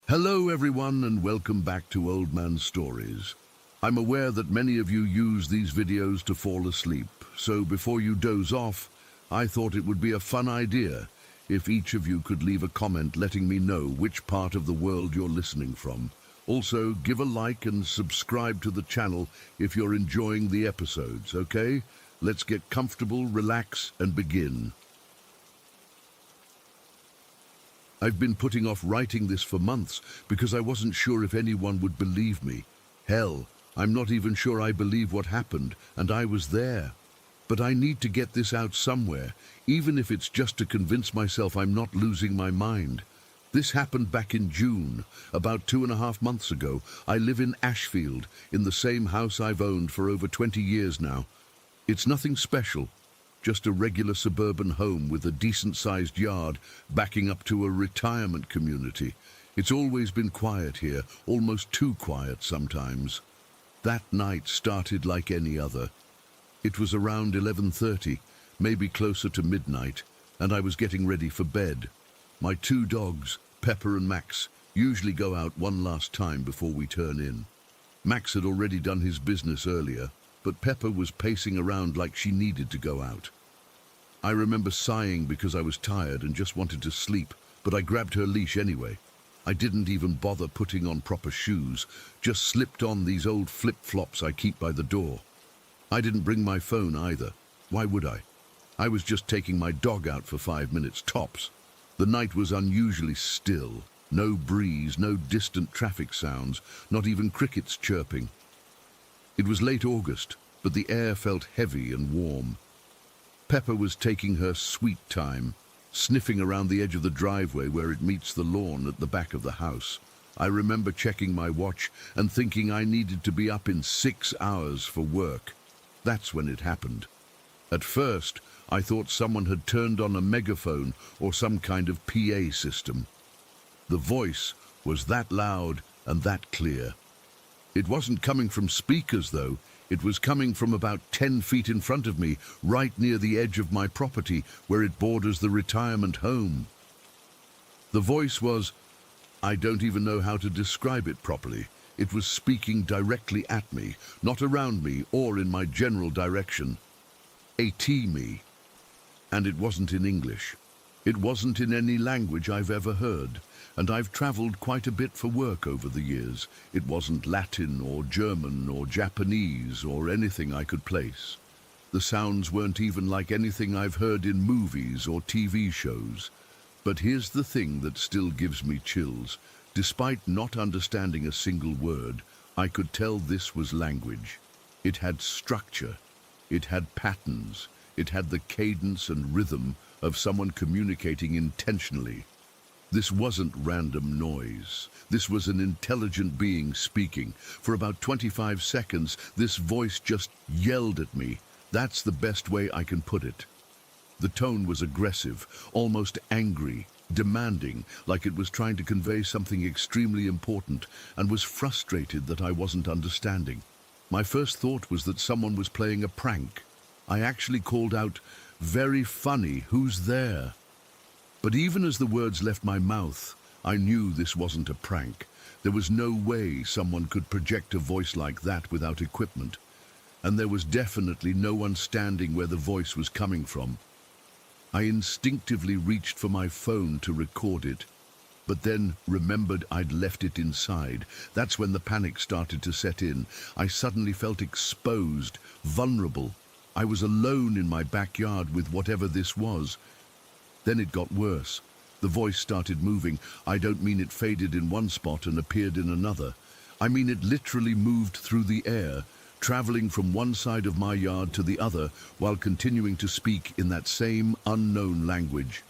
Hello everyone and welcome back to Old Man Stories. I'm aware that many of you use these videos to fall asleep, so before you doze off, I thought it would be a fun idea if each of you could leave a comment letting me know which part of the world you're listening from. Also, give a like and subscribe to the channel if you're enjoying the episodes, okay? Let's get comfortable, relax, and begin. I've been putting off writing this for months because I wasn't sure if anyone would believe me. Hell, I'm not even sure I believe what happened, and I was there. But I need to get this out somewhere, even if it's just to convince myself I'm not losing my mind. This happened back in June, about 2.5 months ago. I live in Ashfield, in the same house I've owned for over 20 years now. It's nothing special. Just a regular suburban home with a decent-sized yard backing up to a retirement community. It's always been quiet here, almost too quiet sometimes. That night started like any other. It was around 11:30, maybe closer to midnight, and I was getting ready for bed. My 2 dogs, Pepper and Max, usually go out one last time before we turn in. Max had already done his business earlier, but Pepper was pacing around like she needed to go out. I remember sighing because I was tired and just wanted to sleep, but I grabbed her leash anyway. I didn't even bother putting on proper shoes, just slipped on these old flip-flops I keep by the door. I didn't bring my phone either. Why would I? I was just taking my dog out for 5 minutes tops. The night was unusually still. No breeze, no distant traffic sounds, not even crickets chirping. It was late August, but the air felt heavy and warm. Pepper was taking her sweet time, sniffing around the edge of the driveway where it meets the lawn at the back of the house. I remember checking my watch and thinking I needed to be up in 6 hours for work. That's when it happened. At first, I thought someone had turned on a megaphone or some kind of PA system. The voice was that loud and that clear. It wasn't coming from speakers, though. It was coming from about 10 feet in front of me, right near the edge of my property, where it borders the retirement home. The voice was, I don't even know how to describe it properly. It was speaking directly at me, not around me or in my general direction. At me. And it wasn't in English. It wasn't in any language I've ever heard. And I've traveled quite a bit for work over the years. It wasn't Latin or German or Japanese or anything I could place. The sounds weren't even like anything I've heard in movies or TV shows. But here's the thing that still gives me chills. Despite not understanding a single word, I could tell this was language. It had structure. It had patterns. It had the cadence and rhythm of someone communicating intentionally. This wasn't random noise. This was an intelligent being speaking. For about 25 seconds, this voice just yelled at me. That's the best way I can put it. The tone was aggressive, almost angry, demanding, like it was trying to convey something extremely important, and was frustrated that I wasn't understanding. My first thought was that someone was playing a prank. I actually called out, "Very funny, who's there?" But even as the words left my mouth, I knew this wasn't a prank. There was no way someone could project a voice like that without equipment. And there was definitely no one standing where the voice was coming from. I instinctively reached for my phone to record it, but then remembered I'd left it inside. That's when the panic started to set in. I suddenly felt exposed, vulnerable. I was alone in my backyard with whatever this was. Then it got worse. The voice started moving. I don't mean it faded in one spot and appeared in another. I mean it literally moved through the air, traveling from one side of my yard to the other while continuing to speak in that same unknown language.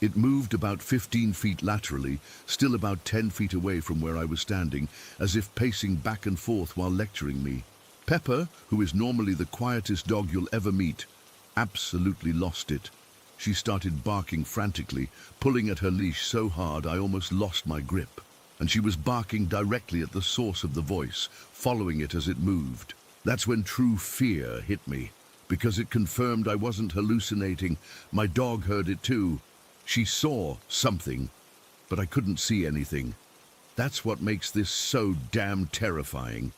It moved about 15 feet laterally, still about 10 feet away from where I was standing, as if pacing back and forth while lecturing me. Pepper, who is normally the quietest dog you'll ever meet, absolutely lost it. She started barking frantically, pulling at her leash so hard I almost lost my grip. And she was barking directly at the source of the voice, following it as it moved. That's when true fear hit me, because it confirmed I wasn't hallucinating. My dog heard it too. She saw something, but I couldn't see anything. That's what makes this so damn terrifying.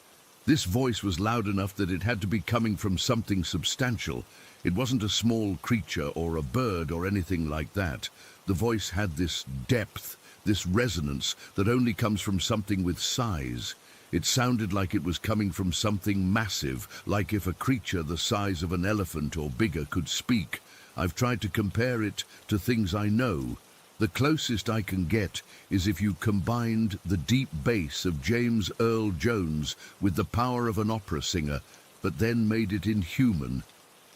This voice was loud enough that it had to be coming from something substantial. It wasn't a small creature or a bird or anything like that. The voice had this depth, this resonance that only comes from something with size. It sounded like it was coming from something massive, like if a creature the size of an elephant or bigger could speak. I've tried to compare it to things I know. The closest I can get is if you combined the deep bass of James Earl Jones with the power of an opera singer, but then made it inhuman.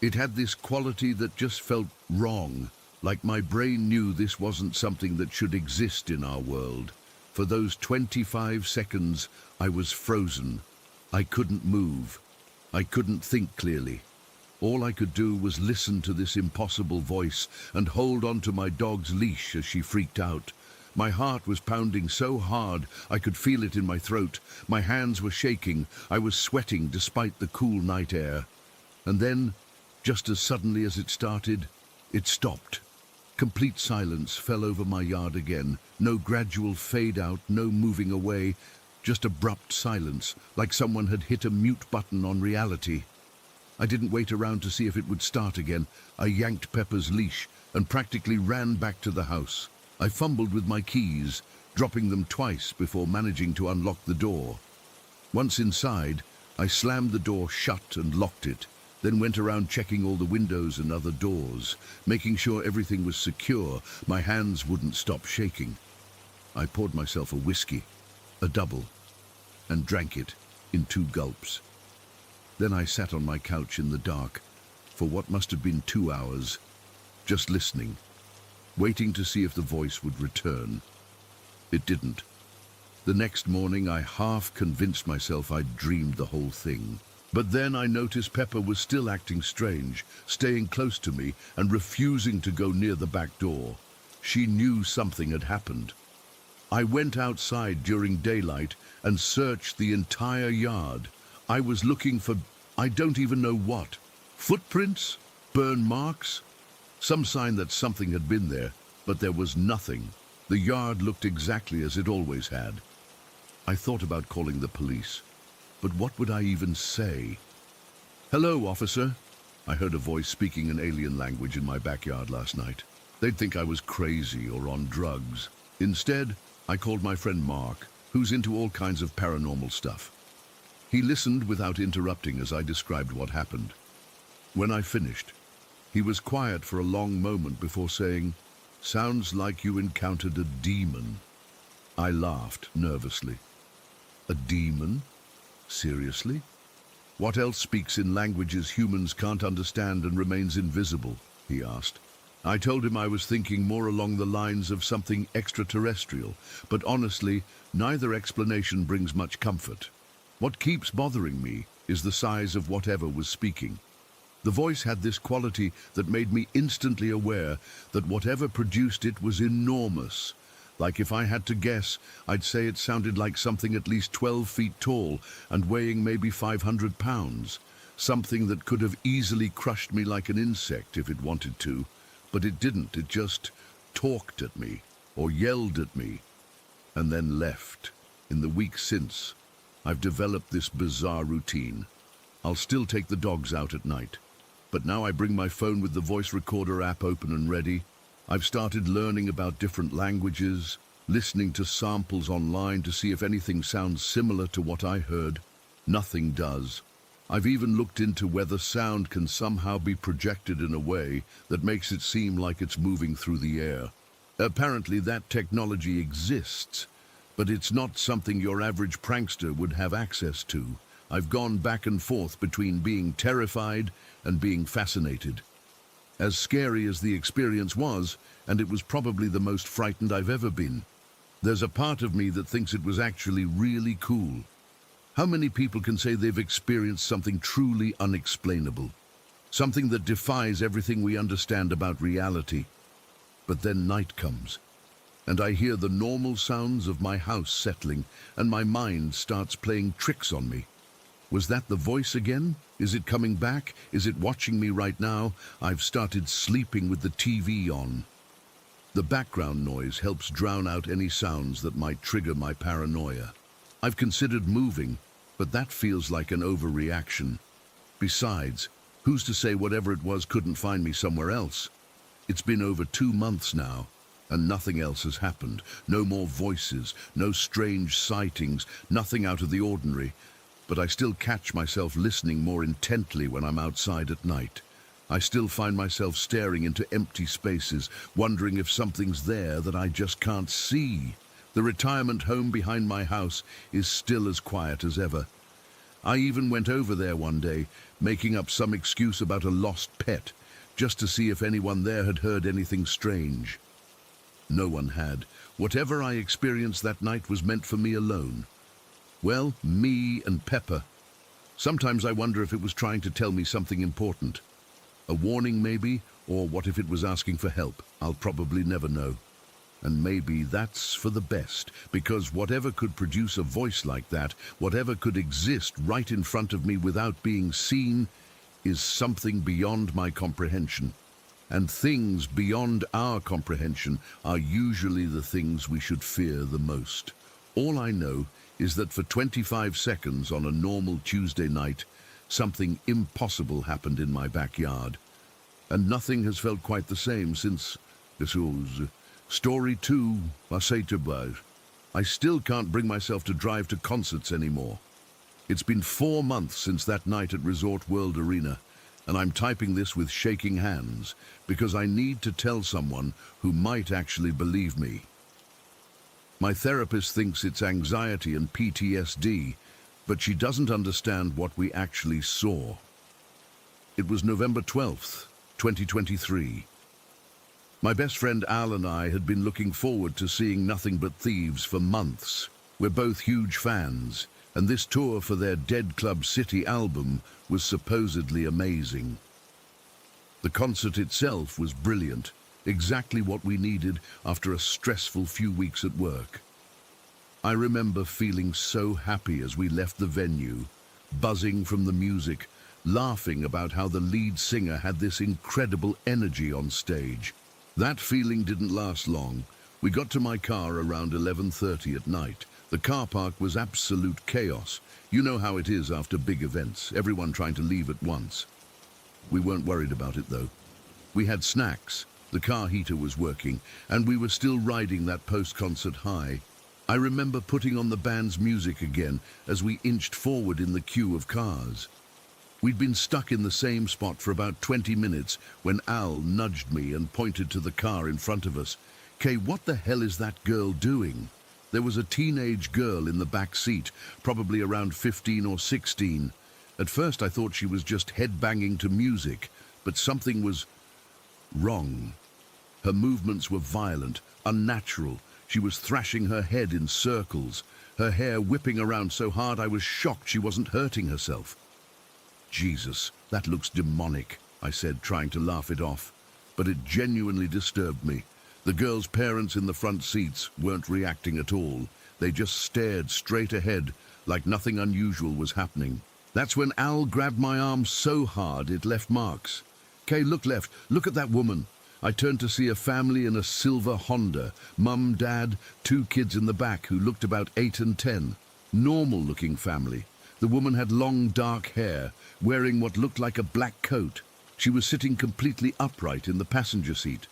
It had this quality that just felt wrong, like my brain knew this wasn't something that should exist in our world. For those 25 seconds, I was frozen. I couldn't move. I couldn't think clearly. All I could do was listen to this impossible voice and hold onto my dog's leash as she freaked out. My heart was pounding so hard I could feel it in my throat. My hands were shaking. I was sweating despite the cool night air. And then, just as suddenly as it started, it stopped. Complete silence fell over my yard again. No gradual fade out, no moving away, just abrupt silence, like someone had hit a mute button on reality. I didn't wait around to see if it would start again. I yanked Pepper's leash and practically ran back to the house. I fumbled with my keys, dropping them twice before managing to unlock the door. Once inside, I slammed the door shut and locked it, then went around checking all the windows and other doors, making sure everything was secure. My hands wouldn't stop shaking. I poured myself a whiskey, a double, and drank it in 2 gulps. Then I sat on my couch in the dark for what must have been 2 hours, just listening, waiting to see if the voice would return. It didn't. The next morning, I half convinced myself I'd dreamed the whole thing. But then I noticed Pepper was still acting strange, staying close to me and refusing to go near the back door. She knew something had happened. I went outside during daylight and searched the entire yard. I was looking for, I don't even know what. Footprints? Burn marks? Some sign that something had been there, but there was nothing. The yard looked exactly as it always had. I thought about calling the police, but what would I even say? "Hello, officer." I heard a voice speaking an alien language in my backyard last night. They'd think I was crazy or on drugs. Instead, I called my friend Mark, who's into all kinds of paranormal stuff. He listened without interrupting as I described what happened. When I finished, he was quiet for a long moment before saying, "Sounds like you encountered a demon." I laughed nervously. "A demon? Seriously? What else speaks in languages humans can't understand and remains invisible?" he asked. I told him I was thinking more along the lines of something extraterrestrial, but honestly, neither explanation brings much comfort. What keeps bothering me is the size of whatever was speaking. The voice had this quality that made me instantly aware that whatever produced it was enormous. Like if I had to guess, I'd say it sounded like something at least 12 feet tall and weighing maybe 500 pounds. Something that could have easily crushed me like an insect if it wanted to. But it didn't. It just talked at me or yelled at me and then left. In the weeks since, I've developed this bizarre routine. I'll still take the dogs out at night, but now I bring my phone with the voice recorder app open and ready. I've started learning about different languages, listening to samples online to see if anything sounds similar to what I heard. Nothing does. I've even looked into whether sound can somehow be projected in a way that makes it seem like it's moving through the air. Apparently that technology exists, but it's not something your average prankster would have access to. I've gone back and forth between being terrified and being fascinated. As scary as the experience was, and it was probably the most frightened I've ever been, there's a part of me that thinks it was actually really cool. How many people can say they've experienced something truly unexplainable? Something that defies everything we understand about reality. But then night comes, and I hear the normal sounds of my house settling, and my mind starts playing tricks on me. Was that the voice again? Is it coming back? Is it watching me right now? I've started sleeping with the TV on. The background noise helps drown out any sounds that might trigger my paranoia. I've considered moving, but that feels like an overreaction. Besides, who's to say whatever it was couldn't find me somewhere else? It's been over 2 months now, and nothing else has happened. No more voices, no strange sightings, nothing out of the ordinary. But I still catch myself listening more intently when I'm outside at night. I still find myself staring into empty spaces, wondering if something's there that I just can't see. The retirement home behind my house is still as quiet as ever. I even went over there one day, making up some excuse about a lost pet, just to see if anyone there had heard anything strange. No one had. Whatever I experienced that night was meant for me alone. Well, me and Pepper. Sometimes I wonder if it was trying to tell me something important. A warning maybe, or what if it was asking for help? I'll probably never know. And maybe that's for the best, because whatever could produce a voice like that, whatever could exist right in front of me without being seen, is something beyond my comprehension. And things beyond our comprehension are usually the things we should fear the most. All I know is that for 25 seconds on a normal Tuesday night, something impossible happened in my backyard. And nothing has felt quite the same since this was story 2, I still can't bring myself to drive to concerts anymore. It's been 4 months since that night at Resort World Arena, and I'm typing this with shaking hands because I need to tell someone who might actually believe me. My therapist thinks it's anxiety and PTSD, but she doesn't understand what we actually saw. It was November 12th, 2023. My best friend Al and I had been looking forward to seeing Nothing But Thieves for months. We're both huge fans, and this tour for their Dead Club City album was supposedly amazing. The concert itself was brilliant, exactly what we needed after a stressful few weeks at work. I remember feeling so happy as we left the venue, buzzing from the music, laughing about how the lead singer had this incredible energy on stage. That feeling didn't last long. We got to my car around 11:30 at night. The car park was absolute chaos. You know how it is after big events, everyone trying to leave at once. We weren't worried about it though. We had snacks, the car heater was working, and we were still riding that post-concert high. I remember putting on the band's music again as we inched forward in the queue of cars. We'd been stuck in the same spot for about 20 minutes when Al nudged me and pointed to the car in front of us. "Kay, what the hell is that girl doing?" There was a teenage girl in the back seat, probably around 15 or 16. At first I thought she was just headbanging to music, but something was wrong. Her movements were violent, unnatural. She was thrashing her head in circles, her hair whipping around so hard I was shocked she wasn't hurting herself. "Jesus, that looks demonic," I said, trying to laugh it off. But it genuinely disturbed me. The girl's parents in the front seats weren't reacting at all. They just stared straight ahead, like nothing unusual was happening. That's when Al grabbed my arm so hard it left marks. "Kay, look left, look at that woman." I turned to see a family in a silver Honda, mum, dad, 2 kids in the back who looked about 8 and 10. Normal-looking family. The woman had long dark hair, wearing what looked like a black coat. She was sitting completely upright in the passenger seat.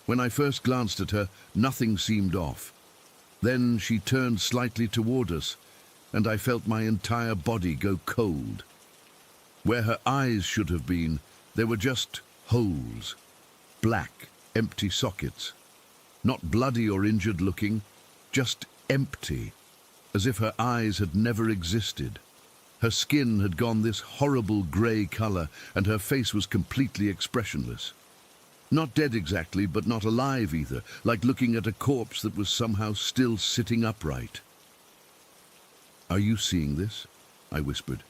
When I first glanced at her, nothing seemed off. Then she turned slightly toward us, and I felt my entire body go cold. Where her eyes should have been, there were just holes. Black, empty sockets. Not bloody or injured looking, just empty, as if her eyes had never existed. Her skin had gone this horrible grey color, and her face was completely expressionless. Not dead exactly, but not alive either, like looking at a corpse that was somehow still sitting upright. "Are you seeing this?" I whispered.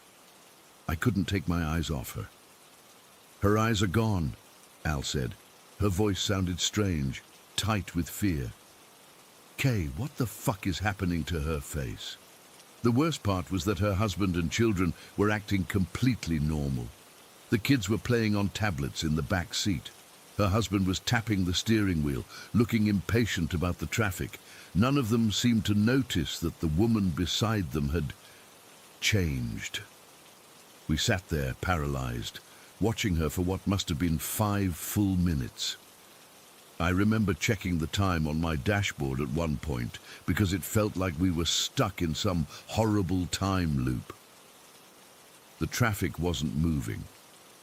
I couldn't take my eyes off her. "Her eyes are gone," Al said. Her voice sounded strange, tight with fear. "Kay, what the fuck is happening to her face?" The worst part was that her husband and children were acting completely normal. The kids were playing on tablets in the back seat. Her husband was tapping the steering wheel, looking impatient about the traffic. None of them seemed to notice that the woman beside them had changed. We sat there, paralyzed, watching her for what must have been 5 full minutes. I remember checking the time on my dashboard at one point because it felt like we were stuck in some horrible time loop. The traffic wasn't moving.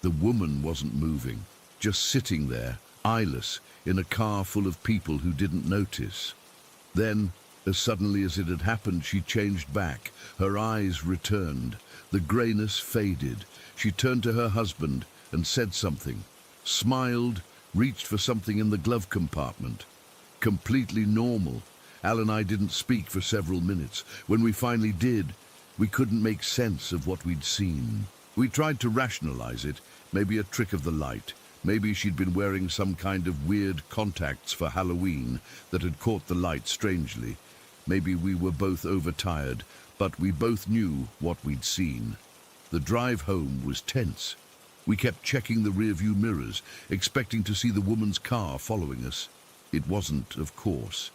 The woman wasn't moving, just sitting there, eyeless, in a car full of people who didn't notice. Then, as suddenly as it had happened, she changed back. Her eyes returned. The greyness faded. She turned to her husband and said something, smiled, reached for something in the glove compartment. Completely normal. Al and I didn't speak for several minutes. When we finally did, we couldn't make sense of what we'd seen. We tried to rationalize it, maybe a trick of the light. Maybe she'd been wearing some kind of weird contacts for Halloween that had caught the light strangely. Maybe we were both overtired, but we both knew what we'd seen. The drive home was tense. We kept checking the rearview mirrors, expecting to see the woman's car following us. It wasn't, of course.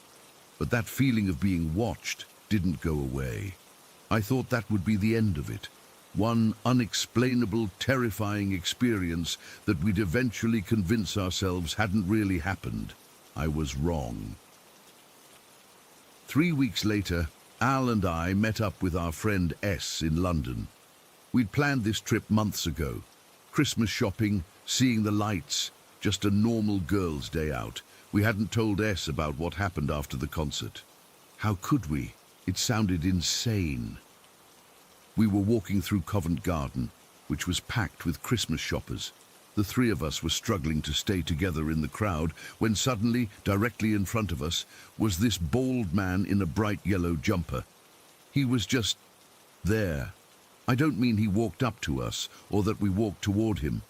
But that feeling of being watched didn't go away. I thought that would be the end of it. One unexplainable, terrifying experience that we'd eventually convince ourselves hadn't really happened. I was wrong. 3 weeks later, Al and I met up with our friend S in London. We'd planned this trip months ago. Christmas shopping, seeing the lights, just a normal girls' day out. We hadn't told S about what happened after the concert. How could we? It sounded insane. We were walking through Covent Garden, which was packed with Christmas shoppers. The 3 of us were struggling to stay together in the crowd when suddenly, directly in front of us, was this bald man in a bright yellow jumper. He was just there. I don't mean he walked up to us or that we walked toward him.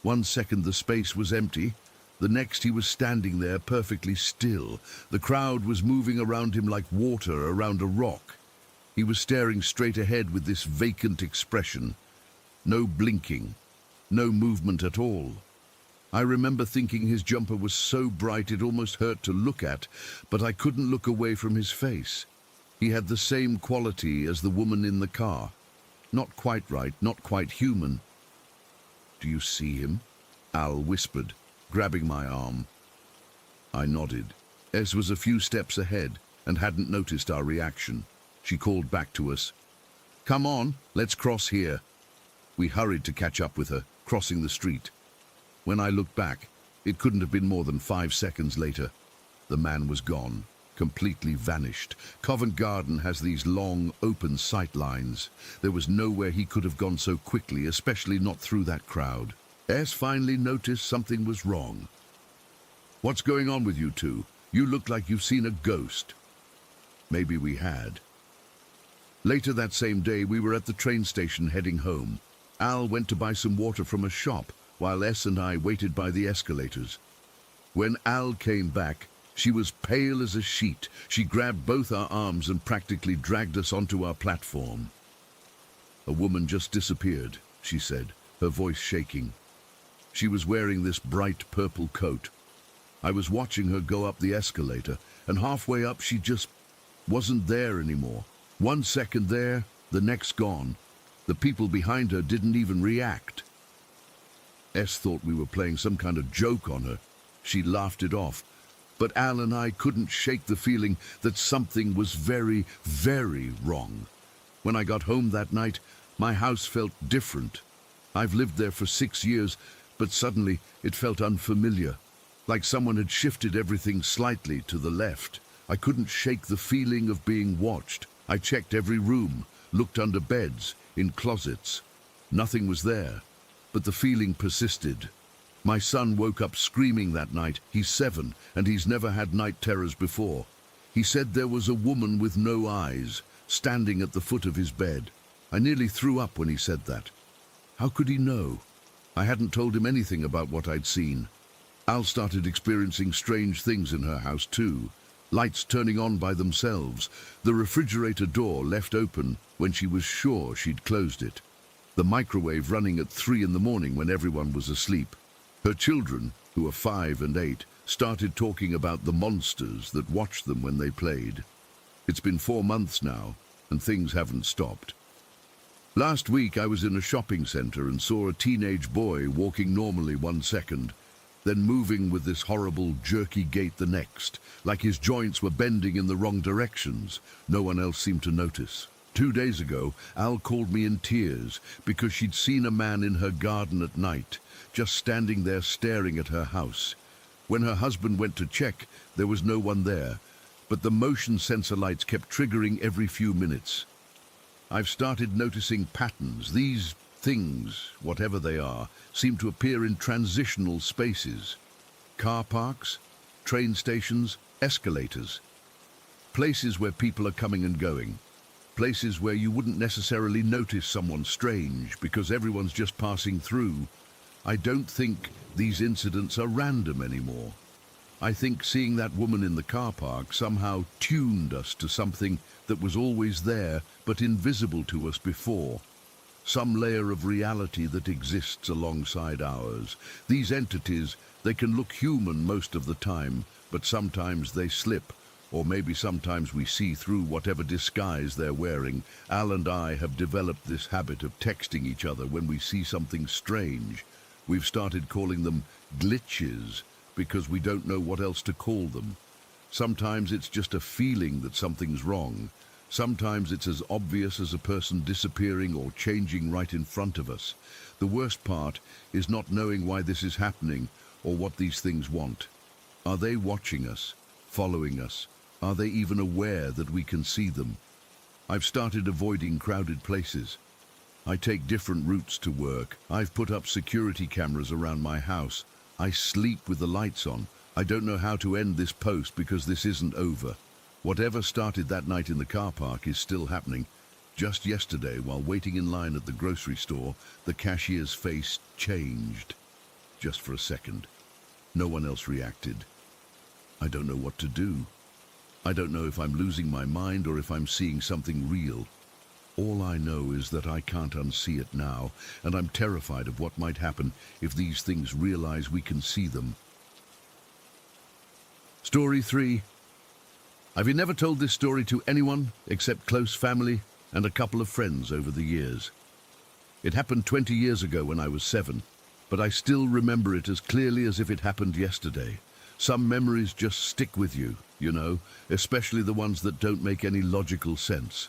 1 second the space was empty. The next he was standing there perfectly still. The crowd was moving around him like water around a rock. He was staring straight ahead with this vacant expression. No blinking, no movement at all. I remember thinking his jumper was so bright it almost hurt to look at, but I couldn't look away from his face. He had the same quality as the woman in the car. Not quite right, not quite human. "Do you see him?" Al whispered, grabbing my arm. I nodded. Ez was a few steps ahead and hadn't noticed our reaction. She called back to us. "Come on, let's cross here." We hurried to catch up with her, crossing the street. When I looked back, it couldn't have been more than 5 seconds later. The man was gone, completely vanished. Covent Garden has these long, open sight lines. There was nowhere he could have gone so quickly, especially not through that crowd. S finally noticed something was wrong. "What's going on with you two? You look like you've seen a ghost." Maybe we had. Later that same day, we were at the train station heading home. Al went to buy some water from a shop, while S and I waited by the escalators. When Al came back, she was pale as a sheet. She grabbed both our arms and practically dragged us onto our platform. "A woman just disappeared," she said, her voice shaking. She was wearing this bright purple coat. I was watching her go up the escalator, and halfway up she just wasn't there anymore. 1 second there, the next gone. The people behind her didn't even react. S thought we were playing some kind of joke on her. She laughed it off. But Al and I couldn't shake the feeling that something was very, very wrong. When I got home that night, my house felt different. I've lived there for 6 years, but suddenly it felt unfamiliar, like someone had shifted everything slightly to the left. I couldn't shake the feeling of being watched. I checked every room, looked under beds, in closets. Nothing was there, but the feeling persisted. My son woke up screaming that night. He's 7, and he's never had night terrors before. He said there was a woman with no eyes, standing at the foot of his bed. I nearly threw up when he said that. How could he know? I hadn't told him anything about what I'd seen. Al started experiencing strange things in her house too. Lights turning on by themselves, the refrigerator door left open when she was sure she'd closed it, the microwave running at 3 in the morning when everyone was asleep. Her children who are 5 and 8, started talking about the monsters that watched them when they played. It's been 4 months now, and things haven't stopped. Last week I was in a shopping centre and saw a teenage boy walking normally 1 second, then moving with this horrible jerky gait the next, like his joints were bending in the wrong directions. No one else seemed to notice. 2 days ago, Al called me in tears because she'd seen a man in her garden at night, just standing there staring at her house. When her husband went to check, there was no one there, but the motion sensor lights kept triggering every few minutes. I've started noticing patterns. These things, whatever they are, seem to appear in transitional spaces. Car parks, train stations, escalators. Places where people are coming and going. Places where you wouldn't necessarily notice someone strange because everyone's just passing through. I don't think these incidents are random anymore. I think seeing that woman in the car park somehow tuned us to something that was always there but invisible to us before. Some layer of reality that exists alongside ours. These entities, they can look human most of the time, but sometimes they slip, or maybe sometimes we see through whatever disguise they're wearing. Al and I have developed this habit of texting each other when we see something strange. We've started calling them glitches because we don't know what else to call them. Sometimes it's just a feeling that something's wrong. Sometimes it's as obvious as a person disappearing or changing right in front of us. The worst part is not knowing why this is happening or what these things want. Are they watching us, following us? Are they even aware that we can see them? I've started avoiding crowded places. I take different routes to work. I've put up security cameras around my house. I sleep with the lights on. I don't know how to end this post because this isn't over. Whatever started that night in the car park is still happening. Just yesterday, while waiting in line at the grocery store, the cashier's face changed. Just for a second. No one else reacted. I don't know what to do. I don't know if I'm losing my mind or if I'm seeing something real. All I know is that I can't unsee it now, and I'm terrified of what might happen if these things realize we can see them. Story 3. I've never told this story to anyone except close family and a couple of friends over the years. It happened 20 years ago when I was 7, but I still remember it as clearly as if it happened yesterday. Some memories just stick with you, you know, especially the ones that don't make any logical sense.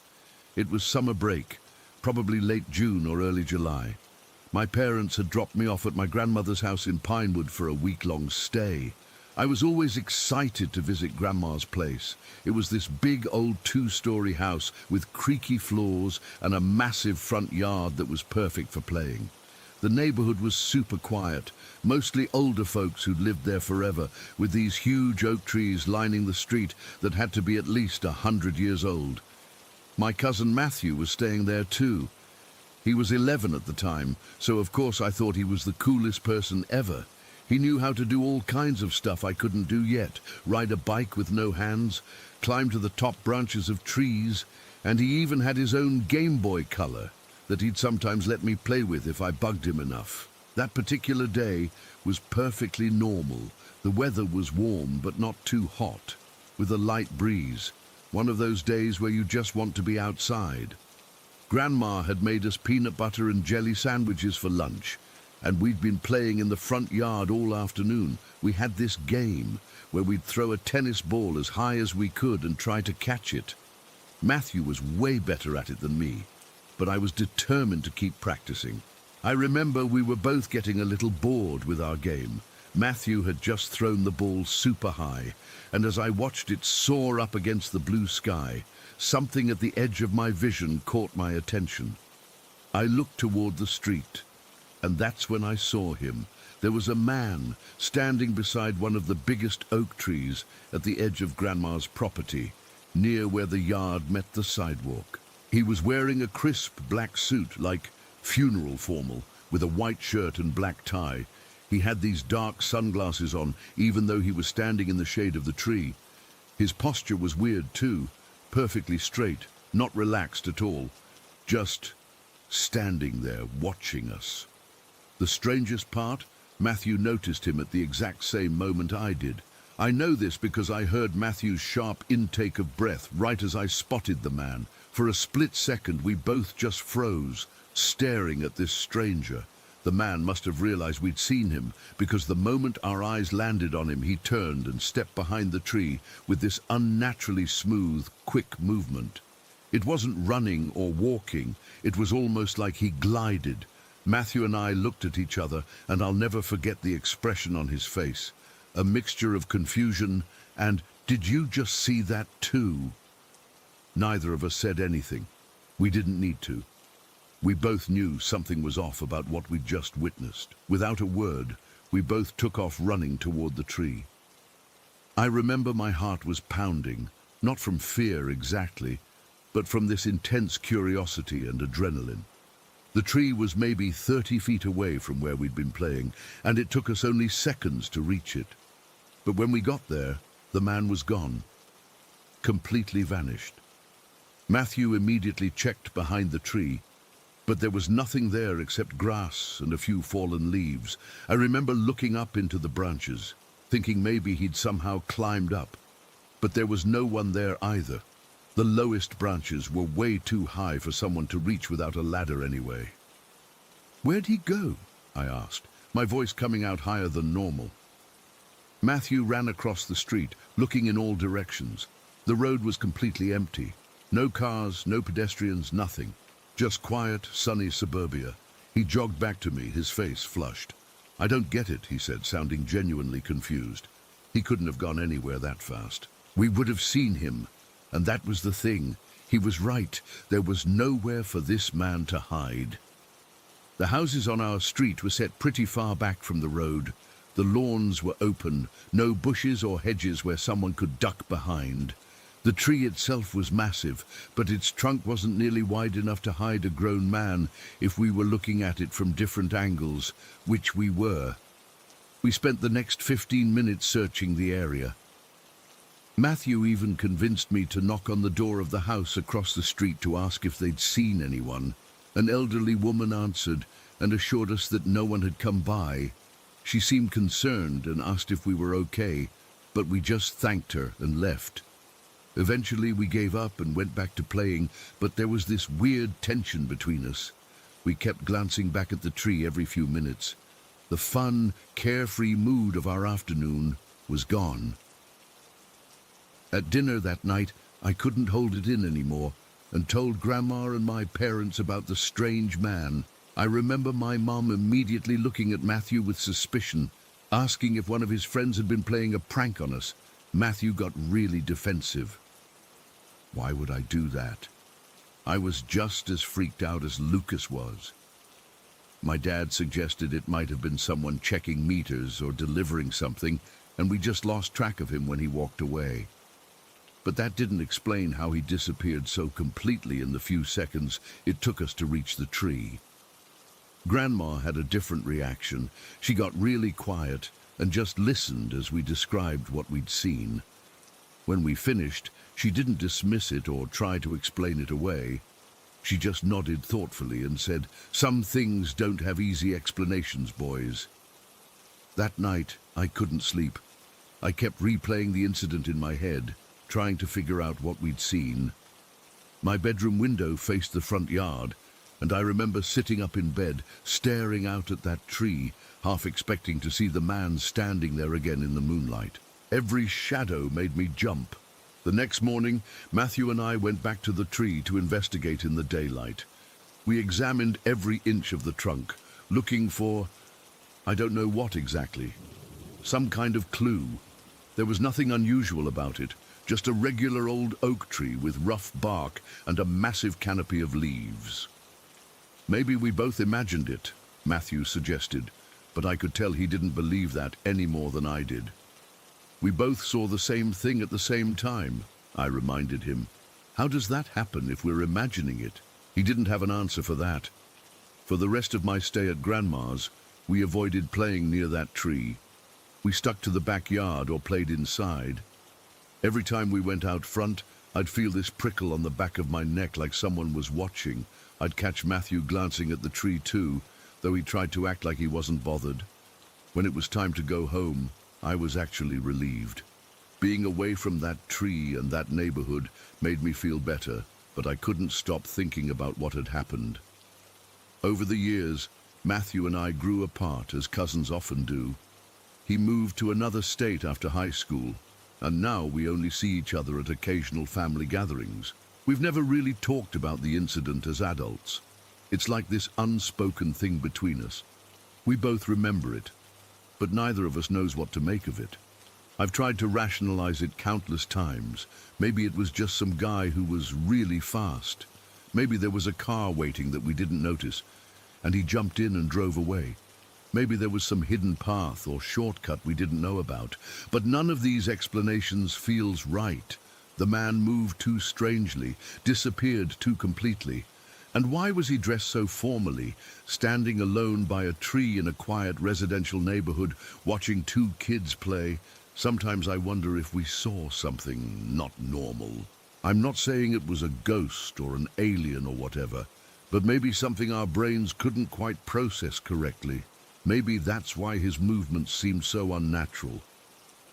It was summer break, probably late June or early July. My parents had dropped me off at my grandmother's house in Pinewood for a week-long stay. I was always excited to visit Grandma's place. It was this big old 2-story house with creaky floors and a massive front yard that was perfect for playing. The neighborhood was super quiet, mostly older folks who'd lived there forever, with these huge oak trees lining the street that had to be at least 100 years old. My cousin Matthew was staying there too. He was 11 at the time, so of course I thought he was the coolest person ever. He knew how to do all kinds of stuff I couldn't do yet, ride a bike with no hands, climb to the top branches of trees, and he even had his own Game Boy Color that he'd sometimes let me play with if I bugged him enough. That particular day was perfectly normal. The weather was warm but not too hot, with a light breeze. One of those days where you just want to be outside. Grandma had made us peanut butter and jelly sandwiches for lunch, and we'd been playing in the front yard all afternoon. We had this game where we'd throw a tennis ball as high as we could and try to catch it. Matthew was way better at it than me, but I was determined to keep practicing. I remember we were both getting a little bored with our game. Matthew had just thrown the ball super high, and as I watched it soar up against the blue sky, something at the edge of my vision caught my attention. I looked toward the street, and that's when I saw him. There was a man standing beside one of the biggest oak trees at the edge of Grandma's property, near where the yard met the sidewalk. He was wearing a crisp black suit, like funeral formal, with a white shirt and black tie. He had these dark sunglasses on, even though he was standing in the shade of the tree. His posture was weird too, perfectly straight, not relaxed at all, just standing there watching us. The strangest part, Matthew noticed him at the exact same moment I did. I know this because I heard Matthew's sharp intake of breath right as I spotted the man. For a split second, we both just froze, staring at this stranger. The man must have realized we'd seen him, because the moment our eyes landed on him, he turned and stepped behind the tree with this unnaturally smooth, quick movement. It wasn't running or walking, it was almost like he glided. Matthew and I looked at each other, and I'll never forget the expression on his face. A mixture of confusion and, "Did you just see that too?" Neither of us said anything. We didn't need to. We both knew something was off about what we'd just witnessed. Without a word, we both took off running toward the tree. I remember my heart was pounding, not from fear exactly, but from this intense curiosity and adrenaline. The tree was maybe 30 feet away from where we'd been playing, and it took us only seconds to reach it. But when we got there, the man was gone, completely vanished. Matthew immediately checked behind the tree, but there was nothing there except grass and a few fallen leaves. I remember looking up into the branches, thinking maybe he'd somehow climbed up, but there was no one there either. The lowest branches were way too high for someone to reach without a ladder anyway. "Where'd he go?" I asked, my voice coming out higher than normal. Matthew ran across the street, looking in all directions. The road was completely empty. No cars, no pedestrians, nothing. Just quiet, sunny suburbia. He jogged back to me, his face flushed. "I don't get it," he said, sounding genuinely confused. He couldn't have gone anywhere that fast. We would have seen him, and that was the thing. He was right. There was nowhere for this man to hide. The houses on our street were set pretty far back from the road. The lawns were open, no bushes or hedges where someone could duck behind. The tree itself was massive, but its trunk wasn't nearly wide enough to hide a grown man if we were looking at it from different angles, which we were. We spent the next 15 minutes searching the area. Matthew even convinced me to knock on the door of the house across the street to ask if they'd seen anyone. An elderly woman answered and assured us that no one had come by. She seemed concerned and asked if we were okay, but we just thanked her and left. Eventually we gave up and went back to playing, but there was this weird tension between us. We kept glancing back at the tree every few minutes. The fun, carefree mood of our afternoon was gone. At dinner that night, I couldn't hold it in anymore and told Grandma and my parents about the strange man. I remember my mom immediately looking at Matthew with suspicion, asking if one of his friends had been playing a prank on us. Matthew got really defensive. Why would I do that? I was just as freaked out as Lucas was. My dad suggested it might have been someone checking meters or delivering something, and we just lost track of him when he walked away. But that didn't explain how he disappeared so completely in the few seconds it took us to reach the tree. Grandma had a different reaction. She got really quiet and just listened as we described what we'd seen. When we finished, she didn't dismiss it or try to explain it away. She just nodded thoughtfully and said, "Some things don't have easy explanations, boys." That night, I couldn't sleep. I kept replaying the incident in my head, trying to figure out what we'd seen. My bedroom window faced the front yard, and I remember sitting up in bed, staring out at that tree, half expecting to see the man standing there again in the moonlight. Every shadow made me jump. The next morning, Matthew and I went back to the tree to investigate in the daylight. We examined every inch of the trunk, looking for, I don't know what exactly, some kind of clue. There was nothing unusual about it, just a regular old oak tree with rough bark and a massive canopy of leaves. Maybe we both imagined it, Matthew suggested, but I could tell he didn't believe that any more than I did. We both saw the same thing at the same time, I reminded him. How does that happen if we're imagining it? He didn't have an answer for that. For the rest of my stay at Grandma's, we avoided playing near that tree. We stuck to the backyard or played inside. Every time we went out front, I'd feel this prickle on the back of my neck like someone was watching. I'd catch Matthew glancing at the tree too, though he tried to act like he wasn't bothered. When it was time to go home, I was actually relieved. Being away from that tree and that neighborhood made me feel better, but I couldn't stop thinking about what had happened. Over the years, Matthew and I grew apart, as cousins often do. He moved to another state after high school, and now we only see each other at occasional family gatherings. We've never really talked about the incident as adults. It's like this unspoken thing between us. We both remember it, but neither of us knows what to make of it. I've tried to rationalize it countless times. Maybe it was just some guy who was really fast. Maybe there was a car waiting that we didn't notice, and he jumped in and drove away. Maybe there was some hidden path or shortcut we didn't know about. But none of these explanations feels right. The man moved too strangely, disappeared too completely. And why was he dressed so formally, standing alone by a tree in a quiet residential neighborhood, watching two kids play? Sometimes I wonder if we saw something not normal. I'm not saying it was a ghost or an alien or whatever, but maybe something our brains couldn't quite process correctly. Maybe that's why his movements seemed so unnatural.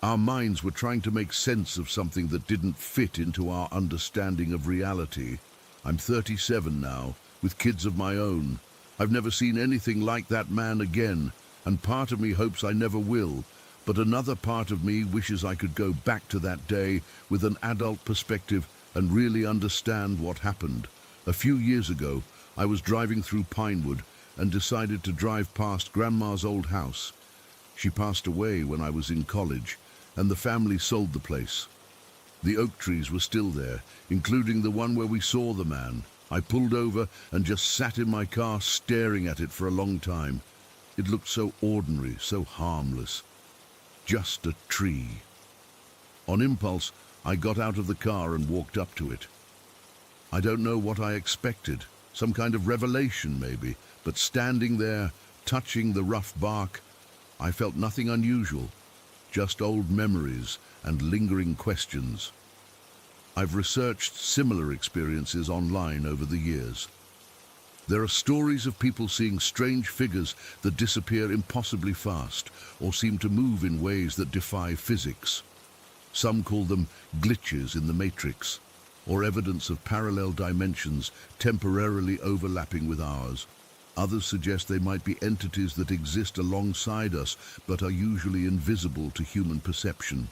Our minds were trying to make sense of something that didn't fit into our understanding of reality. I'm 37 now, with kids of my own. I've never seen anything like that man again, and part of me hopes I never will. But another part of me wishes I could go back to that day with an adult perspective and really understand what happened. A few years ago, I was driving through Pinewood and decided to drive past Grandma's old house. She passed away when I was in college, and the family sold the place. The oak trees were still there, including the one where we saw the man. I pulled over and just sat in my car staring at it for a long time. It looked so ordinary, so harmless. Just a tree. On impulse, I got out of the car and walked up to it. I don't know what I expected, some kind of revelation maybe, but standing there, touching the rough bark, I felt nothing unusual, just old memories and lingering questions. I've researched similar experiences online over the years. There are stories of people seeing strange figures that disappear impossibly fast or seem to move in ways that defy physics. Some call them glitches in the matrix, or evidence of parallel dimensions temporarily overlapping with ours. Others suggest they might be entities that exist alongside us but are usually invisible to human perception.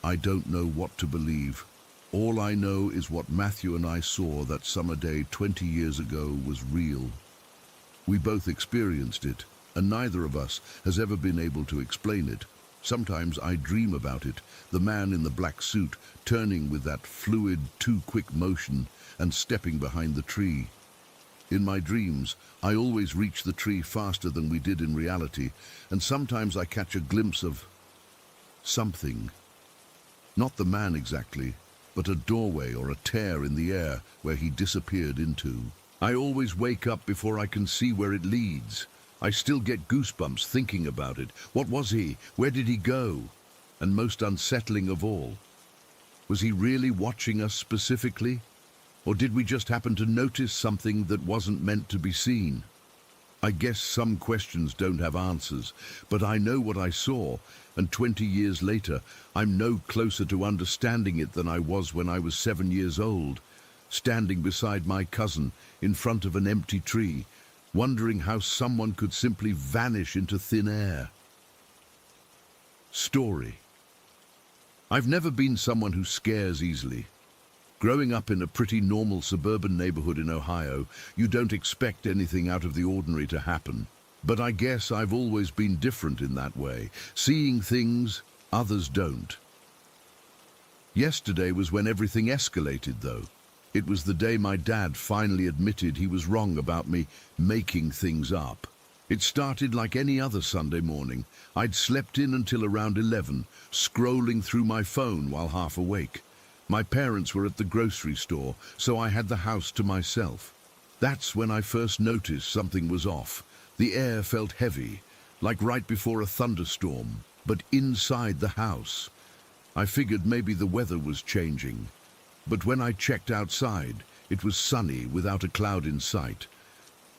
I don't know what to believe. All I know is what Matthew and I saw that summer day 20 years ago was real. We both experienced it, and neither of us has ever been able to explain it. Sometimes I dream about it, the man in the black suit turning with that fluid, too-quick motion and stepping behind the tree. In my dreams, I always reach the tree faster than we did in reality, and sometimes I catch a glimpse of something. Not the man exactly, but a doorway or a tear in the air where he disappeared into. I always wake up before I can see where it leads. I still get goosebumps thinking about it. What was he? Where did he go? And most unsettling of all, was he really watching us specifically? Or did we just happen to notice something that wasn't meant to be seen? I guess some questions don't have answers, but I know what I saw, and 20 years later, I'm no closer to understanding it than I was when I was 7 years old, standing beside my cousin in front of an empty tree, wondering how someone could simply vanish into thin air. Story. I've never been someone who scares easily. Growing up in a pretty normal suburban neighborhood in Ohio, you don't expect anything out of the ordinary to happen. But I guess I've always been different in that way, seeing things others don't. Yesterday was when everything escalated, though. It was the day my dad finally admitted he was wrong about me making things up. It started like any other Sunday morning. I'd slept in until around 11, scrolling through my phone while half awake. My parents were at the grocery store, so I had the house to myself. That's when I first noticed something was off. The air felt heavy, like right before a thunderstorm, but inside the house. I figured maybe the weather was changing. But when I checked outside, it was sunny without a cloud in sight.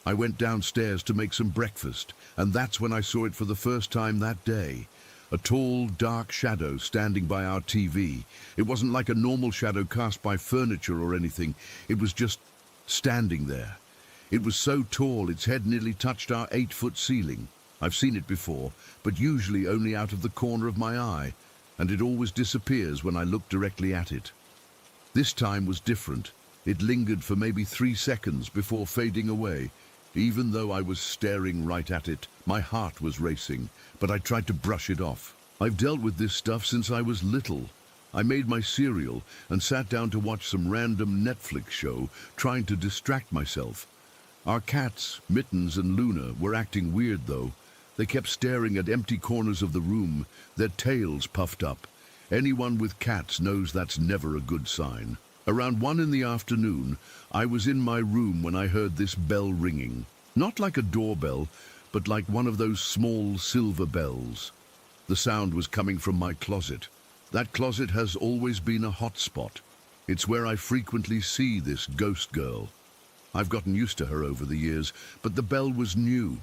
I went downstairs to make some breakfast, and that's when I saw it for the first time that day. A tall, dark shadow standing by our TV. It wasn't like a normal shadow cast by furniture or anything. It was just standing there. It was so tall its head nearly touched our 8-foot ceiling. I've seen it before, but usually only out of the corner of my eye, and it always disappears when I look directly at it. This time was different. It lingered for maybe 3 seconds before fading away. Even though I was staring right at it, my heart was racing, but I tried to brush it off. I've dealt with this stuff since I was little. I made my cereal and sat down to watch some random Netflix show, trying to distract myself. Our cats, Mittens and Luna, were acting weird though. They kept staring at empty corners of the room, their tails puffed up. Anyone with cats knows that's never a good sign. Around 1 in the afternoon, I was in my room when I heard this bell ringing. Not like a doorbell, but like one of those small silver bells. The sound was coming from my closet. That closet has always been a hot spot. It's where I frequently see this ghost girl. I've gotten used to her over the years, but the bell was new.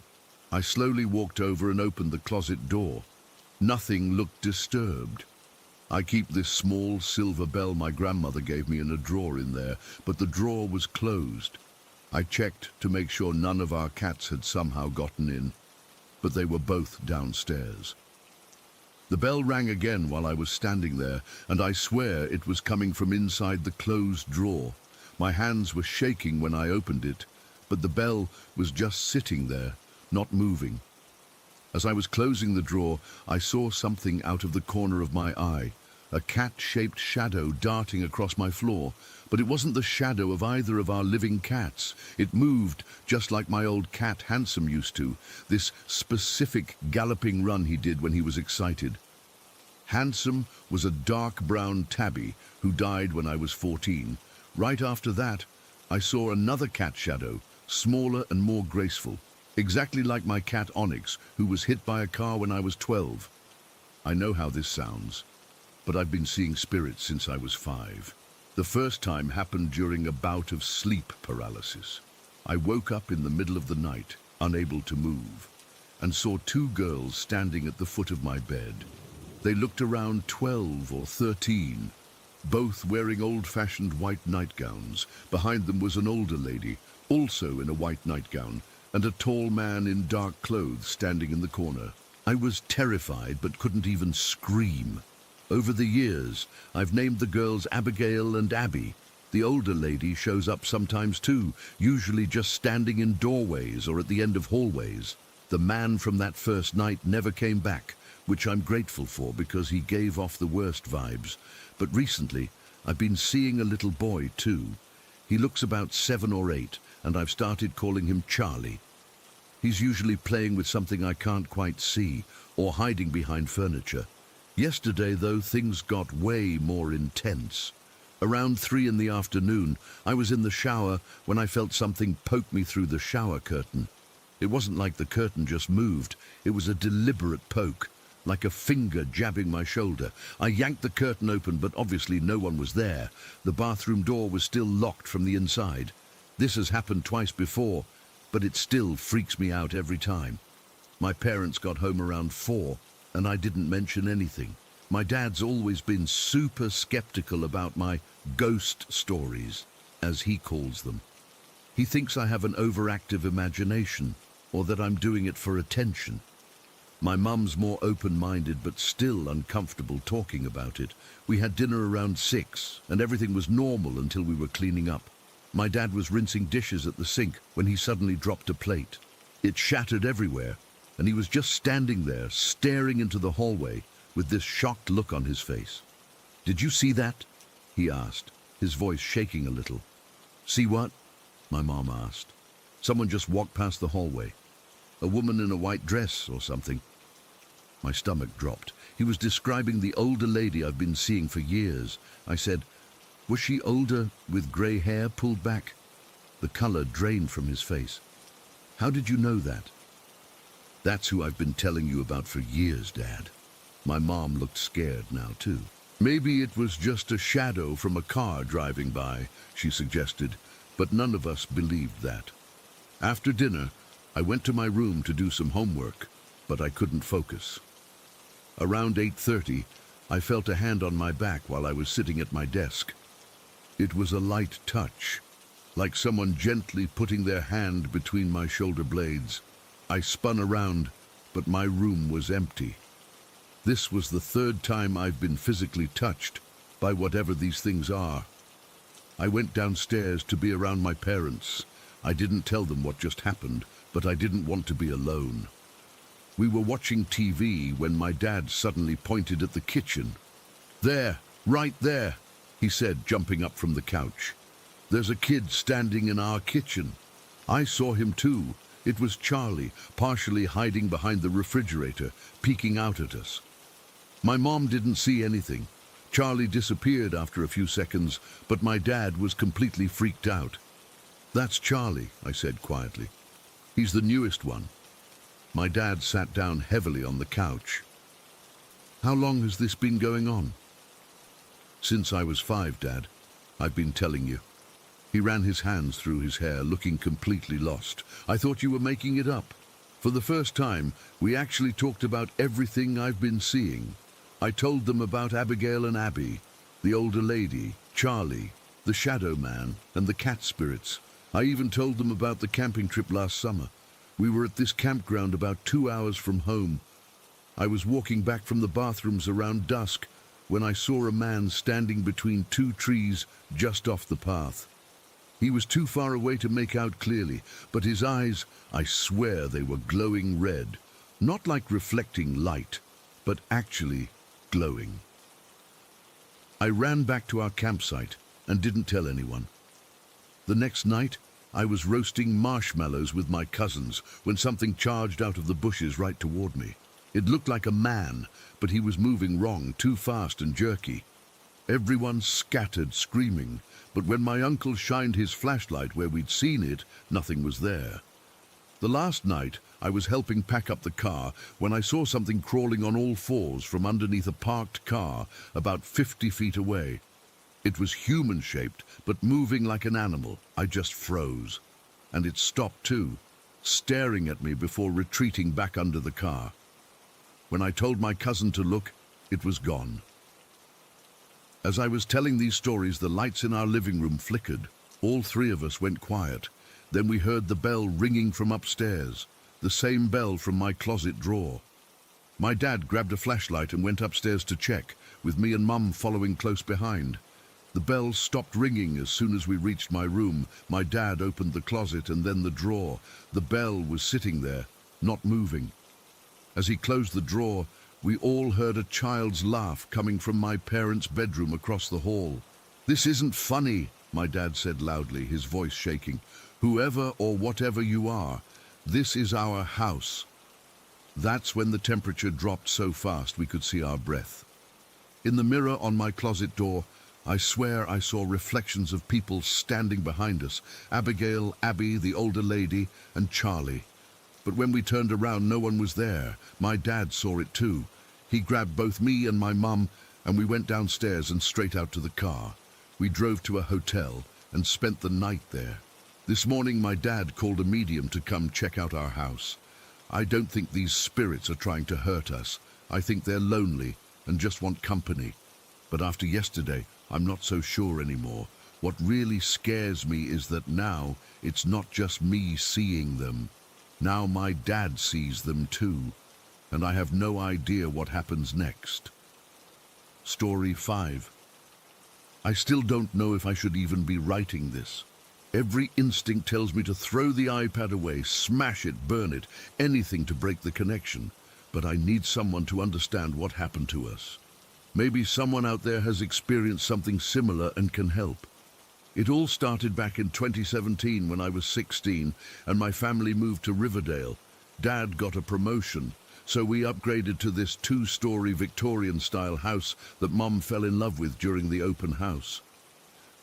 I slowly walked over and opened the closet door. Nothing looked disturbed. I keep this small silver bell my grandmother gave me in a drawer in there, but the drawer was closed. I checked to make sure none of our cats had somehow gotten in, but they were both downstairs. The bell rang again while I was standing there, and I swear it was coming from inside the closed drawer. My hands were shaking when I opened it, but the bell was just sitting there, not moving. As I was closing the drawer, I saw something out of the corner of my eye. A cat-shaped shadow darting across my floor, but it wasn't the shadow of either of our living cats. It moved just like my old cat Handsome used to, this specific galloping run he did when he was excited. Handsome was a dark brown tabby who died when I was 14. Right after that, I saw another cat shadow, smaller and more graceful, exactly like my cat Onyx, who was hit by a car when I was 12. I know how this sounds, but I've been seeing spirits since I was 5. The first time happened during a bout of sleep paralysis. I woke up in the middle of the night, unable to move, and saw 2 girls standing at the foot of my bed. They looked around 12 or 13, both wearing old-fashioned white nightgowns. Behind them was an older lady, also in a white nightgown, and a tall man in dark clothes standing in the corner. I was terrified but couldn't even scream. Over the years, I've named the girls Abigail and Abby. The older lady shows up sometimes too, usually just standing in doorways or at the end of hallways. The man from that first night never came back, which I'm grateful for because he gave off the worst vibes. But recently, I've been seeing a little boy too. He looks about 7 or 8, and I've started calling him Charlie. He's usually playing with something I can't quite see, or hiding behind furniture. Yesterday, though, things got way more intense. Around 3 in the afternoon, I was in the shower when I felt something poke me through the shower curtain. It wasn't like the curtain just moved. It was a deliberate poke, like a finger jabbing my shoulder. I yanked the curtain open, but obviously no one was there. The bathroom door was still locked from the inside. This has happened twice before, but it still freaks me out every time. My parents got home around 4, and I didn't mention anything. My dad's always been super skeptical about my ghost stories, as he calls them. He thinks I have an overactive imagination, or that I'm doing it for attention. My mum's more open-minded but still uncomfortable talking about it. We had dinner around 6, and everything was normal until we were cleaning up. My dad was rinsing dishes at the sink when he suddenly dropped a plate. It shattered everywhere, and he was just standing there, staring into the hallway with this shocked look on his face. "Did you see that?" he asked, his voice shaking a little. "See what?" my mom asked. "Someone just walked past the hallway. A woman in a white dress or something." My stomach dropped. He was describing the older lady I've been seeing for years. I said, "Was she older with grey hair pulled back?" The color drained from his face. "How did you know that?" "That's who I've been telling you about for years, Dad." My mom looked scared now, too. "Maybe it was just a shadow from a car driving by," she suggested, but none of us believed that. After dinner, I went to my room to do some homework, but I couldn't focus. Around 8:30, I felt a hand on my back while I was sitting at my desk. It was a light touch, like someone gently putting their hand between my shoulder blades. I spun around, but my room was empty. This was the third time I've been physically touched by whatever these things are. I went downstairs to be around my parents. I didn't tell them what just happened, but I didn't want to be alone. We were watching TV when my dad suddenly pointed at the kitchen. "There, right there," he said, jumping up from the couch. "There's a kid standing in our kitchen." I saw him too. It was Charlie, partially hiding behind the refrigerator, peeking out at us. My mom didn't see anything. Charlie disappeared after a few seconds, but my dad was completely freaked out. "That's Charlie," I said quietly. "He's the newest one." My dad sat down heavily on the couch. "How long has this been going on?" "Since I was 5, Dad. I've been telling you." He ran his hands through his hair, looking completely lost. "I thought you were making it up." For the first time, we actually talked about everything I've been seeing. I told them about Abigail and Abby, the older lady, Charlie, the shadow man, and the cat spirits. I even told them about the camping trip last summer. We were at this campground about 2 hours from home. I was walking back from the bathrooms around dusk when I saw a man standing between 2 trees just off the path. He was too far away to make out clearly, but his eyes, I swear they were glowing red. Not like reflecting light, but actually glowing. I ran back to our campsite and didn't tell anyone. The next night, I was roasting marshmallows with my cousins when something charged out of the bushes right toward me. It looked like a man, but he was moving wrong, too fast and jerky. Everyone scattered, screaming, but when my uncle shined his flashlight where we'd seen it, nothing was there. The last night, I was helping pack up the car when I saw something crawling on all fours from underneath a parked car about 50 feet away. It was human-shaped, but moving like an animal. I just froze. And it stopped too, staring at me before retreating back under the car. When I told my cousin to look, it was gone. As I was telling these stories, the lights in our living room flickered. All 3 of us went quiet. Then we heard the bell ringing from upstairs, the same bell from my closet drawer. My dad grabbed a flashlight and went upstairs to check, with me and Mum following close behind. The bell stopped ringing as soon as we reached my room. My dad opened the closet and then the drawer. The bell was sitting there, not moving. As he closed the drawer, we all heard a child's laugh coming from my parents' bedroom across the hall. "This isn't funny," my dad said loudly, his voice shaking. "Whoever or whatever you are, this is our house." That's when the temperature dropped so fast we could see our breath. In the mirror on my closet door, I swear I saw reflections of people standing behind us. Abigail, Abby, the older lady, and Charlie. But when we turned around, no one was there. My dad saw it too. He grabbed both me and my mum, and we went downstairs and straight out to the car. We drove to a hotel and spent the night there. This morning, my dad called a medium to come check out our house. I don't think these spirits are trying to hurt us. I think they're lonely and just want company. But after yesterday, I'm not so sure anymore. What really scares me is that now it's not just me seeing them. Now my dad sees them too, and I have no idea what happens next. Story 5. I still don't know if I should even be writing this. Every instinct tells me to throw the iPad away, smash it, burn it, anything to break the connection. But I need someone to understand what happened to us. Maybe someone out there has experienced something similar and can help. It all started back in 2017 when I was 16 and my family moved to Riverdale. Dad got a promotion, so we upgraded to this 2-story Victorian-style house that Mum fell in love with during the open house.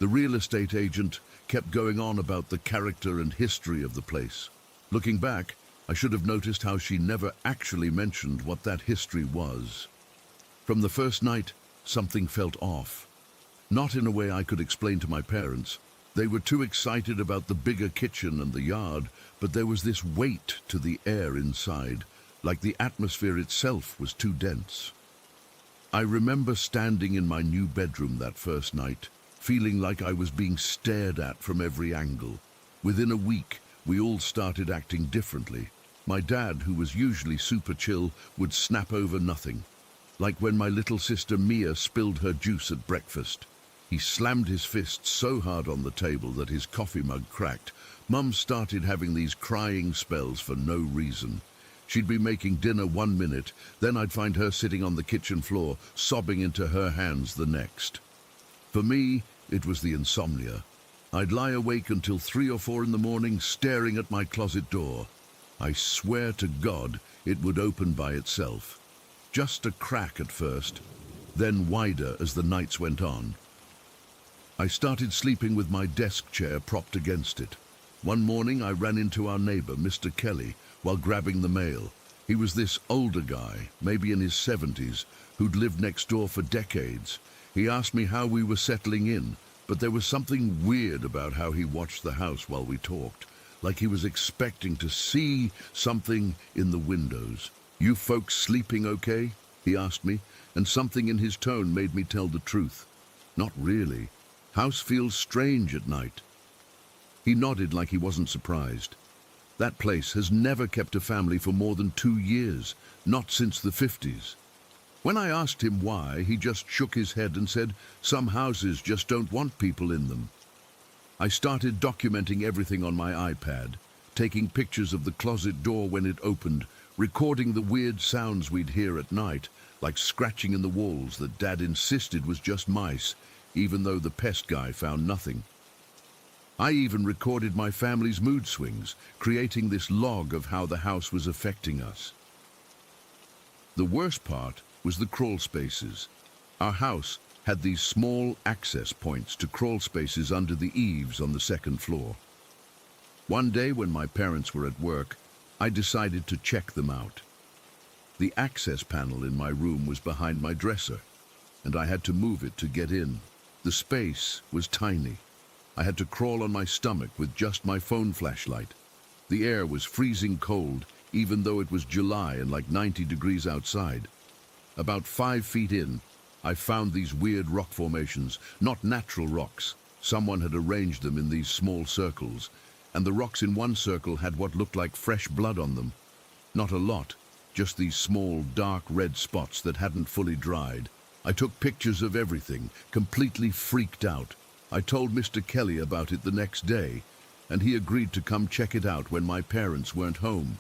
The real estate agent kept going on about the character and history of the place. Looking back, I should have noticed how she never actually mentioned what that history was. From the first night, something felt off. Not in a way I could explain to my parents, They were too excited about the bigger kitchen and the yard, but there was this weight to the air inside, like the atmosphere itself was too dense. I remember standing in my new bedroom that first night, feeling like I was being stared at from every angle. Within a week, we all started acting differently. My dad, who was usually super chill, would snap over nothing. Like when my little sister Mia spilled her juice at breakfast. He slammed his fist so hard on the table that his coffee mug cracked. Mum started having these crying spells for no reason. She'd be making dinner 1 minute, then I'd find her sitting on the kitchen floor, sobbing into her hands the next. For me, it was the insomnia. I'd lie awake until 3 or 4 in the morning, staring at my closet door. I swear to God, it would open by itself. Just a crack at first, then wider as the nights went on. I started sleeping with my desk chair propped against it. One morning I ran into our neighbor, Mr. Kelly, while grabbing the mail. He was this older guy, maybe in his 70s, who'd lived next door for decades. He asked me how we were settling in, but there was something weird about how he watched the house while we talked, like he was expecting to see something in the windows. "You folks sleeping okay?" he asked me, and something in his tone made me tell the truth. "Not really. House feels strange at night." He nodded like he wasn't surprised. That place has never kept a family for more than 2 years, not since the 50s. When I asked him why, he just shook his head and said, "Some houses just don't want people in them." I started documenting everything on my iPad, taking pictures of the closet door when it opened, recording the weird sounds we'd hear at night, like scratching in the walls that Dad insisted was just mice, even though the pest guy found nothing. I even recorded my family's mood swings, creating this log of how the house was affecting us. The worst part was the crawl spaces. Our house had these small access points to crawl spaces under the eaves on the second floor. One day when my parents were at work, I decided to check them out. The access panel in my room was behind my dresser, and I had to move it to get in. The space was tiny. I had to crawl on my stomach with just my phone flashlight. The air was freezing cold, even though it was July and like 90 degrees outside. About 5 feet in, I found these weird rock formations, not natural rocks. Someone had arranged them in these small circles, and the rocks in one circle had what looked like fresh blood on them. Not a lot, just these small, dark red spots that hadn't fully dried. I took pictures of everything, completely freaked out. I told Mr. Kelly about it the next day, and he agreed to come check it out when my parents weren't home.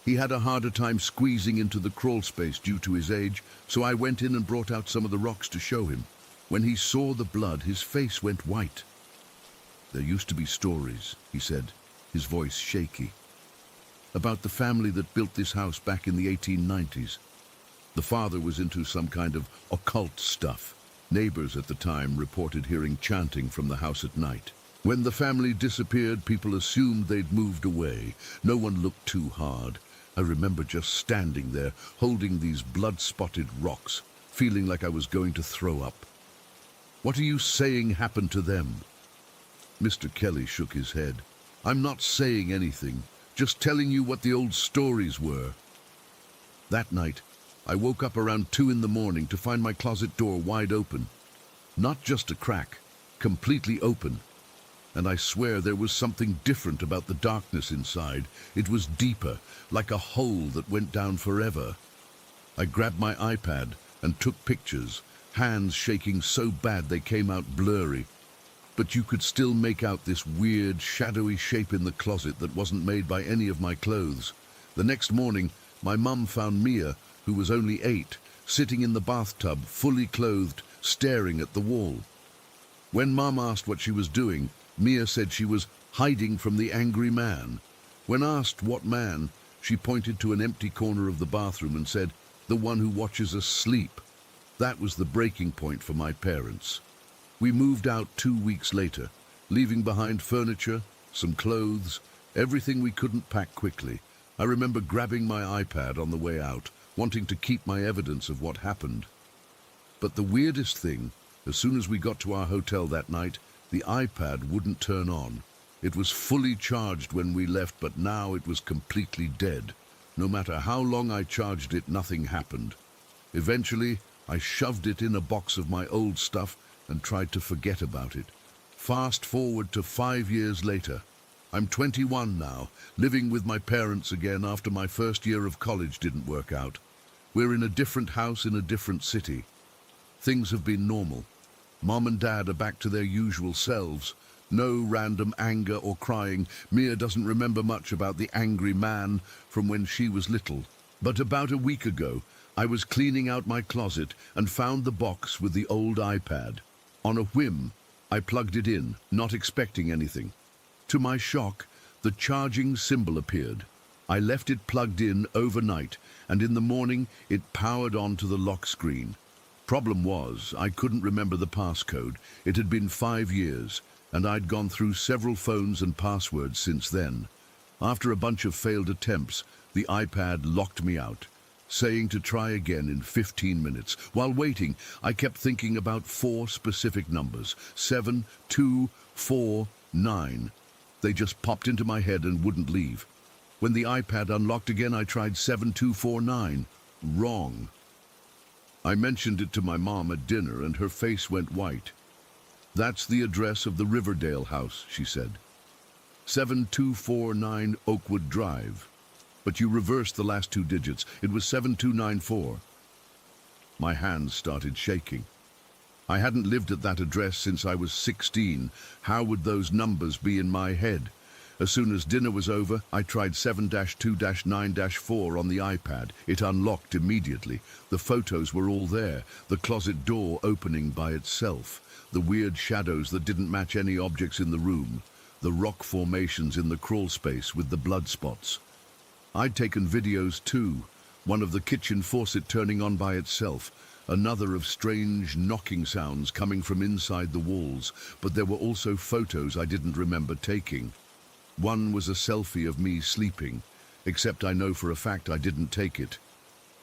He had a harder time squeezing into the crawl space due to his age, so I went in and brought out some of the rocks to show him. When he saw the blood, his face went white. "There used to be stories," he said, his voice shaky, "about the family that built this house back in the 1890s. The father was into some kind of occult stuff. Neighbors at the time reported hearing chanting from the house at night. When the family disappeared, people assumed they'd moved away. No one looked too hard. I remember just standing there, holding these blood-spotted rocks, feeling like I was going to throw up." "What are you saying happened to them?" Mr. Kelly shook his head. "I'm not saying anything, just telling you what the old stories were." That night, I woke up around 2 in the morning to find my closet door wide open. Not just a crack, completely open. And I swear there was something different about the darkness inside. It was deeper, like a hole that went down forever. I grabbed my iPad and took pictures, hands shaking so bad they came out blurry. But you could still make out this weird, shadowy shape in the closet that wasn't made by any of my clothes. The next morning, my mum found Mia, who was only 8, sitting in the bathtub, fully clothed, staring at the wall. When Mum asked what she was doing, Mia said she was hiding from the angry man. When asked what man, she pointed to an empty corner of the bathroom and said, "The one who watches us sleep." That was the breaking point for my parents. We moved out 2 weeks later, leaving behind furniture, some clothes, everything we couldn't pack quickly. I remember grabbing my iPad on the way out, wanting to keep my evidence of what happened. But the weirdest thing, as soon as we got to our hotel that night, The iPad wouldn't turn on. It was fully charged when we left, but now it was completely dead. No matter how long I charged it, nothing happened. Eventually, I shoved it in a box of my old stuff and tried to forget about it. Fast forward to 5 years later. I'm 21 now, living with my parents again after my first year of college didn't work out. We're in a different house in a different city. Things have been normal. Mom and Dad are back to their usual selves. No random anger or crying. Mia doesn't remember much about the angry man from when she was little. But about a week ago, I was cleaning out my closet and found the box with the old iPad. On a whim, I plugged it in, not expecting anything. To my shock, the charging symbol appeared. I left it plugged in overnight, and in the morning it powered on to the lock screen. Problem was, I couldn't remember the passcode. It had been 5 years, and I'd gone through several phones and passwords since then. After a bunch of failed attempts, the iPad locked me out, saying to try again in 15 minutes. While waiting, I kept thinking about 4 specific numbers: 7, 2, 4, 9. They just popped into my head and wouldn't leave. When the iPad unlocked again, I tried 7249. Wrong. I mentioned it to my mom at dinner, and her face went white. "That's the address of the Riverdale house," she said. 7249 Oakwood Drive. But you reversed the last 2 digits. It was 7294. My hands started shaking. I hadn't lived at that address since I was 16. How would those numbers be in my head? As soon as dinner was over, I tried 7-2-9-4 on the iPad. It unlocked immediately. The photos were all there. The closet door opening by itself. The weird shadows that didn't match any objects in the room. The rock formations in the crawl space with the blood spots. I'd taken videos too. One of the kitchen faucet turning on by itself. Another of strange knocking sounds coming from inside the walls. But there were also photos I didn't remember taking. One was a selfie of me sleeping, except I know for a fact I didn't take it.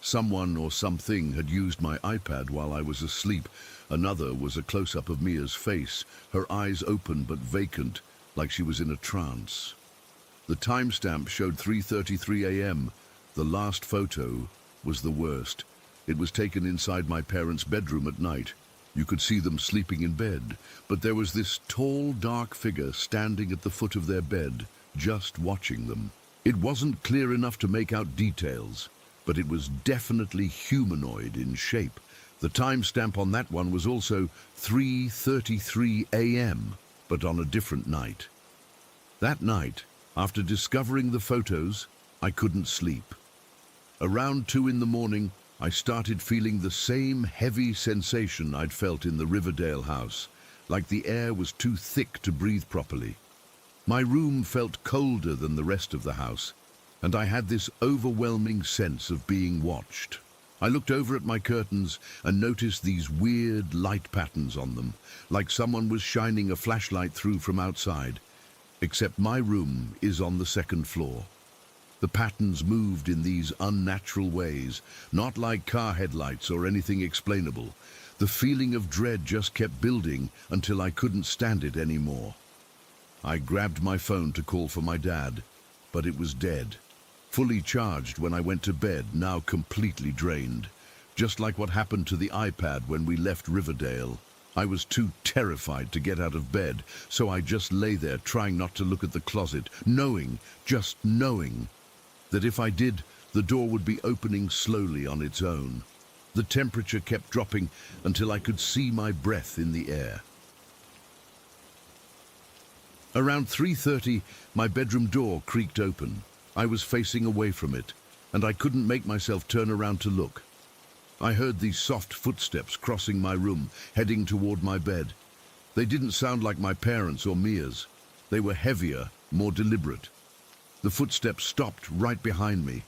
Someone or something had used my iPad while I was asleep. Another was a close-up of Mia's face, her eyes open but vacant, like she was in a trance. The timestamp showed 3:33 a.m. The last photo was the worst. It was taken inside my parents' bedroom at night. You could see them sleeping in bed, but there was this tall, dark figure standing at the foot of their bed, just watching them. It wasn't clear enough to make out details, but it was definitely humanoid in shape. The timestamp on that one was also 3:33 a.m., but on a different night. That night, after discovering the photos, I couldn't sleep. Around 2 in the morning, I started feeling the same heavy sensation I'd felt in the Riverdale house, like the air was too thick to breathe properly. My room felt colder than the rest of the house, and I had this overwhelming sense of being watched. I looked over at my curtains and noticed these weird light patterns on them, like someone was shining a flashlight through from outside, except my room is on the 2nd floor. The patterns moved in these unnatural ways, not like car headlights or anything explainable. The feeling of dread just kept building until I couldn't stand it anymore. I grabbed my phone to call for my dad, but it was dead. Fully charged when I went to bed, now completely drained. Just like what happened to the iPad when we left Riverdale. I was too terrified to get out of bed, so I just lay there trying not to look at the closet, just knowing, that if I did, the door would be opening slowly on its own. The temperature kept dropping until I could see my breath in the air. Around 3:30, my bedroom door creaked open. I was facing away from it, and I couldn't make myself turn around to look. I heard these soft footsteps crossing my room, heading toward my bed. They didn't sound like my parents' or Mia's. They were heavier, more deliberate. The footsteps stopped right behind me.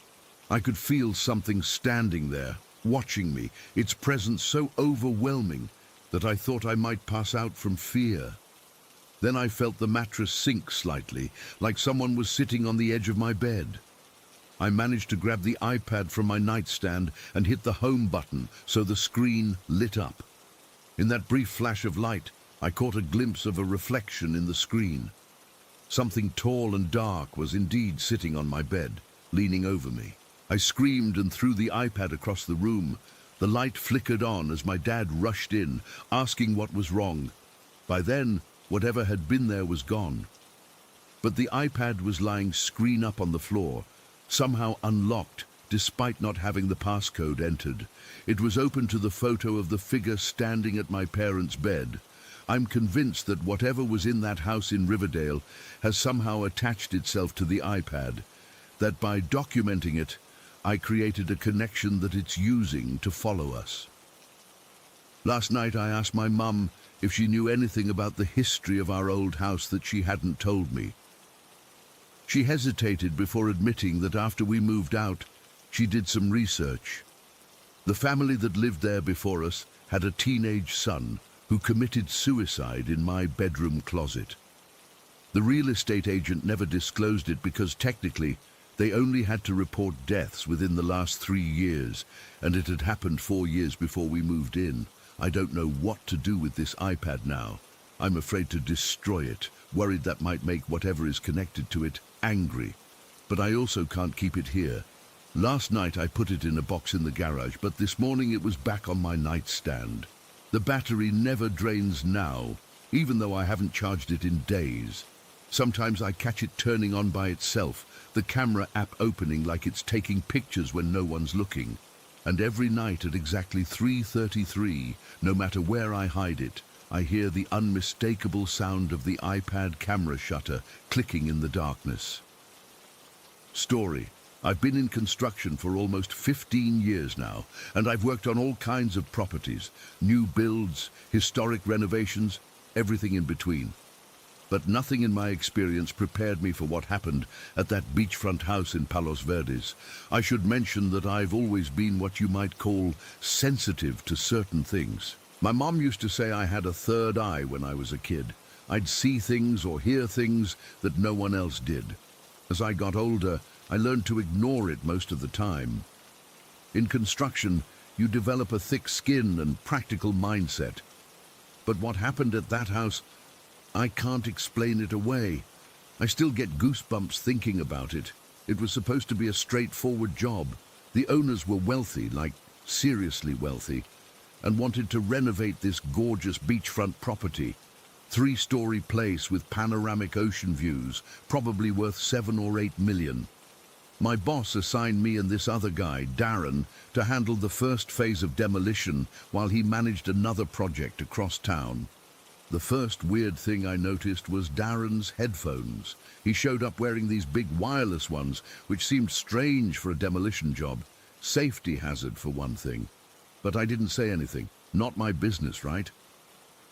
I could feel something standing there, watching me, its presence so overwhelming that I thought I might pass out from fear. Then I felt the mattress sink slightly, like someone was sitting on the edge of my bed. I managed to grab the iPad from my nightstand and hit the home button so the screen lit up. In that brief flash of light, I caught a glimpse of a reflection in the screen. Something tall and dark was indeed sitting on my bed, leaning over me. I screamed and threw the iPad across the room. The light flickered on as my dad rushed in, asking what was wrong. By then, whatever had been there was gone. But the iPad was lying screen up on the floor, somehow unlocked, despite not having the passcode entered. It was open to the photo of the figure standing at my parents' bed. I'm convinced that whatever was in that house in Riverdale has somehow attached itself to the iPad, that by documenting it, I created a connection that it's using to follow us. Last night I asked my mum if she knew anything about the history of our old house that she hadn't told me. She hesitated before admitting that after we moved out, she did some research. The family that lived there before us had a teenage son who committed suicide in my bedroom closet. The real estate agent never disclosed it because technically they only had to report deaths within the last 3 years, and it had happened 4 years before we moved in. I don't know what to do with this iPad now. I'm afraid to destroy it, worried that might make whatever is connected to it angry. But I also can't keep it here. Last night I put it in a box in the garage, but this morning it was back on my nightstand. The battery never drains now, even though I haven't charged it in days. Sometimes I catch it turning on by itself, the camera app opening like it's taking pictures when no one's looking. And every night at exactly 3:33, no matter where I hide it, I hear the unmistakable sound of the iPad camera shutter clicking in the darkness. Story. I've been in construction for almost 15 years now, and I've worked on all kinds of properties, new builds, historic renovations, everything in between. But nothing in my experience prepared me for what happened at that beachfront house in Palos Verdes. I should mention that I've always been what you might call sensitive to certain things. My mom used to say I had a third eye when I was a kid. I'd see things or hear things that no one else did. As I got older, I learned to ignore it most of the time. In construction, you develop a thick skin and practical mindset. But what happened at that house, I can't explain it away. I still get goosebumps thinking about it. It was supposed to be a straightforward job. The owners were wealthy, like seriously wealthy, and wanted to renovate this gorgeous beachfront property. 3-story place with panoramic ocean views, probably worth 7 or 8 million. My boss assigned me and this other guy, Darren, to handle the first phase of demolition while he managed another project across town. The first weird thing I noticed was Darren's headphones. He showed up wearing these big wireless ones, which seemed strange for a demolition job. Safety hazard for one thing. But I didn't say anything. Not my business, right?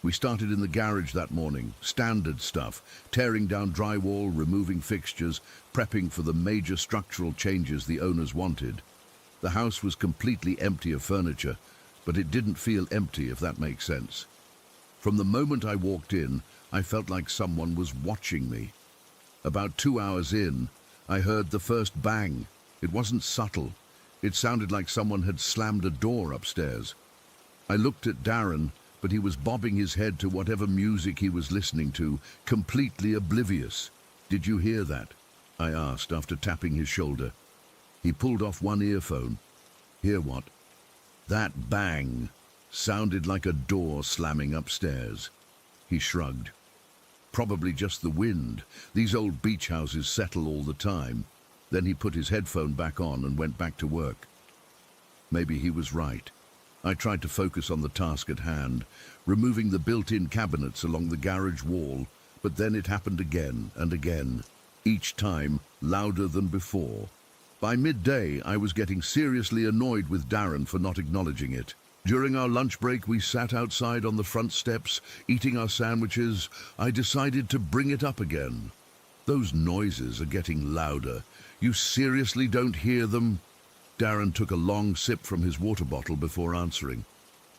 We started in the garage that morning, standard stuff, tearing down drywall, removing fixtures, prepping for the major structural changes the owners wanted. The house was completely empty of furniture, but it didn't feel empty, if that makes sense. From the moment I walked in, I felt like someone was watching me. About 2 hours in, I heard the first bang. It wasn't subtle. It sounded like someone had slammed a door upstairs. I looked at Darren, but he was bobbing his head to whatever music he was listening to, completely oblivious. "Did you hear that?" I asked after tapping his shoulder. He pulled off one earphone. "Hear what?" "That bang sounded like a door slamming upstairs." He shrugged. "Probably just the wind. These old beach houses settle all the time." Then he put his headphone back on and went back to work. Maybe he was right. I tried to focus on the task at hand, removing the built-in cabinets along the garage wall, but then it happened again and again, each time louder than before. By midday, I was getting seriously annoyed with Darren for not acknowledging it. During our lunch break, we sat outside on the front steps, eating our sandwiches. I decided to bring it up again. "Those noises are getting louder. You seriously don't hear them?" Darren took a long sip from his water bottle before answering.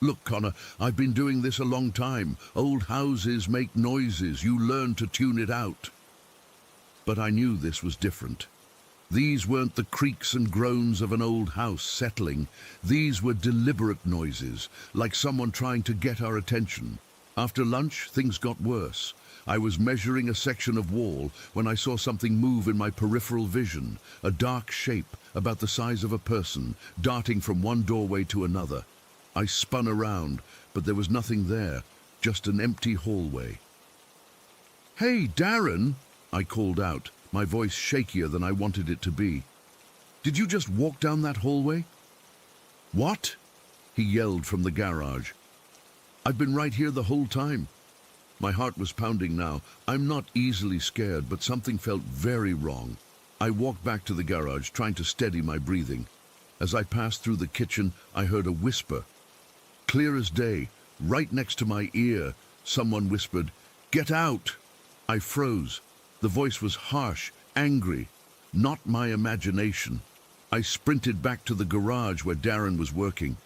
"Look, Connor, I've been doing this a long time. Old houses make noises. You learn to tune it out." But I knew this was different. These weren't the creaks and groans of an old house settling. These were deliberate noises, like someone trying to get our attention. After lunch, things got worse. I was measuring a section of wall when I saw something move in my peripheral vision, a dark shape about the size of a person, darting from one doorway to another. I spun around, but there was nothing there, just an empty hallway. "Hey, Darren," I called out, my voice shakier than I wanted it to be. "Did you just walk down that hallway?" "What?" he yelled from the garage. "I've been right here the whole time." My heart was pounding now. I'm not easily scared, but something felt very wrong. I walked back to the garage, trying to steady my breathing. As I passed through the kitchen, I heard a whisper. Clear as day, right next to my ear, someone whispered, "Get out!" I froze. The voice was harsh, angry, not my imagination. I sprinted back to the garage where Darren was working.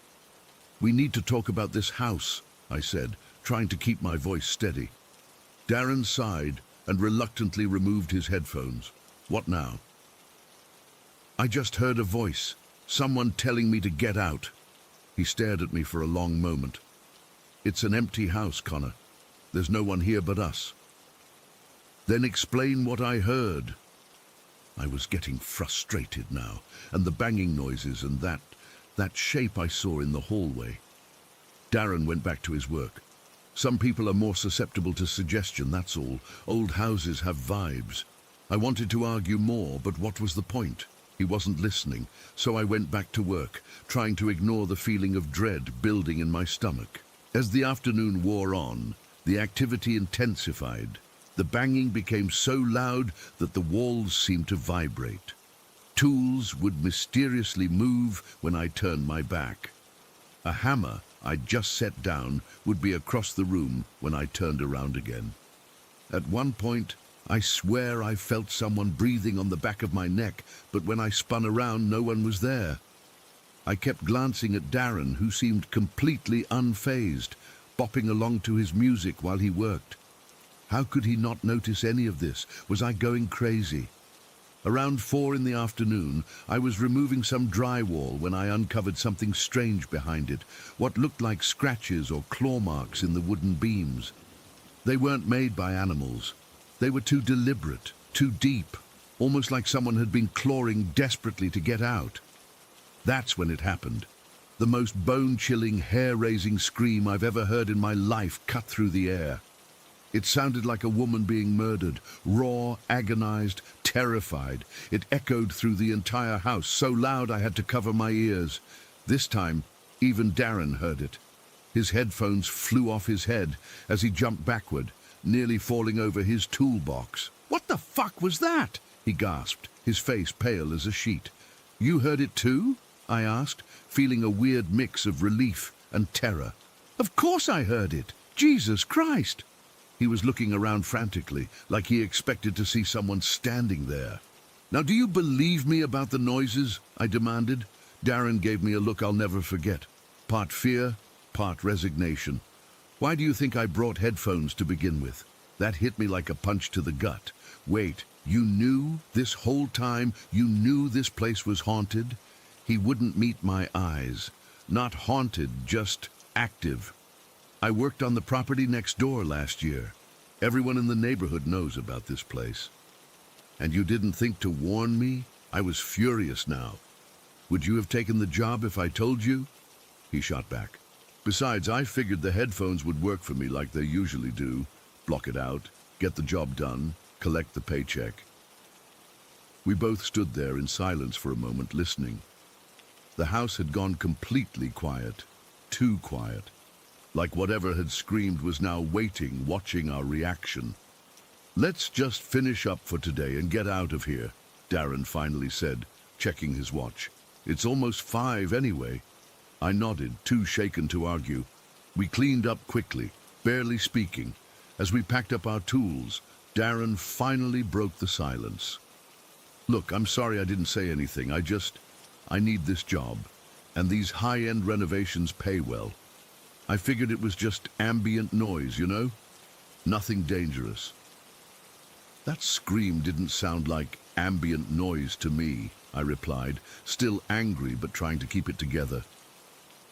"We need to talk about this house," I said, trying to keep my voice steady. Darren sighed and reluctantly removed his headphones. "What now?" "I just heard a voice, someone telling me to get out." He stared at me for a long moment. "It's an empty house, Connor. There's no one here but us." "Then explain what I heard." I was getting frustrated now, and the banging noises and that shape I saw in the hallway. Darren went back to his work. "Some people are more susceptible to suggestion, that's all. Old houses have vibes." I wanted to argue more, but what was the point? He wasn't listening, so I went back to work, trying to ignore the feeling of dread building in my stomach. As the afternoon wore on, the activity intensified. The banging became so loud that the walls seemed to vibrate. Tools would mysteriously move when I turned my back. A hammer I'd just set down would be across the room when I turned around again. At one point, I swear I felt someone breathing on the back of my neck, but when I spun around, no one was there. I kept glancing at Darren, who seemed completely unfazed, bopping along to his music while he worked. How could he not notice any of this? Was I going crazy? Around 4 in the afternoon, I was removing some drywall when I uncovered something strange behind it, what looked like scratches or claw marks in the wooden beams. They weren't made by animals. They were too deliberate, too deep, almost like someone had been clawing desperately to get out. That's when it happened. The most bone-chilling, hair-raising scream I've ever heard in my life cut through the air. It sounded like a woman being murdered, raw, agonized, terrified. It echoed through the entire house, so loud I had to cover my ears. This time, even Darren heard it. His headphones flew off his head as he jumped backward, nearly falling over his toolbox. "What the fuck was that?" he gasped, his face pale as a sheet. "You heard it too?" I asked, feeling a weird mix of relief and terror. "Of course I heard it! Jesus Christ!" He was looking around frantically, like he expected to see someone standing there. "Now do you believe me about the noises?" I demanded. Darren gave me a look I'll never forget. Part fear, part resignation. "Why do you think I brought headphones to begin with?" That hit me like a punch to the gut. "Wait, you knew this whole time? You knew this place was haunted?" He wouldn't meet my eyes. Not haunted, just active. "I worked on the property next door last year. Everyone in the neighborhood knows about this place." "And you didn't think to warn me?" I was furious now. "Would you have taken the job if I told you?" He shot back. "Besides, I figured the headphones would work for me like they usually do. Block it out, get the job done, collect the paycheck." We both stood there in silence for a moment, listening. The house had gone completely quiet, too quiet. Like whatever had screamed was now waiting, watching our reaction. "Let's just finish up for today and get out of here," Darren finally said, checking his watch. "It's almost 5 anyway." I nodded, too shaken to argue. We cleaned up quickly, barely speaking. As we packed up our tools, Darren finally broke the silence. "Look, I'm sorry I didn't say anything. I need this job, and these high-end renovations pay well. I figured it was just ambient noise, you know? Nothing dangerous." "That scream didn't sound like ambient noise to me," I replied, still angry but trying to keep it together.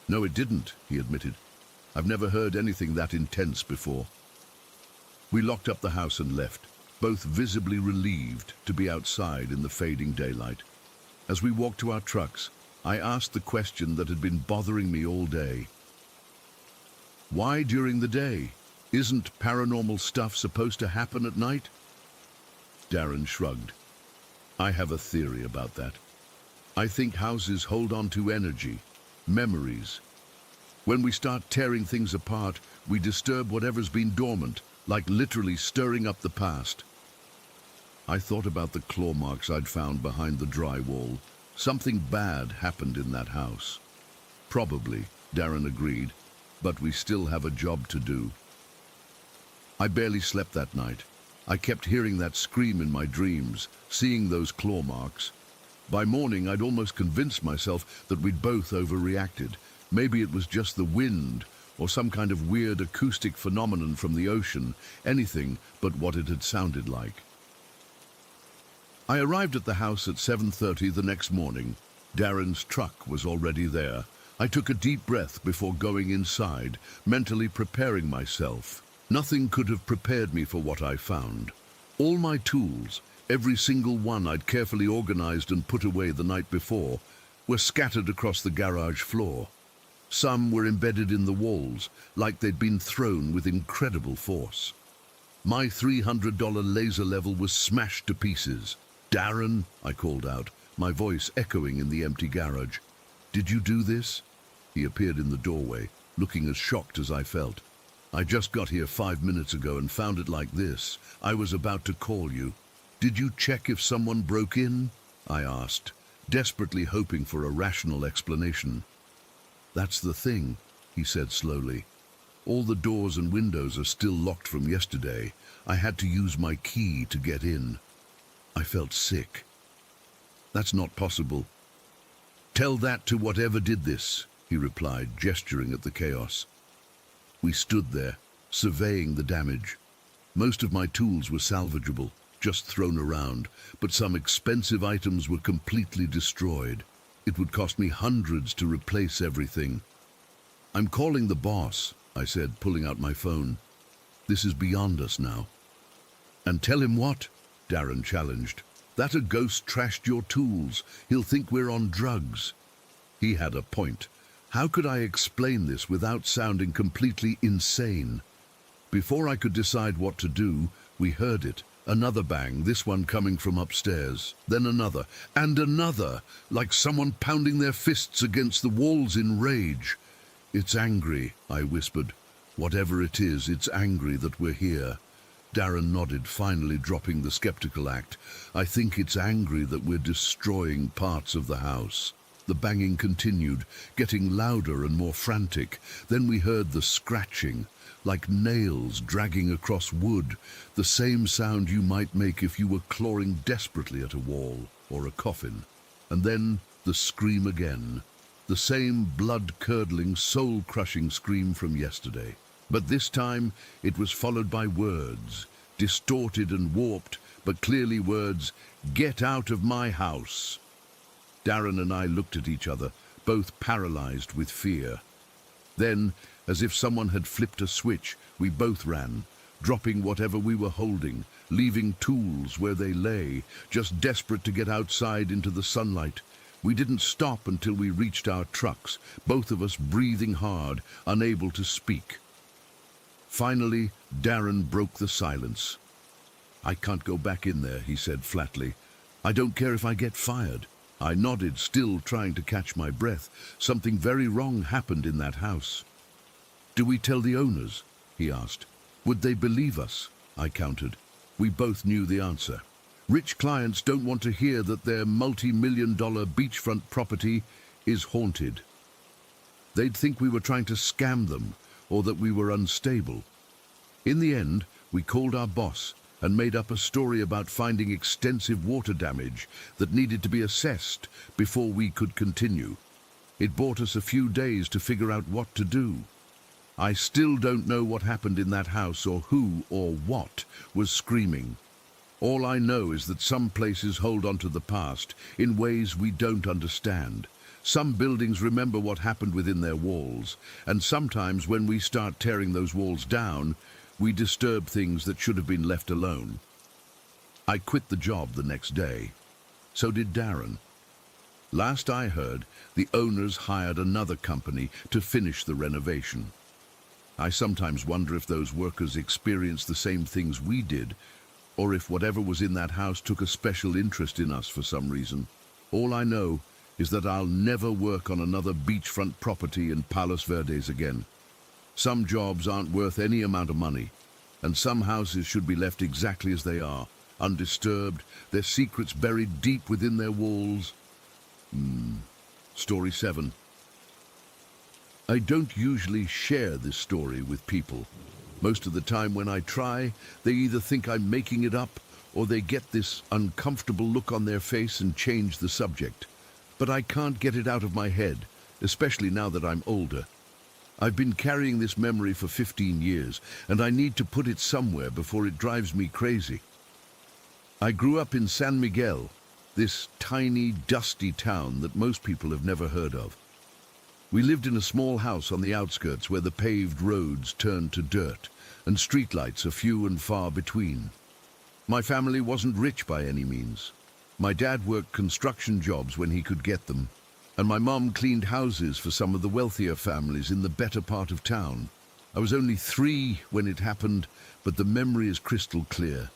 "No, it didn't," he admitted. I've never heard anything that intense before. We locked up the house and left, both visibly relieved to be outside in the fading daylight. As we walked to our trucks, I asked the question that had been bothering me all day. Why during the day? Isn't paranormal stuff supposed to happen at night? Darren shrugged. I have a theory about that. I think houses hold on to energy, memories. When we start tearing things apart, we disturb whatever's been dormant, like literally stirring up the past. I thought about the claw marks I'd found behind the drywall. Something bad happened in that house. Probably, Darren agreed, but we still have a job to do. I barely slept that night. I kept hearing that scream in my dreams, seeing those claw marks. By morning, I'd almost convinced myself that we'd both overreacted. Maybe it was just the wind, or some kind of weird acoustic phenomenon from the ocean, anything but what it had sounded like. I arrived at the house at 7:30 the next morning. Darren's truck was already there. I took a deep breath before going inside, mentally preparing myself. Nothing could have prepared me for what I found. All my tools, every single one I'd carefully organized and put away the night before, were scattered across the garage floor. Some were embedded in the walls, like they'd been thrown with incredible force. My $300 laser level was smashed to pieces. "Darren," I called out, my voice echoing in the empty garage. "Did you do this?" He appeared in the doorway, looking as shocked as I felt. "I just got here 5 minutes ago and found it like this. I was about to call you." "Did you check if someone broke in?" I asked, desperately hoping for a rational explanation. "That's the thing," he said slowly. "All the doors and windows are still locked from yesterday. I had to use my key to get in." I felt sick. "That's not possible." "Tell that to whatever did this," he replied, gesturing at the chaos. We stood there, surveying the damage. Most of my tools were salvageable, just thrown around, but some expensive items were completely destroyed. It would cost me hundreds to replace everything. "I'm calling the boss," I said, pulling out my phone. "This is beyond us now." "And tell him what?" Darren challenged. "That a ghost trashed your tools. He'll think we're on drugs." He had a point. How could I explain this without sounding completely insane? Before I could decide what to do, we heard it. Another bang, this one coming from upstairs. Then another, and another, like someone pounding their fists against the walls in rage. "It's angry," I whispered. "Whatever it is, it's angry that we're here." Darren nodded, finally dropping the skeptical act. "I think it's angry that we're destroying parts of the house." The banging continued, getting louder and more frantic. Then we heard the scratching, like nails dragging across wood, the same sound you might make if you were clawing desperately at a wall or a coffin. And then the scream again, the same blood-curdling, soul-crushing scream from yesterday. But this time it was followed by words, distorted and warped, but clearly words, "Get out of my house." Darren and I looked at each other, both paralyzed with fear. Then, as if someone had flipped a switch, we both ran, dropping whatever we were holding, leaving tools where they lay, just desperate to get outside into the sunlight. We didn't stop until we reached our trucks, both of us breathing hard, unable to speak. Finally, Darren broke the silence. "I can't go back in there," he said flatly. "I don't care if I get fired." I nodded, still trying to catch my breath. Something very wrong happened in that house. "Do we tell the owners?" he asked. "Would they believe us?" I countered. We both knew the answer. Rich clients don't want to hear that their multi-million-dollar beachfront property is haunted. They'd think we were trying to scam them, or that we were unstable. In the end, we called our boss and made up a story about finding extensive water damage that needed to be assessed before we could continue. It bought us a few days to figure out what to do. I still don't know what happened in that house or who or what was screaming. All I know is that some places hold on to the past in ways we don't understand. Some buildings remember what happened within their walls, and sometimes when we start tearing those walls down, we disturb things that should have been left alone. I quit the job the next day. So did Darren. Last I heard, the owners hired another company to finish the renovation. I sometimes wonder if those workers experienced the same things we did, or if whatever was in that house took a special interest in us for some reason. All I know is that I'll never work on another beachfront property in Palos Verdes again. Some jobs aren't worth any amount of money, and some houses should be left exactly as they are, undisturbed, their secrets buried deep within their walls. Story 7. I don't usually share this story with people. Most of the time when I try, they either think I'm making it up or they get this uncomfortable look on their face and change the subject. But I can't get it out of my head, especially now that I'm older. I've been carrying this memory for 15 years, and I need to put it somewhere before it drives me crazy. I grew up in San Miguel, this tiny, dusty town that most people have never heard of. We lived in a small house on the outskirts where the paved roads turned to dirt, and streetlights are few and far between. My family wasn't rich by any means. My dad worked construction jobs when he could get them, and my mom cleaned houses for some of the wealthier families in the better part of town. I was only 3 when it happened, but the memory is crystal clear.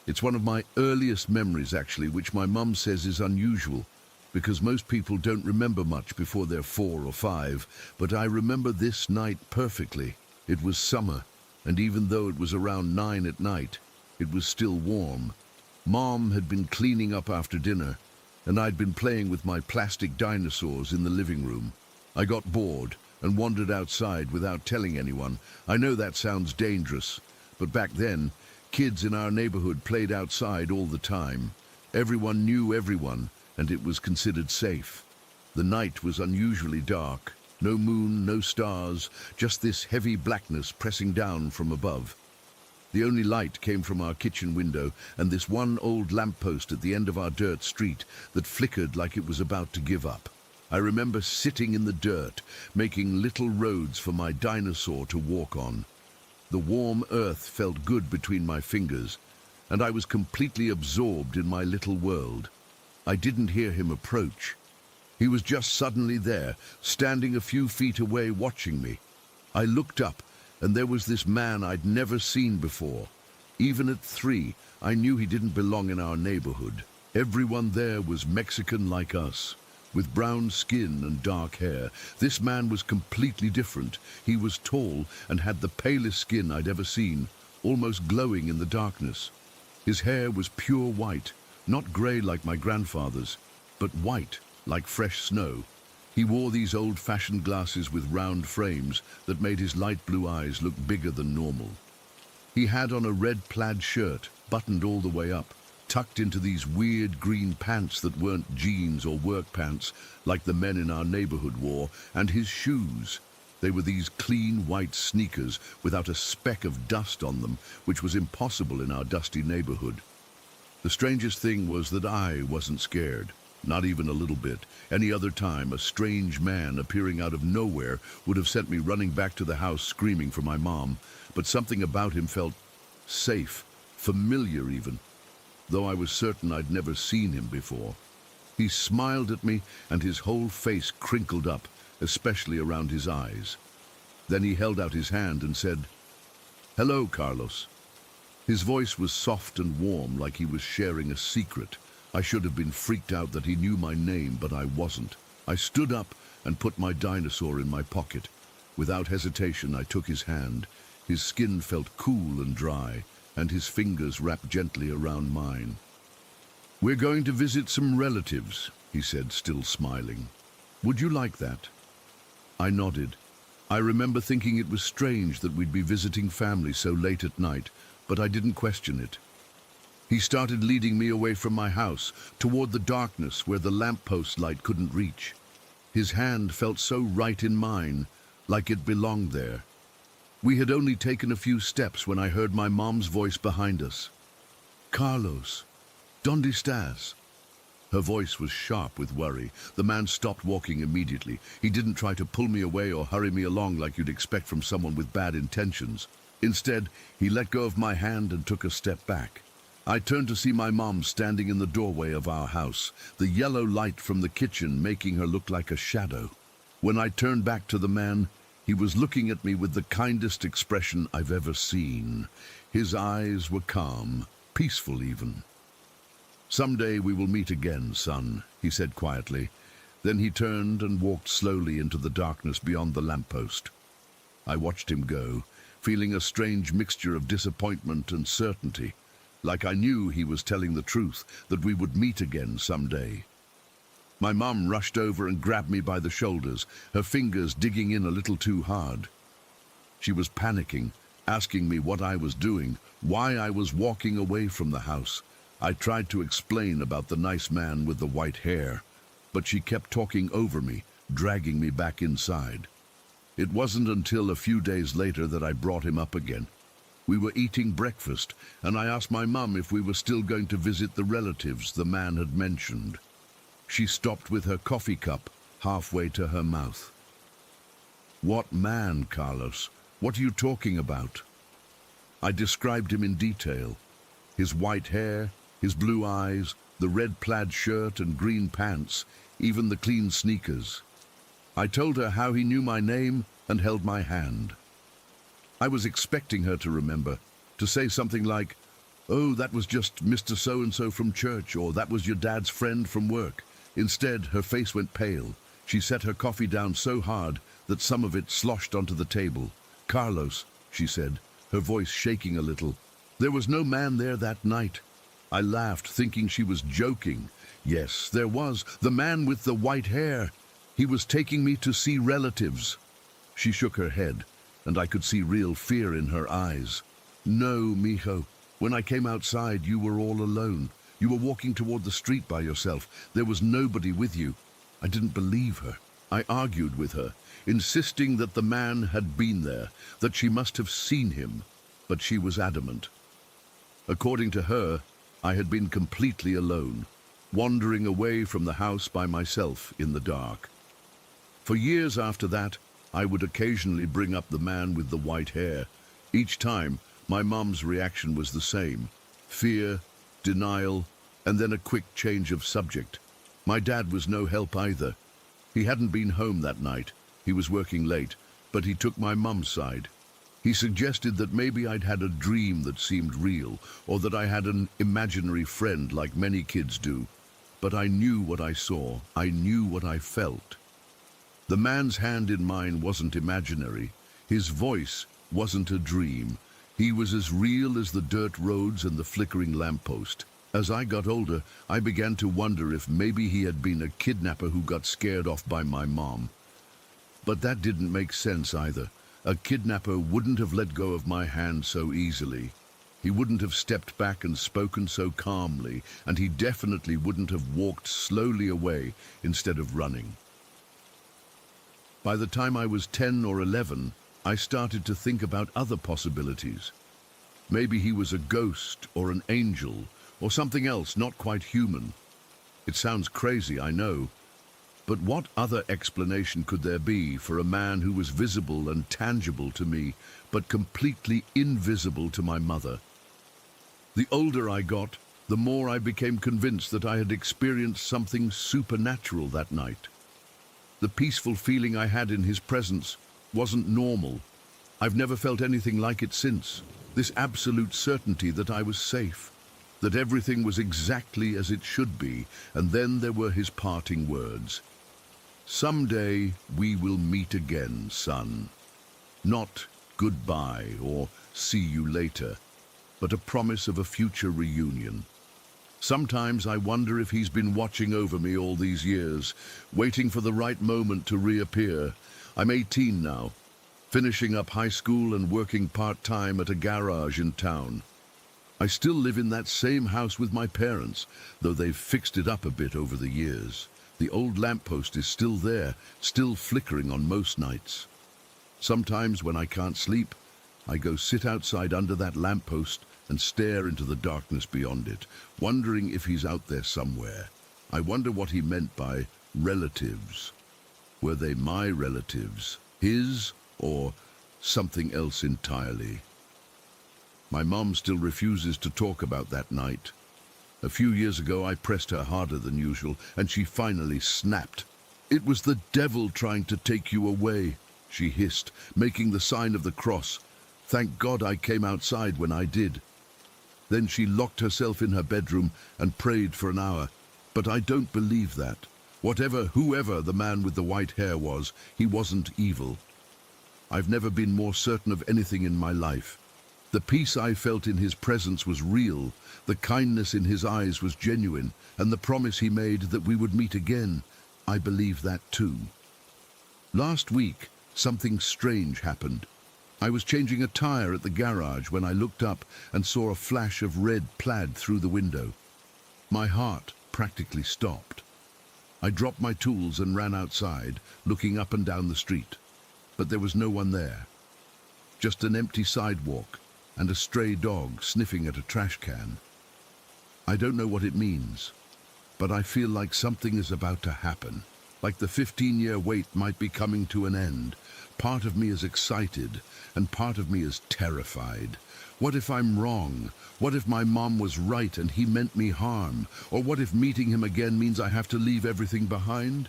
It's one of my earliest memories, actually, which my mum says is unusual, because most people don't remember much before they're 4 or 5, but I remember this night perfectly. It was summer, and even though it was around 9 at night, it was still warm. Mom had been cleaning up after dinner, and I'd been playing with my plastic dinosaurs in the living room. I got bored and wandered outside without telling anyone. I know that sounds dangerous, but back then, kids in our neighborhood played outside all the time. Everyone knew everyone, and it was considered safe. The night was unusually dark. No moon, no stars, just this heavy blackness pressing down from above. The only light came from our kitchen window and this one old lamppost at the end of our dirt street that flickered like it was about to give up. I remember sitting in the dirt, making little roads for my dinosaur to walk on. The warm earth felt good between my fingers, and I was completely absorbed in my little world. I didn't hear him approach. He was just suddenly there, standing a few feet away watching me. I looked up, and there was this man I'd never seen before. Even at 3, I knew he didn't belong in our neighborhood. Everyone there was Mexican like us, with brown skin and dark hair. This man was completely different. He was tall and had the palest skin I'd ever seen, almost glowing in the darkness. His hair was pure white, not grey like my grandfather's, but white like fresh snow. He wore these old-fashioned glasses with round frames that made his light blue eyes look bigger than normal. He had on a red plaid shirt, buttoned all the way up, tucked into these weird green pants that weren't jeans or work pants like the men in our neighborhood wore, and his shoes. They were these clean white sneakers without a speck of dust on them, which was impossible in our dusty neighborhood. The strangest thing was that I wasn't scared. Not even a little bit. Any other time, a strange man appearing out of nowhere would have sent me running back to the house screaming for my mom, but something about him felt safe, familiar even, though I was certain I'd never seen him before. He smiled at me, and his whole face crinkled up, especially around his eyes. Then he held out his hand and said, "Hello, Carlos." His voice was soft and warm, like he was sharing a secret. I should have been freaked out that he knew my name, but I wasn't. I stood up and put my dinosaur in my pocket. Without hesitation, I took his hand. His skin felt cool and dry, and his fingers wrapped gently around mine. "We're going to visit some relatives," he said, still smiling. "Would you like that?" I nodded. I remember thinking it was strange that we'd be visiting family so late at night, but I didn't question it. He started leading me away from my house, toward the darkness where the lamppost light couldn't reach. His hand felt so right in mine, like it belonged there. We had only taken a few steps when I heard my mom's voice behind us. "Carlos, ¿dónde estás?" Her voice was sharp with worry. The man stopped walking immediately. He didn't try to pull me away or hurry me along like you'd expect from someone with bad intentions. Instead, he let go of my hand and took a step back. I turned to see my mom standing in the doorway of our house, the yellow light from the kitchen making her look like a shadow. When I turned back to the man, he was looking at me with the kindest expression I've ever seen. His eyes were calm, peaceful even. "Someday we will meet again, son," he said quietly. Then he turned and walked slowly into the darkness beyond the lamppost. I watched him go, feeling a strange mixture of disappointment and certainty, like I knew he was telling the truth, that we would meet again someday. My mum rushed over and grabbed me by the shoulders, her fingers digging in a little too hard. She was panicking, asking me what I was doing, why I was walking away from the house. I tried to explain about the nice man with the white hair, but she kept talking over me, dragging me back inside. It wasn't until a few days later that I brought him up again. We were eating breakfast, and I asked my mum if we were still going to visit the relatives the man had mentioned. She stopped with her coffee cup halfway to her mouth. "What man, Carlos? What are you talking about?" I described him in detail. His white hair, his blue eyes, the red plaid shirt and green pants, even the clean sneakers. I told her how he knew my name and held my hand. I was expecting her to remember, to say something like, "Oh, that was just Mr. So-and-so from church," or "that was your dad's friend from work." Instead, her face went pale. She set her coffee down so hard that some of it sloshed onto the table. "Carlos," she said, her voice shaking a little, "there was no man there that night." I laughed, thinking she was joking. Yes, there was, the man with the white hair. He was taking me to see relatives. She shook her head, and I could see real fear in her eyes. "No, mijo. When I came outside, you were all alone. You were walking toward the street by yourself. There was nobody with you." I didn't believe her. I argued with her, insisting that the man had been there, that she must have seen him, but she was adamant. According to her, I had been completely alone, wandering away from the house by myself in the dark. For years after that, I would occasionally bring up the man with the white hair. Each time, my mum's reaction was the same: fear, denial, and then a quick change of subject. My dad was no help either. He hadn't been home that night. He was working late, but he took my mum's side. He suggested that maybe I'd had a dream that seemed real, or that I had an imaginary friend like many kids do. But I knew what I saw. I knew what I felt. The man's hand in mine wasn't imaginary. His voice wasn't a dream. He was as real as the dirt roads and the flickering lamppost. As I got older, I began to wonder if maybe he had been a kidnapper who got scared off by my mom. But that didn't make sense either. A kidnapper wouldn't have let go of my hand so easily. He wouldn't have stepped back and spoken so calmly, and he definitely wouldn't have walked slowly away instead of running. By the time I was 10 or 11, I started to think about other possibilities. Maybe he was a ghost or an angel or something else not quite human. It sounds crazy, I know, but what other explanation could there be for a man who was visible and tangible to me, but completely invisible to my mother? The older I got, the more I became convinced that I had experienced something supernatural that night. The peaceful feeling I had in his presence wasn't normal. I've never felt anything like it since. This absolute certainty that I was safe, that everything was exactly as it should be, and then there were his parting words. "Someday we will meet again, son." Not goodbye or see you later, but a promise of a future reunion. Sometimes I wonder if he's been watching over me all these years, waiting for the right moment to reappear. I'm 18 now, finishing up high school and working part-time at a garage in town. I still live in that same house with my parents, though they've fixed it up a bit over the years. The old lamppost is still there, still flickering on most nights. Sometimes when I can't sleep, I go sit outside under that lamppost and stare into the darkness beyond it, wondering if he's out there somewhere, I wonder what he meant by relatives. Were they my relatives, his, or something else entirely? My mom still refuses to talk about that night. A few years ago, I pressed her harder than usual, and she finally snapped. "It was the devil trying to take you away," she hissed, making the sign of the cross. Thank God I came outside when I did. Then she locked herself in her bedroom and prayed for an hour. But I don't believe that. Whoever the man with the white hair was, he wasn't evil. I've never been more certain of anything in my life. The peace I felt in his presence was real, the kindness in his eyes was genuine, and the promise he made that we would meet again, I believe that too. Last week, something strange happened. I was changing a tire at the garage when I looked up and saw a flash of red plaid through the window. My heart practically stopped. I dropped my tools and ran outside, looking up and down the street. But there was no one there. Just an empty sidewalk and a stray dog sniffing at a trash can. I don't know what it means, but I feel like something is about to happen. Like the 15-year wait might be coming to an end. Part of me is excited, and part of me is terrified. What if I'm wrong? What if my mom was right and he meant me harm? Or what if meeting him again means I have to leave everything behind?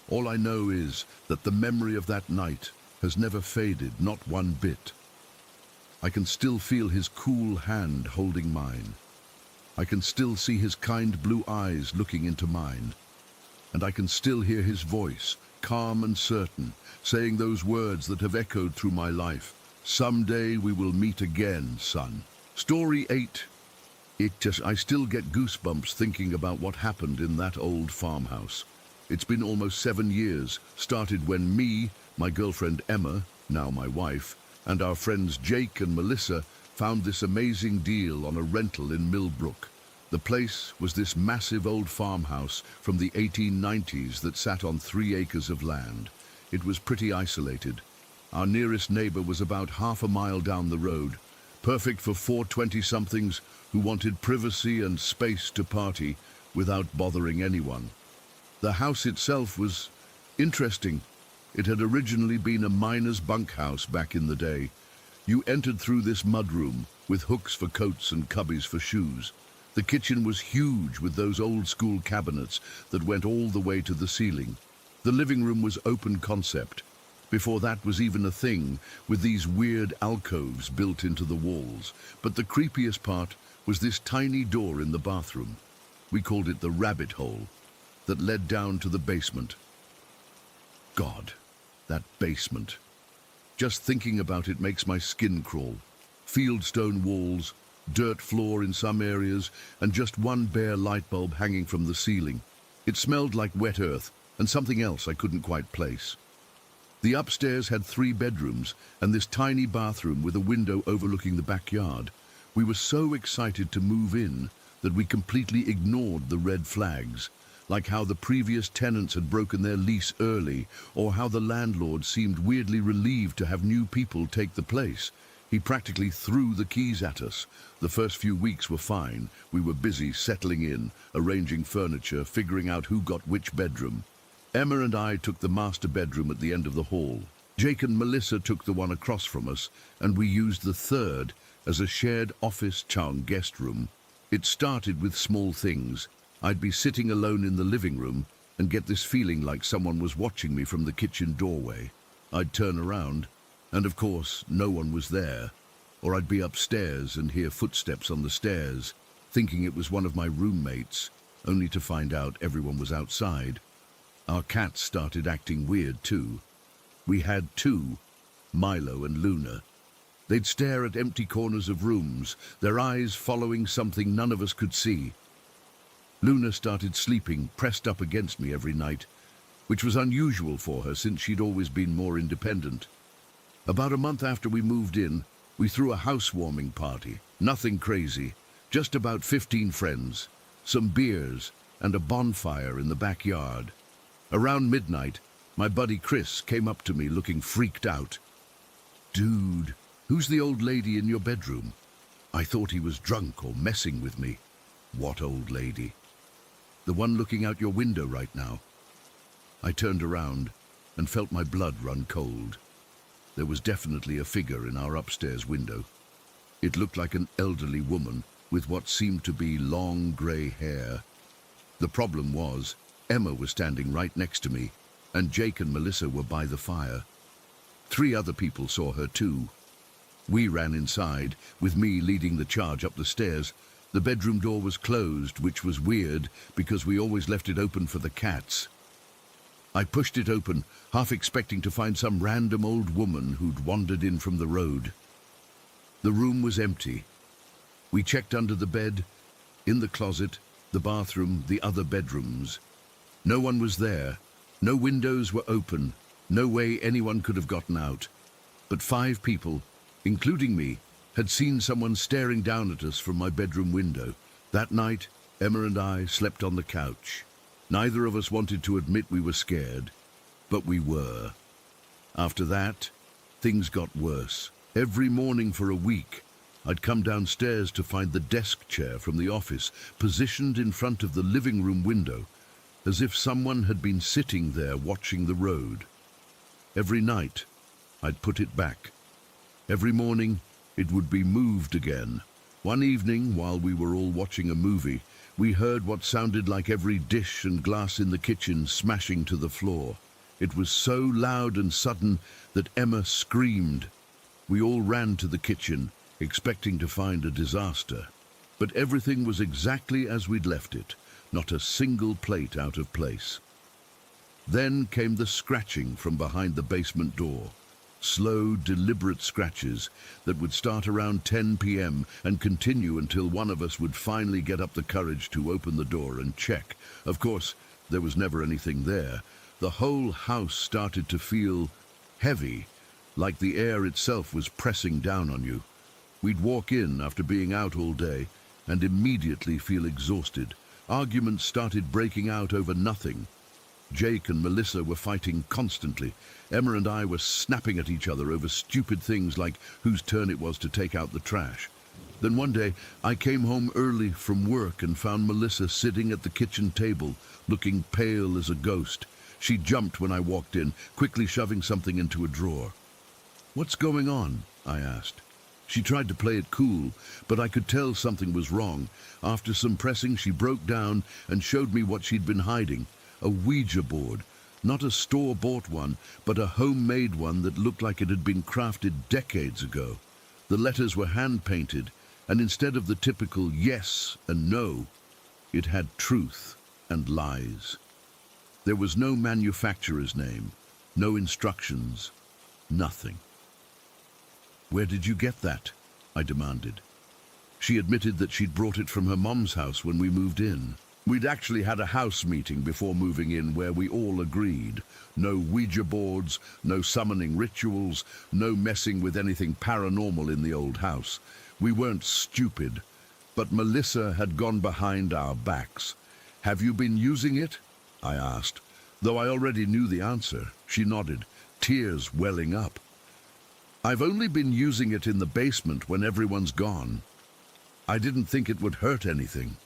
All I know is that the memory of that night has never faded, not one bit. I can still feel his cool hand holding mine. I can still see his kind blue eyes looking into mine. And I can still hear his voice, calm and certain, saying those words that have echoed through my life. "Someday we will meet again, son." Story 8. I still get goosebumps thinking about what happened in that old farmhouse. It's been almost 7 years, started when me, my girlfriend Emma, now my wife, and our friends Jake and Melissa found this amazing deal on a rental in Millbrook. The place was this massive old farmhouse from the 1890s that sat on 3 acres of land. It was pretty isolated. Our nearest neighbor was about half a mile down the road, perfect for 4 20-somethings who wanted privacy and space to party without bothering anyone. The house itself was interesting. It had originally been a miner's bunkhouse back in the day. You entered through this mudroom with hooks for coats and cubbies for shoes. The kitchen was huge with those old-school cabinets that went all the way to the ceiling. The living room was open concept. Before that was even a thing, with these weird alcoves built into the walls. But the creepiest part was this tiny door in the bathroom. We called it the rabbit hole, that led down to the basement. God, that basement. Just thinking about it makes my skin crawl. Fieldstone walls, dirt floor in some areas, and just one bare light bulb hanging from the ceiling. It smelled like wet earth, and something else I couldn't quite place. The upstairs had 3 bedrooms, and this tiny bathroom with a window overlooking the backyard. We were so excited to move in that we completely ignored the red flags, like how the previous tenants had broken their lease early, or how the landlord seemed weirdly relieved to have new people take the place. He practically threw the keys at us. The first few weeks were fine. We were busy settling in, arranging furniture, figuring out who got which bedroom. Emma and I took the master bedroom at the end of the hall. Jake and Melissa took the one across from us, and we used the third as a shared office-chung guest room. It started with small things. I'd be sitting alone in the living room and get this feeling like someone was watching me from the kitchen doorway. I'd turn around, and of course, no one was there. Or I'd be upstairs and hear footsteps on the stairs, thinking it was one of my roommates, only to find out everyone was outside. Our cats started acting weird too. We had 2, Milo and Luna. They'd stare at empty corners of rooms, their eyes following something none of us could see. Luna started sleeping pressed up against me every night, which was unusual for her since she'd always been more independent. About a month after we moved in, we threw a housewarming party. Nothing crazy, just about 15 friends, some beers, and a bonfire in the backyard. Around midnight, my buddy Chris came up to me looking freaked out. "Dude, who's the old lady in your bedroom?" I thought he was drunk or messing with me. What old lady? The one looking out your window right now." I turned around and felt my blood run cold. There was definitely a figure in our upstairs window. It looked like an elderly woman with what seemed to be long grey hair. The problem was, Emma was standing right next to me, and Jake and Melissa were by the fire. 3 other people saw her too. We ran inside, with me leading the charge up the stairs. The bedroom door was closed, which was weird because we always left it open for the cats. I pushed it open, half expecting to find some random old woman who'd wandered in from the road. The room was empty. We checked under the bed, in the closet, the bathroom, the other bedrooms. No one was there. No windows were open. No way anyone could have gotten out. But 5 people, including me, had seen someone staring down at us from my bedroom window. That night, Emma and I slept on the couch. Neither of us wanted to admit we were scared, but we were. After that, things got worse. Every morning for a week, I'd come downstairs to find the desk chair from the office positioned in front of the living room window, as if someone had been sitting there watching the road. Every night, I'd put it back. Every morning, it would be moved again. One evening, while we were all watching a movie, we heard what sounded like every dish and glass in the kitchen smashing to the floor. It was so loud and sudden that Emma screamed. We all ran to the kitchen, expecting to find a disaster. But everything was exactly as we'd left it, not a single plate out of place. Then came the scratching from behind the basement door. Slow, deliberate scratches that would start around 10 p.m. and continue until one of us would finally get up the courage to open the door and check. Of course, there was never anything there. The whole house started to feel heavy, like the air itself was pressing down on you. We'd walk in after being out all day and immediately feel exhausted. Arguments started breaking out over nothing. Jake and Melissa were fighting constantly. Emma and I were snapping at each other over stupid things like whose turn it was to take out the trash. Then one day, I came home early from work and found Melissa sitting at the kitchen table, looking pale as a ghost. She jumped when I walked in, quickly shoving something into a drawer. "What's going on?" I asked. She tried to play it cool, but I could tell something was wrong. After some pressing, she broke down and showed me what she'd been hiding. A Ouija board. Not a store-bought one, but a homemade one that looked like it had been crafted decades ago. The letters were hand-painted, and instead of the typical yes and no, it had truth and lies. There was no manufacturer's name, no instructions, nothing. "Where did you get that?" I demanded. She admitted that she'd brought it from her mom's house when we moved in. We'd actually had a house meeting before moving in where we all agreed. No Ouija boards, no summoning rituals, no messing with anything paranormal in the old house. We weren't stupid, but Melissa had gone behind our backs. "Have you been using it?" I asked. Though I already knew the answer, she nodded, tears welling up. "I've only been using it in the basement when everyone's gone. I didn't think it would hurt anything."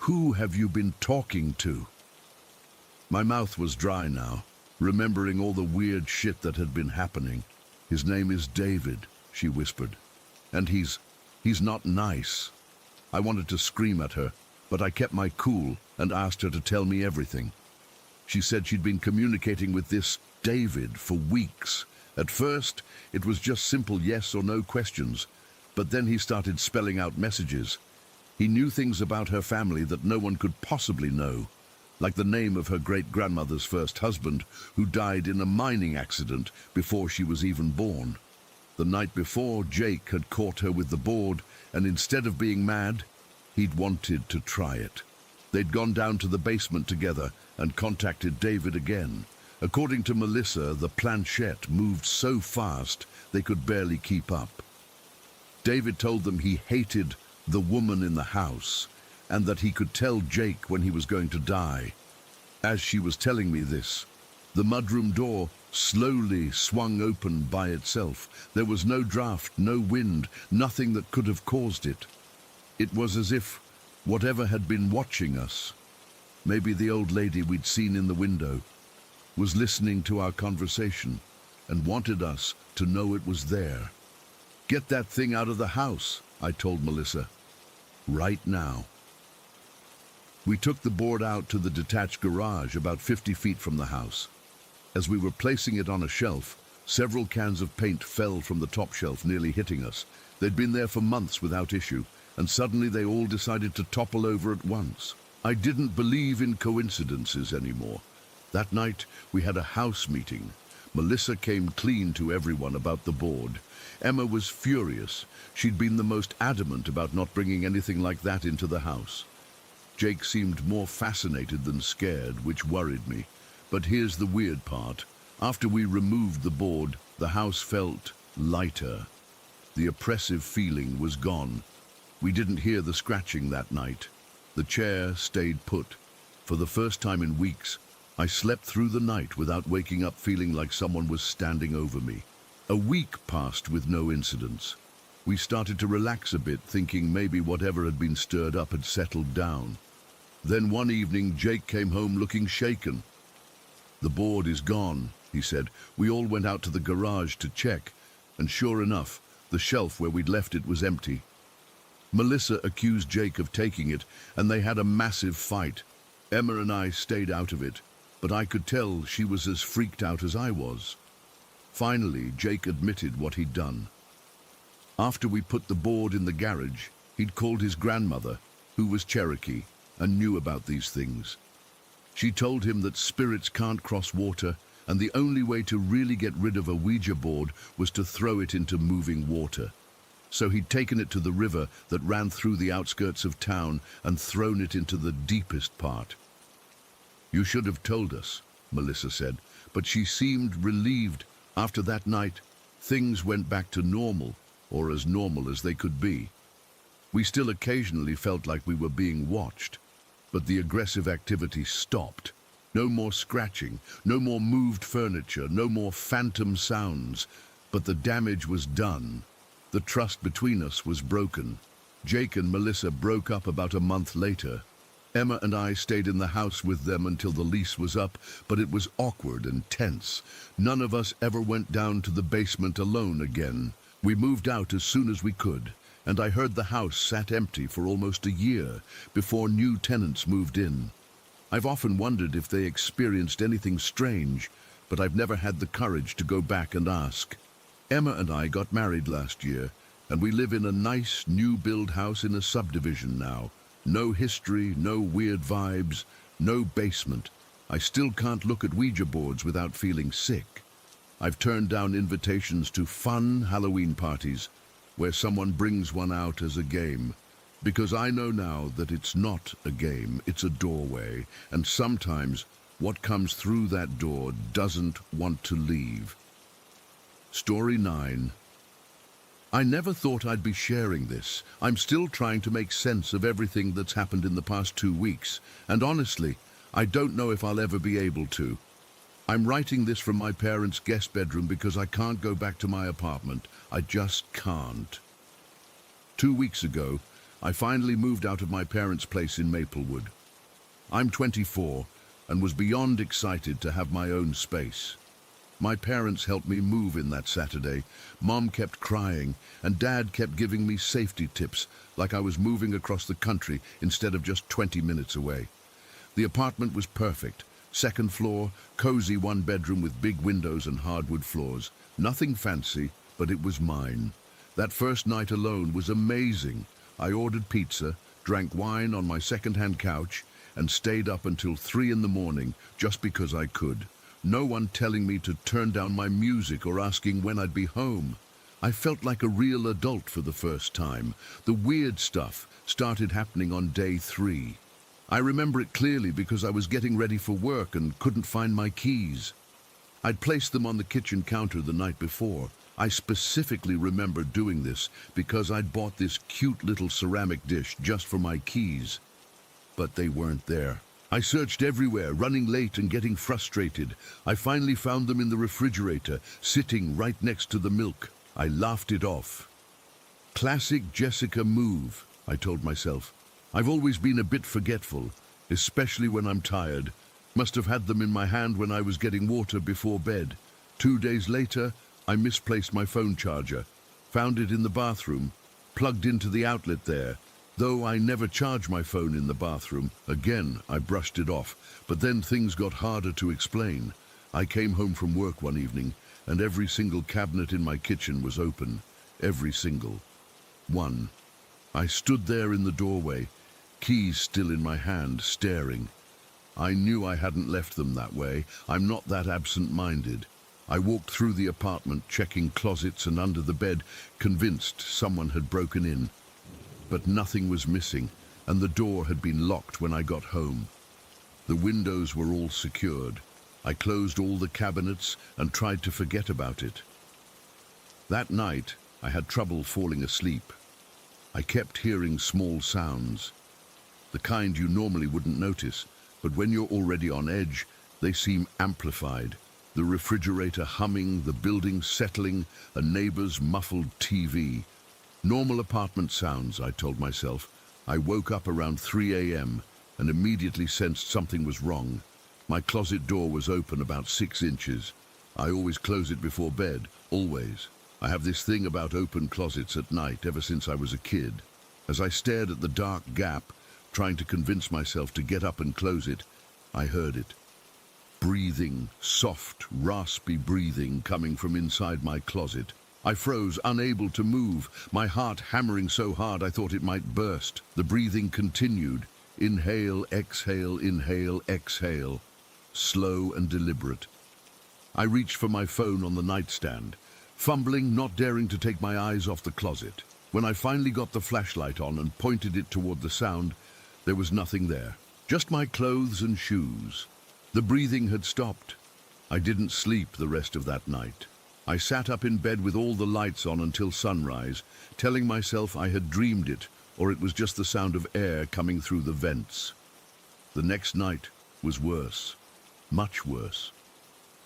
"Who have you been talking to?" My mouth was dry now, remembering all the weird shit that had been happening. "His name is David," she whispered. "And he's not nice." I wanted to scream at her, but I kept my cool and asked her to tell me everything. She said she'd been communicating with this David for weeks. At first, it was just simple yes or no questions, but then he started spelling out messages. He knew things about her family that no one could possibly know, like the name of her great-grandmother's first husband, who died in a mining accident before she was even born. The night before, Jake had caught her with the board, and instead of being mad, he'd wanted to try it. They'd gone down to the basement together and contacted David again. According to Melissa, the planchette moved so fast they could barely keep up. David told them he hated the woman in the house, and that he could tell Jake when he was going to die. As she was telling me this, the mudroom door slowly swung open by itself. There was no draft, no wind, nothing that could have caused it. It was as if whatever had been watching us Maybe the old lady we'd seen in the window was listening to our conversation and wanted us to know it was there. "Get that thing out of the house," I told Melissa. "Right now." We took the board out to the detached garage about 50 feet from the house. As we were placing it on a shelf, several cans of paint fell from the top shelf, nearly hitting us. They'd been there for months without issue, and suddenly they all decided to topple over at once. I didn't believe in coincidences anymore. That night, we had a house meeting. Melissa came clean to everyone about the board. Emma was furious. She'd been the most adamant about not bringing anything like that into the house. Jake seemed more fascinated than scared, which worried me. But here's the weird part. After we removed the board, the house felt lighter. The oppressive feeling was gone. We didn't hear the scratching that night. The chair stayed put. For the first time in weeks, I slept through the night without waking up feeling like someone was standing over me. A week passed with no incidents. We started to relax a bit, thinking maybe whatever had been stirred up had settled down. Then one evening, Jake came home looking shaken. "The board is gone," he said. "We all went out to the garage to check, and sure enough, the shelf where we'd left it was empty." Melissa accused Jake of taking it, and they had a massive fight. Emma and I stayed out of it, but I could tell she was as freaked out as I was. Finally, Jake admitted what he'd done. After we put the board in the garage, he'd called his grandmother, who was Cherokee, and knew about these things. She told him that spirits can't cross water, and the only way to really get rid of a Ouija board was to throw it into moving water. So he'd taken it to the river that ran through the outskirts of town and thrown it into the deepest part. "You should have told us," Melissa said, but she seemed relieved. After that night, things went back to normal, or as normal as they could be. We still occasionally felt like we were being watched, but the aggressive activity stopped. No more scratching, no more moved furniture, no more phantom sounds, but the damage was done. The trust between us was broken. Jake and Melissa broke up about a month later. Emma and I stayed in the house with them until the lease was up, but it was awkward and tense. None of us ever went down to the basement alone again. We moved out as soon as we could, and I heard the house sat empty for almost a year before new tenants moved in. I've often wondered if they experienced anything strange, but I've never had the courage to go back and ask. Emma and I got married last year, and we live in a nice new-build house in a subdivision now. No history, no weird vibes, no basement. I still can't look at Ouija boards without feeling sick. I've turned down invitations to fun Halloween parties where someone brings one out as a game, because I know now that it's not a game, it's a doorway, and sometimes what comes through that door doesn't want to leave. Story 9. I never thought I'd be sharing this. I'm still trying to make sense of everything that's happened in the past 2 weeks, and honestly, I don't know if I'll ever be able to. I'm writing this from my parents' guest bedroom because I can't go back to my apartment. I just can't. 2 weeks ago, I finally moved out of my parents' place in Maplewood. I'm 24 and was beyond excited to have my own space. My parents helped me move in that Saturday. Mom kept crying, and Dad kept giving me safety tips like I was moving across the country instead of just 20 minutes away. The apartment was perfect. 2nd floor, cozy 1-bedroom with big windows and hardwood floors. Nothing fancy, but it was mine. That first night alone was amazing. I ordered pizza, drank wine on my second-hand couch, and stayed up until 3 in the morning just because I could. No one telling me to turn down my music or asking when I'd be home. I felt like a real adult for the first time. The weird stuff started happening on day 3. I remember it clearly because I was getting ready for work and couldn't find my keys. I'd placed them on the kitchen counter the night before. I specifically remember doing this because I'd bought this cute little ceramic dish just for my keys. But they weren't there. I searched everywhere, running late and getting frustrated. I finally found them in the refrigerator, sitting right next to the milk. I laughed it off. Classic Jessica move, I told myself. I've always been a bit forgetful, especially when I'm tired. Must have had them in my hand when I was getting water before bed. 2 days later, I misplaced my phone charger. Found it in the bathroom, plugged into the outlet there. Though I never charge my phone in the bathroom, again, I brushed it off. But then things got harder to explain. I came home from work one evening, and every single cabinet in my kitchen was open. Every single one. I stood there in the doorway, keys still in my hand, staring. I knew I hadn't left them that way. I'm not that absent-minded. I walked through the apartment, checking closets and under the bed, convinced someone had broken in. But nothing was missing, and the door had been locked when I got home. The windows were all secured. I closed all the cabinets and tried to forget about it. That night, I had trouble falling asleep. I kept hearing small sounds, the kind you normally wouldn't notice, but when you're already on edge, they seem amplified. The refrigerator humming, the building settling, a neighbor's muffled TV. Normal apartment sounds, I told myself. I woke up around 3 a.m. and immediately sensed something was wrong. My closet door was open about 6 inches. I always close it before bed, always. I have this thing about open closets at night ever since I was a kid. As I stared at the dark gap, trying to convince myself to get up and close it, I heard it. Breathing, soft, raspy breathing coming from inside my closet. I froze, unable to move, my heart hammering so hard I thought it might burst. The breathing continued. Inhale, exhale, exhale. Slow and deliberate. I reached for my phone on the nightstand, fumbling, not daring to take my eyes off the closet. When I finally got the flashlight on and pointed it toward the sound, there was nothing there. Just my clothes and shoes. The breathing had stopped. I didn't sleep the rest of that night. I sat up in bed with all the lights on until sunrise, telling myself I had dreamed it, or it was just the sound of air coming through the vents. The next night was worse. Much worse.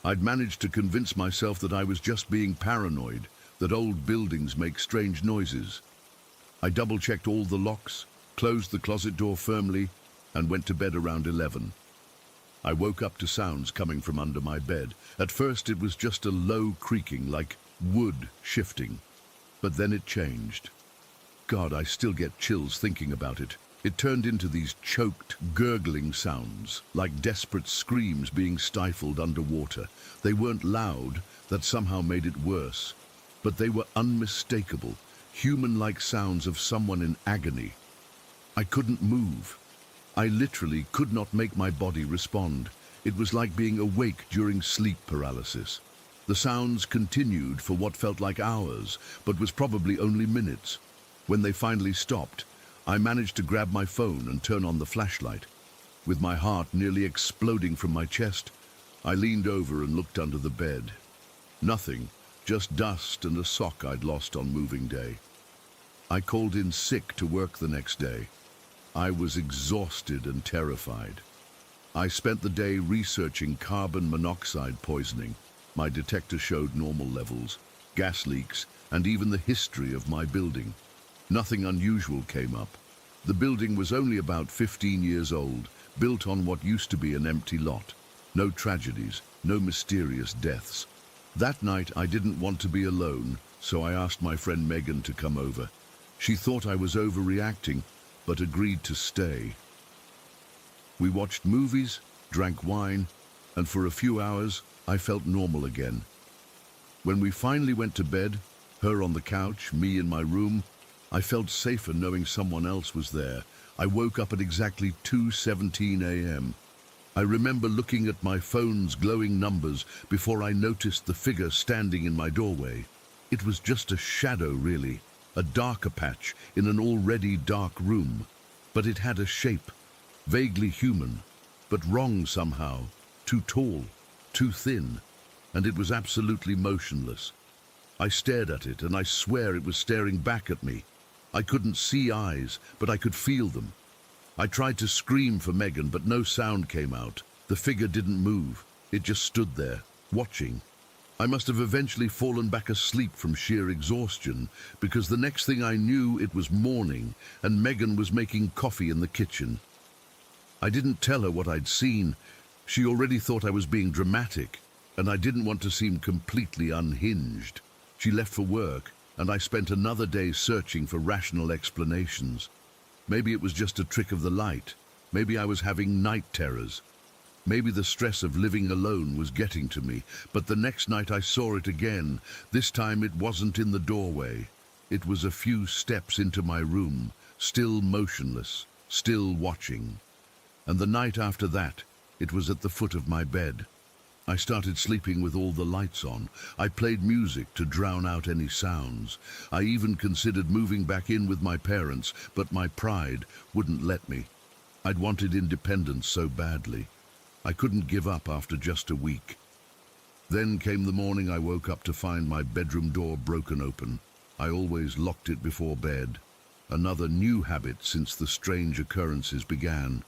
I'd managed to convince myself that I was just being paranoid, that old buildings make strange noises. I double-checked all the locks, closed the closet door firmly, and went to bed around 11. I woke up to sounds coming from under my bed. At first it was just a low creaking, like wood shifting. But then it changed. God, I still get chills thinking about it. It turned into these choked, gurgling sounds, like desperate screams being stifled underwater. They weren't loud, that somehow made it worse. But they were unmistakable, human-like sounds of someone in agony. I couldn't move. I literally could not make my body respond. It was like being awake during sleep paralysis. The sounds continued for what felt like hours, but was probably only minutes. When they finally stopped, I managed to grab my phone and turn on the flashlight. With my heart nearly exploding from my chest, I leaned over and looked under the bed. Nothing, just dust and a sock I'd lost on moving day. I called in sick to work the next day. I was exhausted and terrified. I spent the day researching carbon monoxide poisoning. My detector showed normal levels, gas leaks, and even the history of my building. Nothing unusual came up. The building was only about 15 years old, built on what used to be an empty lot. No tragedies, no mysterious deaths. That night I didn't want to be alone, so I asked my friend Megan to come over. She thought I was overreacting, but agreed to stay. We watched movies, drank wine, and for a few hours, I felt normal again. When we finally went to bed, her on the couch, me in my room, I felt safer knowing someone else was there. I woke up at exactly 2:17 a.m. I remember looking at my phone's glowing numbers before I noticed the figure standing in my doorway. It was just a shadow, really. A darker patch in an already dark room, but it had a shape, vaguely human, but wrong somehow, too tall, too thin, and it was absolutely motionless. I stared at it, and I swear it was staring back at me. I couldn't see eyes, but I could feel them. I tried to scream for Megan, but no sound came out. The figure didn't move. It just stood there, watching. I must have eventually fallen back asleep from sheer exhaustion, because the next thing I knew, it was morning, and Megan was making coffee in the kitchen. I didn't tell her what I'd seen. She already thought I was being dramatic, and I didn't want to seem completely unhinged. She left for work, and I spent another day searching for rational explanations. Maybe it was just a trick of the light. Maybe I was having night terrors. Maybe the stress of living alone was getting to me, but the next night I saw it again. This time it wasn't in the doorway. It was a few steps into my room, still motionless, still watching. And the night after that, it was at the foot of my bed. I started sleeping with all the lights on. I played music to drown out any sounds. I even considered moving back in with my parents, but my pride wouldn't let me. I'd wanted independence so badly. I couldn't give up after just a week. Then came the morning I woke up to find my bedroom door broken open. I always locked it before bed. Another new habit since the strange occurrences began.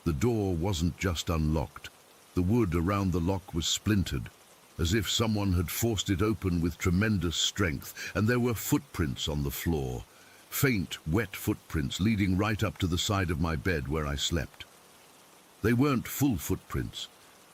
The door wasn't just unlocked. The wood around the lock was splintered, as if someone had forced it open with tremendous strength, and there were footprints on the floor. Faint, wet footprints leading right up to the side of my bed where I slept. They weren't full footprints,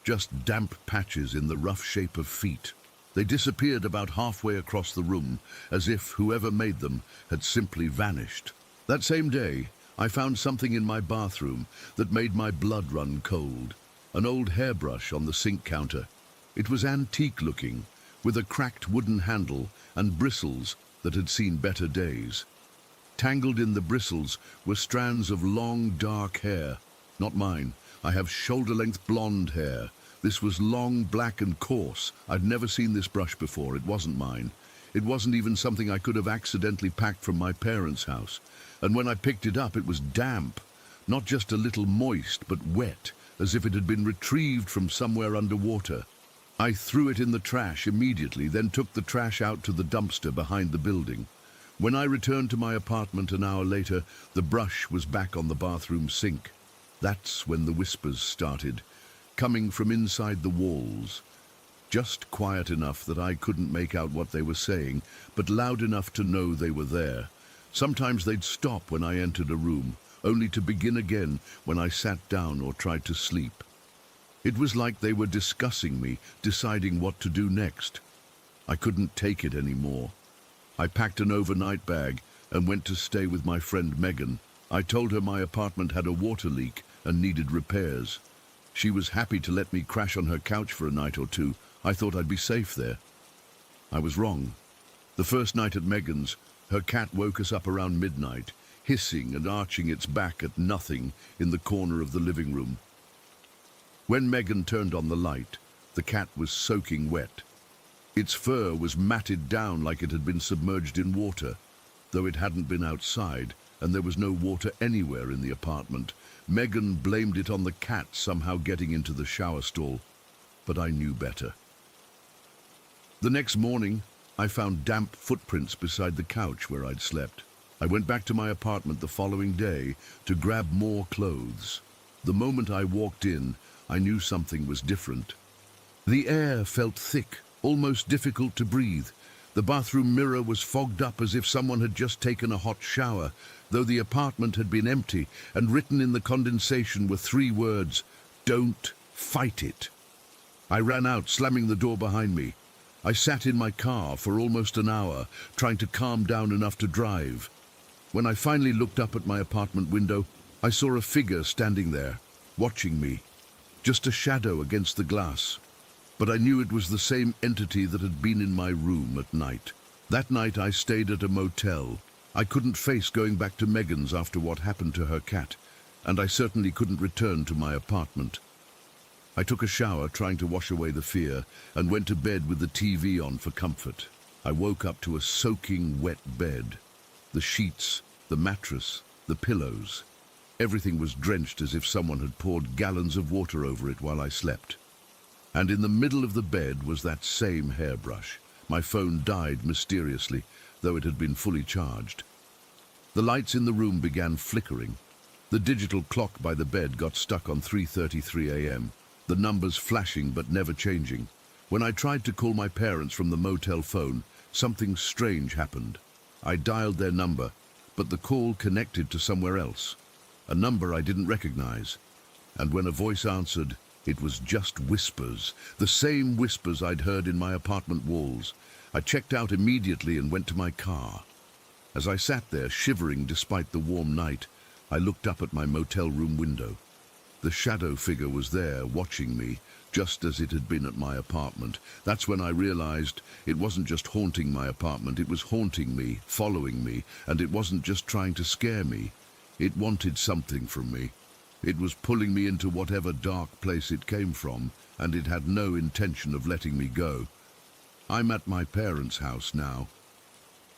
just damp patches in the rough shape of feet. They disappeared about halfway across the room, as if whoever made them had simply vanished. That same day, I found something in my bathroom that made my blood run cold. An old hairbrush on the sink counter. It was antique-looking, with a cracked wooden handle and bristles that had seen better days. Tangled in the bristles were strands of long, dark hair. Not mine. I have shoulder-length blonde hair. This was long, black and coarse. I'd never seen this brush before. It wasn't mine. It wasn't even something I could have accidentally packed from my parents' house. And when I picked it up, it was damp. Not just a little moist, but wet, as if it had been retrieved from somewhere underwater. I threw it in the trash immediately, then took the trash out to the dumpster behind the building. When I returned to my apartment an hour later, the brush was back on the bathroom sink. That's when the whispers started, coming from inside the walls. Just quiet enough that I couldn't make out what they were saying, but loud enough to know they were there. Sometimes they'd stop when I entered a room, only to begin again when I sat down or tried to sleep. It was like they were discussing me, deciding what to do next. I couldn't take it anymore. I packed an overnight bag and went to stay with my friend Megan. I told her my apartment had a water leak and needed repairs. She was happy to let me crash on her couch for a night or two. I thought I'd be safe there. I was wrong. The first night at Megan's, her cat woke us up around midnight, hissing and arching its back at nothing in the corner of the living room. When Megan turned on the light, the cat was soaking wet. Its fur was matted down like it had been submerged in water, though it hadn't been outside, and there was no water anywhere in the apartment. Megan blamed it on the cat somehow getting into the shower stall, but I knew better. The next morning, I found damp footprints beside the couch where I'd slept. I went back to my apartment the following day to grab more clothes. The moment I walked in, I knew something was different. The air felt thick, almost difficult to breathe. The bathroom mirror was fogged up as if someone had just taken a hot shower, though the apartment had been empty, and written in the condensation were 3 words: "Don't fight it." I ran out, slamming the door behind me. I sat in my car for almost an hour, trying to calm down enough to drive. When I finally looked up at my apartment window, I saw a figure standing there, watching me. Just a shadow against the glass. But I knew it was the same entity that had been in my room at night. That night I stayed at a motel. I couldn't face going back to Megan's after what happened to her cat, and I certainly couldn't return to my apartment. I took a shower, trying to wash away the fear, and went to bed with the TV on for comfort. I woke up to a soaking wet bed. The sheets, the mattress, the pillows. Everything was drenched as if someone had poured gallons of water over it while I slept. And in the middle of the bed was that same hairbrush. My phone died mysteriously, though it had been fully charged. The lights in the room began flickering. The digital clock by the bed got stuck on 3:33 a.m., the numbers flashing but never changing. When I tried to call my parents from the motel phone, something strange happened. I dialed their number, but the call connected to somewhere else. a number I didn't recognize. And when a voice answered, it was just whispers, the same whispers I'd heard in my apartment walls. I checked out immediately and went to my car. As I sat there, shivering despite the warm night, I looked up at my motel room window. The shadow figure was there, watching me, just as it had been at my apartment. That's when I realized it wasn't just haunting my apartment, it was haunting me, following me, and it wasn't just trying to scare me. It wanted something from me. It was pulling me into whatever dark place it came from, and it had no intention of letting me go. I'm at my parents' house now.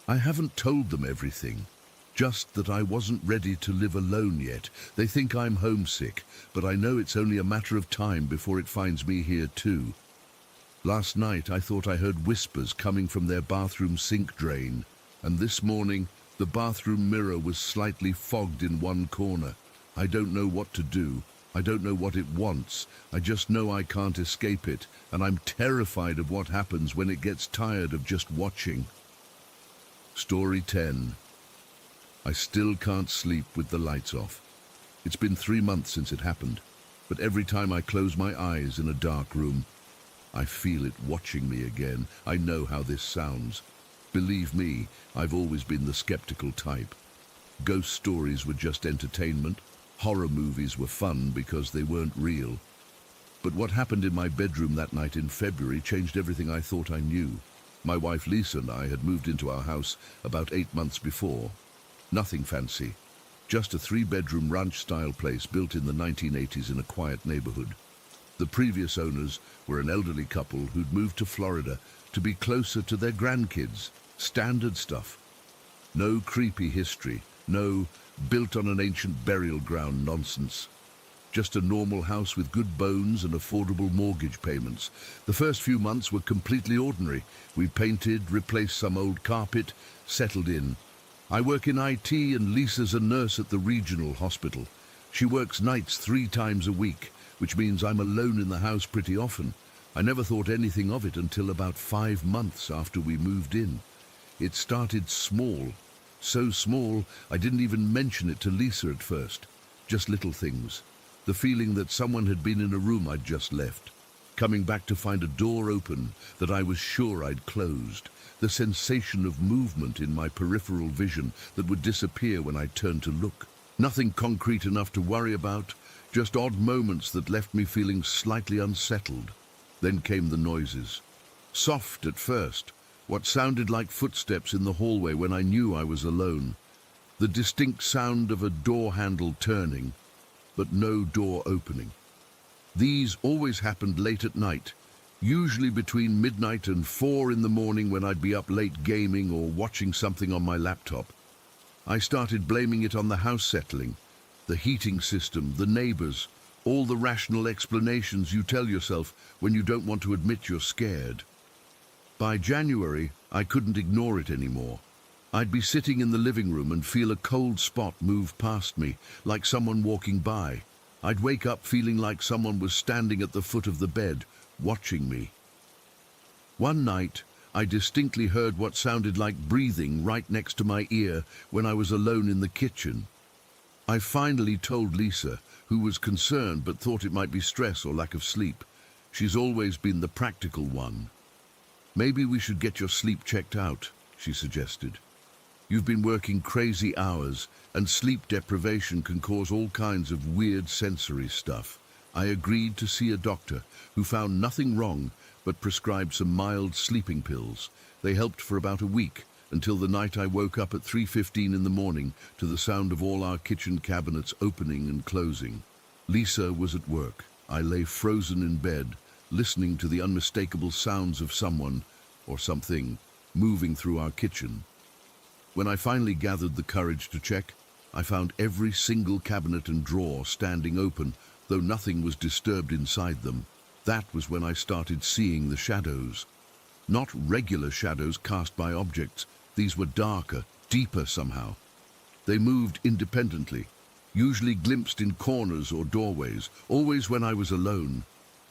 I haven't told them everything, just that I wasn't ready to live alone yet. They think I'm homesick, but I know it's only a matter of time before it finds me here too. Last night I thought I heard whispers coming from their bathroom sink drain, and this morning the bathroom mirror was slightly fogged in one corner. I don't know what to do. I don't know what it wants. I just know I can't escape it, and I'm terrified of what happens when it gets tired of just watching. Story 10. I still can't sleep with the lights off. It's been 3 months since it happened, but every time I close my eyes in a dark room, I feel it watching me again. I know how this sounds. Believe me, I've always been the skeptical type. Ghost stories were just entertainment. Horror movies were fun because they weren't real. But what happened in my bedroom that night in February changed everything I thought I knew. My wife Lisa and I had moved into our house about 8 months before. Nothing fancy, just a 3-bedroom ranch-style place built in the 1980s in a quiet neighborhood. The previous owners were an elderly couple who'd moved to Florida to be closer to their grandkids. Standard stuff. No creepy history, no built on an ancient burial ground nonsense. Just a normal house with good bones and affordable mortgage payments. The first few months were completely ordinary. We painted, replaced some old carpet, settled in. I work in IT and Lisa's a nurse at the regional hospital. She works nights 3 times a week, which means I'm alone in the house pretty often. I never thought anything of it until about 5 months after we moved in. It started small. So small, I didn't even mention it to Lisa at first. Just little things. The feeling that someone had been in a room I'd just left. Coming back to find a door open that I was sure I'd closed. The sensation of movement in my peripheral vision that would disappear when I turned to look. Nothing concrete enough to worry about, just odd moments that left me feeling slightly unsettled. Then came the noises. Soft at first. What sounded like footsteps in the hallway when I knew I was alone. The distinct sound of a door handle turning, but no door opening. These always happened late at night, usually between midnight and 4 in the morning when I'd be up late gaming or watching something on my laptop. I started blaming it on the house settling, the heating system, the neighbors, all the rational explanations you tell yourself when you don't want to admit you're scared. By January, I couldn't ignore it anymore. I'd be sitting in the living room and feel a cold spot move past me, like someone walking by. I'd wake up feeling like someone was standing at the foot of the bed, watching me. One night, I distinctly heard what sounded like breathing right next to my ear when I was alone in the kitchen. I finally told Lisa, who was concerned but thought it might be stress or lack of sleep. She's always been the practical one. "Maybe we should get your sleep checked out," she suggested. "You've been working crazy hours, and sleep deprivation can cause all kinds of weird sensory stuff." I agreed to see a doctor, who found nothing wrong, but prescribed some mild sleeping pills. They helped for about a week, until the night I woke up at 3:15 in the morning to the sound of all our kitchen cabinets opening and closing. Lisa was at work. I lay frozen in bed, listening to the unmistakable sounds of someone, or something, moving through our kitchen. When I finally gathered the courage to check, I found every single cabinet and drawer standing open, though nothing was disturbed inside them. That was when I started seeing the shadows. Not regular shadows cast by objects. These were darker, deeper somehow. They moved independently, usually glimpsed in corners or doorways, always when I was alone.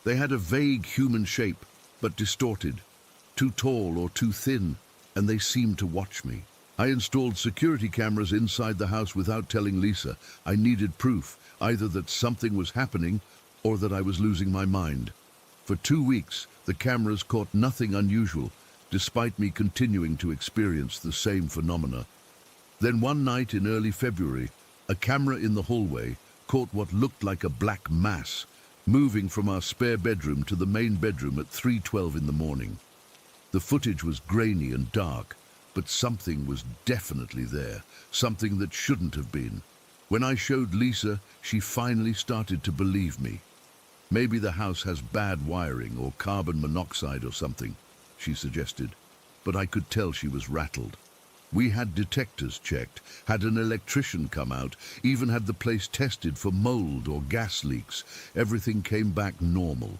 They had a vague human shape, but distorted, too tall or too thin, and they seemed to watch me. I installed security cameras inside the house without telling Lisa. I needed proof, either that something was happening or that I was losing my mind. For 2 weeks, the cameras caught nothing unusual, despite me continuing to experience the same phenomena. Then one night in early February, a camera in the hallway caught what looked like a black mass, moving from our spare bedroom to the main bedroom at 3:12 in the morning. The footage was grainy and dark, but something was definitely there, something that shouldn't have been. When I showed Lisa, she finally started to believe me. Maybe the house has bad wiring or carbon monoxide or something, she suggested, but I could tell she was rattled. We had detectors checked, had an electrician come out, even had the place tested for mold or gas leaks. Everything came back normal.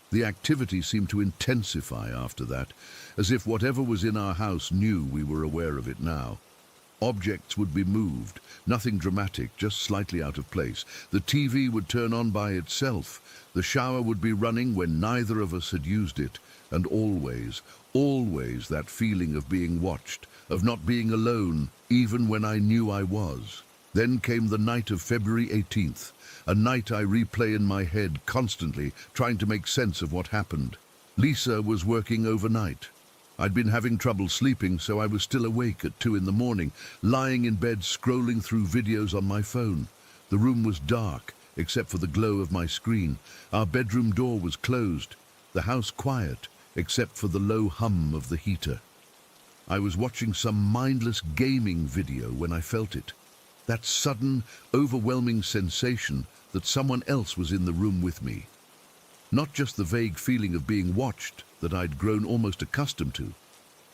The activity seemed to intensify after that, as if whatever was in our house knew we were aware of it now. Objects would be moved, nothing dramatic, just slightly out of place. The TV would turn on by itself. The shower would be running when neither of us had used it. And always, always that feeling of being watched, of not being alone, even when I knew I was. Then came the night of February 18th, a night I replay in my head constantly, trying to make sense of what happened. Lisa was working overnight. I'd been having trouble sleeping, so I was still awake at 2 in the morning, lying in bed scrolling through videos on my phone. The room was dark, except for the glow of my screen. Our bedroom door was closed, the house quiet, except for the low hum of the heater. I was watching some mindless gaming video when I felt it. That sudden, overwhelming sensation that someone else was in the room with me. Not just the vague feeling of being watched that I'd grown almost accustomed to,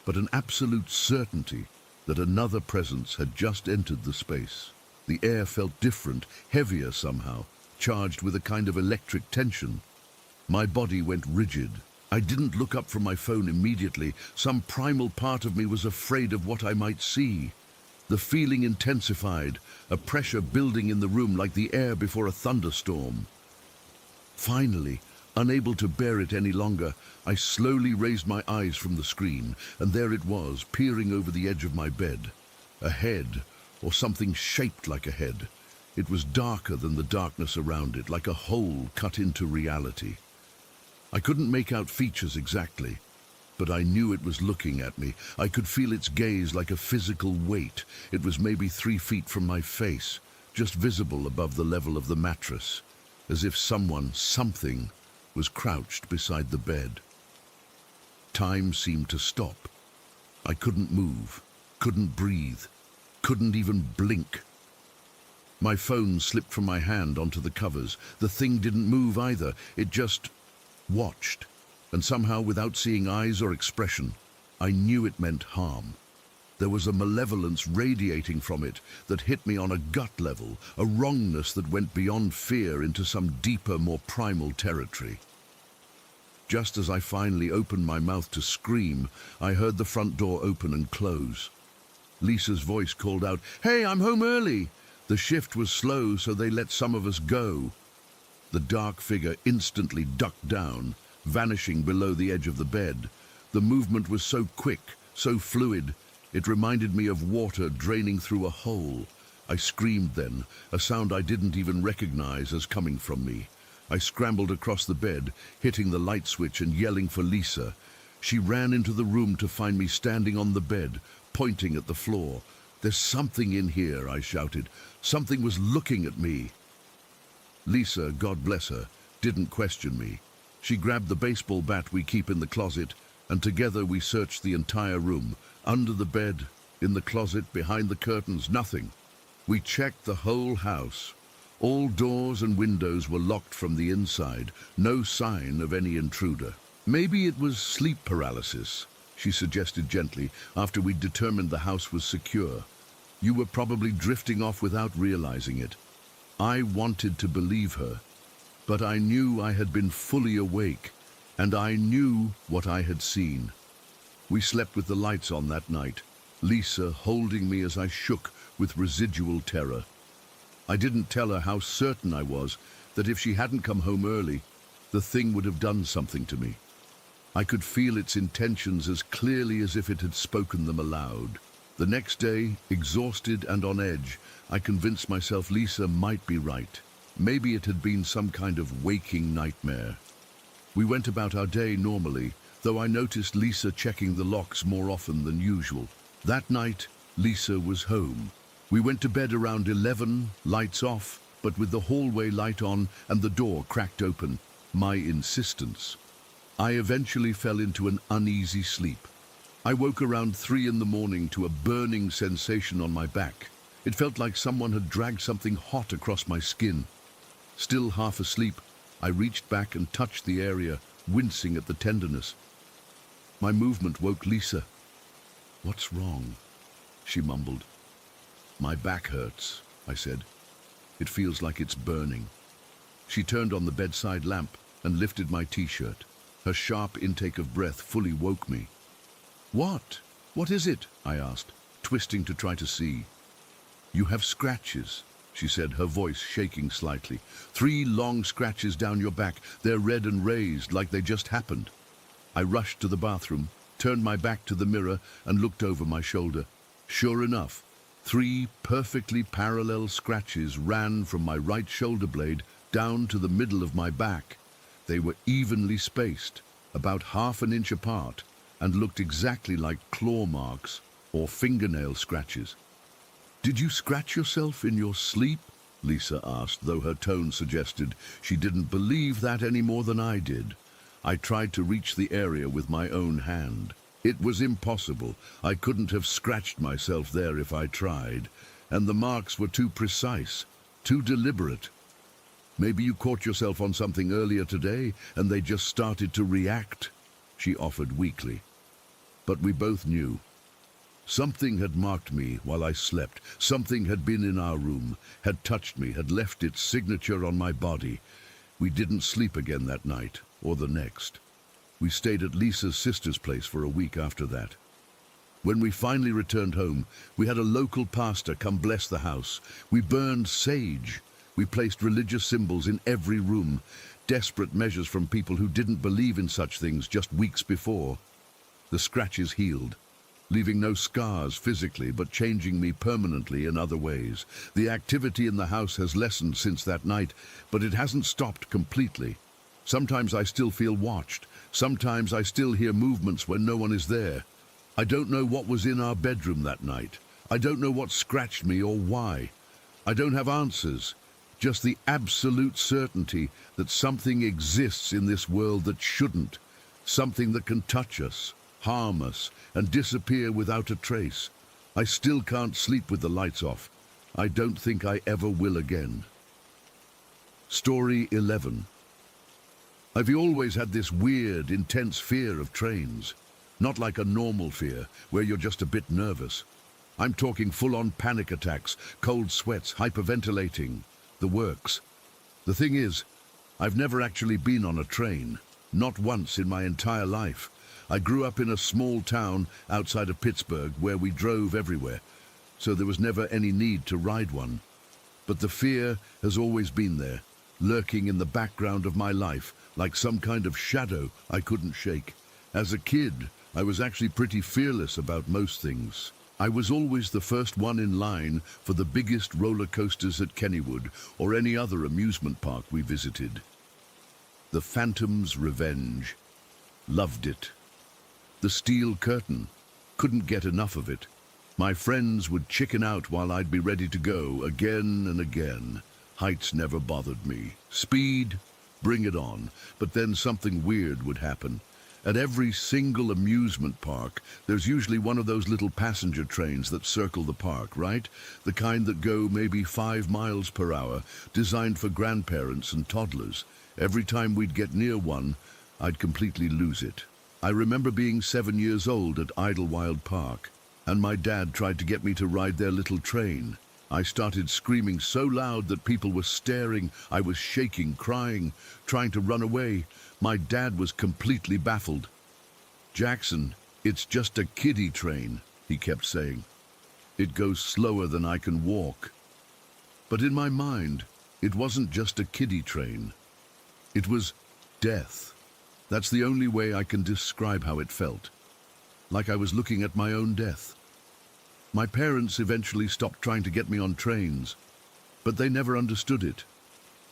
but an absolute certainty that another presence had just entered the space. The air felt different, heavier somehow, charged with a kind of electric tension. My body went rigid. I didn't look up from my phone immediately. Some primal part of me was afraid of what I might see. The feeling intensified, a pressure building in the room like the air before a thunderstorm. Finally, unable to bear it any longer, I slowly raised my eyes from the screen, and there it was, peering over the edge of my bed. A head, or something shaped like a head. It was darker than the darkness around it, like a hole cut into reality. I couldn't make out features exactly, but I knew it was looking at me. I could feel its gaze like a physical weight. It was maybe 3 feet from my face, just visible above the level of the mattress, as if something, was crouched beside the bed. Time seemed to stop. I couldn't move, couldn't breathe, couldn't even blink. My phone slipped from my hand onto the covers. The thing didn't move either. It just watched, and somehow, without seeing eyes or expression, I knew it meant harm. There was a malevolence radiating from it that hit me on a gut level, a wrongness that went beyond fear into some deeper, more primal territory. Just as I finally opened my mouth to scream, I heard the front door open and close. Lisa's voice called out, "Hey, I'm home early!" The shift was slow, so they let some of us go. The dark figure instantly ducked down, vanishing below the edge of the bed. The movement was so quick, so fluid, it reminded me of water draining through a hole. I screamed then, a sound I didn't even recognize as coming from me. I scrambled across the bed, hitting the light switch and yelling for Lisa. She ran into the room to find me standing on the bed, pointing at the floor. "There's something in here," I shouted. Something was looking at me. Lisa, God bless her, didn't question me. She grabbed the baseball bat we keep in the closet, and together we searched the entire room. Under the bed, in the closet, behind the curtains, nothing. We checked the whole house. All doors and windows were locked from the inside, no sign of any intruder. "Maybe it was sleep paralysis," she suggested gently, after we'd determined the house was secure. "You were probably drifting off without realizing it." I wanted to believe her, but I knew I had been fully awake, and I knew what I had seen. We slept with the lights on that night, Lisa holding me as I shook with residual terror. I didn't tell her how certain I was that if she hadn't come home early, the thing would have done something to me. I could feel its intentions as clearly as if it had spoken them aloud. The next day, exhausted and on edge, I convinced myself Lisa might be right. Maybe it had been some kind of waking nightmare. We went about our day normally, though I noticed Lisa checking the locks more often than usual. That night, Lisa was home. We went to bed around 11, lights off, but with the hallway light on and the door cracked open. My insistence. I eventually fell into an uneasy sleep. I woke around 3 in the morning to a burning sensation on my back. It felt like someone had dragged something hot across my skin. Still half asleep, I reached back and touched the area, wincing at the tenderness. My movement woke Lisa. "What's wrong?" she mumbled. "My back hurts," I said. "It feels like it's burning." She turned on the bedside lamp and lifted my t-shirt. Her sharp intake of breath fully woke me. "What? What is it?" I asked, twisting to try to see. "You have scratches," she said, her voice shaking slightly. "3 long scratches down your back. They're red and raised, like they just happened." I rushed to the bathroom, turned my back to the mirror, and looked over my shoulder. Sure enough, 3 perfectly parallel scratches ran from my right shoulder blade down to the middle of my back. They were evenly spaced, about ½ an inch apart, and looked exactly like claw marks or fingernail scratches. "Did you scratch yourself in your sleep?" Lisa asked, though her tone suggested she didn't believe that any more than I did. I tried to reach the area with my own hand. It was impossible. I couldn't have scratched myself there if I tried, and the marks were too precise, too deliberate. "Maybe you caught yourself on something earlier today and they just started to react," she offered weakly. But we both knew. Something had marked me while I slept. Something had been in our room, had touched me, had left its signature on my body. We didn't sleep again that night, or the next. We stayed at Lisa's sister's place for a week after that. When we finally returned home, we had a local pastor come bless the house. We burned sage. We placed religious symbols in every room, desperate measures from people who didn't believe in such things just weeks before. The scratches healed, leaving no scars physically, but changing me permanently in other ways. The activity in the house has lessened since that night, but it hasn't stopped completely. Sometimes I still feel watched. Sometimes I still hear movements when no one is there. I don't know what was in our bedroom that night. I don't know what scratched me or why. I don't have answers, just the absolute certainty that something exists in this world that shouldn't, something that can touch us, harm us, and disappear without a trace. I still can't sleep with the lights off. I don't think I ever will again. Story 11. I've always had this weird, intense fear of trains. Not like a normal fear, where you're just a bit nervous. I'm talking full-on panic attacks, cold sweats, hyperventilating, the works. The thing is, I've never actually been on a train. Not once in my entire life. I grew up in a small town outside of Pittsburgh where we drove everywhere, so there was never any need to ride one. But the fear has always been there, lurking in the background of my life, like some kind of shadow I couldn't shake. As a kid, I was actually pretty fearless about most things. I was always the first one in line for the biggest roller coasters at Kennywood or any other amusement park we visited. The Phantom's Revenge. Loved it. The Steel Curtain. Couldn't get enough of it. My friends would chicken out while I'd be ready to go again and again. Heights never bothered me. Speed, bring it on. But then something weird would happen. At every single amusement park, there's usually one of those little passenger trains that circle the park, right? The kind that go maybe 5 miles per hour, designed for grandparents and toddlers. Every time we'd get near one, I'd completely lose it. I remember being 7 years old at Idlewild Park, and my dad tried to get me to ride their little train. I started screaming so loud that people were staring. I was shaking, crying, trying to run away. My dad was completely baffled. "Jackson, it's just a kiddie train," he kept saying. "It goes slower than I can walk." But in my mind, it wasn't just a kiddie train. It was death. That's the only way I can describe how it felt. Like I was looking at my own death. My parents eventually stopped trying to get me on trains, but they never understood it.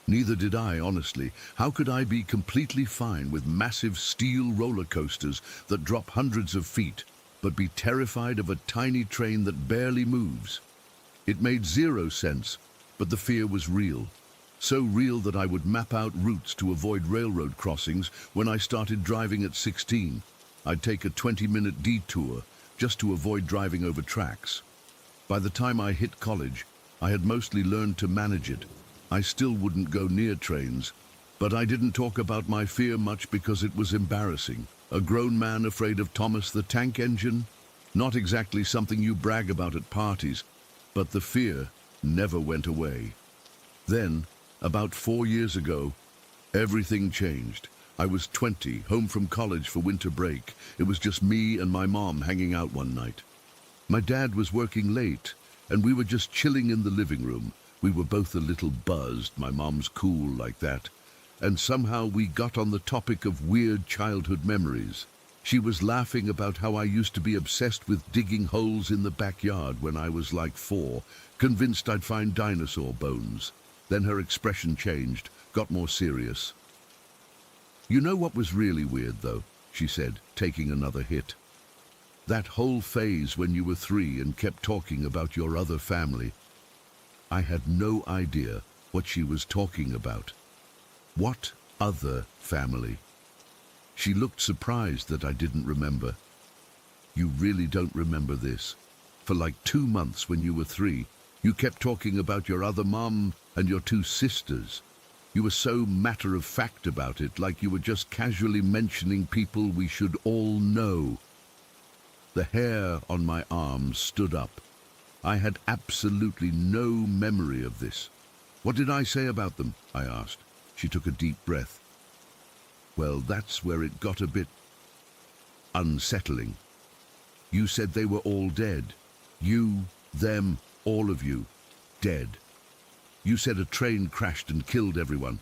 Neither did I, honestly. How could I be completely fine with massive steel roller coasters that drop hundreds of feet, but be terrified of a tiny train that barely moves? It made zero sense, but the fear was real. So real that I would map out routes to avoid railroad crossings. When I started driving at 16, I'd take a 20-minute detour just to avoid driving over tracks. By the time I hit college, I had mostly learned to manage it. I still wouldn't go near trains, but I didn't talk about my fear much because it was embarrassing. A grown man afraid of Thomas the Tank Engine? Not exactly something you brag about at parties, but the fear never went away. Then, about 4 years ago, everything changed. I was 20, home from college for winter break. It was just me and my mom hanging out one night. My dad was working late, and we were just chilling in the living room. We were both a little buzzed, my mom's cool like that, and somehow we got on the topic of weird childhood memories. She was laughing about how I used to be obsessed with digging holes in the backyard when I was like 4, convinced I'd find dinosaur bones. Then her expression changed, got more serious. "You know what was really weird, though?" she said, taking another hit. "That whole phase when you were 3 and kept talking about your other family." I had no idea what she was talking about. What other family? She looked surprised that I didn't remember. "You really don't remember this? For like 2 months when you were 3, you kept talking about your other mom and your 2 sisters. You were so matter-of-fact about it, like you were just casually mentioning people we should all know." The hair on my arms stood up. I had absolutely no memory of this. "What did I say about them?" I asked. She took a deep breath. "Well, that's where it got a bit unsettling. You said they were all dead. You, them, all of you, dead. You said a train crashed and killed everyone.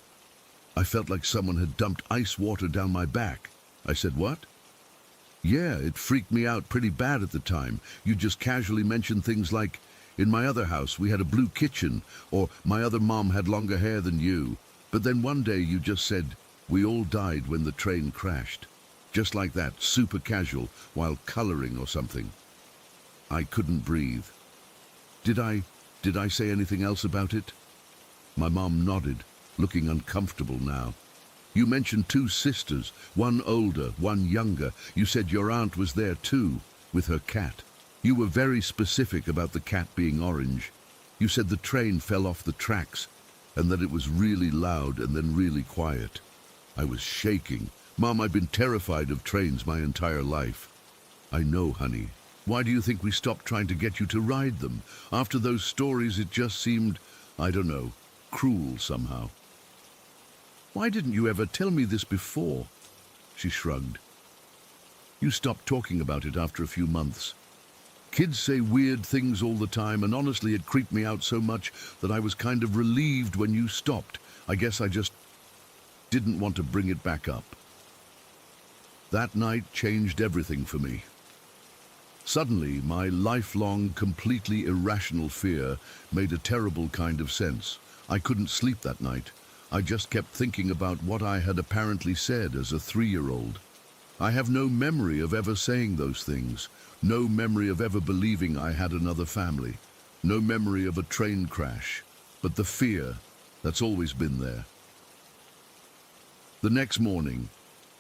I felt like someone had dumped ice water down my back." I said, "What?" "Yeah, it freaked me out pretty bad at the time. You just casually mentioned things like, 'In my other house we had a blue kitchen,' or 'My other mom had longer hair than you.' But then one day you just said, 'We all died when the train crashed.' Just like that, super casual, while coloring or something." I couldn't breathe. Did I say anything else about it?" My mom nodded, looking uncomfortable now. "You mentioned 2 sisters, one older, one younger. You said your aunt was there too, with her cat. You were very specific about the cat being orange. You said the train fell off the tracks, and that it was really loud and then really quiet." I was shaking. "Mom, I've been terrified of trains my entire life." "I know, honey. Why do you think we stopped trying to get you to ride them? After those stories, it just seemed, I don't know, cruel somehow." "Why didn't you ever tell me this before?" She shrugged. "You stopped talking about it after a few months. Kids say weird things all the time, and honestly it creeped me out so much that I was kind of relieved when you stopped. I guess I just didn't want to bring it back up." That night changed everything for me. Suddenly, my lifelong, completely irrational fear made a terrible kind of sense. I couldn't sleep that night. I just kept thinking about what I had apparently said as a 3-year-old. I have no memory of ever saying those things, no memory of ever believing I had another family, no memory of a train crash, but the fear that's always been there. The next morning,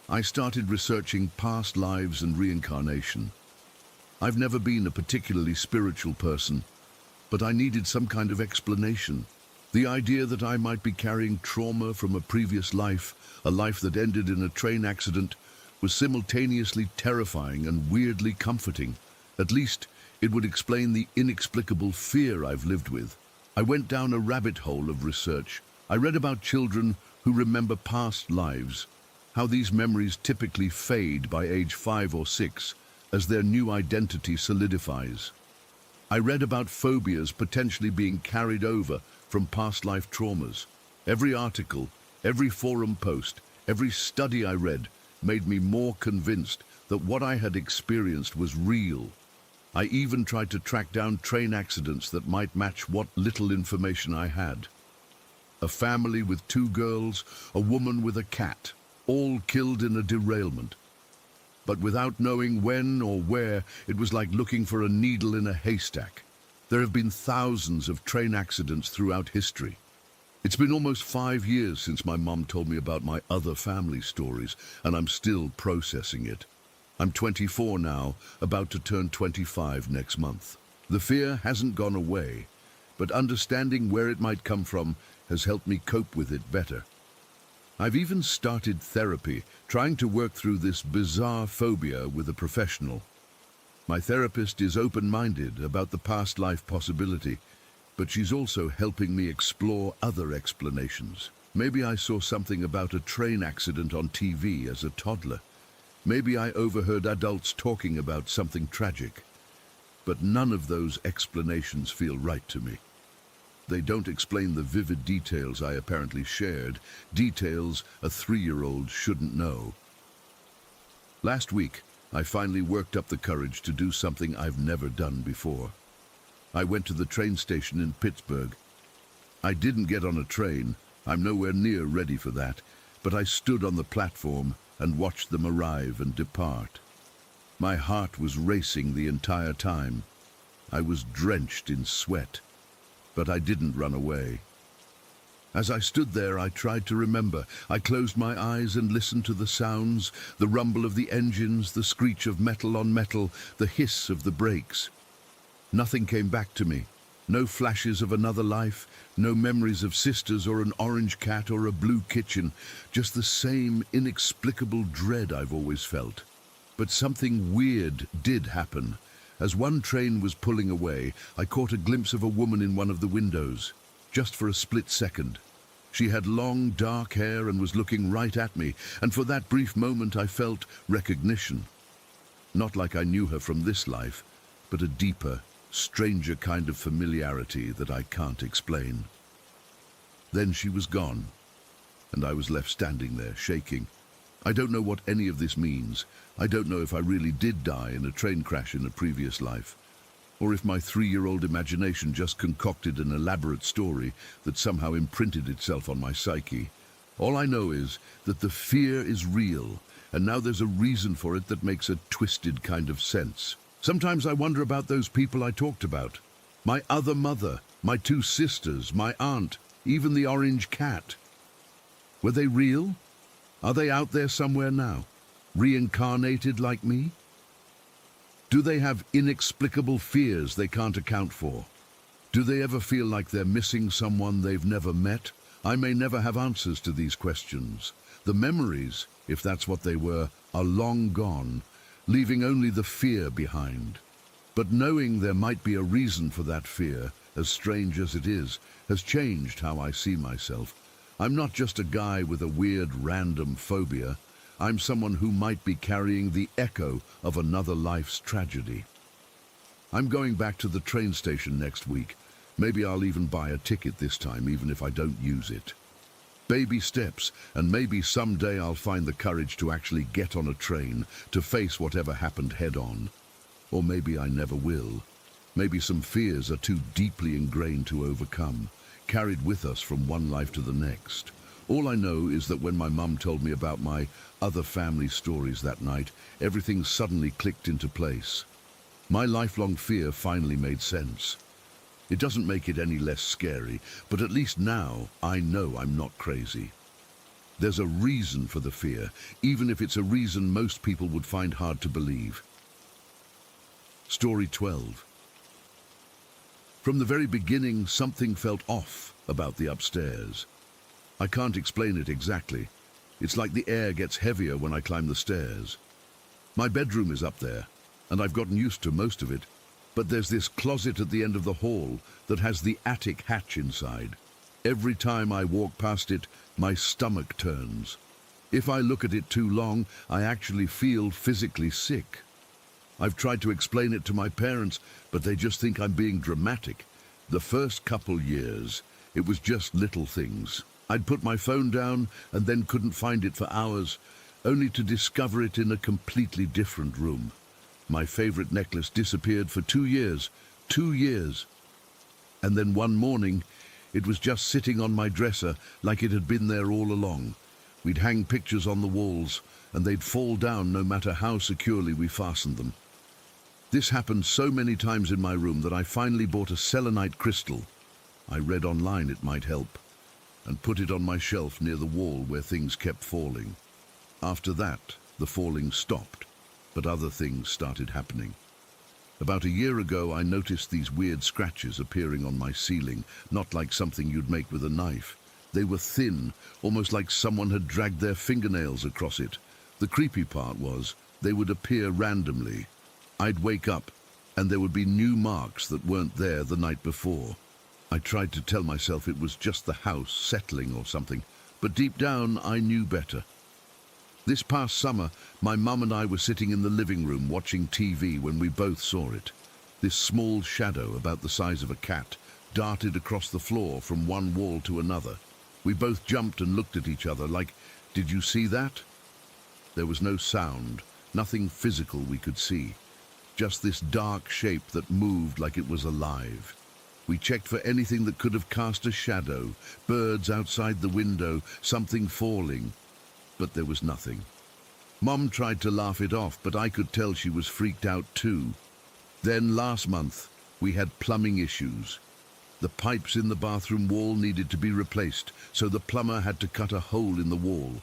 I started researching past lives and reincarnation. I've never been a particularly spiritual person, but I needed some kind of explanation. The idea that I might be carrying trauma from a previous life, a life that ended in a train accident, was simultaneously terrifying and weirdly comforting. At least, it would explain the inexplicable fear I've lived with. I went down a rabbit hole of research. I read about children who remember past lives, how these memories typically fade by age 5 or 6 as their new identity solidifies. I read about phobias potentially being carried over from past life traumas. Every article, every forum post, every study I read made me more convinced that what I had experienced was real. I even tried to track down train accidents that might match what little information I had. A family with 2 girls, a woman with a cat, all killed in a derailment. But without knowing when or where, it was like looking for a needle in a haystack. There have been thousands of train accidents throughout history. It's been almost 5 years since my mum told me about my other family stories, and I'm still processing it. I'm 24 now, about to turn 25 next month. The fear hasn't gone away, but understanding where it might come from has helped me cope with it better. I've even started therapy, trying to work through this bizarre phobia with a professional. My therapist is open-minded about the past life possibility, but she's also helping me explore other explanations. Maybe I saw something about a train accident on TV as a toddler. Maybe I overheard adults talking about something tragic. But none of those explanations feel right to me. They don't explain the vivid details I apparently shared, details a 3-year-old shouldn't know. Last week, I finally worked up the courage to do something I've never done before. I went to the train station in Pittsburgh. I didn't get on a train, I'm nowhere near ready for that, but I stood on the platform and watched them arrive and depart. My heart was racing the entire time. I was drenched in sweat, but I didn't run away. As I stood there, I tried to remember. I closed my eyes and listened to the sounds, the rumble of the engines, the screech of metal on metal, the hiss of the brakes. Nothing came back to me. No flashes of another life, no memories of sisters or an orange cat or a blue kitchen, just the same inexplicable dread I've always felt. But something weird did happen. As one train was pulling away, I caught a glimpse of a woman in one of the windows, just for a split second. She had long, dark hair and was looking right at me, and for that brief moment I felt recognition. Not like I knew her from this life, but a deeper, stranger kind of familiarity that I can't explain. Then she was gone, and I was left standing there, shaking. I don't know what any of this means. I don't know if I really did die in a train crash in a previous life, or if my 3-year-old imagination just concocted an elaborate story that somehow imprinted itself on my psyche. All I know is that the fear is real, and now there's a reason for it that makes a twisted kind of sense. Sometimes I wonder about those people I talked about. My other mother, my 2 sisters, my aunt, even the orange cat. Were they real? Are they out there somewhere now, reincarnated like me? Do they have inexplicable fears they can't account for? Do they ever feel like they're missing someone they've never met? I may never have answers to these questions. The memories, if that's what they were, are long gone, leaving only the fear behind. But knowing there might be a reason for that fear, as strange as it is, has changed how I see myself. I'm not just a guy with a weird random phobia. I'm someone who might be carrying the echo of another life's tragedy. I'm going back to the train station next week. Maybe I'll even buy a ticket this time, even if I don't use it. Baby steps, and maybe someday I'll find the courage to actually get on a train, to face whatever happened head on. Or maybe I never will. Maybe some fears are too deeply ingrained to overcome, carried with us from one life to the next. All I know is that when my mum told me about my other family stories that night, everything suddenly clicked into place. My lifelong fear finally made sense. It doesn't make it any less scary, but at least now I know I'm not crazy. There's a reason for the fear, even if it's a reason most people would find hard to believe. Story 12. From the very beginning, something felt off about the upstairs. I can't explain it exactly. It's like the air gets heavier when I climb the stairs. My bedroom is up there, and I've gotten used to most of it. But there's this closet at the end of the hall that has the attic hatch inside. Every time I walk past it, my stomach turns. If I look at it too long, I actually feel physically sick. I've tried to explain it to my parents, but they just think I'm being dramatic. The first couple years, it was just little things. I'd put my phone down and then couldn't find it for hours, only to discover it in a completely different room. My favorite necklace disappeared for 2 years. 2 years. And then one morning, it was just sitting on my dresser like it had been there all along. We'd hang pictures on the walls, and they'd fall down no matter how securely we fastened them. This happened so many times in my room that I finally bought a selenite crystal. I read online it might help, and put it on my shelf near the wall where things kept falling. After that, the falling stopped, but other things started happening. About a year ago, I noticed these weird scratches appearing on my ceiling, not like something you'd make with a knife. They were thin, almost like someone had dragged their fingernails across it. The creepy part was, they would appear randomly. I'd wake up, and there would be new marks that weren't there the night before. I tried to tell myself it was just the house settling or something, but deep down I knew better. This past summer, my mum and I were sitting in the living room watching TV when we both saw it. This small shadow, about the size of a cat, darted across the floor from one wall to another. We both jumped and looked at each other like, "Did you see that?" There was no sound, nothing physical we could see. Just this dark shape that moved like it was alive. We checked for anything that could have cast a shadow, birds outside the window, something falling, but there was nothing. Mom tried to laugh it off, but I could tell she was freaked out too. Then last month, we had plumbing issues. The pipes in the bathroom wall needed to be replaced, so the plumber had to cut a hole in the wall.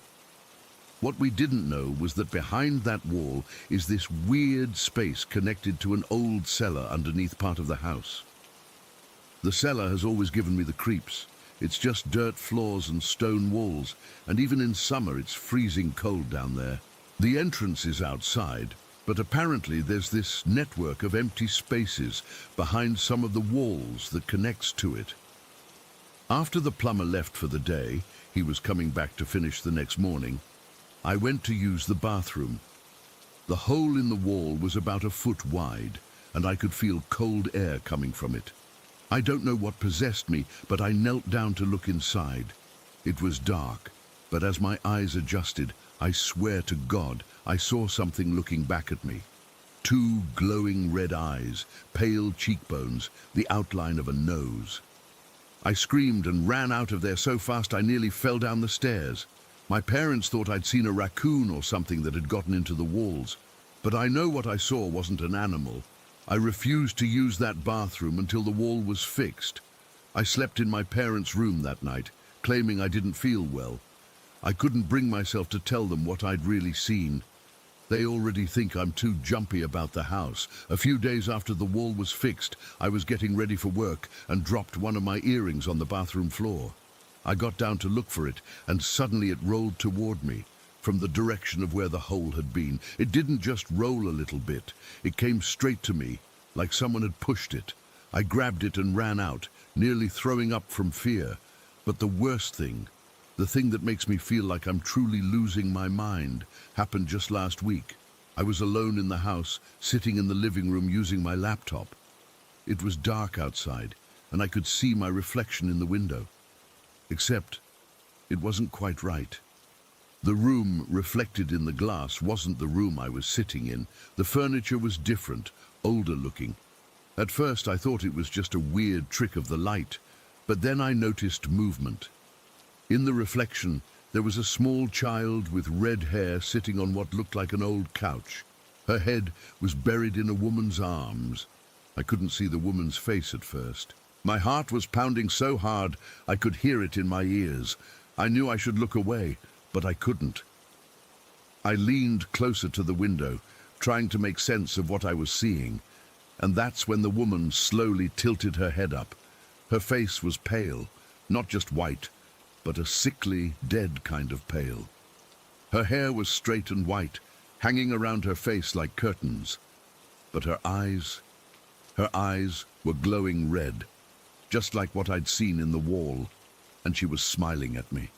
What we didn't know was that behind that wall is this weird space connected to an old cellar underneath part of the house. The cellar has always given me the creeps. It's just dirt floors and stone walls, and even in summer it's freezing cold down there. The entrance is outside, but apparently there's this network of empty spaces behind some of the walls that connects to it. After the plumber left for the day, he was coming back to finish the next morning, I went to use the bathroom. The hole in the wall was about a foot wide, and I could feel cold air coming from it. I don't know what possessed me, but I knelt down to look inside. It was dark, but as my eyes adjusted, I swear to God, I saw something looking back at me. 2 glowing red eyes, pale cheekbones, the outline of a nose. I screamed and ran out of there so fast I nearly fell down the stairs. My parents thought I'd seen a raccoon or something that had gotten into the walls, but I know what I saw wasn't an animal. I refused to use that bathroom until the wall was fixed. I slept in my parents' room that night, claiming I didn't feel well. I couldn't bring myself to tell them what I'd really seen. They already think I'm too jumpy about the house. A few days after the wall was fixed, I was getting ready for work and dropped one of my earrings on the bathroom floor. I got down to look for it, and suddenly it rolled toward me, from the direction of where the hole had been. It didn't just roll a little bit. It came straight to me, like someone had pushed it. I grabbed it and ran out, nearly throwing up from fear. But the worst thing, the thing that makes me feel like I'm truly losing my mind, happened just last week. I was alone in the house, sitting in the living room using my laptop. It was dark outside, and I could see my reflection in the window. Except, it wasn't quite right. The room reflected in the glass wasn't the room I was sitting in. The furniture was different, older looking. At first I thought it was just a weird trick of the light, but then I noticed movement. In the reflection, there was a small child with red hair sitting on what looked like an old couch. Her head was buried in a woman's arms. I couldn't see the woman's face at first. My heart was pounding so hard I could hear it in my ears. I knew I should look away, but I couldn't. I leaned closer to the window, trying to make sense of what I was seeing, and that's when the woman slowly tilted her head up. Her face was pale, not just white, but a sickly, dead kind of pale. Her hair was straight and white, hanging around her face like curtains, but her eyes were glowing red, just like what I'd seen in the wall, and she was smiling at me.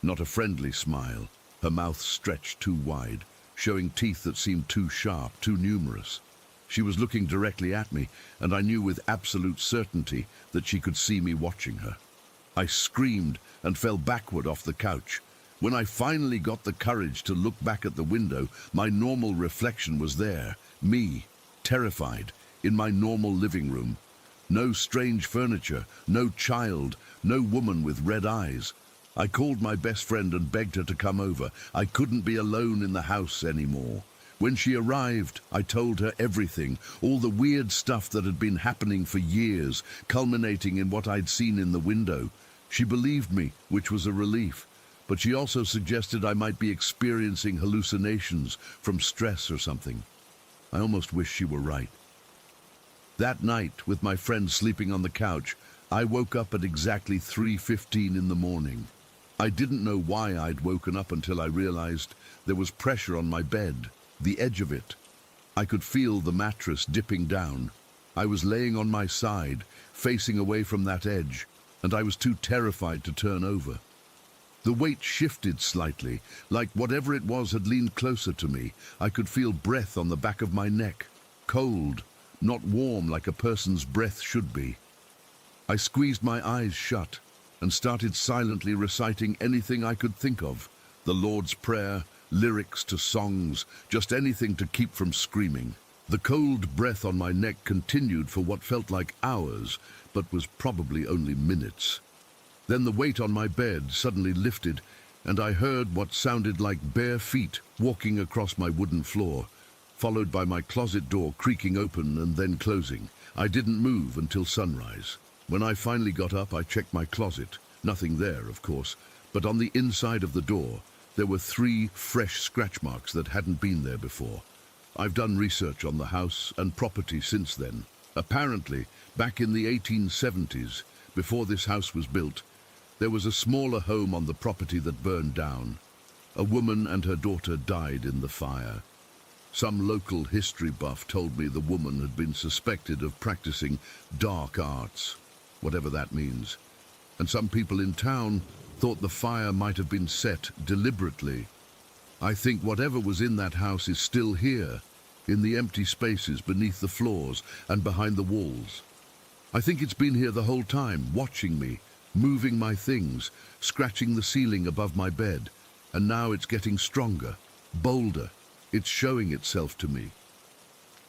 Not a friendly smile, her mouth stretched too wide, showing teeth that seemed too sharp, too numerous. She was looking directly at me, and I knew with absolute certainty that she could see me watching her. I screamed and fell backward off the couch. When I finally got the courage to look back at the window, my normal reflection was there, Me, terrified, in my normal living room. No strange furniture, no child, no woman with red eyes. I called my best friend and begged her to come over. I couldn't be alone in the house anymore. When she arrived, I told her everything, all the weird stuff that had been happening for years, culminating in what I'd seen in the window. She believed me, which was a relief, but she also suggested I might be experiencing hallucinations from stress or something. I almost wish she were right. That night, with my friend sleeping on the couch, I woke up at exactly 3:15 in the morning. I didn't know why I'd woken up until I realized there was pressure on my bed, the edge of it. I could feel the mattress dipping down. I was laying on my side, facing away from that edge, and I was too terrified to turn over. The weight shifted slightly, like whatever it was had leaned closer to me. I could feel breath on the back of my neck, cold, not warm like a person's breath should be. I squeezed my eyes shut and started silently reciting anything I could think of, the Lord's Prayer, lyrics to songs, just anything to keep from screaming. The cold breath on my neck continued for what felt like hours, but was probably only minutes. Then the weight on my bed suddenly lifted, and I heard what sounded like bare feet walking across my wooden floor, followed by my closet door creaking open and then closing. I didn't move until sunrise. When I finally got up, I checked my closet. Nothing there, of course, but on the inside of the door, there were 3 fresh scratch marks that hadn't been there before. I've done research on the house and property since then. Apparently, back in the 1870s, before this house was built, there was a smaller home on the property that burned down. A woman and her daughter died in the fire. Some local history buff told me the woman had been suspected of practicing dark arts, whatever that means. And some people in town thought the fire might have been set deliberately. I think whatever was in that house is still here, in the empty spaces beneath the floors and behind the walls. I think it's been here the whole time, watching me, moving my things, scratching the ceiling above my bed, and now it's getting stronger, bolder. It's showing itself to me.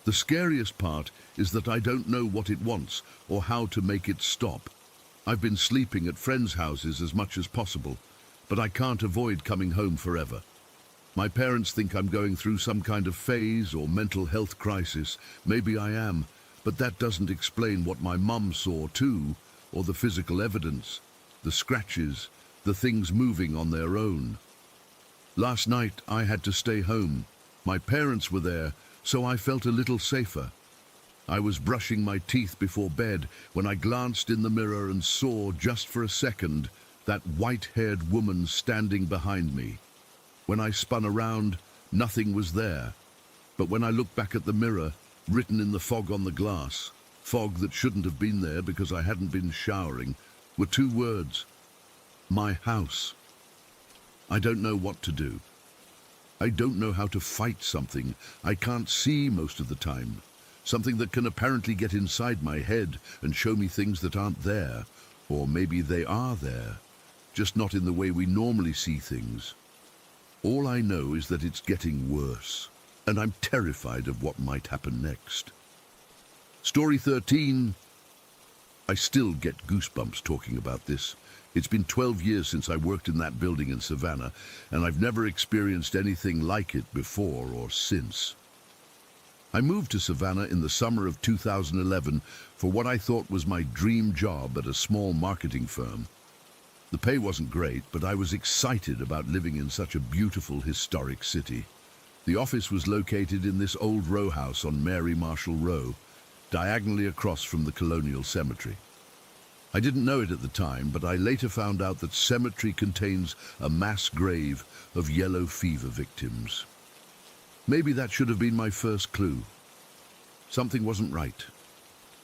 The scariest part is that I don't know what it wants or how to make it stop. I've been sleeping at friends' houses as much as possible, but I can't avoid coming home forever. My parents think I'm going through some kind of phase or mental health crisis. Maybe I am, but that doesn't explain what my mum saw too, or the physical evidence, the scratches, the things moving on their own. Last night I had to stay home. My parents were there, so I felt a little safer. I was brushing my teeth before bed when I glanced in the mirror and saw, just for a second, that white-haired woman standing behind me. When I spun around, nothing was there. But when I looked back at the mirror, written in the fog on the glass, fog that shouldn't have been there because I hadn't been showering, were 2 words: my house. I don't know what to do. I don't know how to fight something I can't see most of the time. Something that can apparently get inside my head and show me things that aren't there. Or maybe they are there, just not in the way we normally see things. All I know is that it's getting worse, and I'm terrified of what might happen next. Story 13. I still get goosebumps talking about this. It's been 12 years since I worked in that building in Savannah, and I've never experienced anything like it before or since. I moved to Savannah in the summer of 2011 for what I thought was my dream job at a small marketing firm. The pay wasn't great, but I was excited about living in such a beautiful, historic city. The office was located in this old row house on Mary Marshall Row, diagonally across from the Colonial Cemetery. I didn't know it at the time, but I later found out that cemetery contains a mass grave of yellow fever victims. Maybe that should have been my first clue. Something wasn't right.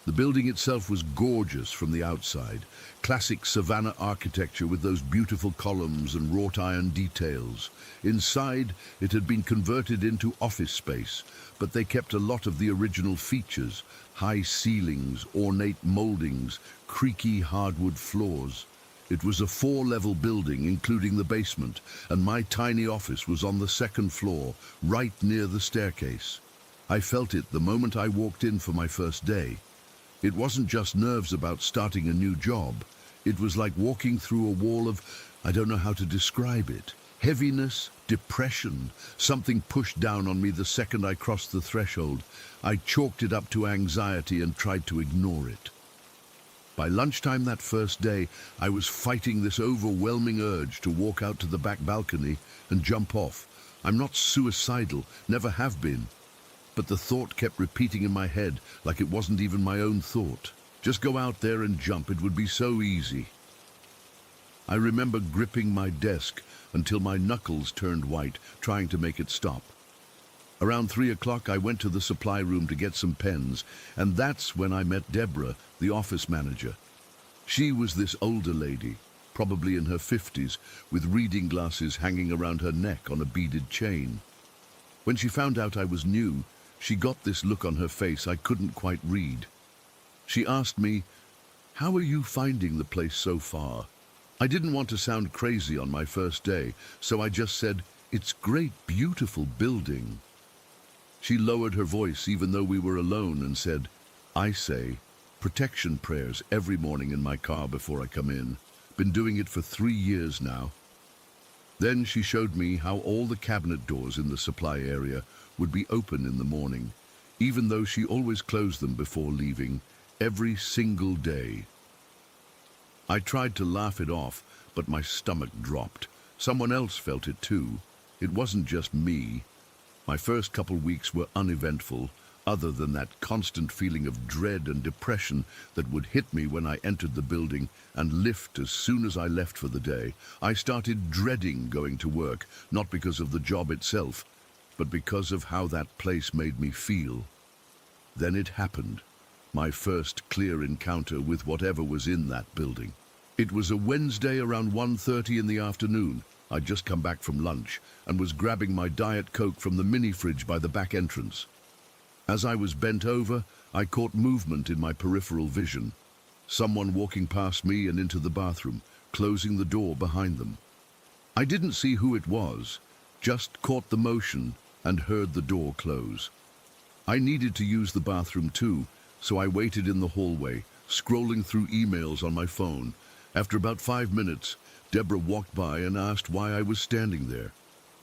The building itself was gorgeous from the outside, classic Savannah architecture with those beautiful columns and wrought iron details. Inside, it had been converted into office space, but they kept a lot of the original features: high ceilings, ornate moldings, creaky hardwood floors. It was a 4-level building, including the basement, and my tiny office was on the 2nd floor, right near the staircase. I felt it the moment I walked in for my first day. It wasn't just nerves about starting a new job. It was like walking through a wall of, I don't know how to describe it. Heaviness, depression, something pushed down on me the second I crossed the threshold. I chalked it up to anxiety and tried to ignore it. By lunchtime that first day, I was fighting this overwhelming urge to walk out to the back balcony and jump off. I'm not suicidal, never have been. But the thought kept repeating in my head like it wasn't even my own thought. Just go out there and jump, it would be so easy. I remember gripping my desk until my knuckles turned white, trying to make it stop. Around 3 o'clock, I went to the supply room to get some pens, and that's when I met Deborah, the office manager. She was this older lady, probably in her 50s, with reading glasses hanging around her neck on a beaded chain. When she found out I was new, she got this look on her face I couldn't quite read. She asked me, "How are you finding the place so far?" I didn't want to sound crazy on my first day, so I just said, "It's great, beautiful building." She lowered her voice even though we were alone and said, "I say protection prayers every morning in my car before I come in. Been doing it for 3 years now." Then she showed me how all the cabinet doors in the supply area would be open in the morning, even though she always closed them before leaving, every single day. I tried to laugh it off, but my stomach dropped. Someone else felt it too. It wasn't just me. My first couple weeks were uneventful, other than that constant feeling of dread and depression that would hit me when I entered the building and lift as soon as I left for the day. I started dreading going to work, not because of the job itself, but because of how that place made me feel. Then it happened, my first clear encounter with whatever was in that building. It was a Wednesday around 1:30 in the afternoon. I'd just come back from lunch and was grabbing my Diet Coke from the mini fridge by the back entrance. As I was bent over, I caught movement in my peripheral vision. Someone walking past me and into the bathroom, closing the door behind them. I didn't see who it was, just caught the motion and heard the door close. I needed to use the bathroom too, so I waited in the hallway, scrolling through emails on my phone. After about 5 minutes, Deborah walked by and asked why I was standing there.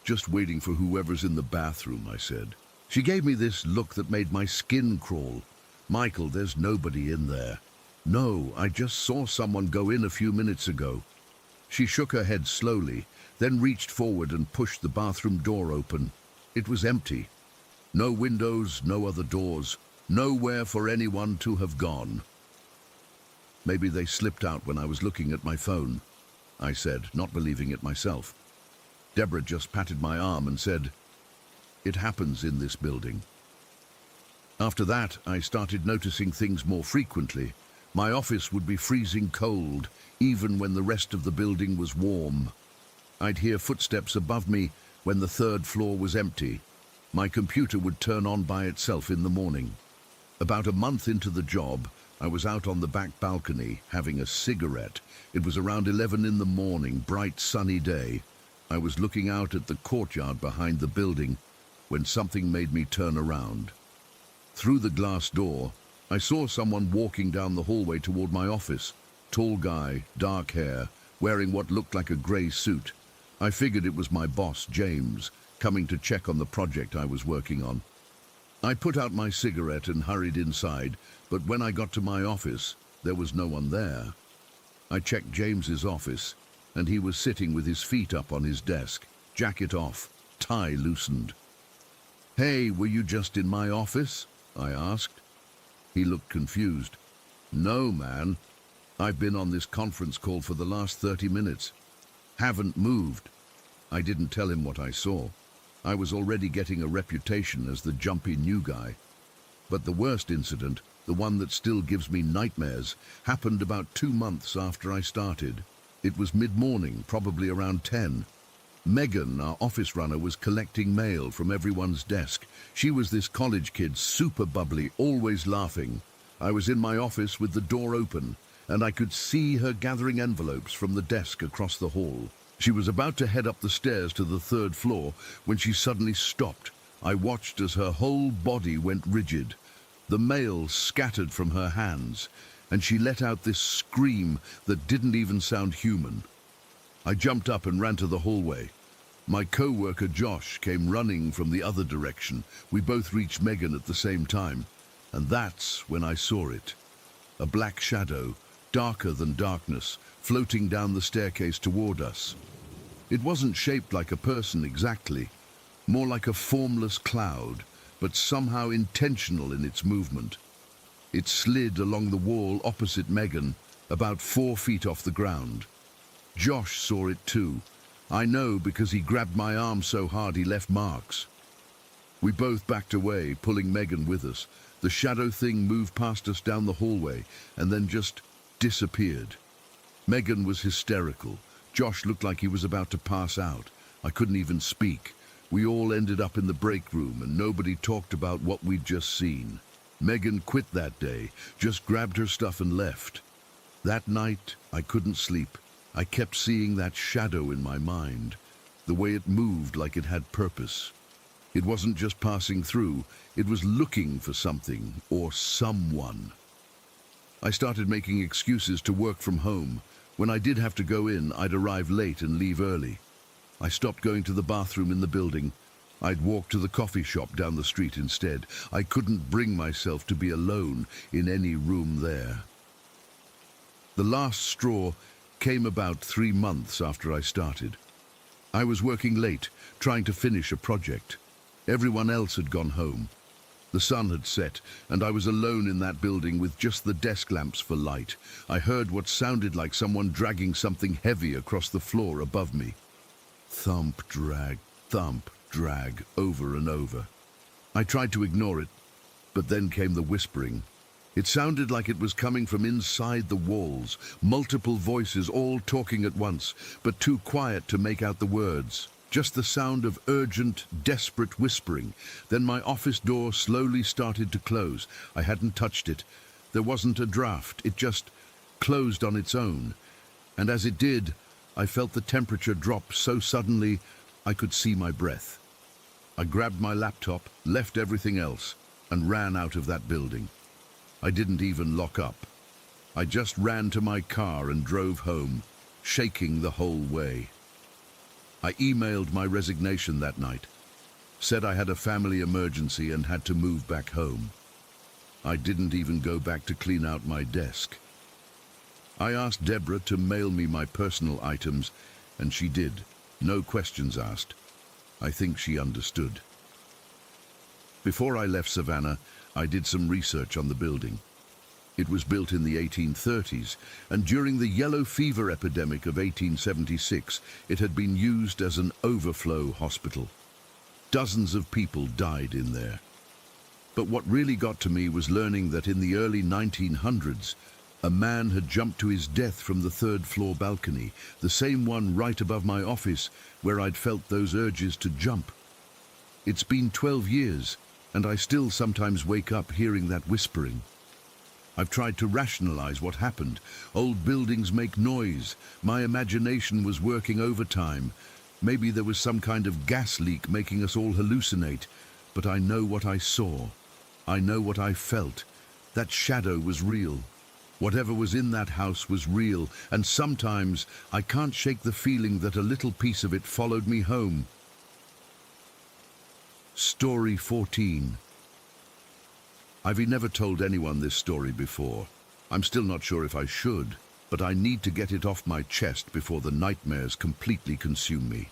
"Just waiting for whoever's in the bathroom," I said. She gave me this look that made my skin crawl. "Michael, there's nobody in there." "No, I just saw someone go in a few minutes ago." She shook her head slowly, then reached forward and pushed the bathroom door open. It was empty. No windows, no other doors, nowhere for anyone to have gone. "Maybe they slipped out when I was looking at my phone," I said, not believing it myself. Deborah just patted my arm and said, "It happens in this building." After that, I started noticing things more frequently. My office would be freezing cold, even when the rest of the building was warm. I'd hear footsteps above me when the 3rd floor was empty. My computer would turn on by itself in the morning. About a month into the job, I was out on the back balcony having a cigarette. It was around 11 in the morning, bright sunny day. I was looking out at the courtyard behind the building when something made me turn around. Through the glass door, I saw someone walking down the hallway toward my office. Tall guy, dark hair, wearing what looked like a grey suit. I figured it was my boss, James, coming to check on the project I was working on. I put out my cigarette and hurried inside, but when I got to my office, there was no one there. I checked James's office, and he was sitting with his feet up on his desk, jacket off, tie loosened. "Hey, were you just in my office?" I asked. He looked confused. "No, man. I've been on this conference call for the last 30 minutes. Haven't moved." I didn't tell him what I saw. I was already getting a reputation as the jumpy new guy. But the worst incident, the one that still gives me nightmares, happened about 2 months after I started. It was mid-morning, probably around 10. Megan, our office runner, was collecting mail from everyone's desk. She was this college kid, super bubbly, always laughing. I was in my office with the door open, and I could see her gathering envelopes from the desk across the hall. She was about to head up the stairs to the 3rd floor when she suddenly stopped, I watched as her whole body went rigid. The mail scattered from her hands, and she let out this scream that didn't even sound human. I jumped up and ran to the hallway. My co-worker Josh came running from the other direction. We both reached Megan at the same time, and that's when I saw it. A black shadow, darker than darkness, floating down the staircase toward us. It wasn't shaped like a person exactly, more like a formless cloud, but somehow intentional in its movement. It slid along the wall opposite Megan, about 4 feet off the ground. Josh saw it too. I know because he grabbed my arm so hard he left marks. We both backed away, pulling Megan with us. The shadow thing moved past us down the hallway and then just disappeared. Megan was hysterical. Josh looked like he was about to pass out. I couldn't even speak. We all ended up in the break room and nobody talked about what we'd just seen. Megan quit that day, just grabbed her stuff and left. That night, I couldn't sleep. I kept seeing that shadow in my mind, the way it moved like it had purpose. It wasn't just passing through, it was looking for something or someone. I started making excuses to work from home. When I did have to go in, I'd arrive late and leave early. I stopped going to the bathroom in the building. I'd walk to the coffee shop down the street instead. I couldn't bring myself to be alone in any room there. The last straw came about 3 months after I started. I was working late, trying to finish a project. Everyone else had gone home. The sun had set, and I was alone in that building with just the desk lamps for light. I heard what sounded like someone dragging something heavy across the floor above me. Thump, drag, over and over. I tried to ignore it, but then came the whispering. It sounded like it was coming from inside the walls, multiple voices all talking at once, but too quiet to make out the words. Just the sound of urgent, desperate whispering. Then my office door slowly started to close. I hadn't touched it. There wasn't a draft. It just closed on its own. And as it did, I felt the temperature drop so suddenly I could see my breath. I grabbed my laptop, left everything else, and ran out of that building. I didn't even lock up. I just ran to my car and drove home, shaking the whole way. I emailed my resignation that night, said I had a family emergency and had to move back home. I didn't even go back to clean out my desk. I asked Deborah to mail me my personal items, and she did, no questions asked. I think she understood. Before I left Savannah, I did some research on the building. It was built in the 1830s, and during the yellow fever epidemic of 1876, it had been used as an overflow hospital. Dozens of people died in there. But what really got to me was learning that in the early 1900s, a man had jumped to his death from the 3rd floor balcony, the same one right above my office where I'd felt those urges to jump. It's been 12 years, and I still sometimes wake up hearing that whispering. I've tried to rationalize what happened. Old buildings make noise. My imagination was working overtime. Maybe there was some kind of gas leak making us all hallucinate. But I know what I saw. I know what I felt. That shadow was real. Whatever was in that house was real, and sometimes I can't shake the feeling that a little piece of it followed me home. Story 14. I've never told anyone this story before. I'm still not sure if I should, but I need to get it off my chest before the nightmares completely consume me.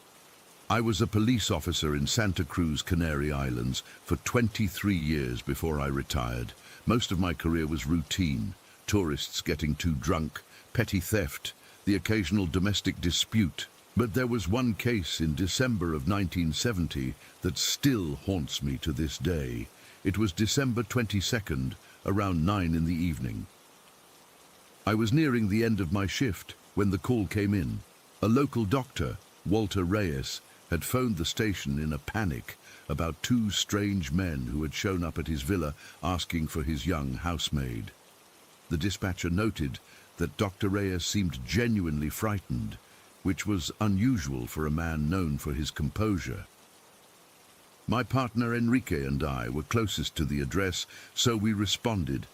I was a police officer in Santa Cruz, Canary Islands, for 23 years before I retired. Most of my career was routine. Tourists getting too drunk, petty theft, the occasional domestic dispute. But there was one case in December of 1970 that still haunts me to this day. It was December 22nd, around 9 in the evening. I was nearing the end of my shift when the call came in. A local doctor, Walter Reyes, had phoned the station in a panic about 2 strange men who had shown up at his villa asking for his young housemaid. The dispatcher noted that Dr. Reyes seemed genuinely frightened, which was unusual for a man known for his composure. My partner Enrique and I were closest to the address, so we responded.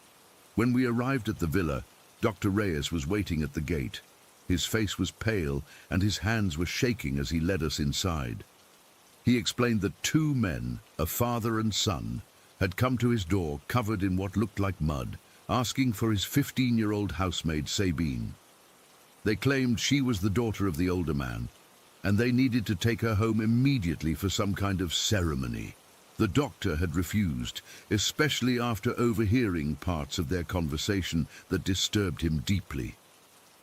When we arrived at the villa, Dr. Reyes was waiting at the gate. His face was pale and his hands were shaking as he led us inside. He explained that two men, a father and son, had come to his door covered in what looked like mud, asking for his 15-year-old housemaid Sabine. They claimed she was the daughter of the older man, and they needed to take her home immediately for some kind of ceremony. The doctor had refused, especially after overhearing parts of their conversation that disturbed him deeply.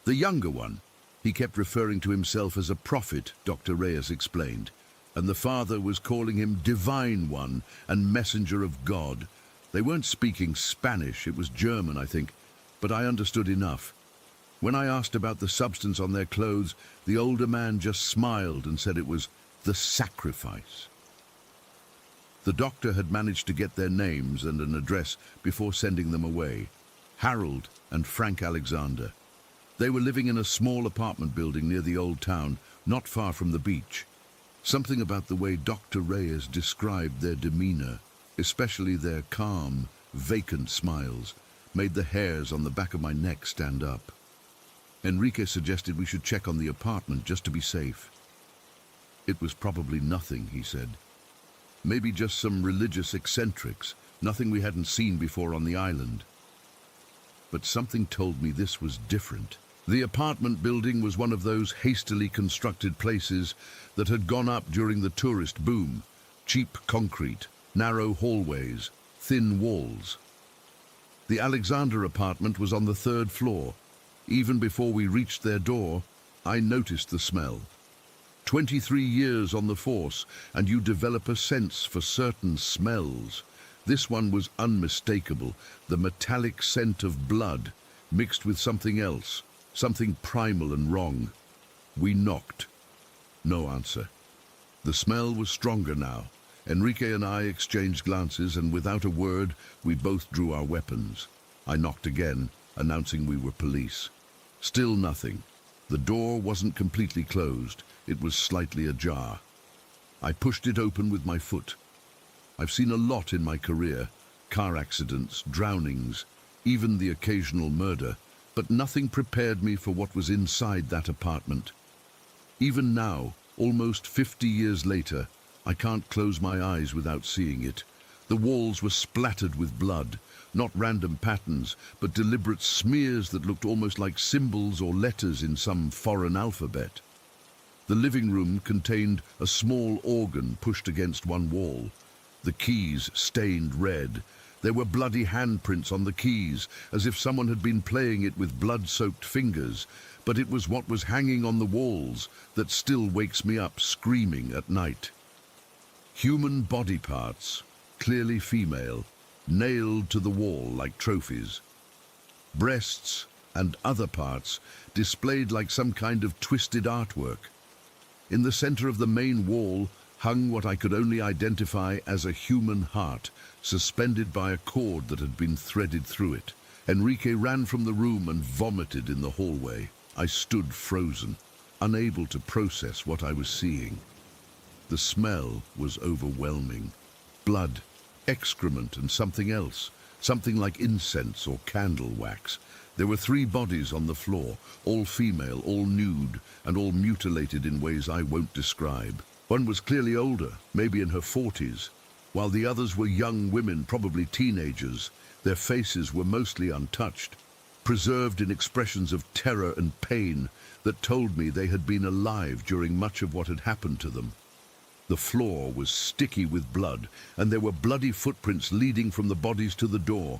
The younger one, he kept referring to himself as a prophet, Dr. Reyes explained, and the father was calling him Divine One and Messenger of God. They weren't speaking Spanish, it was German, I think, but I understood enough. When I asked about the substance on their clothes, the older man just smiled and said it was the sacrifice. The doctor had managed to get their names and an address before sending them away. Harold and Frank Alexander. They were living in a small apartment building near the old town, not far from the beach. Something about the way Dr. Reyes described their demeanor, especially their calm, vacant smiles, made the hairs on the back of my neck stand up. Enrique suggested we should check on the apartment just to be safe. It was probably nothing, he said. Maybe just some religious eccentrics, nothing we hadn't seen before on the island. But something told me this was different. The apartment building was one of those hastily constructed places that had gone up during the tourist boom. Cheap concrete, narrow hallways, thin walls. The Alexander apartment was on the 3rd floor. Even before we reached their door, I noticed the smell. 23 years on the force, and you develop a sense for certain smells. This one was unmistakable, the metallic scent of blood mixed with something else, something primal and wrong. We knocked. No answer. The smell was stronger now. Enrique and I exchanged glances, and without a word, we both drew our weapons. I knocked again, announcing we were police. Still nothing. The door wasn't completely closed. It was slightly ajar. I pushed it open with my foot. I've seen a lot in my career. Car accidents, drownings, even the occasional murder. But nothing prepared me for what was inside that apartment. Even now, almost 50 years later, I can't close my eyes without seeing it. The walls were splattered with blood, not random patterns, but deliberate smears that looked almost like symbols or letters in some foreign alphabet. The living room contained a small organ pushed against one wall. The keys stained red. There were bloody handprints on the keys, as if someone had been playing it with blood-soaked fingers, but it was what was hanging on the walls that still wakes me up screaming at night. Human body parts, clearly female, nailed to the wall like trophies. Breasts and other parts displayed like some kind of twisted artwork. In the center of the main wall hung what I could only identify as a human heart, suspended by a cord that had been threaded through it. Enrique ran from the room and vomited in the hallway. I stood frozen, unable to process what I was seeing. The smell was overwhelming. Blood, excrement, and something else, something like incense or candle wax. There were 3 bodies on the floor, all female, all nude, and all mutilated in ways I won't describe. One was clearly older, maybe in her 40s, while the others were young women, probably teenagers. Their faces were mostly untouched, preserved in expressions of terror and pain that told me they had been alive during much of what had happened to them. The floor was sticky with blood, and there were bloody footprints leading from the bodies to the door,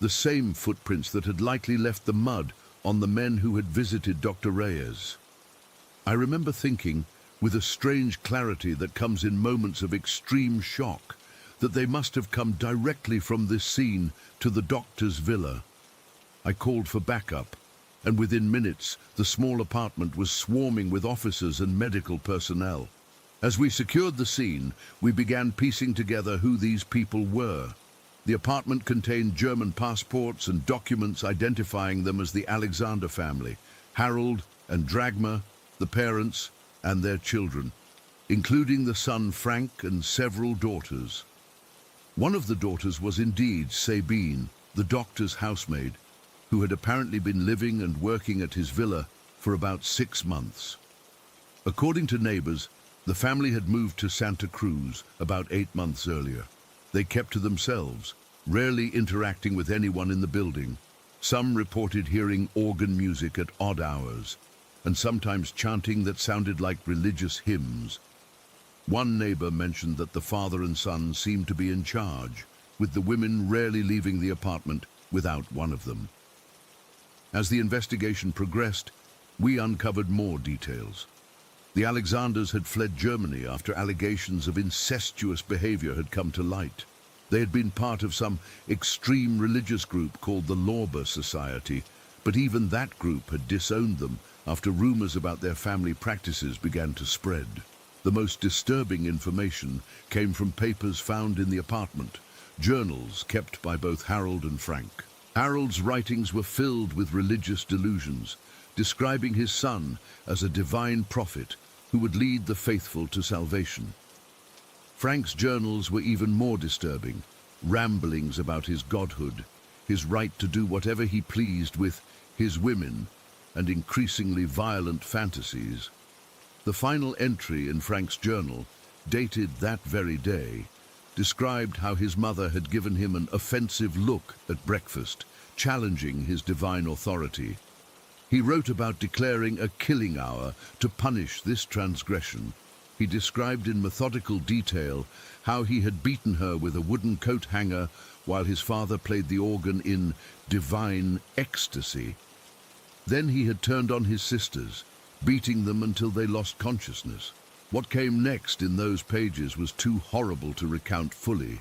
the same footprints that had likely left the mud on the men who had visited Dr. Reyes. I remember thinking, with a strange clarity that comes in moments of extreme shock, that they must have come directly from this scene to the doctor's villa. I called for backup, and within minutes the small apartment was swarming with officers and medical personnel. As we secured the scene, we began piecing together who these people were. The apartment contained German passports and documents identifying them as the Alexander family, Harold and Dragma, the parents, and their children. including the son Frank and several daughters. One of the daughters was indeed Sabine, the doctor's housemaid, who had apparently been living and working at his villa for about 6 months. According to neighbors, the family had moved to Santa Cruz about 8 months earlier. They kept to themselves, rarely interacting with anyone in the building. Some reported hearing organ music at odd hours, and sometimes chanting that sounded like religious hymns. One neighbor mentioned that the father and son seemed to be in charge, with the women rarely leaving the apartment without one of them. As the investigation progressed, we uncovered more details. The Alexanders had fled Germany after allegations of incestuous behavior had come to light. They had been part of some extreme religious group called the Lorber Society, but even that group had disowned them after rumors about their family practices began to spread. The most disturbing information came from papers found in the apartment, journals kept by both Harold and Frank. Harold's writings were filled with religious delusions, describing his son as a divine prophet who would lead the faithful to salvation. Frank's journals were even more disturbing, ramblings about his godhood, his right to do whatever he pleased with his women, and increasingly violent fantasies. The final entry in Frank's journal, dated that very day, described how his mother had given him an offensive look at breakfast, challenging his divine authority. He wrote about declaring a killing hour to punish this transgression. He described in methodical detail how he had beaten her with a wooden coat hanger while his father played the organ in divine ecstasy. Then he had turned on his sisters, beating them until they lost consciousness. What came next in those pages was too horrible to recount fully.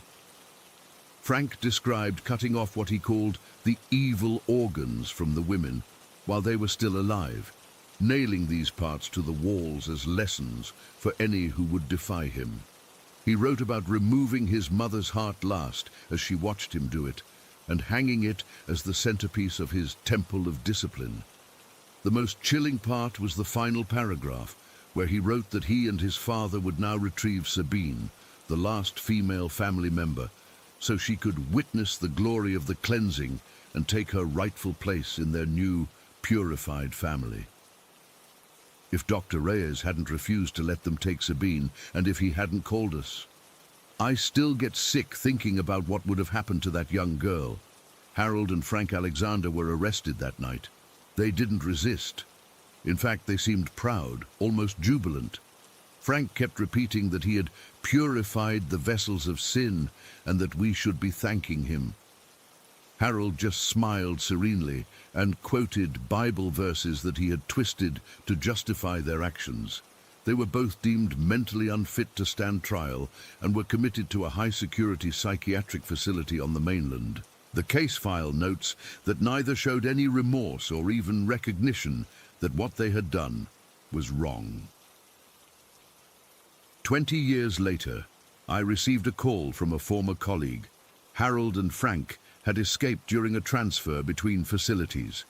Frank described cutting off what he called the evil organs from the women while they were still alive, nailing these parts to the walls as lessons for any who would defy him. He wrote about removing his mother's heart last as she watched him do it, and hanging it as the centerpiece of his temple of discipline. The most chilling part was the final paragraph, where he wrote that he and his father would now retrieve Sabine, the last female family member, so she could witness the glory of the cleansing and take her rightful place in their new, purified family. If Dr. Reyes hadn't refused to let them take Sabine, and if he hadn't called us, I still get sick thinking about what would have happened to that young girl. Harold and Frank Alexander were arrested that night. They didn't resist. In fact, they seemed proud, almost jubilant. Frank kept repeating that he had purified the vessels of sin and that we should be thanking him. Harold just smiled serenely and quoted Bible verses that he had twisted to justify their actions. They were both deemed mentally unfit to stand trial and were committed to a high-security psychiatric facility on the mainland. The case file notes that neither showed any remorse or even recognition that what they had done was wrong. 20 years later, I received a call from a former colleague. Harold and Frank had escaped during a transfer between facilities.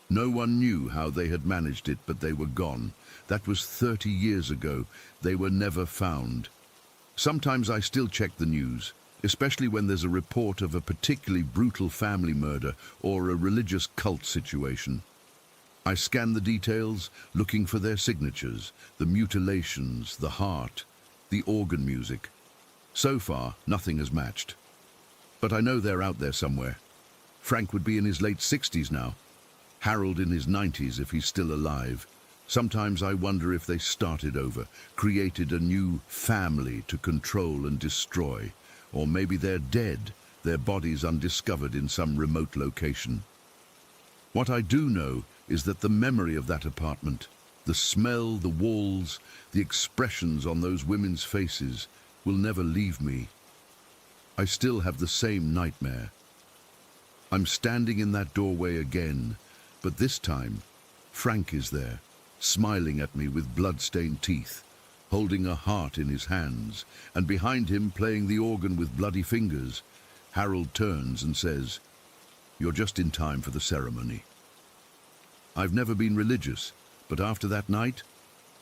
No one knew how they had managed it, but they were gone. That was 30 years ago. They were never found. Sometimes I still check the news, especially when there's a report of a particularly brutal family murder or a religious cult situation. I scan the details, looking for their signatures, the mutilations, the heart, the organ music. So far, nothing has matched. But I know they're out there somewhere. Frank would be in his late 60s now. Harold in his 90s if he's still alive. Sometimes I wonder if they started over, created a new family to control and destroy. Or maybe they're dead, their bodies undiscovered in some remote location. What I do know is that the memory of that apartment, the smell, the walls, the expressions on those women's faces will never leave me. I still have the same nightmare. I'm standing in that doorway again, but this time, Frank is there, smiling at me with blood-stained teeth, holding a heart in his hands, and behind him, playing the organ with bloody fingers. Harold turns and says, "You're just in time for the ceremony." I've never been religious, but after that night,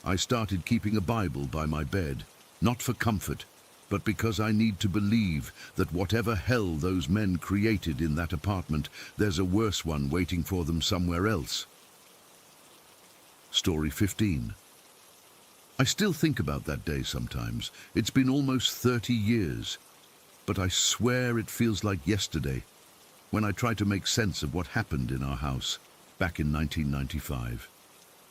I started keeping a Bible by my bed, not for comfort, but because I need to believe that whatever hell those men created in that apartment, there's a worse one waiting for them somewhere else. Story 15. I still think about that day sometimes. It's been almost 30 years, but I swear it feels like yesterday when I try to make sense of what happened in our house back in 1995.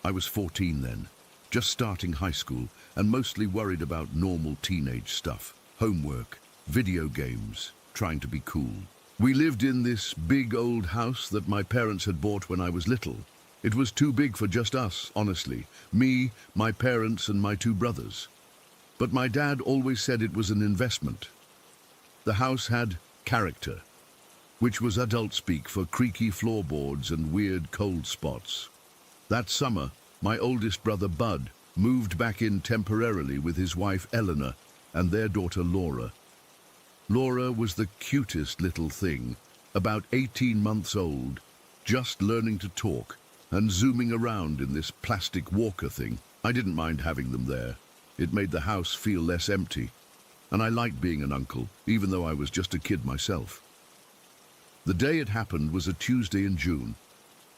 I was 14 then, just starting high school and mostly worried about normal teenage stuff, homework, video games, trying to be cool. We lived in this big old house that my parents had bought when I was little. It was too big for just us, honestly, me, my parents and my two brothers. But my dad always said it was an investment. The house had character, which was adult speak for creaky floorboards and weird cold spots. That summer, my oldest brother Bud moved back in temporarily with his wife Eleanor and their daughter Laura. Laura was the cutest little thing, about 18 months old, just learning to talk and zooming around in this plastic walker thing. I didn't mind having them there. It made the house feel less empty, and I liked being an uncle, even though I was just a kid myself. The day it happened was a Tuesday in June.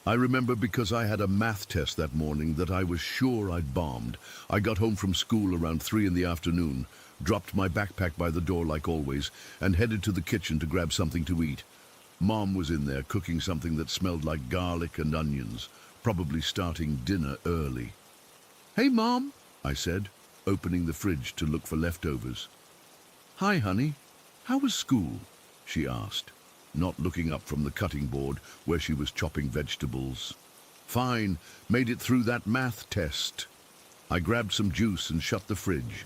I remember because I had a math test that morning that I was sure I'd bombed. I got home from school around 3 in the afternoon, dropped my backpack by the door like always, and headed to the kitchen to grab something to eat. Mom was in there cooking something that smelled like garlic and onions, probably starting dinner early. "Hey, Mom," I said, opening the fridge to look for leftovers. "Hi, honey. How was school?" she asked, not looking up from the cutting board where she was chopping vegetables. "Fine. Made it through that math test." I grabbed some juice and shut the fridge.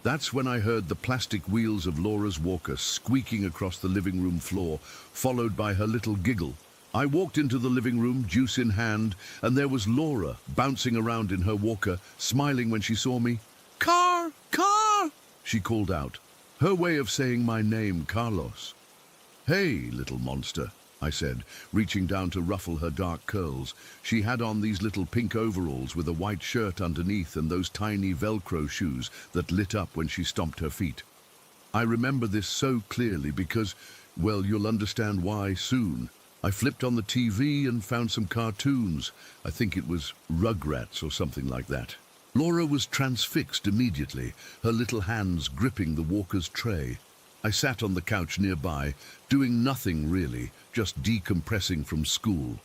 That's when I heard the plastic wheels of Laura's walker squeaking across the living room floor, followed by her little giggle. I walked into the living room, juice in hand, and there was Laura bouncing around in her walker, smiling when she saw me. "Car! Car!" she called out, her way of saying my name, Carlos. "Hey, little monster," I said, reaching down to ruffle her dark curls. She had on these little pink overalls with a white shirt underneath and those tiny Velcro shoes that lit up when she stomped her feet. I remember this so clearly because, well, you'll understand why soon. I flipped on the TV and found some cartoons. I think it was Rugrats or something like that. Laura was transfixed immediately, her little hands gripping the walker's tray. I sat on the couch nearby, doing nothing really, just decompressing from school.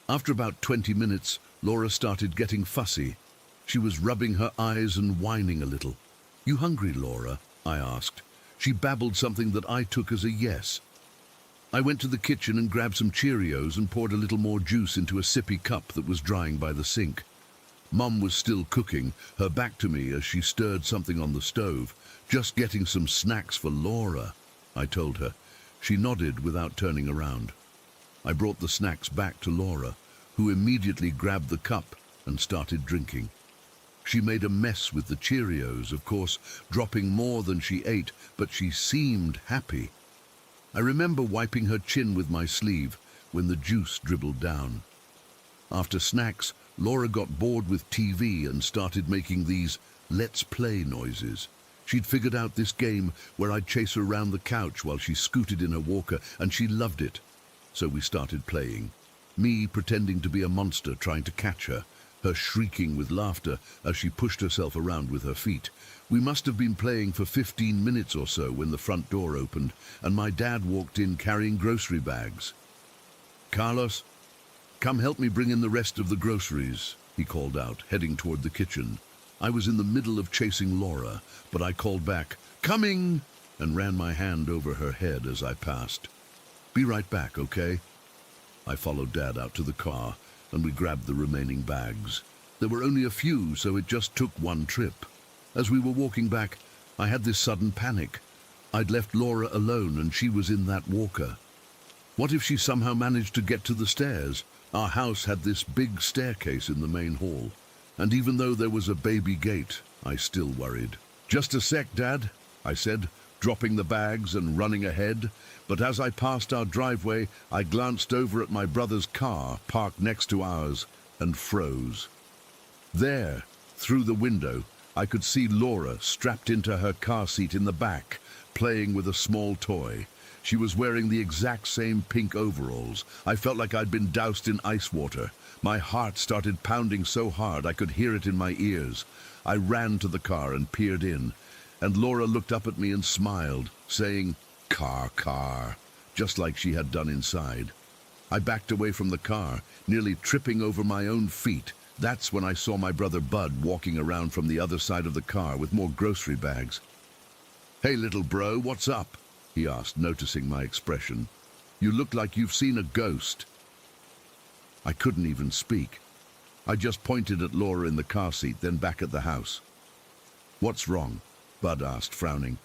After about 20 minutes, Laura started getting fussy. She was rubbing her eyes and whining a little. "You hungry, Laura?" I asked. She babbled something that I took as a yes. I went to the kitchen and grabbed some Cheerios and poured a little more juice into a sippy cup that was drying by the sink. Mum was still cooking, her back to me as she stirred something on the stove. "Just getting some snacks for Laura," I told her. She nodded without turning around. I brought the snacks back to Laura, who immediately grabbed the cup and started drinking. She made a mess with the Cheerios, of course, dropping more than she ate, but she seemed happy. I remember wiping her chin with my sleeve when the juice dribbled down. After snacks, Laura got bored with TV and started making these "let's play" noises. She'd figured out this game where I'd chase her around the couch while she scooted in her walker, and she loved it. So we started playing, me pretending to be a monster trying to catch her, her shrieking with laughter as she pushed herself around with her feet. We must have been playing for 15 minutes or so when the front door opened and my dad walked in carrying grocery bags. "Carlos, come help me bring in the rest of the groceries," he called out, heading toward the kitchen. I was in the middle of chasing Laura, but I called back, "Coming!" and ran my hand over her head as I passed. "Be right back, okay?" I followed Dad out to the car and we grabbed the remaining bags. There were only a few, so it just took one trip. As we were walking back, I had this sudden panic. I'd left Laura alone and she was in that walker. What if she somehow managed to get to the stairs? Our house had this big staircase in the main hall, and even though there was a baby gate, I still worried. "Just a sec, Dad," I said, dropping the bags and running ahead. But as I passed our driveway, I glanced over at my brother's car parked next to ours and froze. There, Through the window, I could see Laura strapped into her car seat in the back, playing with a small toy. She was wearing the exact same pink overalls. I felt like I'd been doused in ice water. My heart started pounding so hard I could hear it in my ears. I ran to the car and peered in, and Laura looked up at me and smiled, saying, car, just like she had done inside. I backed away from the car, nearly tripping over my own feet. That's when I saw my brother Bud walking around from the other side of the car with more grocery bags. "Hey, little bro, what's up?" he asked, noticing my expression. "You look like you've seen a ghost." I couldn't even speak. I just pointed at Laura in the car seat, then back at the house. "What's wrong?" Bud asked, frowning.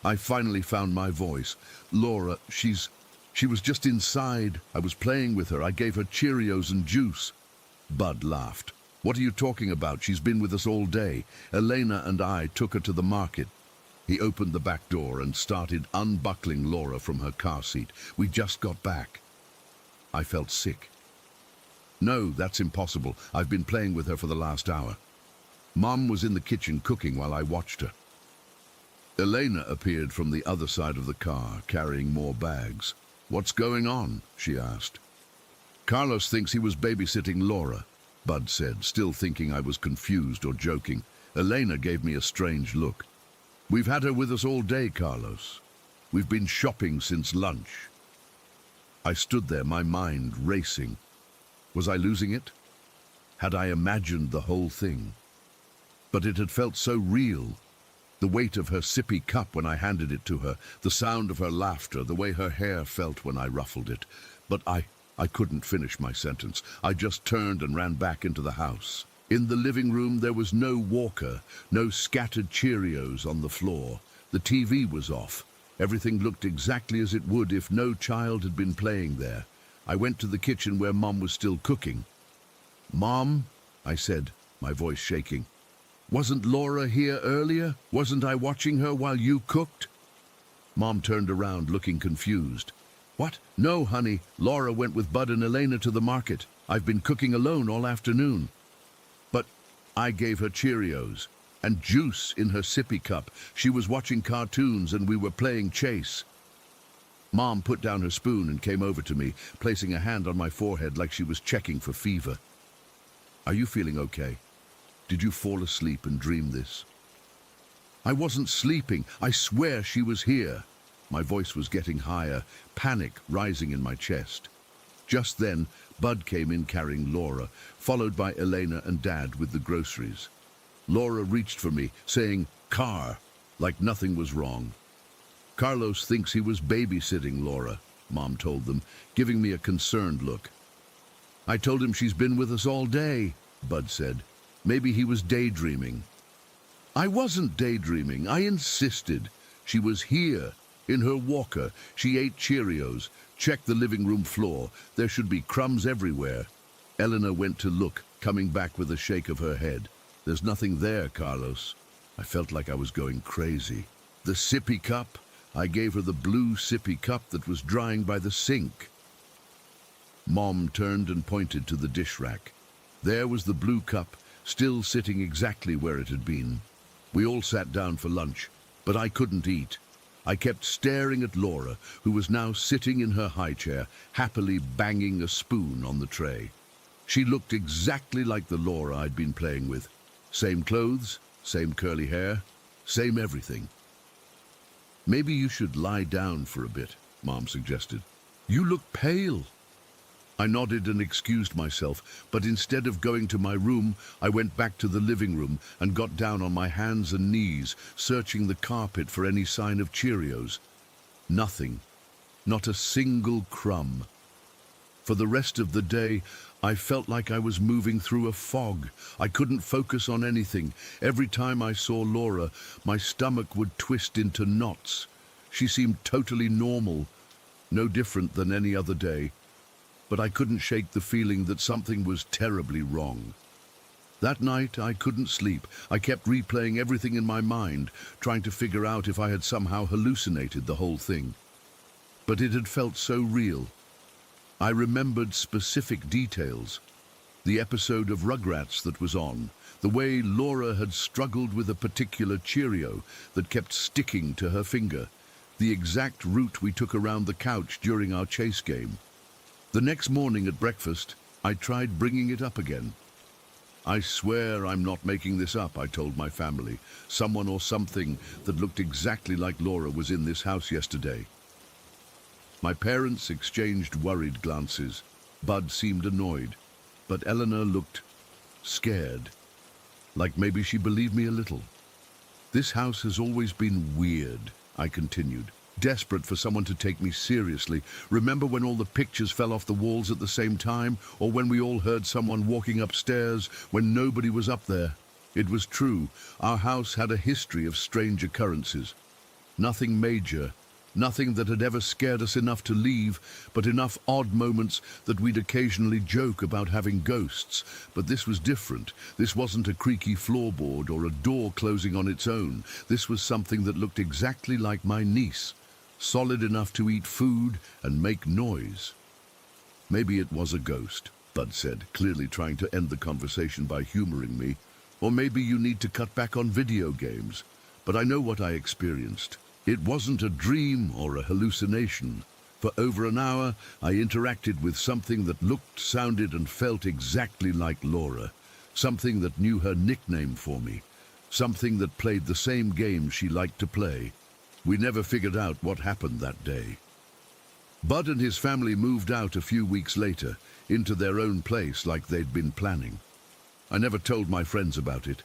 I finally found my voice. "Laura, she was just inside. I was playing with her. I gave her Cheerios and juice." Bud laughed. "What are you talking about? She's been with us all day. Elena and I took her to the market." He opened the back door and started unbuckling Laura from her car seat. "We just got back." I felt sick. "No, that's impossible. I've been playing with her for the last hour." Mom was in the kitchen cooking while I watched her. Elena appeared from the other side of the car, carrying more bags. "What's going on?" she asked. "Carlos thinks he was babysitting Laura," Bud said, still thinking I was confused or joking. Elena gave me a strange look. "We've had her with us all day, Carlos. We've been shopping since lunch." I stood there, my mind racing. Was I losing it? Had I imagined the whole thing? But it had felt so real. The weight of her sippy cup when I handed it to her, the sound of her laughter, the way her hair felt when I ruffled it. But I couldn't finish my sentence. I just turned and ran back into the house. In the living room there was no Walker, no scattered Cheerios on the floor. The TV was off. Everything looked exactly as it would if no child had been playing there. I went to the kitchen where Mom was still cooking. "Mom," I said, my voice shaking, "wasn't Laura here earlier? Wasn't I watching her while you cooked?" Mom turned around looking confused. "What? No, honey. Laura went with Bud and Elena to the market. I've been cooking alone all afternoon." "But I gave her Cheerios and juice in her sippy cup. She was watching cartoons and we were playing chase." Mom put down her spoon and came over to me, placing a hand on my forehead like she was checking for fever. "Are you feeling okay? Did you fall asleep and dream this?" "I wasn't sleeping. I swear she was here." My voice was getting higher, panic rising in my chest. Just then, Bud came in carrying Laura, followed by Elena and Dad with the groceries. Laura reached for me, saying, "Car," like nothing was wrong. "Carlos thinks he was babysitting Laura," Mom told them, giving me a concerned look. "I told him she's been with us all day," Bud said. "Maybe he was daydreaming." "I wasn't daydreaming. I insisted. She was here, in her Walker. She ate Cheerios. Check the living room floor. There should be crumbs everywhere." Eleanor went to look, coming back with a shake of her head. "There's nothing there, Carlos." I felt like I was going crazy. "The sippy cup? I gave her the blue sippy cup that was drying by the sink." Mom turned and pointed to the dish rack. There was the blue cup, still sitting exactly where it had been. We all sat down for lunch, but I couldn't eat. I kept staring at Laura, who was now sitting in her high chair, happily banging a spoon on the tray. She looked exactly like the Laura I'd been playing with. Same clothes, same curly hair, same everything. "Maybe you should lie down for a bit," Mom suggested. "You look pale." I nodded and excused myself, but instead of going to my room, I went back to the living room and got down on my hands and knees, searching the carpet for any sign of Cheerios. Nothing. Not a single crumb. For the rest of the day, I felt like I was moving through a fog. I couldn't focus on anything. Every time I saw Laura, my stomach would twist into knots. She seemed totally normal, no different than any other day. But I couldn't shake the feeling that something was terribly wrong. That night, I couldn't sleep. I kept replaying everything in my mind, trying to figure out if I had somehow hallucinated the whole thing. But it had felt so real. I remembered specific details. The episode of Rugrats that was on, the way Laura had struggled with a particular Cheerio that kept sticking to her finger, the exact route we took around the couch during our chase game. The next morning at breakfast, I tried bringing it up again. "I swear I'm not making this up," I told my family. "Someone or something that looked exactly like Laura was in this house yesterday." My parents exchanged worried glances. Bud seemed annoyed, but Eleanor looked scared, like maybe she believed me a little. "This house has always been weird," I continued, desperate for someone to take me seriously. "Remember when all the pictures fell off the walls at the same time? Or when we all heard someone walking upstairs when nobody was up there?" It was true. Our house had a history of strange occurrences. Nothing major, nothing that had ever scared us enough to leave, but enough odd moments that we'd occasionally joke about having ghosts. But this was different. This wasn't a creaky floorboard or a door closing on its own. This was something that looked exactly like my niece, solid enough to eat food and make noise. "Maybe it was a ghost," Bud said, clearly trying to end the conversation by humoring me. "Or maybe you need to cut back on video games. But I know what I experienced. It wasn't a dream or a hallucination. For over an hour, I interacted with something that looked, sounded, and felt exactly like Laura. Something that knew her nickname for me. Something that played the same games she liked to play. We never figured out what happened that day." Bud and his family moved out a few weeks later, into their own place like they'd been planning. I never told my friends about it.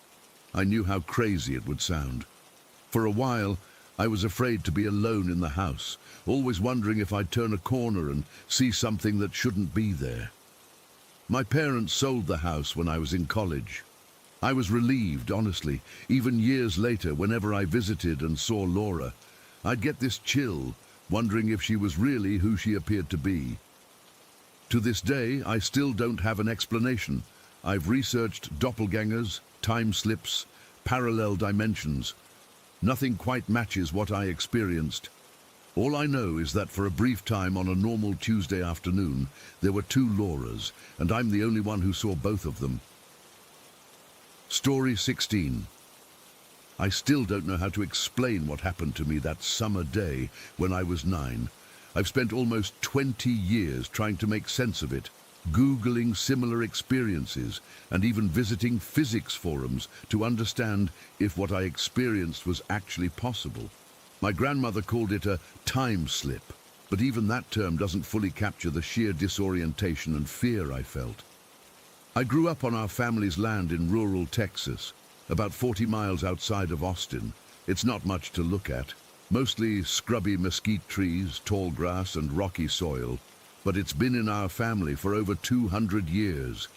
I knew how crazy it would sound. For a while, I was afraid to be alone in the house, always wondering if I'd turn a corner and see something that shouldn't be there. My parents sold the house when I was in college. I was relieved, honestly. Even years later, whenever I visited and saw Laura, I'd get this chill, wondering if she was really who she appeared to be. To this day, I still don't have an explanation. I've researched doppelgangers, time slips, parallel dimensions. Nothing quite matches what I experienced. All I know is that for a brief time on a normal Tuesday afternoon, there were two Lauras, and I'm the only one who saw both of them. Story 16. I still don't know how to explain what happened to me that summer day when I was 9. I've spent almost 20 years trying to make sense of it, Googling similar experiences and even visiting physics forums to understand if what I experienced was actually possible. My grandmother called it a time slip, but even that term doesn't fully capture the sheer disorientation and fear I felt. I grew up on our family's land in rural Texas, about 40 miles outside of Austin. It's not much to look at, mostly scrubby mesquite trees, tall grass, and rocky soil. But it's been in our family for over 200 years.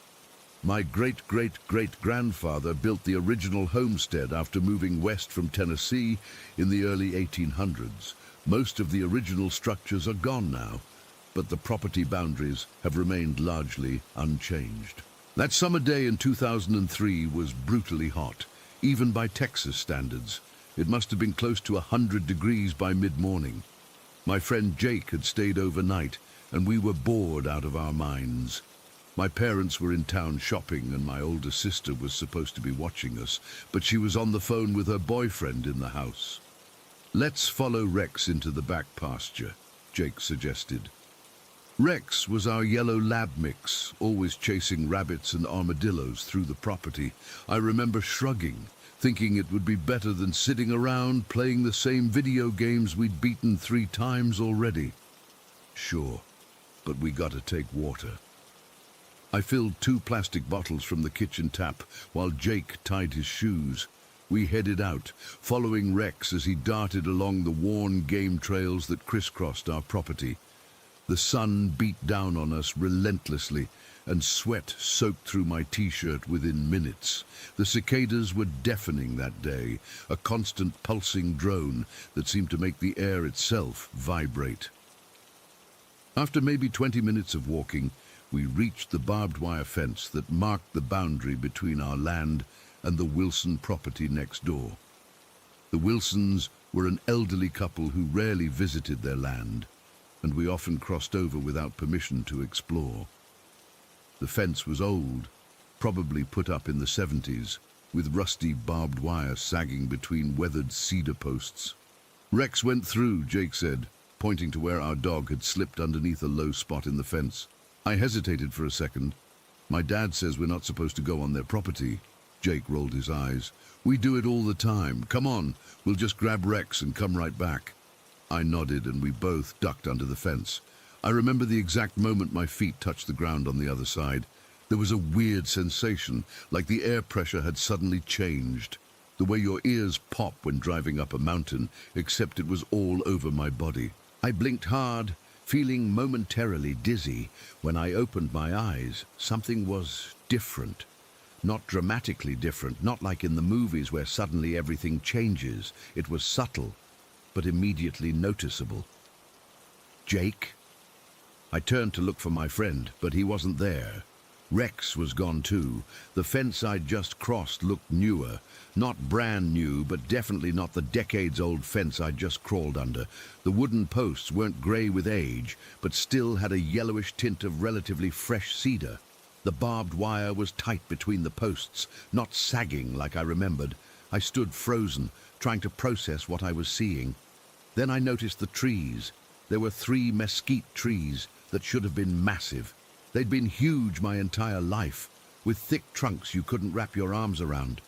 My great-great-great-grandfather built the original homestead after moving west from Tennessee in the early 1800s. Most of the original structures are gone now, but the property boundaries have remained largely unchanged. That summer day in 2003 was brutally hot, even by Texas standards. It must have been close to 100 degrees by mid-morning. My friend Jake had stayed overnight, and we were bored out of our minds. My parents were in town shopping, and my older sister was supposed to be watching us, but she was on the phone with her boyfriend in the house. "Let's follow Rex into the back pasture," Jake suggested. Rex was our yellow lab mix, always chasing rabbits and armadillos through the property. I remember shrugging, thinking it would be better than sitting around playing the same video games we'd beaten 3 times already. Sure, but we gotta take water. I filled 2 plastic bottles from the kitchen tap while Jake tied his shoes. We headed out, following Rex as he darted along the worn game trails that crisscrossed our property. The sun beat down on us relentlessly, and sweat soaked through my t-shirt within minutes. The cicadas were deafening that day, a constant pulsing drone that seemed to make the air itself vibrate. After maybe 20 minutes of walking, we reached the barbed wire fence that marked the boundary between our land and the Wilson property next door. The Wilsons were an elderly couple who rarely visited their land, and we often crossed over without permission to explore. The fence was old, probably put up in the 70s, with rusty barbed wire sagging between weathered cedar posts. "Rex went through," Jake said, pointing to where our dog had slipped underneath a low spot in the fence. I hesitated for a second. "My dad says we're not supposed to go on their property." Jake rolled his eyes. "We do it all the time. Come on, we'll just grab Rex and come right back." I nodded and we both ducked under the fence. I remember the exact moment my feet touched the ground on the other side. There was a weird sensation, like the air pressure had suddenly changed. The way your ears pop when driving up a mountain, except it was all over my body. I blinked hard, feeling momentarily dizzy. When I opened my eyes, something was different. Not dramatically different, not like in the movies where suddenly everything changes. It was subtle, but immediately noticeable. "Jake?" I turned to look for my friend, but he wasn't there. Rex was gone too. The fence I'd just crossed looked newer. Not brand new, but definitely not the decades-old fence I'd just crawled under. The wooden posts weren't grey with age, but still had a yellowish tint of relatively fresh cedar. The barbed wire was tight between the posts, not sagging like I remembered. I stood frozen, trying to process what I was seeing. Then I noticed the trees. There were 3 mesquite trees that should have been massive. They'd been huge my entire life, with thick trunks you couldn't wrap your arms around.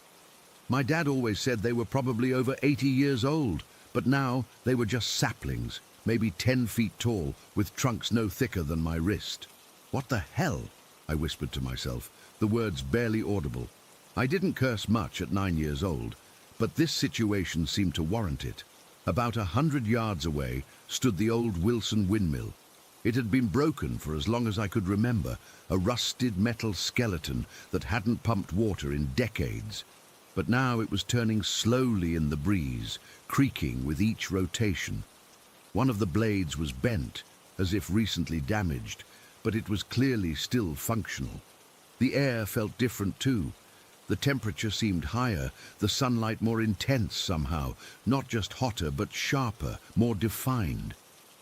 My dad always said they were probably over 80 years old, but now they were just saplings, maybe 10 feet tall, with trunks no thicker than my wrist. "What the hell?" I whispered to myself, the words barely audible. I didn't curse much at 9 years old, but this situation seemed to warrant it. About 100 yards away stood the old Wilson windmill. It had been broken for as long as I could remember, a rusted metal skeleton that hadn't pumped water in decades. But now it was turning slowly in the breeze, creaking with each rotation. One of the blades was bent, as if recently damaged, but it was clearly still functional. The air felt different too. The temperature seemed higher, the sunlight more intense somehow, not just hotter but sharper, more defined.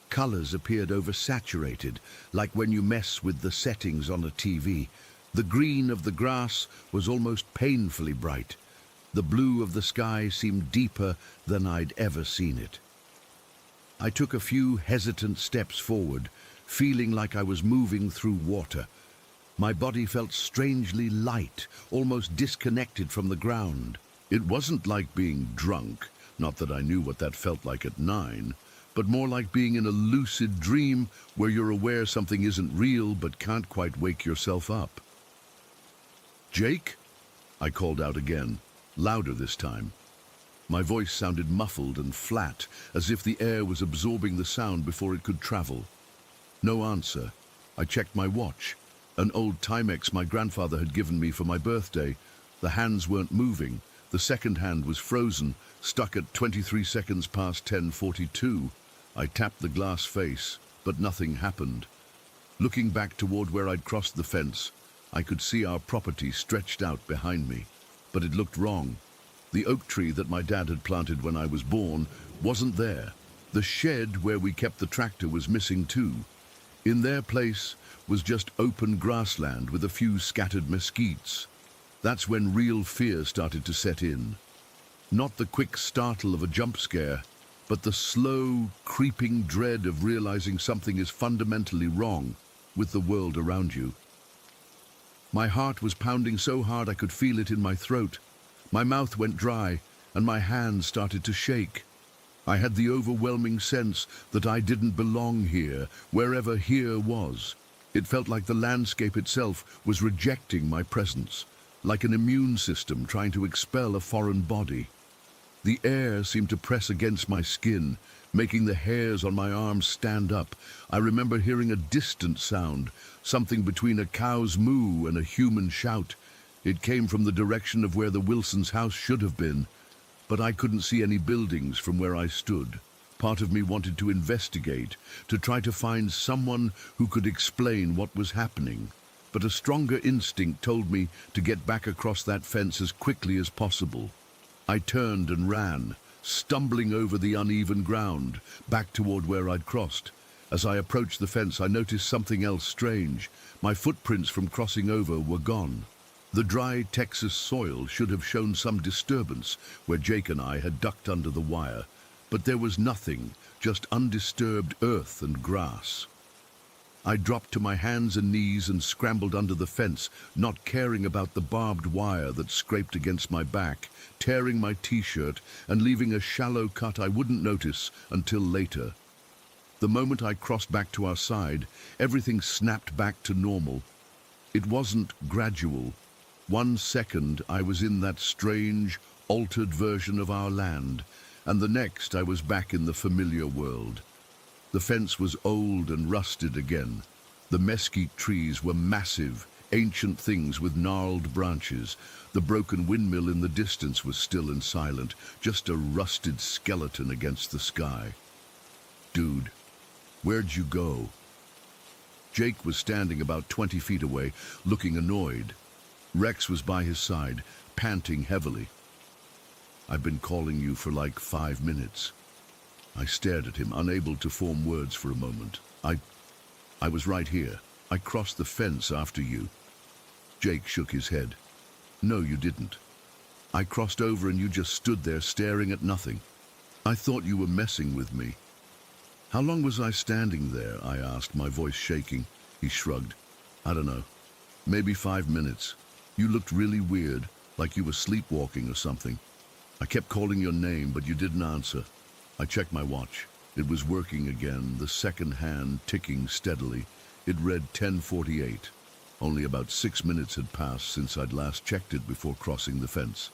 Colors appeared oversaturated, like when you mess with the settings on a TV. The green of the grass was almost painfully bright. The blue of the sky seemed deeper than I'd ever seen it. I took a few hesitant steps forward, feeling like I was moving through water. My body felt strangely light, almost disconnected from the ground. It wasn't like being drunk, not that I knew what that felt like at 9, but more like being in a lucid dream where you're aware something isn't real but can't quite wake yourself up. "Jake?" I called out again, louder this time. My voice sounded muffled and flat, as if the air was absorbing the sound before it could travel. No answer. I checked my watch, an old Timex my grandfather had given me for my birthday. The hands weren't moving. The second hand was frozen, stuck at 23 seconds past 10:42. I tapped the glass face, but nothing happened. Looking back toward where I'd crossed the fence, I could see our property stretched out behind me. But it looked wrong. The oak tree that my dad had planted when I was born wasn't there. The shed where we kept the tractor was missing too. In their place was just open grassland with a few scattered mesquites. That's when real fear started to set in. Not the quick startle of a jump scare, but the slow, creeping dread of realizing something is fundamentally wrong with the world around you. My heart was pounding so hard I could feel it in my throat. My mouth went dry, and my hands started to shake. I had the overwhelming sense that I didn't belong here, wherever here was. It felt like the landscape itself was rejecting my presence, like an immune system trying to expel a foreign body. The air seemed to press against my skin, making the hairs on my arms stand up. I remember hearing a distant sound, something between a cow's moo and a human shout. It came from the direction of where the Wilsons' house should have been, but I couldn't see any buildings from where I stood. Part of me wanted to investigate, to try to find someone who could explain what was happening. But a stronger instinct told me to get back across that fence as quickly as possible. I turned and ran, stumbling over the uneven ground, back toward where I'd crossed. As I approached the fence, I noticed something else strange. My footprints from crossing over were gone. The dry Texas soil should have shown some disturbance where Jake and I had ducked under the wire, but there was nothing, just undisturbed earth and grass. I dropped to my hands and knees and scrambled under the fence, not caring about the barbed wire that scraped against my back, tearing my t-shirt and leaving a shallow cut I wouldn't notice until later. The moment I crossed back to our side, everything snapped back to normal. It wasn't gradual. 1 second I was in that strange, altered version of our land, and the next I was back in the familiar world. The fence was old and rusted again. The mesquite trees were massive, ancient things with gnarled branches. The broken windmill in the distance was still and silent, just a rusted skeleton against the sky. Dude, where'd you go? Jake was standing about 20 feet away, looking annoyed. Rex was by his side, panting heavily. I've been calling you for like 5 minutes. I stared at him, unable to form words for a moment. I was right here. I crossed the fence after you. Jake shook his head. No, you didn't. I crossed over and you just stood there staring at nothing. I thought you were messing with me. How long was I standing there? I asked, my voice shaking. He shrugged. I don't know. Maybe 5 minutes. You looked really weird, like you were sleepwalking or something. I kept calling your name, but you didn't answer. I checked my watch. It was working again, the second hand ticking steadily. It read 10:48. Only about 6 minutes had passed since I'd last checked it before crossing the fence.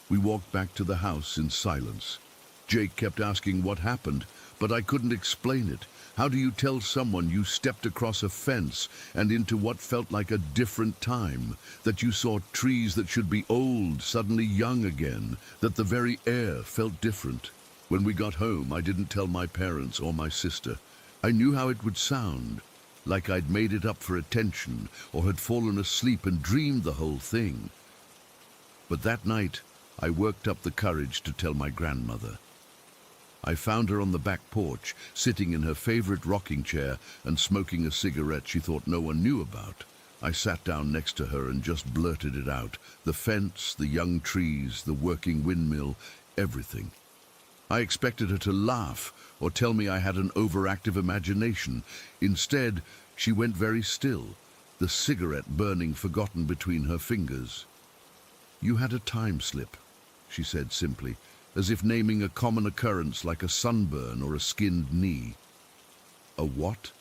We walked back to the house in silence. Jake kept asking what happened, but I couldn't explain it. How do you tell someone you stepped across a fence and into what felt like a different time? That you saw trees that should be old suddenly young again? That the very air felt different? When we got home, I didn't tell my parents or my sister. I knew how it would sound, like I'd made it up for attention or had fallen asleep and dreamed the whole thing. But that night, I worked up the courage to tell my grandmother. I found her on the back porch, sitting in her favorite rocking chair and smoking a cigarette she thought no one knew about. I sat down next to her and just blurted it out. The fence, the young trees, the working windmill, everything. I expected her to laugh or tell me I had an overactive imagination. Instead, she went very still, the cigarette burning forgotten between her fingers. You had a time slip, she said simply, as if naming a common occurrence like a sunburn or a skinned knee. A what?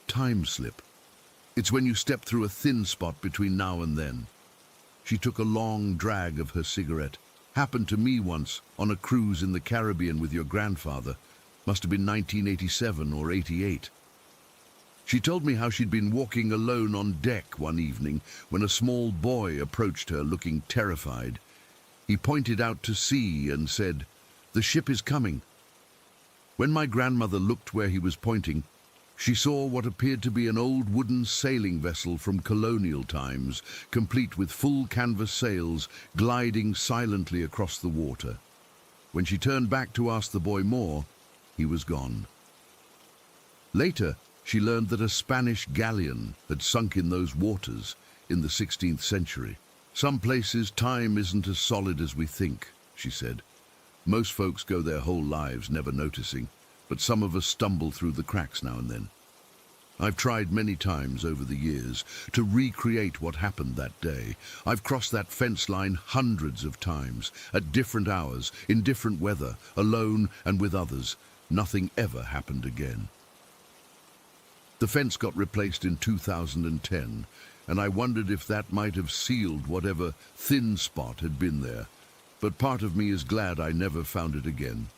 Time slip. It's when you step through a thin spot between now and then. She took a long drag of her cigarette. Happened to me once, on a cruise in the Caribbean with your grandfather. Must have been 1987 or 88. She told me how she'd been walking alone on deck one evening when a small boy approached her looking terrified. He pointed out to sea and said, "The ship is coming." When my grandmother looked where he was pointing, she saw what appeared to be an old wooden sailing vessel from colonial times, complete with full canvas sails, gliding silently across the water. When she turned back to ask the boy more, he was gone. Later, she learned that a Spanish galleon had sunk in those waters in the 16th century. Some places time isn't as solid as we think, she said. Most folks go their whole lives never noticing, but some of us stumble through the cracks now and then. I've tried many times over the years to recreate what happened that day. I've crossed that fence line hundreds of times, at different hours, in different weather, alone and with others. Nothing ever happened again. The fence got replaced in 2010, and I wondered if that might have sealed whatever thin spot had been there. But part of me is glad I never found it again.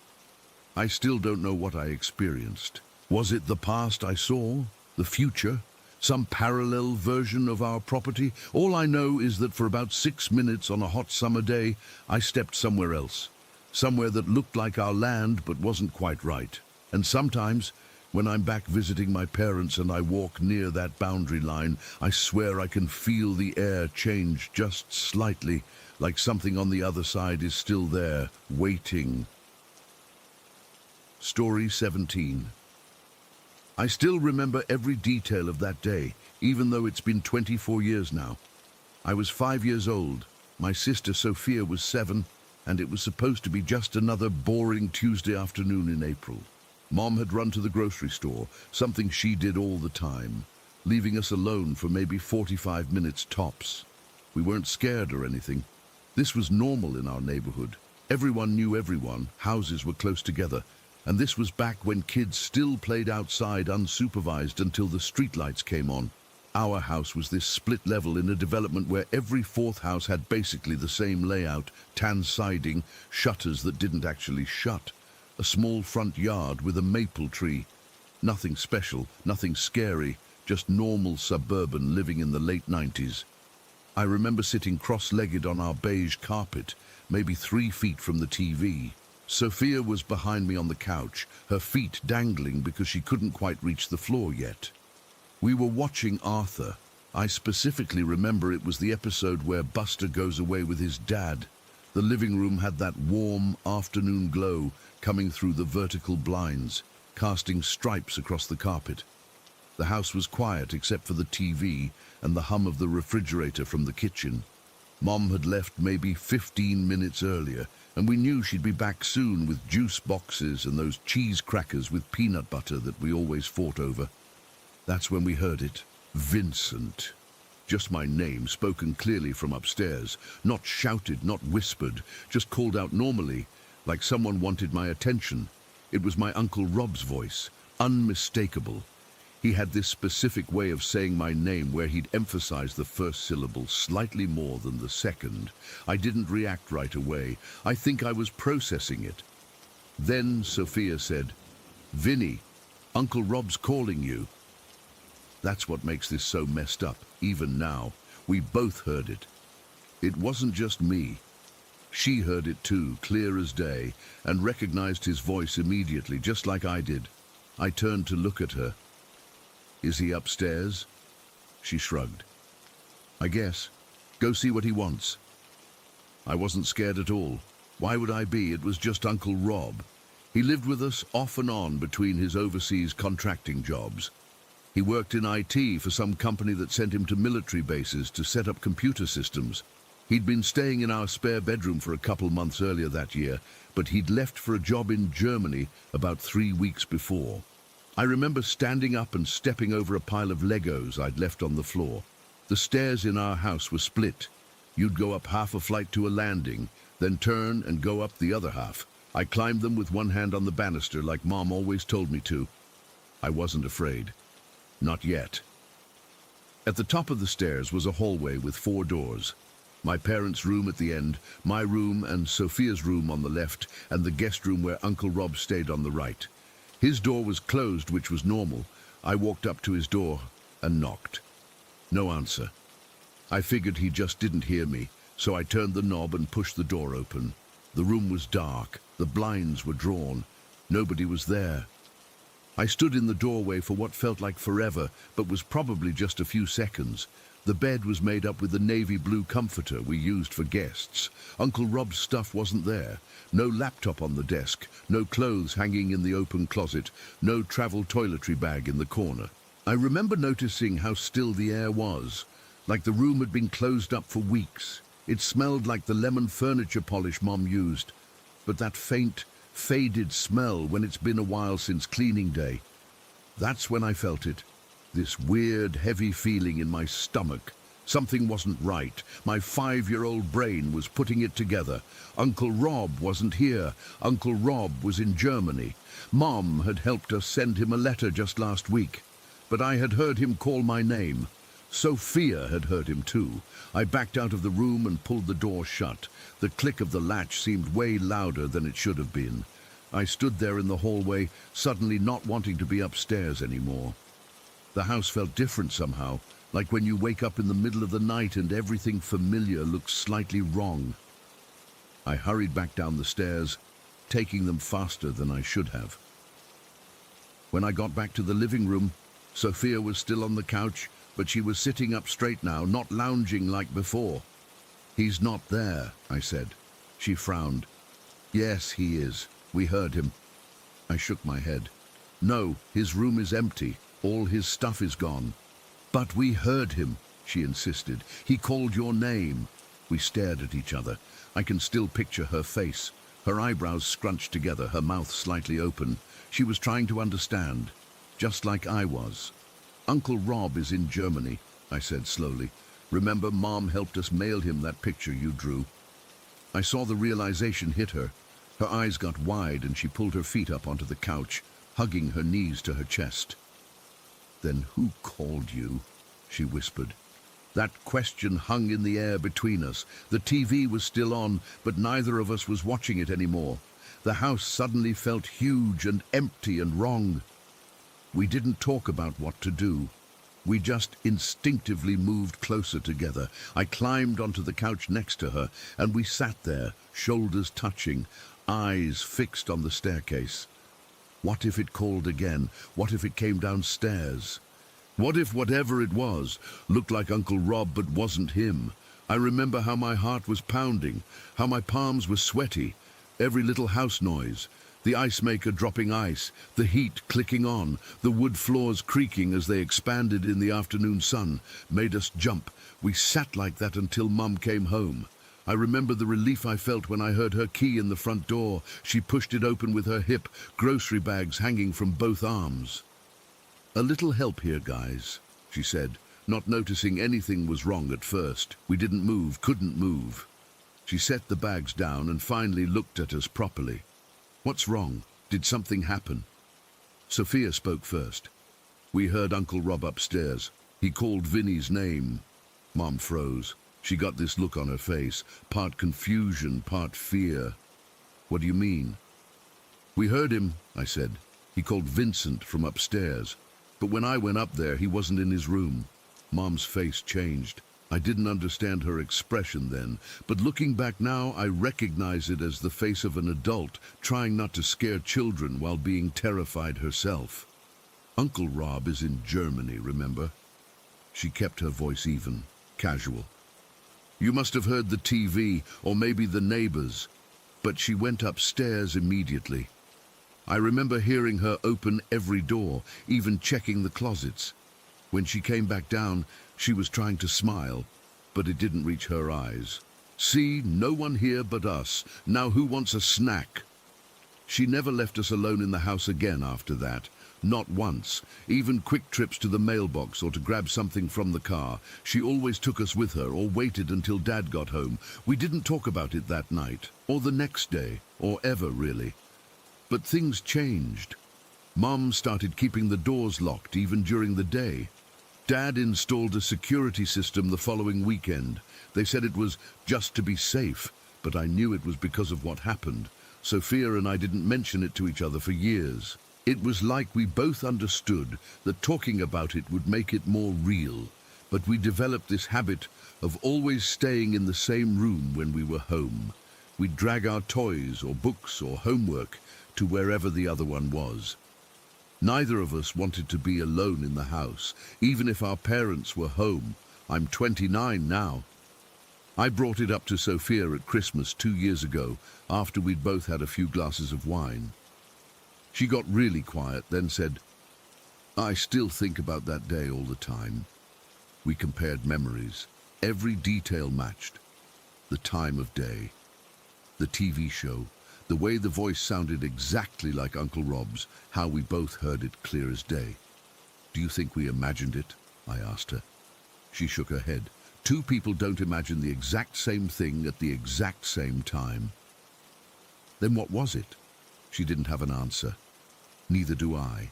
I still don't know what I experienced. Was it the past I saw? The future? Some parallel version of our property? All I know is that for about 6 minutes on a hot summer day, I stepped somewhere else. Somewhere that looked like our land but wasn't quite right. And sometimes, when I'm back visiting my parents and I walk near that boundary line, I swear I can feel the air change just slightly, like something on the other side is still there, waiting. Story 17. I still remember every detail of that day, even though it's been 24 years now. I was 5 years old. My sister Sophia was 7, and it was supposed to be just another boring Tuesday afternoon in April. Mom had run to the grocery store, something she did all the time, leaving us alone for maybe 45 minutes tops. We weren't scared or anything. This was normal in our neighborhood. Everyone knew everyone, houses were close together, and this was back when kids still played outside unsupervised until the streetlights came on. Our house was this split level in a development where every fourth house had basically the same layout, tan siding, shutters that didn't actually shut, a small front yard with a maple tree. Nothing special, nothing scary, just normal suburban living in the late 90s. I remember sitting cross-legged on our beige carpet, maybe 3 feet from the TV. Sophia was behind me on the couch, her feet dangling because she couldn't quite reach the floor yet. We were watching Arthur. I specifically remember it was the episode where Buster goes away with his dad. The living room had that warm afternoon glow coming through the vertical blinds, casting stripes across the carpet. The house was quiet except for the TV and the hum of the refrigerator from the kitchen. Mom had left maybe 15 minutes earlier, and we knew she'd be back soon with juice boxes and those cheese crackers with peanut butter that we always fought over. That's when we heard it. Vincent. Just my name, spoken clearly from upstairs. Not shouted, not whispered, just called out normally, like someone wanted my attention. It was my Uncle Rob's voice, unmistakable. He had this specific way of saying my name where he'd emphasize the first syllable slightly more than the second. I didn't react right away. I think I was processing it. Then Sophia said, "Vinny, Uncle Rob's calling you." That's what makes this so messed up, even now. We both heard it. It wasn't just me. She heard it too, clear as day, and recognized his voice immediately, just like I did. I turned to look at her. "Is he upstairs?" She shrugged. "I guess. Go see what he wants." I wasn't scared at all. Why would I be? It was just Uncle Rob. He lived with us off and on between his overseas contracting jobs. He worked in IT for some company that sent him to military bases to set up computer systems. He'd been staying in our spare bedroom for a couple months earlier that year, but he'd left for a job in Germany about 3 weeks before. I remember standing up and stepping over a pile of Legos I'd left on the floor. The stairs in our house were split. You'd go up half a flight to a landing, then turn and go up the other half. I climbed them with one hand on the banister like Mom always told me to. I wasn't afraid. Not yet. At the top of the stairs was a hallway with 4 doors. My parents' room at the end, my room and Sophia's room on the left, and the guest room where Uncle Rob stayed on the right. His door was closed, which was normal. I walked up to his door and knocked. No answer. I figured he just didn't hear me, so I turned the knob and pushed the door open. The room was dark. The blinds were drawn. Nobody was there. I stood in the doorway for what felt like forever, but was probably just a few seconds. The bed was made up with the navy blue comforter we used for guests. Uncle Rob's stuff wasn't there. No laptop on the desk, no clothes hanging in the open closet, no travel toiletry bag in the corner. I remember noticing how still the air was, like the room had been closed up for weeks. It smelled like the lemon furniture polish Mom used, but that faint, faded smell when it's been a while since cleaning day. That's when I felt it. This weird, heavy feeling in my stomach. Something wasn't right. My 5-year-old brain was putting it together. Uncle Rob wasn't here. Uncle Rob was in Germany. Mom had helped us send him a letter just last week. But I had heard him call my name. Sophia had heard him too. I backed out of the room and pulled the door shut. The click of the latch seemed way louder than it should have been. I stood there in the hallway, suddenly not wanting to be upstairs anymore. The house felt different somehow, like when you wake up in the middle of the night and everything familiar looks slightly wrong. I hurried back down the stairs, taking them faster than I should have. When I got back to the living room, Sophia was still on the couch, but she was sitting up straight now, not lounging like before. "He's not there," I said. She frowned. "Yes, he is. We heard him." I shook my head. No, his room is empty. All his stuff is gone. But we heard him, she insisted. He called your name. We stared at each other. I can still picture her face. Her eyebrows scrunched together, her mouth slightly open. She was trying to understand, just like I was. Uncle Rob is in Germany, I said slowly. Remember, Mom helped us mail him that picture you drew. I saw the realization hit her. Her eyes got wide and she pulled her feet up onto the couch, hugging her knees to her chest. Then who called you? She whispered. That question hung in the air between us. The TV was still on, but neither of us was watching it anymore. The house suddenly felt huge and empty and wrong. We didn't talk about what to do. We just instinctively moved closer together. I climbed onto the couch next to her, and we sat there, shoulders touching, eyes fixed on the staircase. What if it called again? What if it came downstairs? What if whatever it was looked like Uncle Rob but wasn't him? I remember how my heart was pounding, how my palms were sweaty, every little house noise, the ice maker dropping ice, the heat clicking on, the wood floors creaking as they expanded in the afternoon sun, made us jump. We sat like that until Mum came home. I remember the relief I felt when I heard her key in the front door. She pushed it open with her hip, grocery bags hanging from both arms. "A little help here, guys," she said, not noticing anything was wrong at first. We didn't move, couldn't move. She set the bags down and finally looked at us properly. "What's wrong? Did something happen?" Sophia spoke first. "We heard Uncle Rob upstairs. He called Vinny's name." Mom froze. She got this look on her face, part confusion, part fear. "What do you mean?" "We heard him," I said. "He called Vincent from upstairs. But when I went up there, he wasn't in his room." Mom's face changed. I didn't understand her expression then, but looking back now, I recognize it as the face of an adult trying not to scare children while being terrified herself. "Uncle Rob is in Germany, remember?" She kept her voice even, casual. "You must have heard the TV, or maybe the neighbors." But she went upstairs immediately. I remember hearing her open every door, even checking the closets. When she came back down, she was trying to smile, but it didn't reach her eyes. "See, no one here but us. Now who wants a snack?" She never left us alone in the house again after that. Not once. Even quick trips to the mailbox or to grab something from the car. She always took us with her or waited until Dad got home. We didn't talk about it that night, or the next day, or ever really. But things changed. Mom started keeping the doors locked even during the day. Dad installed a security system the following weekend. They said it was just to be safe, but I knew it was because of what happened. Sophia and I didn't mention it to each other for years. It was like we both understood that talking about it would make it more real, but we developed this habit of always staying in the same room when we were home. We'd drag our toys or books or homework to wherever the other one was. Neither of us wanted to be alone in the house, even if our parents were home. I'm 29 now. I brought it up to Sophia at Christmas 2 years ago, after we'd both had a few glasses of wine. She got really quiet, then said, "I still think about that day all the time." We compared memories. Every detail matched. The time of day, the TV show, the way the voice sounded exactly like Uncle Rob's, how we both heard it clear as day. "Do you think we imagined it?" I asked her. She shook her head. "Two people don't imagine the exact same thing at the exact same time." "Then what was it?" She didn't have an answer. Neither do I.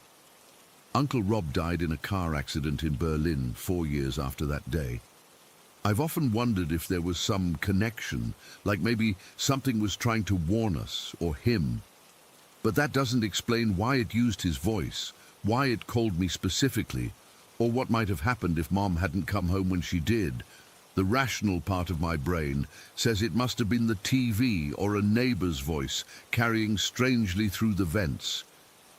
Uncle Rob died in a car accident in Berlin 4 years after that day. I've often wondered if there was some connection, like maybe something was trying to warn us, or him. But that doesn't explain why it used his voice, why it called me specifically, or what might have happened if Mom hadn't come home when she did. The rational part of my brain says it must have been the TV or a neighbor's voice carrying strangely through the vents.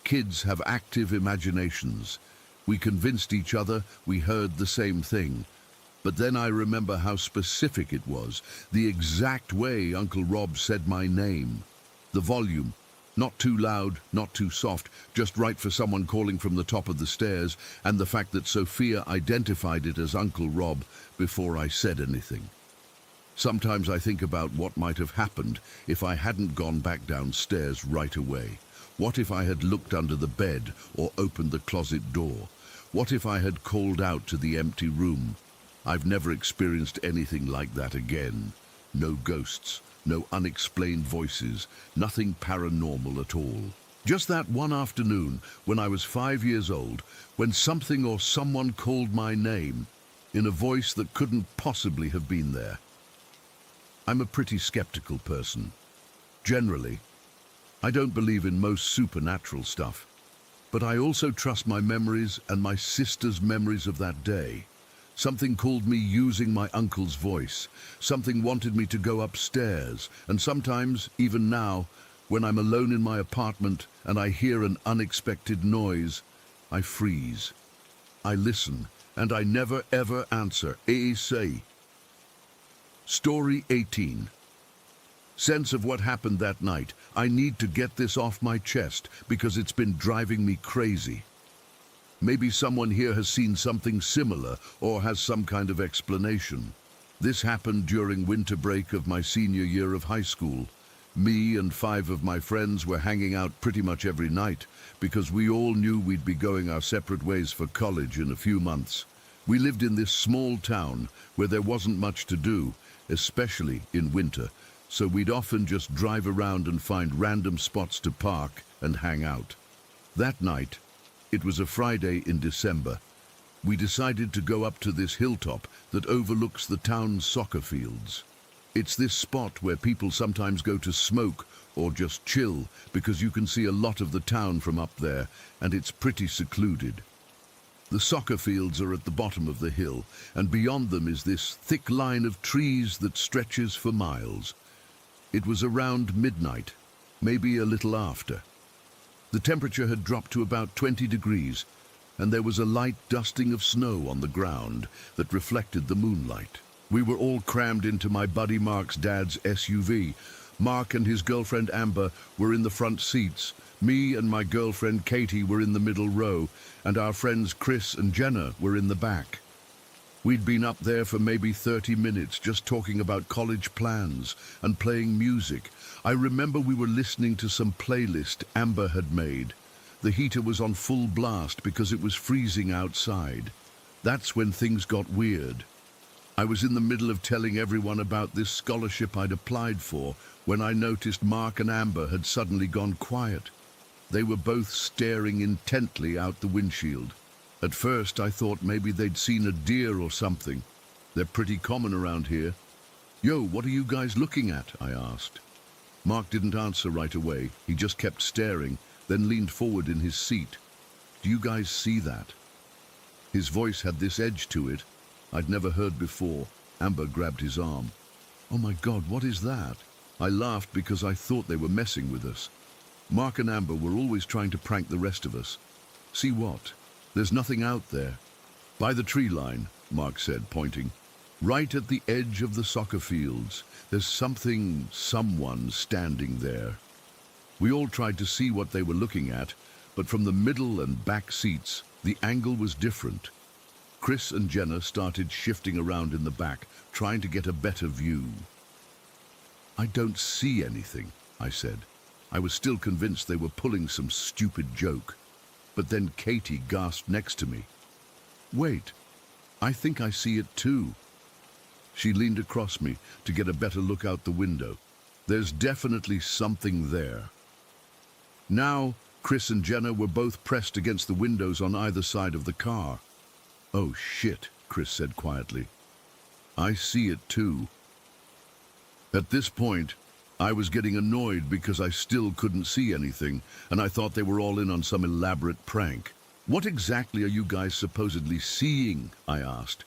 Kids have active imaginations. We convinced each other we heard the same thing. But then I remember how specific it was, the exact way Uncle Rob said my name. The volume, Not too loud, not too soft, just right for someone calling from the top of the stairs, and the fact that Sophia identified it as Uncle Rob before I said anything. Sometimes I think about what might have happened if I hadn't gone back downstairs right away. What if I had looked under the bed or opened the closet door? What if I had called out to the empty room? I've never experienced anything like that again. No ghosts, no unexplained voices, nothing paranormal at all. Just that one afternoon when I was 5 years old, when something or someone called my name in a voice that couldn't possibly have been there. I'm a pretty skeptical person. Generally, I don't believe in most supernatural stuff, but I also trust my memories and my sister's memories of that day. Something called me using my uncle's voice. Something wanted me to go upstairs. And sometimes, even now, when I'm alone in my apartment and I hear an unexpected noise, I freeze. I listen, and I never ever answer. Say. Story 18. Sense of what happened that night. I need to get this off my chest because it's been driving me crazy. Maybe someone here has seen something similar or has some kind of explanation. This happened during winter break of my senior year of high school. Me and 5 of my friends were hanging out pretty much every night because we all knew we'd be going our separate ways for college in a few months. We lived in this small town where there wasn't much to do, especially in winter, so we'd often just drive around and find random spots to park and hang out. That night, it was a Friday in December, we decided to go up to this hilltop that overlooks the town's soccer fields. It's this spot where people sometimes go to smoke or just chill because you can see a lot of the town from up there and it's pretty secluded. The soccer fields are at the bottom of the hill, and beyond them is this thick line of trees that stretches for miles. It was around midnight, maybe a little after. The temperature had dropped to about 20 degrees, and there was a light dusting of snow on the ground that reflected the moonlight. We were all crammed into my buddy Mark's dad's SUV. Mark and his girlfriend Amber were in the front seats. Me and my girlfriend Katie were in the middle row, and our friends Chris and Jenna were in the back. We'd been up there for maybe 30 minutes just talking about college plans and playing music. I remember we were listening to some playlist Amber had made. The heater was on full blast because it was freezing outside. That's when things got weird. I was in the middle of telling everyone about this scholarship I'd applied for when I noticed Mark and Amber had suddenly gone quiet. They were both staring intently out the windshield. At first, I thought maybe they'd seen a deer or something. They're pretty common around here. "Yo, what are you guys looking at?" I asked. Mark didn't answer right away. He just kept staring, then leaned forward in his seat. "Do you guys see that?" His voice had this edge to it I'd never heard before. Amber grabbed his arm. "Oh my God, what is that?" I laughed because I thought they were messing with us. Mark and Amber were always trying to prank the rest of us. "See what? There's nothing out there." "By the tree line," Mark said, pointing. "Right at the edge of the soccer fields. There's someone standing there." We all tried to see what they were looking at, but from the middle and back seats, the angle was different. Chris and Jenna started shifting around in the back, trying to get a better view. "I don't see anything," I said. I was still convinced they were pulling some stupid joke. But then Katie gasped next to me. "Wait, I think I see it too." She leaned across me to get a better look out the window. "There's definitely something there." Now, Chris and Jenna were both pressed against the windows on either side of the car. "Oh shit," Chris said quietly. "I see it too." At this point, I was getting annoyed because I still couldn't see anything, and I thought they were all in on some elaborate prank. "What exactly are you guys supposedly seeing?" I asked.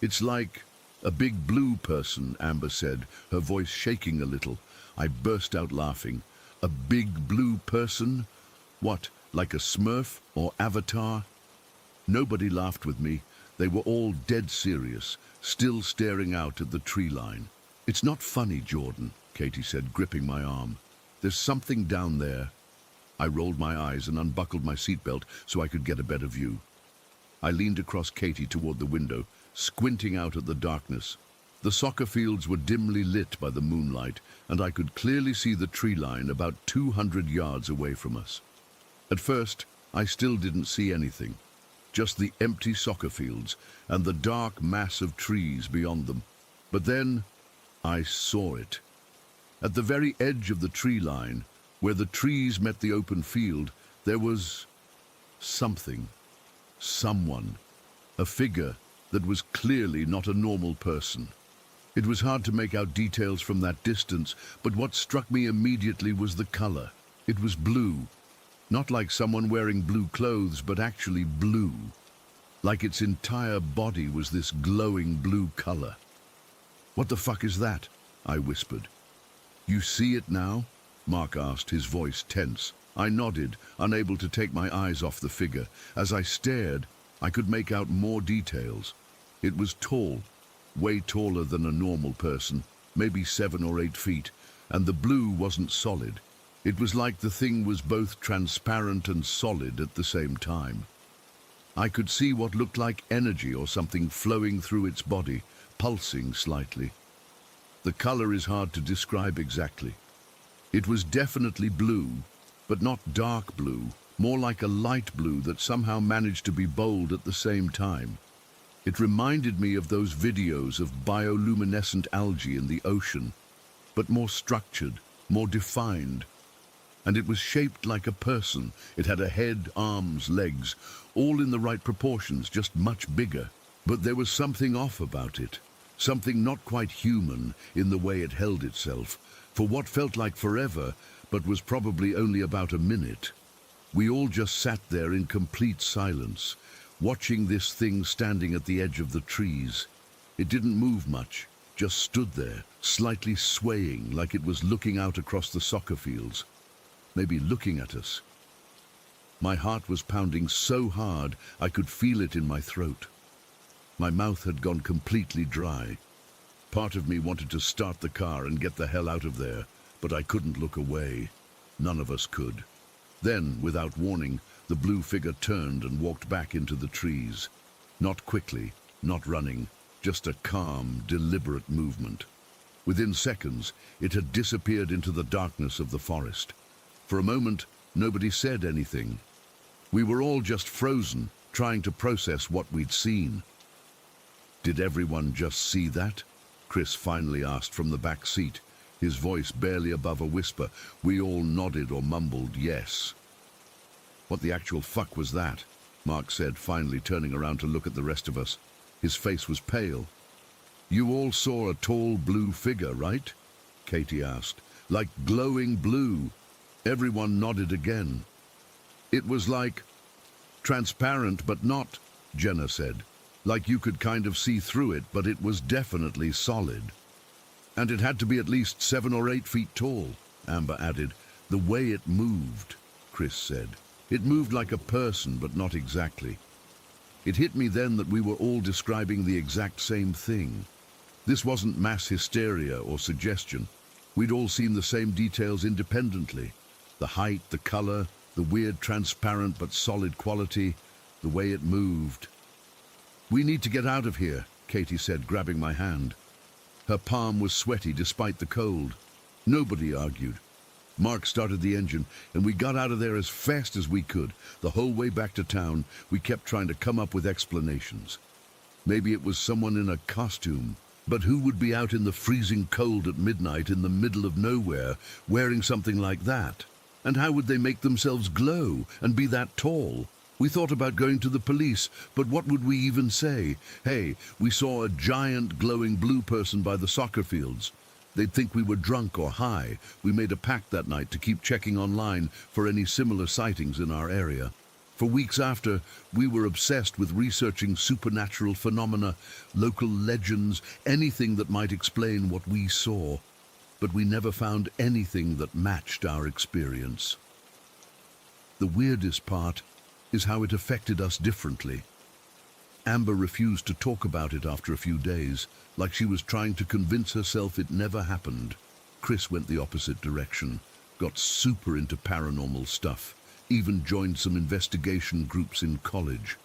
"It's like a big blue person," Amber said, her voice shaking a little. I burst out laughing. "A big blue person? What, like a Smurf or Avatar?" Nobody laughed with me. They were all dead serious, still staring out at the tree line. "It's not funny, Jordan," Katie said, gripping my arm. "There's something down there. I rolled my eyes and unbuckled my seatbelt so I could get a better view. I leaned across Katie toward the window, squinting out at the darkness. The soccer fields were dimly lit by the moonlight, and I could clearly see the tree line about 200 yards away from us. At first, I still didn't see anything, just the empty soccer fields and the dark mass of trees beyond them. But then, I saw it. At the very edge of the tree line, where the trees met the open field, there was something, someone, a figure that was clearly not a normal person. It was hard to make out details from that distance, but what struck me immediately was the color. It was blue, not like someone wearing blue clothes, but actually blue. Like its entire body was this glowing blue color. "What the fuck is that?" I whispered. "You see it now?" Mark asked, his voice tense. I nodded, unable to take my eyes off the figure. As I stared, I could make out more details. It was tall, way taller than a normal person, maybe 7 or 8 feet, and the blue wasn't solid. It was like the thing was both transparent and solid at the same time. I could see what looked like energy or something flowing through its body, pulsing slightly. The color is hard to describe exactly. It was definitely blue, but not dark blue, more like a light blue that somehow managed to be bold at the same time. It reminded me of those videos of bioluminescent algae in the ocean, but more structured, more defined. And it was shaped like a person. It had a head, arms, legs, all in the right proportions, just much bigger. But there was something off about it, something not quite human in the way it held itself, for what felt like forever, but was probably only about a minute. We all just sat there in complete silence, watching this thing standing at the edge of the trees. It didn't move much, just stood there, slightly swaying like it was looking out across the soccer fields. Maybe looking at us. My heart was pounding so hard I could feel it in my throat. My mouth had gone completely dry. Part of me wanted to start the car and get the hell out of there, but I couldn't look away. None of us could. Then, without warning, the blue figure turned and walked back into the trees. Not quickly, not running, just a calm, deliberate movement. Within seconds, it had disappeared into the darkness of the forest. For a moment, nobody said anything. We were all just frozen, trying to process what we'd seen. "Did everyone just see that?" Chris finally asked from the back seat, his voice barely above a whisper. We all nodded or mumbled yes. "What the actual fuck was that?" Mark said, finally turning around to look at the rest of us. His face was pale. "You all saw a tall blue figure, right?" Katie asked. "Like glowing blue." Everyone nodded again. "It was like transparent, but not," Jenna said. "Like you could kind of see through it, but it was definitely solid. And it had to be at least 7 or 8 feet tall," Amber added. "The way it moved," Chris said. "It moved like a person, but not exactly." It hit me then that we were all describing the exact same thing. This wasn't mass hysteria or suggestion. We'd all seen the same details independently. The height, the color, the weird transparent but solid quality, the way it moved. "We need to get out of here," Katie said, grabbing my hand. Her palm was sweaty despite the cold. Nobody argued. Mark started the engine, and we got out of there as fast as we could. The whole way back to town, we kept trying to come up with explanations. Maybe it was someone in a costume. But who would be out in the freezing cold at midnight in the middle of nowhere, wearing something like that? And how would they make themselves glow and be that tall? We thought about going to the police, but what would we even say? "Hey, we saw a giant glowing blue person by the soccer fields." They'd think we were drunk or high. We made a pact that night to keep checking online for any similar sightings in our area. For weeks after, we were obsessed with researching supernatural phenomena, local legends, anything that might explain what we saw. But we never found anything that matched our experience. The weirdest part is how it affected us differently. Amber refused to talk about it after a few days, like she was trying to convince herself it never happened. Chris went the opposite direction, got super into paranormal stuff, even joined some investigation groups in college.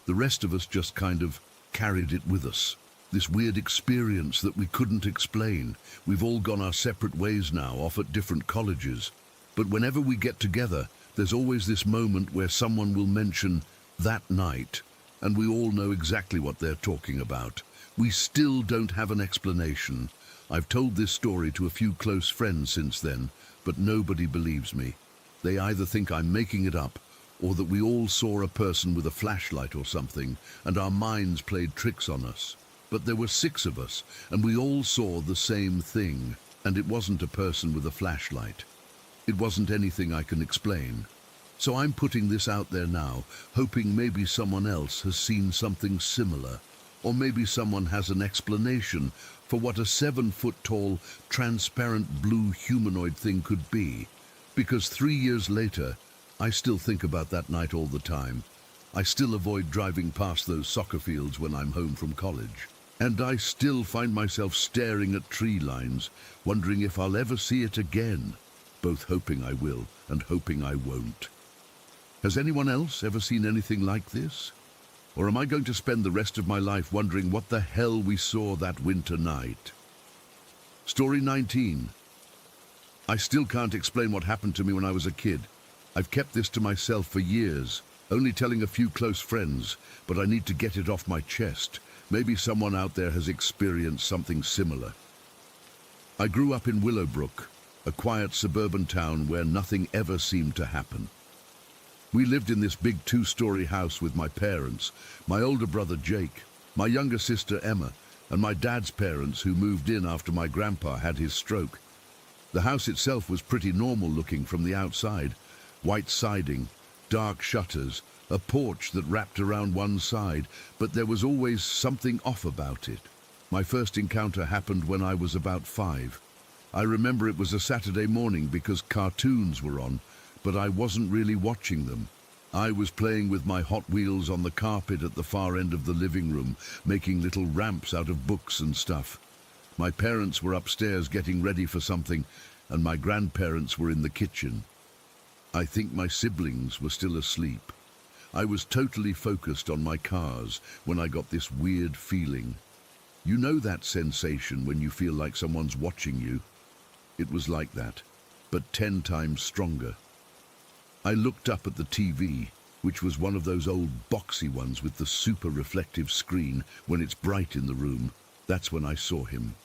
The rest of us just kind of carried it with us. This weird experience that we couldn't explain. We've all gone our separate ways now, off at different colleges. But whenever we get together, there's always this moment where someone will mention that night, and we all know exactly what they're talking about. We still don't have an explanation. I've told this story to a few close friends since then, but nobody believes me. They either think I'm making it up, or that we all saw a person with a flashlight or something, and our minds played tricks on us. But there were 6 of us, and we all saw the same thing, and it wasn't a person with a flashlight. It wasn't anything I can explain. So I'm putting this out there now, hoping maybe someone else has seen something similar, or maybe someone has an explanation for what a 7-foot-tall, transparent blue humanoid thing could be. Because 3 years later, I still think about that night all the time. I still avoid driving past those soccer fields when I'm home from college. And I still find myself staring at tree lines, wondering if I'll ever see it again, both hoping I will and hoping I won't. Has anyone else ever seen anything like this? Or am I going to spend the rest of my life wondering what the hell we saw that winter night? Story 19. I still can't explain what happened to me when I was a kid. I've kept this to myself for years, only telling a few close friends, but I need to get it off my chest. Maybe someone out there has experienced something similar. I grew up in Willowbrook, a quiet suburban town where nothing ever seemed to happen. We lived in this big 2-story house with my parents, my older brother Jake, my younger sister Emma, and my dad's parents who moved in after my grandpa had his stroke. The house itself was pretty normal looking from the outside. White siding, dark shutters, a porch that wrapped around one side, but there was always something off about it. My first encounter happened when I was about 5. I remember it was a Saturday morning because cartoons were on, but I wasn't really watching them. I was playing with my Hot Wheels on the carpet at the far end of the living room, making little ramps out of books and stuff. My parents were upstairs getting ready for something, and my grandparents were in the kitchen. I think my siblings were still asleep. I was totally focused on my cars when I got this weird feeling. You know that sensation when you feel like someone's watching you? It was like that, but 10 times stronger. I looked up at the TV, which was one of those old boxy ones with the super reflective screen when it's bright in the room. That's when I saw him.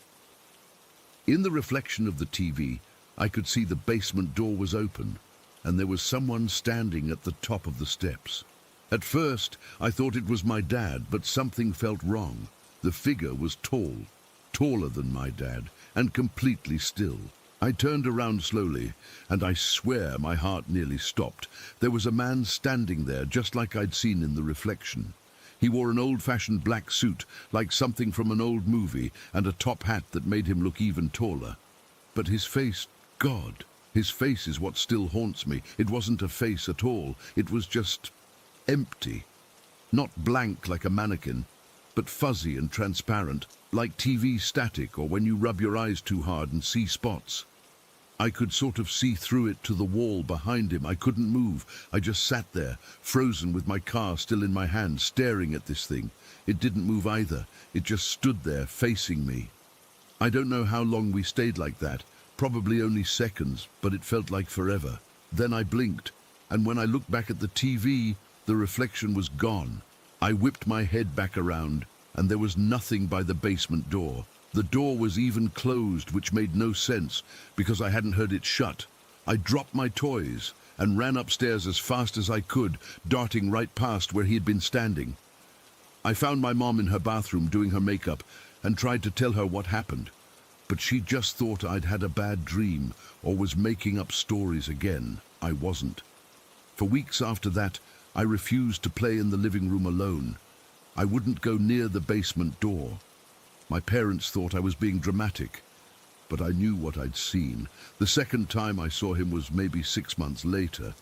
In the reflection of the TV, I could see the basement door was open, and there was someone standing at the top of the steps. At first, I thought it was my dad, but something felt wrong. The figure was tall, taller than my dad, and completely still. I turned around slowly, and I swear my heart nearly stopped. There was a man standing there, just like I'd seen in the reflection. He wore an old-fashioned black suit, like something from an old movie, and a top hat that made him look even taller. But his face, God, his face is what still haunts me. It wasn't a face at all. It was just empty. Not blank like a mannequin, but fuzzy and transparent, like TV static or when you rub your eyes too hard and see spots. I could sort of see through it to the wall behind him. I couldn't move. I just sat there, frozen with my car still in my hand, staring at this thing. It didn't move either. It just stood there, facing me. I don't know how long we stayed like that. Probably only seconds, but it felt like forever. Then I blinked, and when I looked back at the TV, the reflection was gone. I whipped my head back around, and there was nothing by the basement door. The door was even closed, which made no sense, because I hadn't heard it shut. I dropped my toys and ran upstairs as fast as I could, darting right past where he had been standing. I found my mom in her bathroom doing her makeup and tried to tell her what happened, but she just thought I'd had a bad dream or was making up stories again. I wasn't. For weeks after that, I refused to play in the living room alone. I wouldn't go near the basement door. My parents thought I was being dramatic, but I knew what I'd seen. The second time I saw him was maybe 6 months later.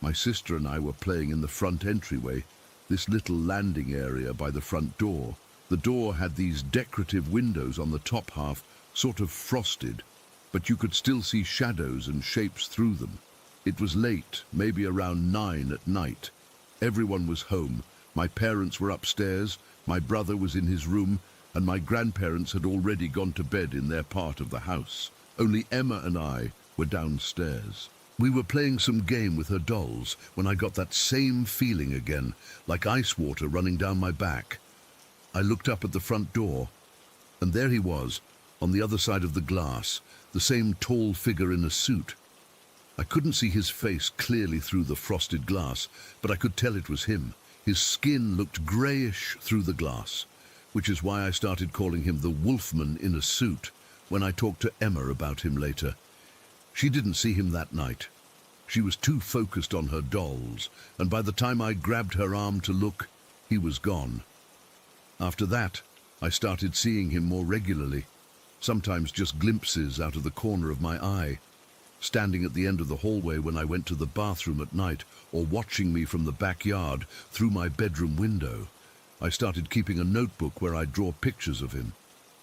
My sister and I were playing in the front entryway, this little landing area by the front door. The door had these decorative windows on the top half, sort of frosted. but you could still see shadows and shapes through them. It was late, maybe around 9 at night. Everyone was home. My parents were upstairs, my brother was in his room, and my grandparents had already gone to bed in their part of the house. Only Emma and I were downstairs. We were playing some game with her dolls when I got that same feeling again, like ice water running down my back. I looked up at the front door, and there he was, on the other side of the glass, the same tall figure in a suit. I couldn't see his face clearly through the frosted glass, but I could tell it was him. His skin looked greyish through the glass, which is why I started calling him the Wolfman in a suit when I talked to Emma about him later. She didn't see him that night. She was too focused on her dolls, and by the time I grabbed her arm to look, he was gone. After that, I started seeing him more regularly, sometimes just glimpses out of the corner of my eye, standing at the end of the hallway when I went to the bathroom at night, or watching me from the backyard through my bedroom window. I started keeping a notebook where I'd draw pictures of him.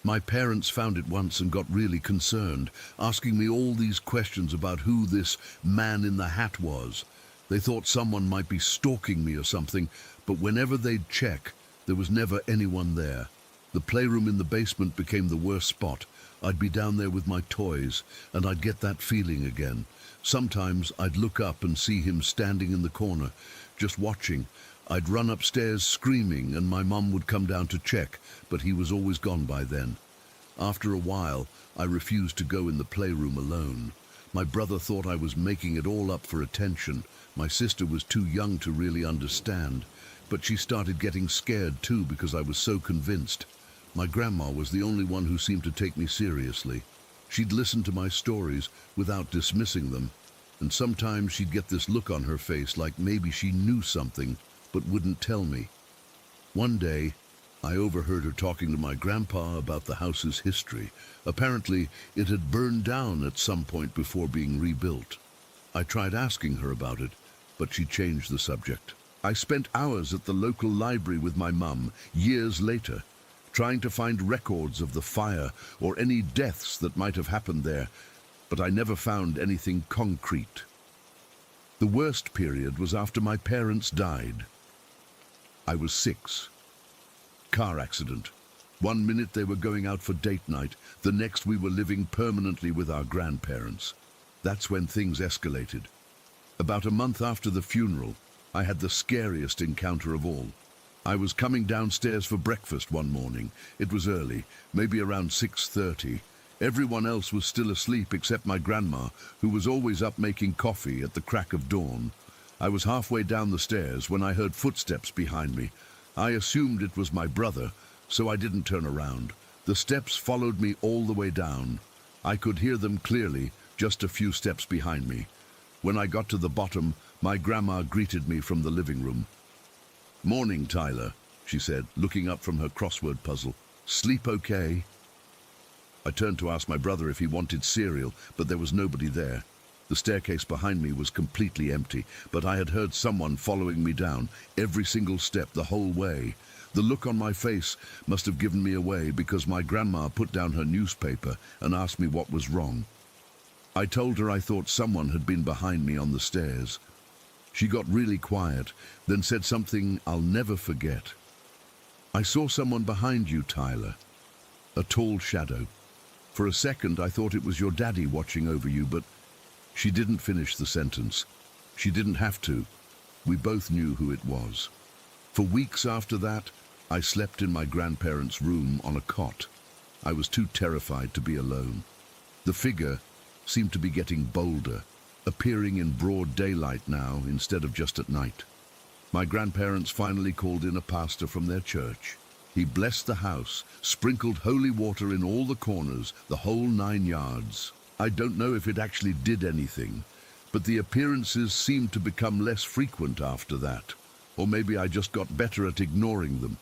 My parents found it once and got really concerned, asking me all these questions about who this man in the hat was. They thought someone might be stalking me or something, but whenever they'd check, there was never anyone there. The playroom in the basement became the worst spot. I'd be down there with my toys, and I'd get that feeling again. Sometimes I'd look up and see him standing in the corner, just watching. I'd run upstairs screaming, and my mum would come down to check, but he was always gone by then. After a while, I refused to go in the playroom alone. My brother thought I was making it all up for attention. My sister was too young to really understand, but she started getting scared too because I was so convinced. My grandma was the only one who seemed to take me seriously. She'd listen to my stories without dismissing them, and sometimes she'd get this look on her face like maybe she knew something but wouldn't tell me. One day, I overheard her talking to my grandpa about the house's history. Apparently, it had burned down at some point before being rebuilt. I tried asking her about it, but she changed the subject. I spent hours at the local library with my mum, years later, trying to find records of the fire or any deaths that might have happened there, but I never found anything concrete. The worst period was after my parents died. I was 6. Car accident. One minute they were going out for date night, the next we were living permanently with our grandparents. That's when things escalated. About a month after the funeral, I had the scariest encounter of all. I was coming downstairs for breakfast one morning. It was early, maybe around 6:30. Everyone else was still asleep except my grandma, who was always up making coffee at the crack of dawn. I was halfway down the stairs when I heard footsteps behind me. I assumed it was my brother, so I didn't turn around. The steps followed me all the way down. I could hear them clearly, just a few steps behind me. When I got to the bottom, my grandma greeted me from the living room. "Morning, Tyler," she said, looking up from her crossword puzzle. "Sleep okay?" I turned to ask my brother if he wanted cereal, but there was nobody there. The staircase behind me was completely empty, but I had heard someone following me down, every single step the whole way. The look on my face must have given me away because my grandma put down her newspaper and asked me what was wrong. I told her I thought someone had been behind me on the stairs. She got really quiet, then said something I'll never forget. "I saw someone behind you, Tyler. A tall shadow. For a second I thought it was your daddy watching over you, but..." She didn't finish the sentence. She didn't have to. We both knew who it was. For weeks after that, I slept in my grandparents' room on a cot. I was too terrified to be alone. The figure seemed to be getting bolder, appearing in broad daylight now instead of just at night. My grandparents finally called in a pastor from their church. He blessed the house, sprinkled holy water in all the corners, the whole 9 yards. I don't know if it actually did anything, but the appearances seemed to become less frequent after that, or maybe I just got better at ignoring them.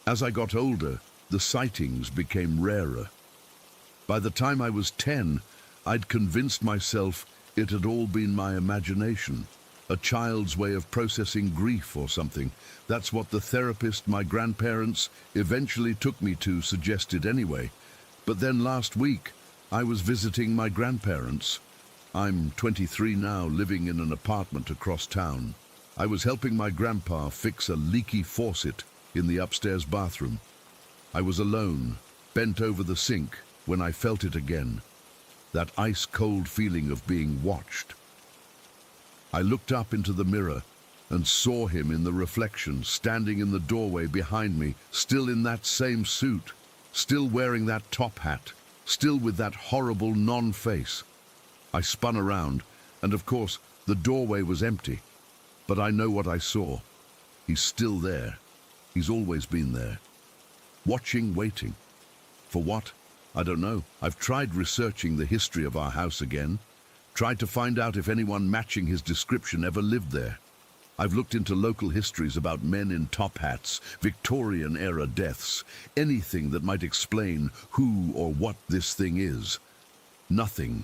As I got older, the sightings became rarer. By the time I was 10, I'd convinced myself it had all been my imagination, a child's way of processing grief or something. That's what the therapist my grandparents eventually took me to suggested anyway. But then last week, I was visiting my grandparents. I'm 23 now, living in an apartment across town. I was helping my grandpa fix a leaky faucet in the upstairs bathroom. I was alone, bent over the sink, when I felt it again. That ice-cold feeling of being watched. I looked up into the mirror and saw him in the reflection, standing in the doorway behind me, still in that same suit, still wearing that top hat, still with that horrible non-face. I spun around, and of course, the doorway was empty. But I know what I saw. He's still there. He's always been there. Watching, waiting. For what? I don't know. I've tried researching the history of our house again. Tried to find out if anyone matching his description ever lived there. I've looked into local histories about men in top hats, Victorian-era deaths, anything that might explain who or what this thing is. Nothing.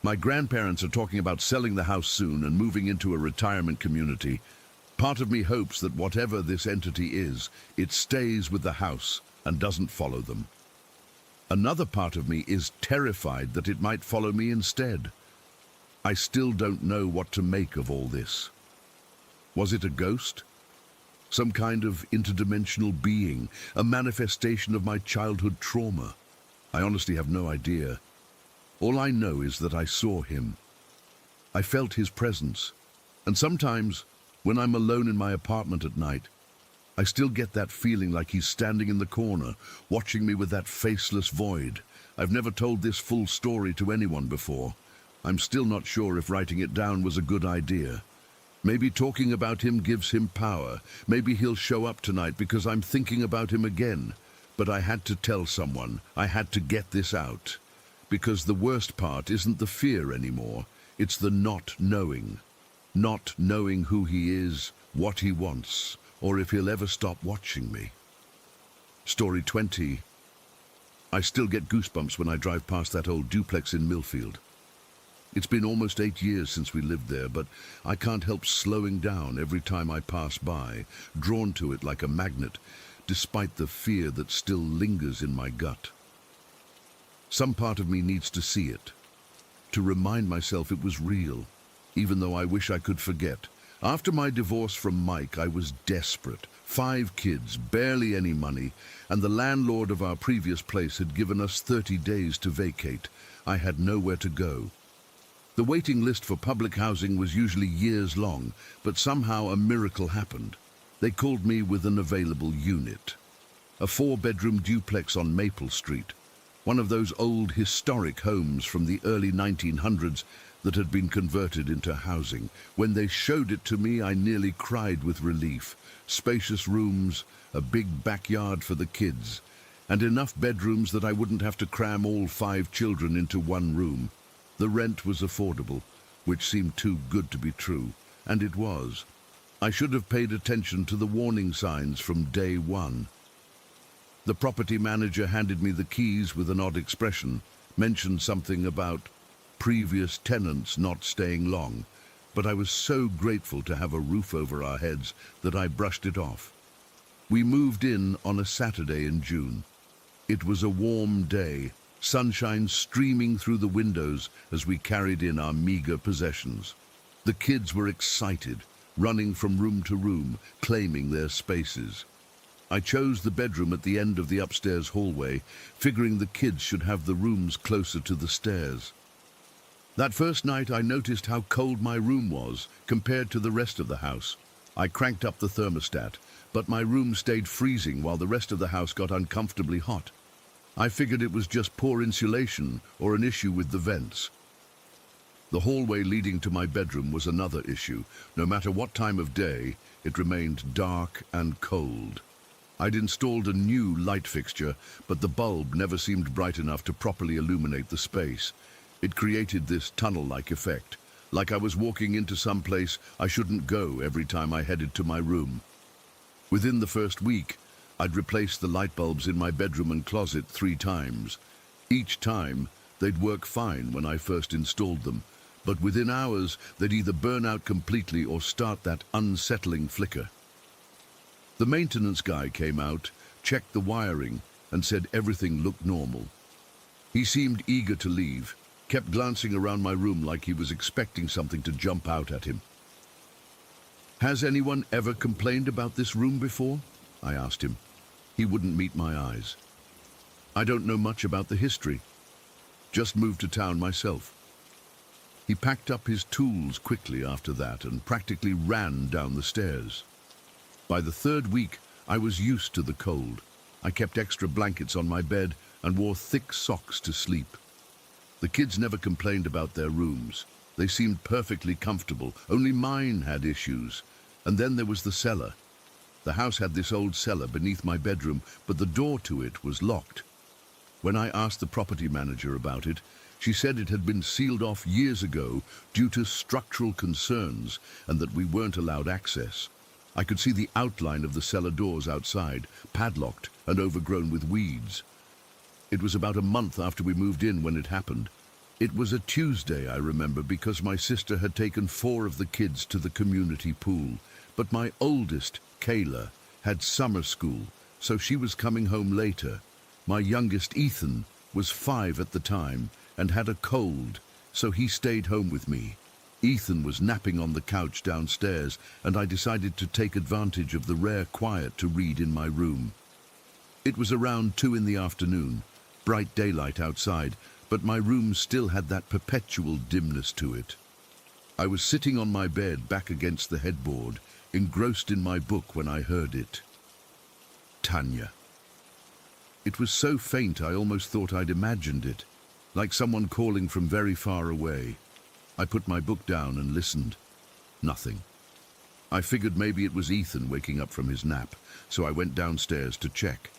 My grandparents are talking about selling the house soon and moving into a retirement community. Part of me hopes that whatever this entity is, it stays with the house and doesn't follow them. Another part of me is terrified that it might follow me instead. I still don't know what to make of all this. Was it a ghost? Some kind of interdimensional being, a manifestation of my childhood trauma? I honestly have no idea. All I know is that I saw him. I felt his presence. And sometimes, when I'm alone in my apartment at night, I still get that feeling like he's standing in the corner, watching me with that faceless void. I've never told this full story to anyone before. I'm still not sure if writing it down was a good idea. Maybe talking about him gives him power. Maybe he'll show up tonight because I'm thinking about him again. But I had to tell someone. I had to get this out. Because the worst part isn't the fear anymore. It's the not knowing. Not knowing who he is, what he wants, or if he'll ever stop watching me. Story 20. I still get goosebumps when I drive past that old duplex in Millfield. It's been almost 8 years since we lived there, but I can't help slowing down every time I pass by, drawn to it like a magnet, despite the fear that still lingers in my gut. Some part of me needs to see it, to remind myself it was real, even though I wish I could forget. After my divorce from Mike, I was desperate. 5 kids, barely any money, and the landlord of our previous place had given us 30 days to vacate. I had nowhere to go. The waiting list for public housing was usually years long, but somehow a miracle happened. They called me with an available unit. A 4-bedroom duplex on Maple Street. One of those old historic homes from the early 1900s that had been converted into housing. When they showed it to me, I nearly cried with relief. Spacious rooms, a big backyard for the kids, and enough bedrooms that I wouldn't have to cram all 5 children into one room. The rent was affordable, which seemed too good to be true, and it was. I should have paid attention to the warning signs from day one. The property manager handed me the keys with an odd expression, mentioned something about previous tenants not staying long, but I was so grateful to have a roof over our heads that I brushed it off. We moved in on a Saturday in June. It was a warm day, sunshine streaming through the windows as we carried in our meager possessions. The kids were excited, running from room to room, claiming their spaces. I chose the bedroom at the end of the upstairs hallway, figuring the kids should have the rooms closer to the stairs. That first night I noticed how cold my room was compared to the rest of the house. I cranked up the thermostat, but my room stayed freezing while the rest of the house got uncomfortably hot. I figured it was just poor insulation or an issue with the vents. The hallway leading to my bedroom was another issue. No matter what time of day, it remained dark and cold. I'd installed a new light fixture, but the bulb never seemed bright enough to properly illuminate the space. It created this tunnel-like effect, like I was walking into some place I shouldn't go every time I headed to my room. Within the first week, I'd replaced the light bulbs in my bedroom and closet 3 times. Each time, they'd work fine when I first installed them, but within hours, they'd either burn out completely or start that unsettling flicker. The maintenance guy came out, checked the wiring, and said everything looked normal. He seemed eager to leave, kept glancing around my room like he was expecting something to jump out at him. "Has anyone ever complained about this room before?" I asked him. He wouldn't meet my eyes. "I don't know much about the history. Just moved to town myself." He packed up his tools quickly after that and practically ran down the stairs. By the third week, I was used to the cold. I kept extra blankets on my bed and wore thick socks to sleep. The kids never complained about their rooms. They seemed perfectly comfortable. Only mine had issues. And then there was the cellar. The house had this old cellar beneath my bedroom, but the door to it was locked. When I asked the property manager about it, she said it had been sealed off years ago due to structural concerns and that we weren't allowed access. I could see the outline of the cellar doors outside, padlocked and overgrown with weeds. It was about a month after we moved in when it happened. It was a Tuesday, I remember, because my sister had taken 4 of the kids to the community pool. But my oldest, Kayla, had summer school, so she was coming home later. My youngest, Ethan, was 5 at the time and had a cold, so he stayed home with me. Ethan was napping on the couch downstairs, and I decided to take advantage of the rare quiet to read in my room. It was around 2 in the afternoon, bright daylight outside, but my room still had that perpetual dimness to it. I was sitting on my bed back against the headboard, engrossed in my book when I heard it. Tanya. It was so faint I almost thought I'd imagined it, like someone calling from very far away. I put my book down and listened. Nothing. I figured maybe it was Ethan waking up from his nap, so I went downstairs to check.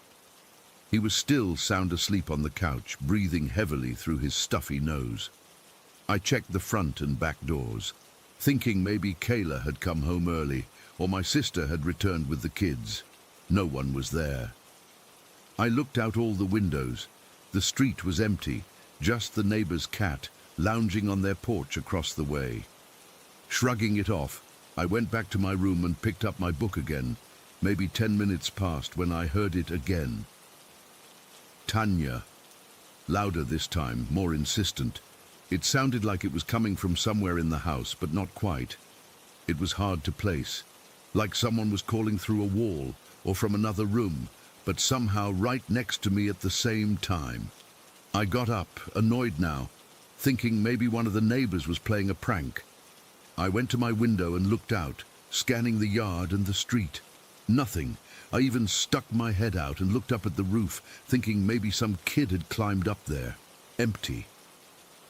He was still sound asleep on the couch, breathing heavily through his stuffy nose. I checked the front and back doors, thinking maybe Kayla had come home early or my sister had returned with the kids. No one was there. I looked out all the windows. The street was empty, just the neighbor's cat lounging on their porch across the way. Shrugging it off, I went back to my room and picked up my book again. Maybe 10 minutes passed when I heard it again. Tanya. Louder this time, more insistent. It sounded like it was coming from somewhere in the house, but not quite. It was hard to place, like someone was calling through a wall or from another room, but somehow right next to me at the same time. I got up, annoyed now, thinking maybe one of the neighbors was playing a prank. I went to my window and looked out, scanning the yard and the street. Nothing. I even stuck my head out and looked up at the roof, thinking maybe some kid had climbed up there. Empty.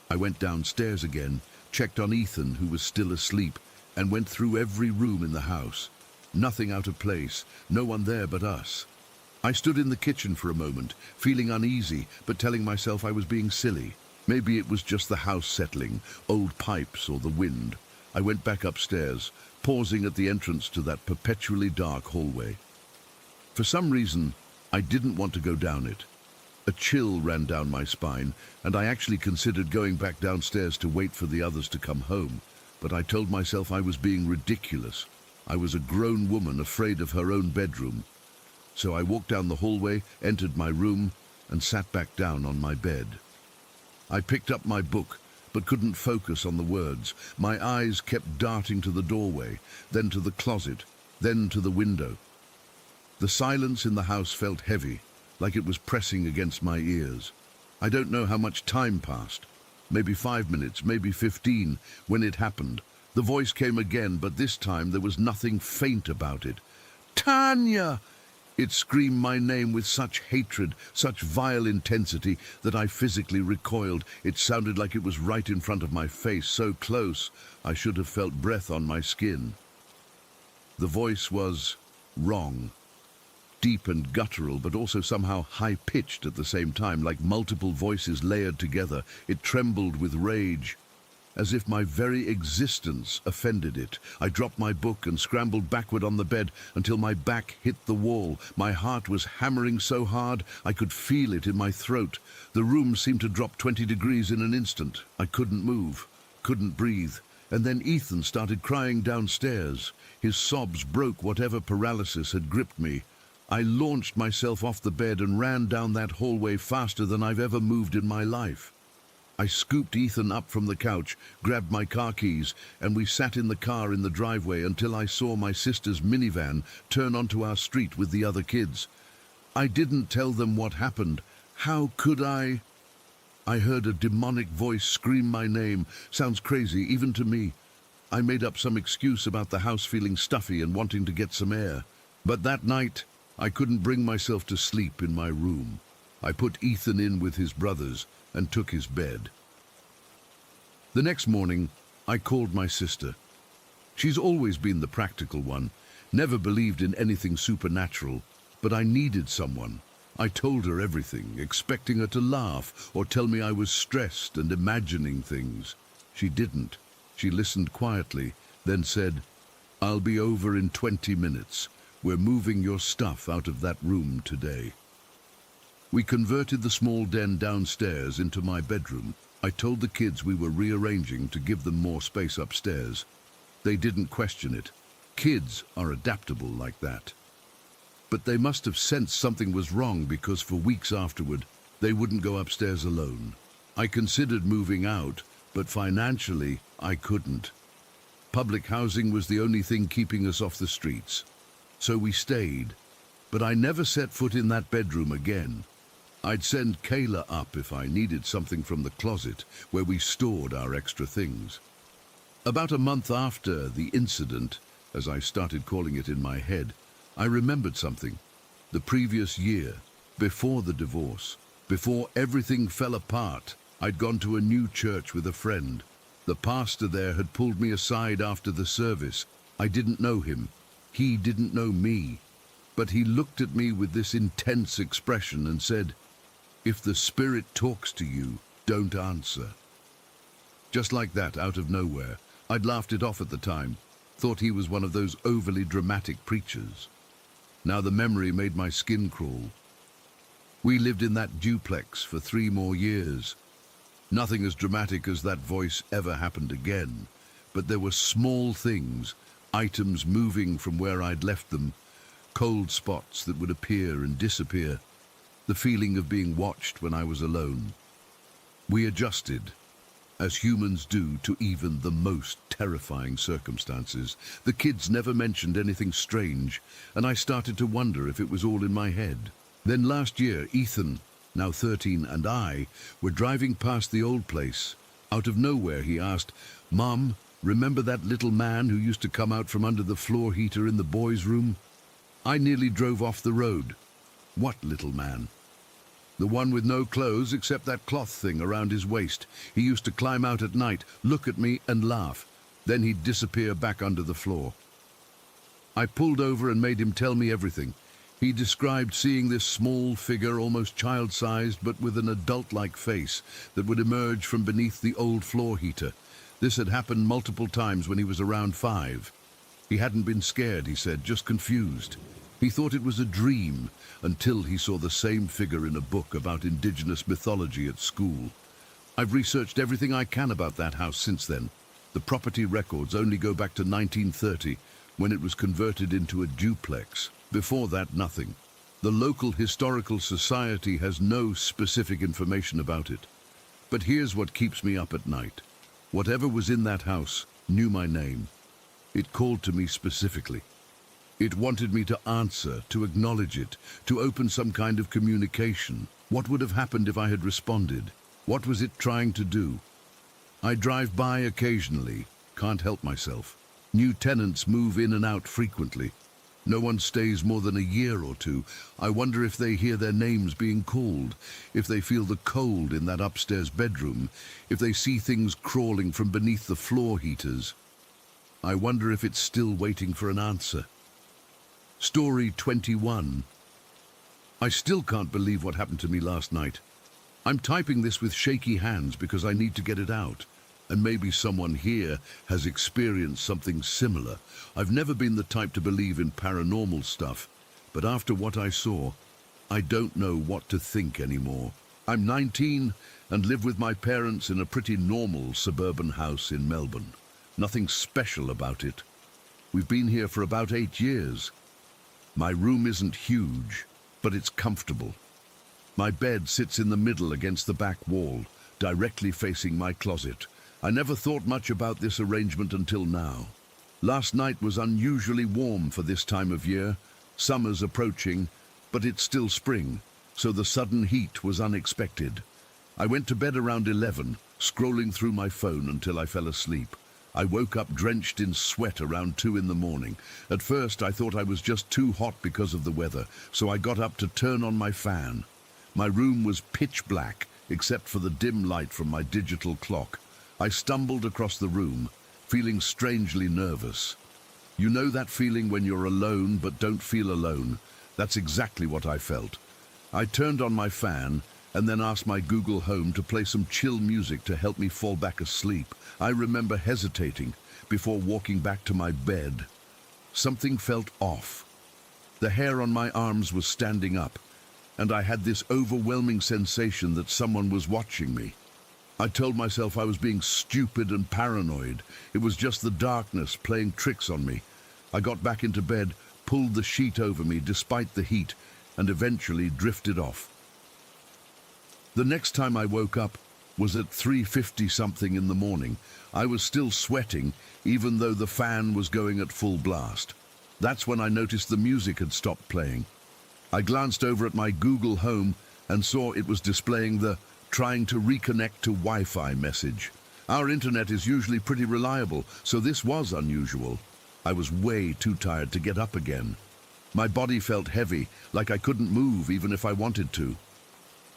I went downstairs again, checked on Ethan, who was still asleep, and went through every room in the house. Nothing out of place, no one there but us. I stood in the kitchen for a moment, feeling uneasy, but telling myself I was being silly. Maybe it was just the house settling, old pipes or the wind. I went back upstairs, pausing at the entrance to that perpetually dark hallway. For some reason, I didn't want to go down it. A chill ran down my spine, and I actually considered going back downstairs to wait for the others to come home. But I told myself I was being ridiculous. I was a grown woman afraid of her own bedroom. So I walked down the hallway, entered my room, and sat back down on my bed. I picked up my book, but couldn't focus on the words. My eyes kept darting to the doorway, then to the closet, then to the window. The silence in the house felt heavy, like it was pressing against my ears. I don't know how much time passed. Maybe 5 minutes, maybe 15, when it happened. The voice came again, but this time there was nothing faint about it. Tanya! It screamed my name with such hatred, such vile intensity, that I physically recoiled. It sounded like it was right in front of my face, so close I should have felt breath on my skin. The voice was wrong. Deep and guttural, but also somehow high-pitched at the same time, like multiple voices layered together. It trembled with rage, as if my very existence offended it. I dropped my book and scrambled backward on the bed until my back hit the wall. My heart was hammering so hard I could feel it in my throat. The room seemed to drop 20 degrees in an instant. I couldn't move, couldn't breathe. And then Ethan started crying downstairs. His sobs broke whatever paralysis had gripped me. I launched myself off the bed and ran down that hallway faster than I've ever moved in my life. I scooped Ethan up from the couch, grabbed my car keys, and we sat in the car in the driveway until I saw my sister's minivan turn onto our street with the other kids. I didn't tell them what happened. How could I? I heard a demonic voice scream my name. Sounds crazy, even to me. I made up some excuse about the house feeling stuffy and wanting to get some air. But that night, I couldn't bring myself to sleep in my room. I put Ethan in with his brothers and took his bed. The next morning, I called my sister. She's always been the practical one, never believed in anything supernatural, but I needed someone. I told her everything, expecting her to laugh or tell me I was stressed and imagining things. She didn't. She listened quietly, then said, "I'll be over in 20 minutes. We're moving your stuff out of that room today." We converted the small den downstairs into my bedroom. I told the kids we were rearranging to give them more space upstairs. They didn't question it. Kids are adaptable like that. But they must have sensed something was wrong because for weeks afterward, they wouldn't go upstairs alone. I considered moving out, but financially, I couldn't. Public housing was the only thing keeping us off the streets. So we stayed, but I never set foot in that bedroom again. I'd send Kayla up if I needed something from the closet where we stored our extra things. About a month after the incident, as I started calling it in my head, I remembered something. The previous year, before the divorce, before everything fell apart, I'd gone to a new church with a friend. The pastor there had pulled me aside after the service. I didn't know him. He didn't know me. But he looked at me with this intense expression and said, "If the Spirit talks to you, don't answer." Just like that, out of nowhere. I'd laughed it off at the time, thought he was one of those overly dramatic preachers. Now the memory made my skin crawl. We lived in that duplex for 3 more years. Nothing as dramatic as that voice ever happened again, but there were small things, items moving from where I'd left them, cold spots that would appear and disappear, the feeling of being watched when I was alone. We adjusted, as humans do to even the most terrifying circumstances. The kids never mentioned anything strange, and I started to wonder if it was all in my head. Then last year, Ethan, now 13, and I were driving past the old place. Out of nowhere, he asked, "Mom, remember that little man who used to come out from under the floor heater in the boys' room?" I nearly drove off the road. What little man? The one with no clothes except that cloth thing around his waist. He used to climb out at night, look at me and laugh. Then he'd disappear back under the floor. I pulled over and made him tell me everything. He described seeing this small figure, almost child-sized, but with an adult-like face, that would emerge from beneath the old floor heater. This had happened multiple times when he was around 5. He hadn't been scared, he said, just confused. He thought it was a dream until he saw the same figure in a book about indigenous mythology at school. I've researched everything I can about that house since then. The property records only go back to 1930, when it was converted into a duplex. Before that, nothing. The local historical society has no specific information about it. But here's what keeps me up at night. Whatever was in that house knew my name. It called to me specifically. It wanted me to answer, to acknowledge it, to open some kind of communication. What would have happened if I had responded? What was it trying to do? I drive by occasionally, can't help myself. New tenants move in and out frequently. No one stays more than a year or 2. I wonder if they hear their names being called, if they feel the cold in that upstairs bedroom, if they see things crawling from beneath the floor heaters. I wonder if it's still waiting for an answer. Story 21. I still can't believe what happened to me last night. I'm typing this with shaky hands because I need to get it out. And maybe someone here has experienced something similar. I've never been the type to believe in paranormal stuff, but after what I saw, I don't know what to think anymore. I'm 19 and live with my parents in a pretty normal suburban house in Melbourne. Nothing special about it. We've been here for about 8 years. My room isn't huge, but it's comfortable. My bed sits in the middle against the back wall, directly facing my closet. I never thought much about this arrangement until now. Last night was unusually warm for this time of year. Summer's approaching, but it's still spring, so the sudden heat was unexpected. I went to bed around 11, scrolling through my phone until I fell asleep. I woke up drenched in sweat around 2 in the morning. At first, I thought I was just too hot because of the weather, so I got up to turn on my fan. My room was pitch black, except for the dim light from my digital clock. I stumbled across the room, feeling strangely nervous. You know that feeling when you're alone but don't feel alone? That's exactly what I felt. I turned on my fan and then asked my Google Home to play some chill music to help me fall back asleep. I remember hesitating before walking back to my bed. Something felt off. The hair on my arms was standing up, and I had this overwhelming sensation that someone was watching me. I told myself I was being stupid and paranoid. It was just the darkness playing tricks on me. I got back into bed, pulled the sheet over me despite the heat, and eventually drifted off. The next time I woke up was at 3:50 something in the morning. I was still sweating, even though the fan was going at full blast. That's when I noticed the music had stopped playing. I glanced over at my Google Home and saw it was displaying the "trying to reconnect to Wi-Fi" message. Our internet is usually pretty reliable, so this was unusual. I was way too tired to get up again. My body felt heavy, like I couldn't move even if I wanted to.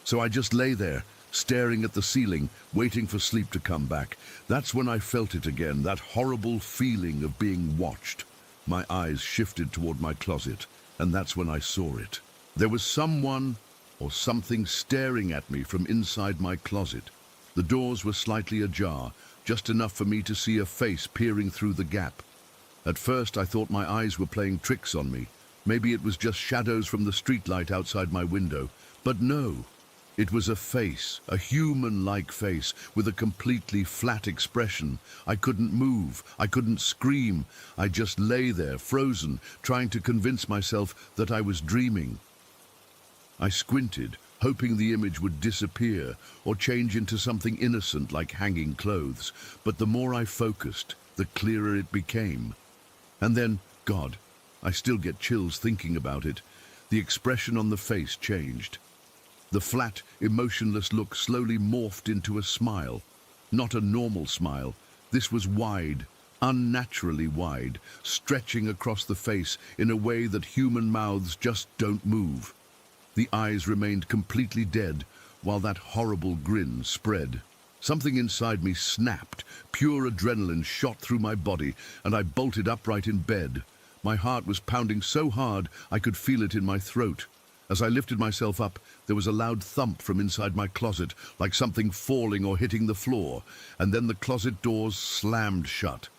So I just lay there, staring at the ceiling, waiting for sleep to come back. That's when I felt it again, that horrible feeling of being watched. My eyes shifted toward my closet, and that's when I saw it. There was someone or something staring at me from inside my closet. The doors were slightly ajar, just enough for me to see a face peering through the gap. At first I thought my eyes were playing tricks on me. Maybe it was just shadows from the streetlight outside my window. But no. It was a face, a human-like face, with a completely flat expression. I couldn't move, I couldn't scream. I just lay there, frozen, trying to convince myself that I was dreaming. I squinted, hoping the image would disappear or change into something innocent like hanging clothes. But the more I focused, the clearer it became. And then, God, I still get chills thinking about it. The expression on the face changed. The flat, emotionless look slowly morphed into a smile. Not a normal smile. This was wide, unnaturally wide, stretching across the face in a way that human mouths just don't move. The eyes remained completely dead, while that horrible grin spread. Something inside me snapped. Pure adrenaline shot through my body, and I bolted upright in bed. My heart was pounding so hard I could feel it in my throat. As I lifted myself up, there was a loud thump from inside my closet, like something falling or hitting the floor, and then the closet doors slammed shut.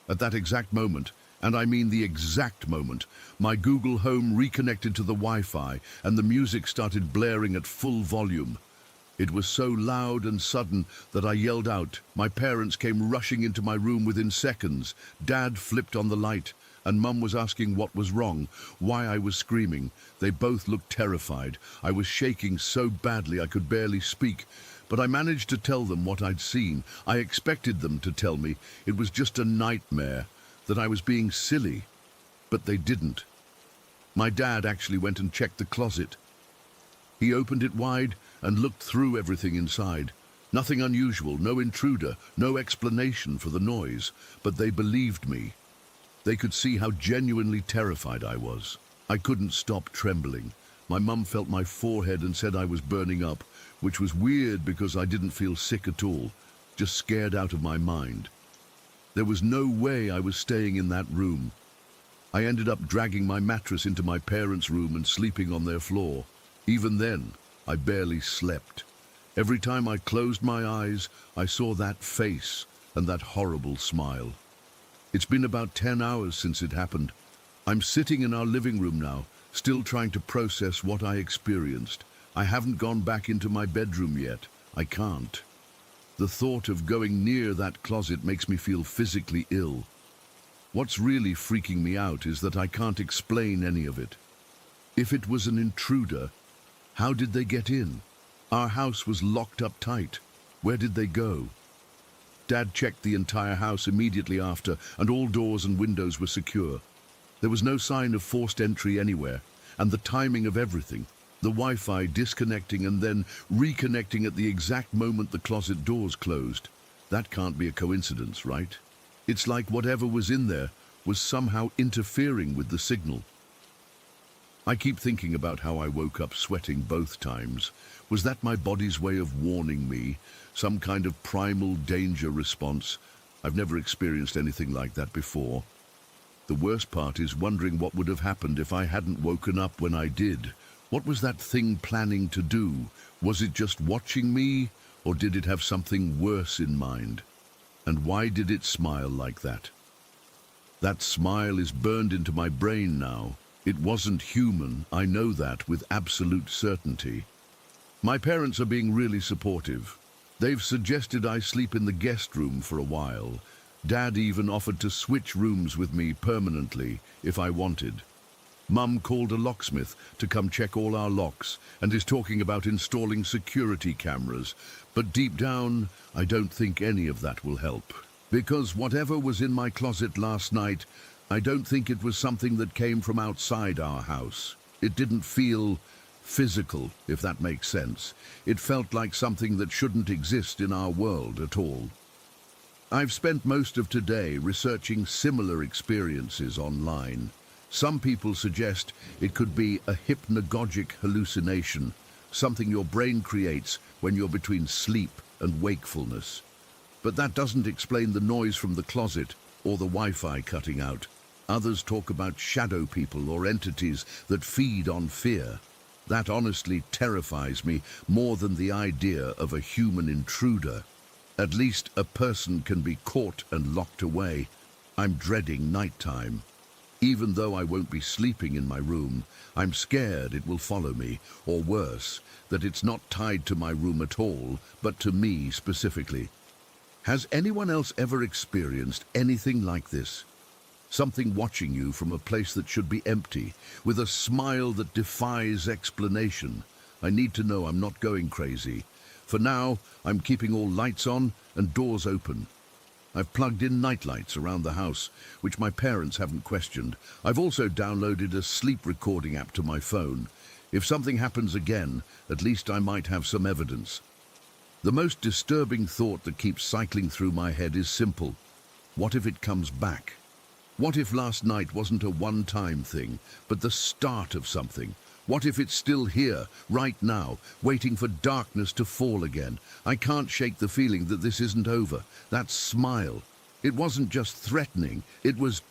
At that exact moment, and I mean the exact moment, my Google Home reconnected to the Wi-Fi, and the music started blaring at full volume. It was so loud and sudden that I yelled out. My parents came rushing into my room within seconds. Dad flipped on the light, and Mum was asking what was wrong, why I was screaming. They both looked terrified. I was shaking so badly I could barely speak, but I managed to tell them what I'd seen. I expected them to tell me it was just a nightmare, that I was being silly, but they didn't. My dad actually went and checked the closet. He opened it wide and looked through everything inside. Nothing unusual, no intruder, no explanation for the noise, but they believed me. They could see how genuinely terrified I was. I couldn't stop trembling. My mum felt my forehead and said I was burning up, which was weird because I didn't feel sick at all, just scared out of my mind. There was no way I was staying in that room. I ended up dragging my mattress into my parents' room and sleeping on their floor. Even then, I barely slept. Every time I closed my eyes, I saw that face and that horrible smile. It's been about 10 hours since it happened. I'm sitting in our living room now, still trying to process what I experienced. I haven't gone back into my bedroom yet. I can't. The thought of going near that closet makes me feel physically ill. What's really freaking me out is that I can't explain any of it. If it was an intruder, how did they get in? Our house was locked up tight. Where did they go? Dad checked the entire house immediately after, and all doors and windows were secure. There was no sign of forced entry anywhere, and the timing of everything, the Wi-Fi disconnecting and then reconnecting at the exact moment the closet doors closed. That can't be a coincidence, right? It's like whatever was in there was somehow interfering with the signal. I keep thinking about how I woke up sweating both times. Was that my body's way of warning me? Some kind of primal danger response? I've never experienced anything like that before. The worst part is wondering what would have happened if I hadn't woken up when I did. What was that thing planning to do? Was it just watching me, or did it have something worse in mind? And why did it smile like that? That smile is burned into my brain now. It wasn't human, I know that with absolute certainty. My parents are being really supportive. They've suggested I sleep in the guest room for a while. Dad even offered to switch rooms with me permanently if I wanted. Mum called a locksmith to come check all our locks and is talking about installing security cameras. But deep down, I don't think any of that will help. Because whatever was in my closet last night, I don't think it was something that came from outside our house. It didn't feel physical, if that makes sense. It felt like something that shouldn't exist in our world at all. I've spent most of today researching similar experiences online. Some people suggest it could be a hypnagogic hallucination, something your brain creates when you're between sleep and wakefulness. But that doesn't explain the noise from the closet or the Wi-Fi cutting out. Others talk about shadow people or entities that feed on fear. That honestly terrifies me more than the idea of a human intruder. At least a person can be caught and locked away. I'm dreading nighttime. Even though I won't be sleeping in my room, I'm scared it will follow me, or worse, that it's not tied to my room at all, but to me specifically. Has anyone else ever experienced anything like this? Something watching you from a place that should be empty, with a smile that defies explanation. I need to know I'm not going crazy. For now, I'm keeping all lights on and doors open. I've plugged in nightlights around the house, which my parents haven't questioned. I've also downloaded a sleep recording app to my phone. If something happens again, at least I might have some evidence. The most disturbing thought that keeps cycling through my head is simple. What if it comes back? What if last night wasn't a one-time thing, but the start of something? What if it's still here, right now, waiting for darkness to fall again? I can't shake the feeling that this isn't over. That smile. It wasn't just threatening, it was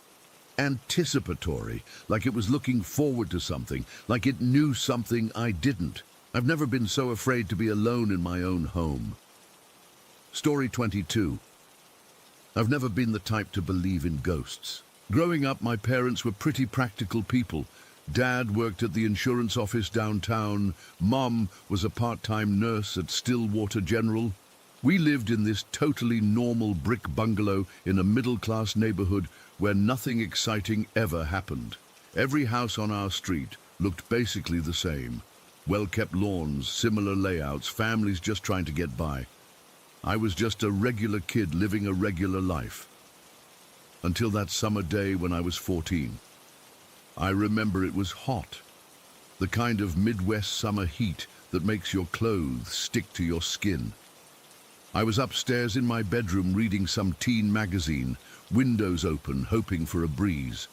anticipatory, like it was looking forward to something, like it knew something I didn't. I've never been so afraid to be alone in my own home. Story 22. I've never been the type to believe in ghosts. Growing up, my parents were pretty practical people. Dad worked at the insurance office downtown. Mom was a part-time nurse at Stillwater General. We lived in this totally normal brick bungalow in a middle-class neighborhood where nothing exciting ever happened. Every house on our street looked basically the same. Well-kept lawns, similar layouts, families just trying to get by. I was just a regular kid living a regular life. Until that summer day when I was 14. I remember it was hot. The kind of Midwest summer heat that makes your clothes stick to your skin. I was upstairs in my bedroom reading some teen magazine, windows open, hoping for a breeze.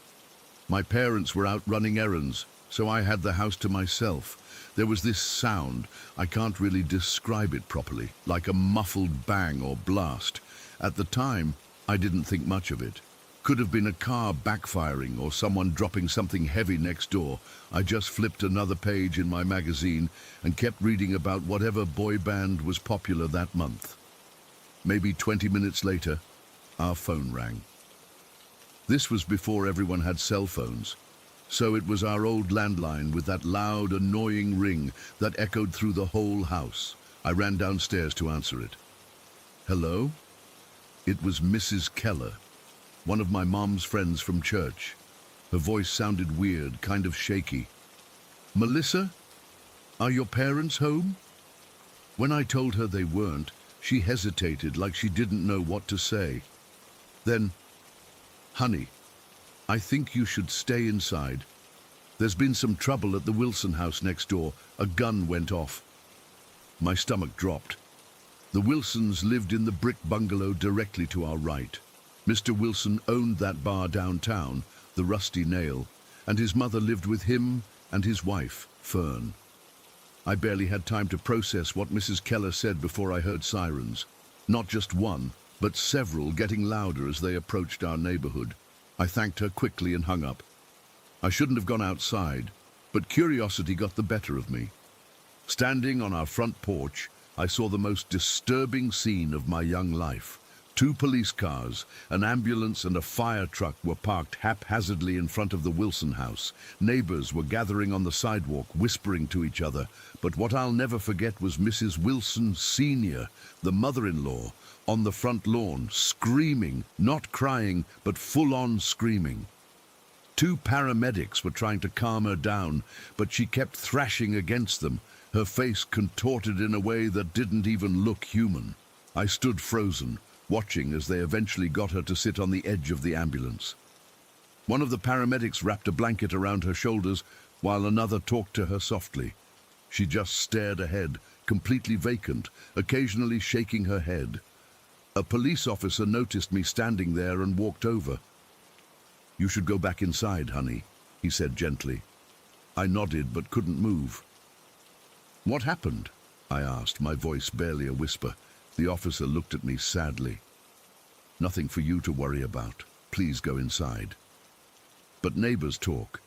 My parents were out running errands, so I had the house to myself. There was this sound, I can't really describe it properly, like a muffled bang or blast. At the time, I didn't think much of it. Could have been a car backfiring or someone dropping something heavy next door. I just flipped another page in my magazine and kept reading about whatever boy band was popular that month. Maybe 20 minutes later, our phone rang. This was before everyone had cell phones, so it was our old landline with that loud, annoying ring that echoed through the whole house. I ran downstairs to answer it. Hello? It was Mrs. Keller, one of my mom's friends from church. Her voice sounded weird, kind of shaky. Melissa, are your parents home? When I told her they weren't, she hesitated like she didn't know what to say. Then, honey, I think you should stay inside. There's been some trouble at the Wilson house next door. A gun went off. My stomach dropped. The Wilsons lived in the brick bungalow directly to our right. Mr. Wilson owned that bar downtown, the Rusty Nail, and his mother lived with him and his wife, Fern. I barely had time to process what Mrs. Keller said before I heard sirens. Not just one, but several getting louder as they approached our neighborhood. I thanked her quickly and hung up. I shouldn't have gone outside, but curiosity got the better of me. Standing on our front porch, I saw the most disturbing scene of my young life. 2 police cars, an ambulance and a fire truck were parked haphazardly in front of the Wilson house. Neighbors were gathering on the sidewalk, whispering to each other. But what I'll never forget was Mrs. Wilson Sr., the mother-in-law, on the front lawn, screaming, not crying, but full-on screaming. 2 paramedics were trying to calm her down, but she kept thrashing against them, her face contorted in a way that didn't even look human. I stood frozen, watching as they eventually got her to sit on the edge of the ambulance. One of the paramedics wrapped a blanket around her shoulders, while another talked to her softly. She just stared ahead, completely vacant, occasionally shaking her head. A police officer noticed me standing there and walked over. "You should go back inside, honey," he said gently. I nodded but couldn't move. "What happened?" I asked, my voice barely a whisper. The officer looked at me sadly. "Nothing for you to worry about. Please go inside." But neighbors talk.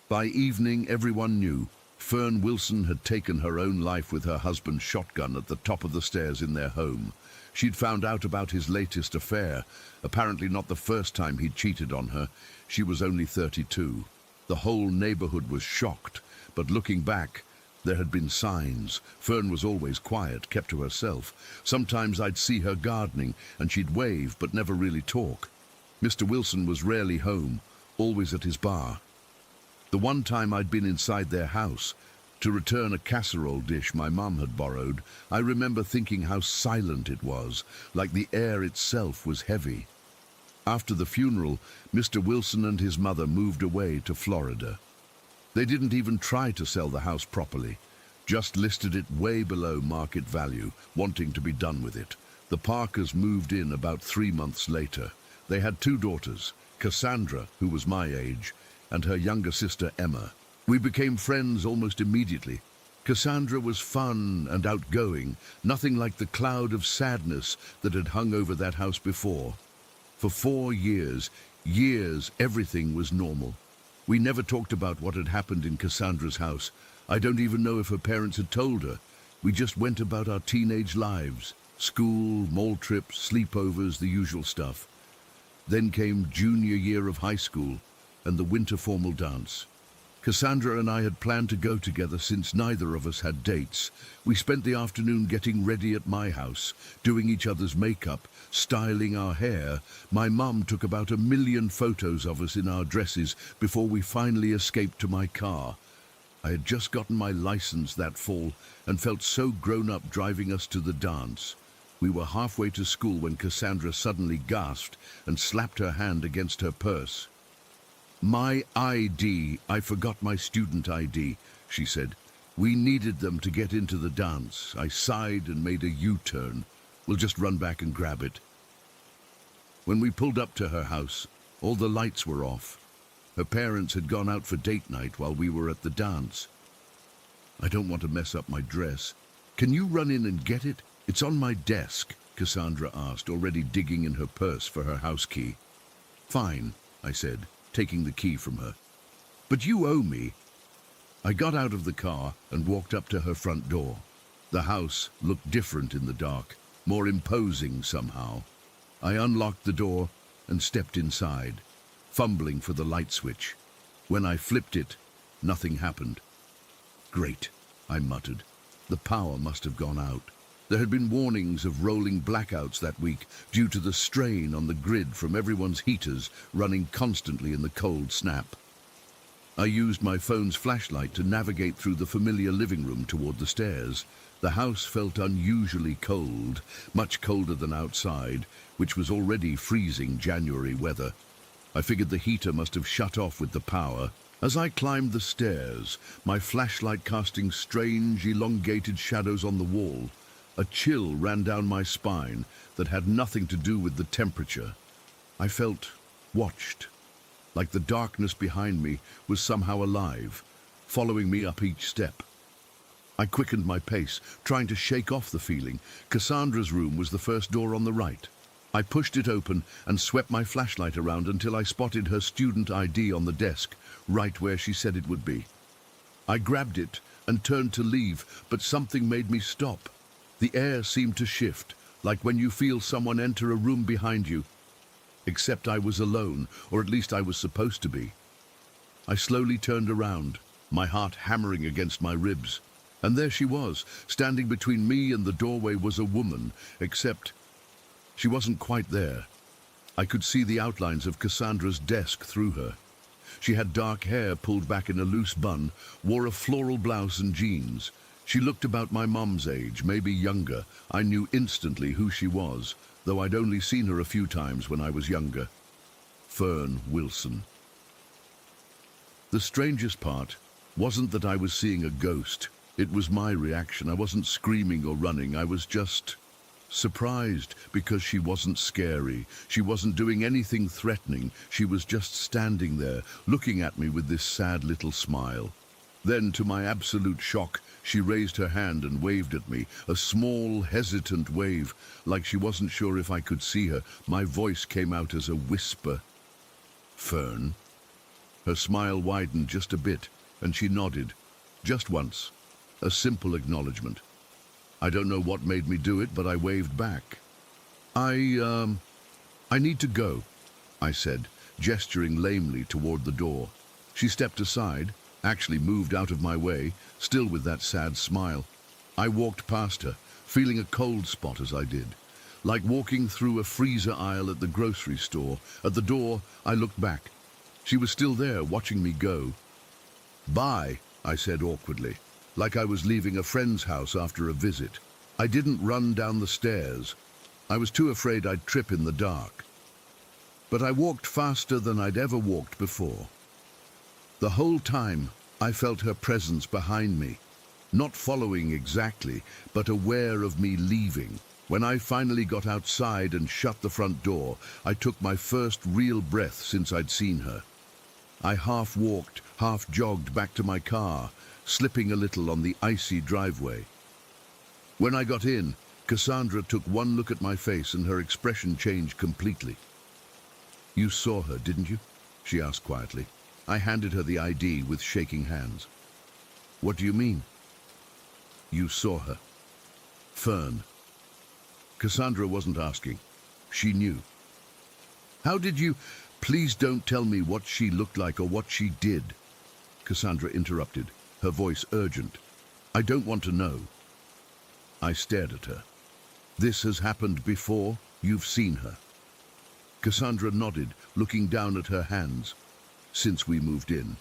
By evening, everyone knew. Fern Wilson had taken her own life with her husband's shotgun at the top of the stairs in their home. She'd found out about his latest affair, apparently not the first time he'd cheated on her. She was only 32. The whole neighborhood was shocked, but looking back, there had been signs. Fern was always quiet, kept to herself. Sometimes I'd see her gardening, and she'd wave but never really talk. Mr. Wilson was rarely home, always at his bar. The one time I'd been inside their house, to return a casserole dish my mum had borrowed, I remember thinking how silent it was, like the air itself was heavy. After the funeral, Mr. Wilson and his mother moved away to Florida. They didn't even try to sell the house properly, just listed it way below market value, wanting to be done with it. The Parkers moved in about 3 months later. They had 2 daughters, Cassandra, who was my age, and her younger sister Emma. We became friends almost immediately. Cassandra was fun and outgoing, nothing like the cloud of sadness that had hung over that house before. For 4 years, everything was normal. We never talked about what had happened in Cassandra's house. I don't even know if her parents had told her. We just went about our teenage lives. School, mall trips, sleepovers, the usual stuff. Then came junior year of high school and the winter formal dance. Cassandra and I had planned to go together since neither of us had dates. We spent the afternoon getting ready at my house, doing each other's makeup, styling our hair. My mum took about 1 million photos of us in our dresses before we finally escaped to my car. I had just gotten my license that fall and felt so grown up driving us to the dance. We were halfway to school when Cassandra suddenly gasped and slapped her hand against her purse. "My ID, I forgot my student ID, she said. "We needed them to get into the dance." I sighed and made a U-turn. "We'll just run back and grab it." When we pulled up to her house, all the lights were off. Her parents had gone out for date night while we were at the dance. "I don't want to mess up my dress. Can you run in and get it? It's on my desk," Cassandra asked, already digging in her purse for her house key. "Fine," I said, taking the key from her. "But you owe me." I got out of the car and walked up to her front door. The house looked different in the dark, more imposing somehow. I unlocked the door and stepped inside, fumbling for the light switch. When I flipped it, nothing happened. "Great," I muttered. The power must have gone out. There had been warnings of rolling blackouts that week due to the strain on the grid from everyone's heaters running constantly in the cold snap. I used my phone's flashlight to navigate through the familiar living room toward the stairs. The house felt unusually cold, much colder than outside, which was already freezing January weather. I figured the heater must have shut off with the power. As I climbed the stairs, my flashlight casting strange, elongated shadows on the wall, a chill ran down my spine that had nothing to do with the temperature. I felt watched, like the darkness behind me was somehow alive, following me up each step. I quickened my pace, trying to shake off the feeling. Cassandra's room was the first door on the right. I pushed it open and swept my flashlight around until I spotted her student ID on the desk, right where she said it would be. I grabbed it and turned to leave, but something made me stop. The air seemed to shift, like when you feel someone enter a room behind you. Except I was alone, or at least I was supposed to be. I slowly turned around, my heart hammering against my ribs. And there she was, standing between me and the doorway was a woman, except she wasn't quite there. I could see the outlines of Cassandra's desk through her. She had dark hair pulled back in a loose bun, wore a floral blouse and jeans. She looked about my mum's age, maybe younger. I knew instantly who she was, though I'd only seen her a few times when I was younger. Fern Wilson. The strangest part wasn't that I was seeing a ghost. It was my reaction. I wasn't screaming or running. I was just surprised because she wasn't scary. She wasn't doing anything threatening. She was just standing there, looking at me with this sad little smile. Then, to my absolute shock, she raised her hand and waved at me, a small, hesitant wave, like she wasn't sure if I could see her. My voice came out as a whisper. Fern? Her smile widened just a bit, and she nodded, just once. A simple acknowledgement. I don't know what made me do it, but I waved back. I need to go, I said, gesturing lamely toward the door. She stepped aside, actually moved out of my way, still with that sad smile. I walked past her, feeling a cold spot as I did, like walking through a freezer aisle at the grocery store. At the door, I looked back. She was still there, watching me go. Bye, I said awkwardly, like I was leaving a friend's house after a visit. I didn't run down the stairs. I was too afraid I'd trip in the dark. But I walked faster than I'd ever walked before. The whole time, I felt her presence behind me, not following exactly, but aware of me leaving. When I finally got outside and shut the front door, I took my first real breath since I'd seen her. I half walked, half jogged back to my car, slipping a little on the icy driveway. When I got in, Cassandra took one look at my face and her expression changed completely. You saw her, didn't you? She asked quietly. I handed her the ID with shaking hands. What do you mean? You saw her. Fern. Cassandra wasn't asking. She knew. How did you... Please don't tell me what she looked like or what she did. Cassandra interrupted, her voice urgent. I don't want to know. I stared at her. This has happened before? You've seen her? Cassandra nodded, looking down at her hands. Since we moved in.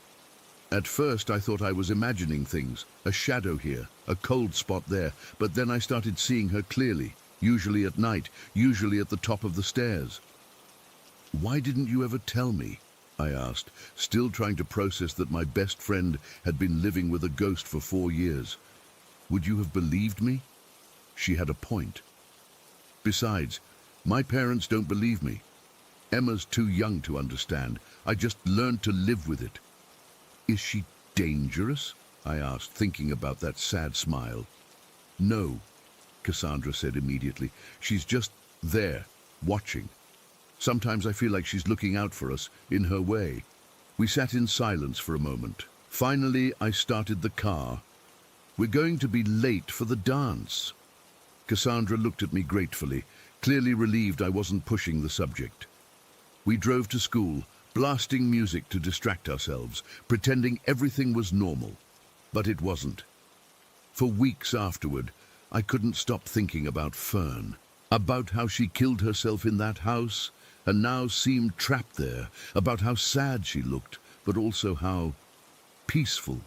At first I thought I was imagining things, a shadow here, a cold spot there, but then I started seeing her clearly, usually at night, usually at the top of the stairs. Why didn't you ever tell me? I asked, still trying to process that my best friend had been living with a ghost for 4 years. Would you have believed me? She had a point. Besides, my parents don't believe me. Emma's too young to understand. I just learned to live with it. Is she dangerous? I asked, thinking about that sad smile. No, Cassandra said immediately. She's just there, watching. Sometimes I feel like she's looking out for us, in her way. We sat in silence for a moment. Finally, I started the car. We're going to be late for the dance. Cassandra looked at me gratefully, clearly relieved I wasn't pushing the subject. We drove to school, blasting music to distract ourselves, pretending everything was normal. But it wasn't. For weeks afterward, I couldn't stop thinking about Fern, about how she killed herself in that house, and now seemed trapped there, about how sad she looked, but also how peaceful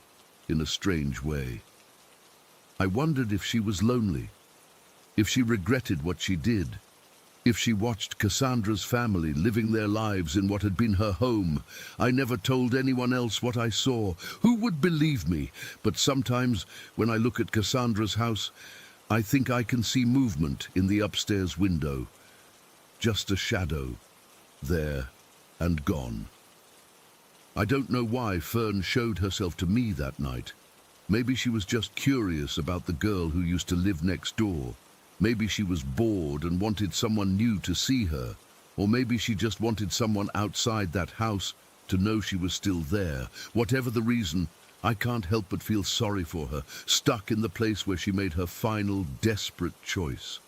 in a strange way. I wondered if she was lonely, if she regretted what she did, if she watched Cassandra's family living their lives in what had been her home. I never told anyone else what I saw. Who would believe me? But sometimes, when I look at Cassandra's house, I think I can see movement in the upstairs window. Just a shadow, there and gone. I don't know why Fern showed herself to me that night. Maybe she was just curious about the girl who used to live next door. Maybe she was bored and wanted someone new to see her. Or maybe she just wanted someone outside that house to know she was still there. Whatever the reason, I can't help but feel sorry for her, stuck in the place where she made her final, desperate choice.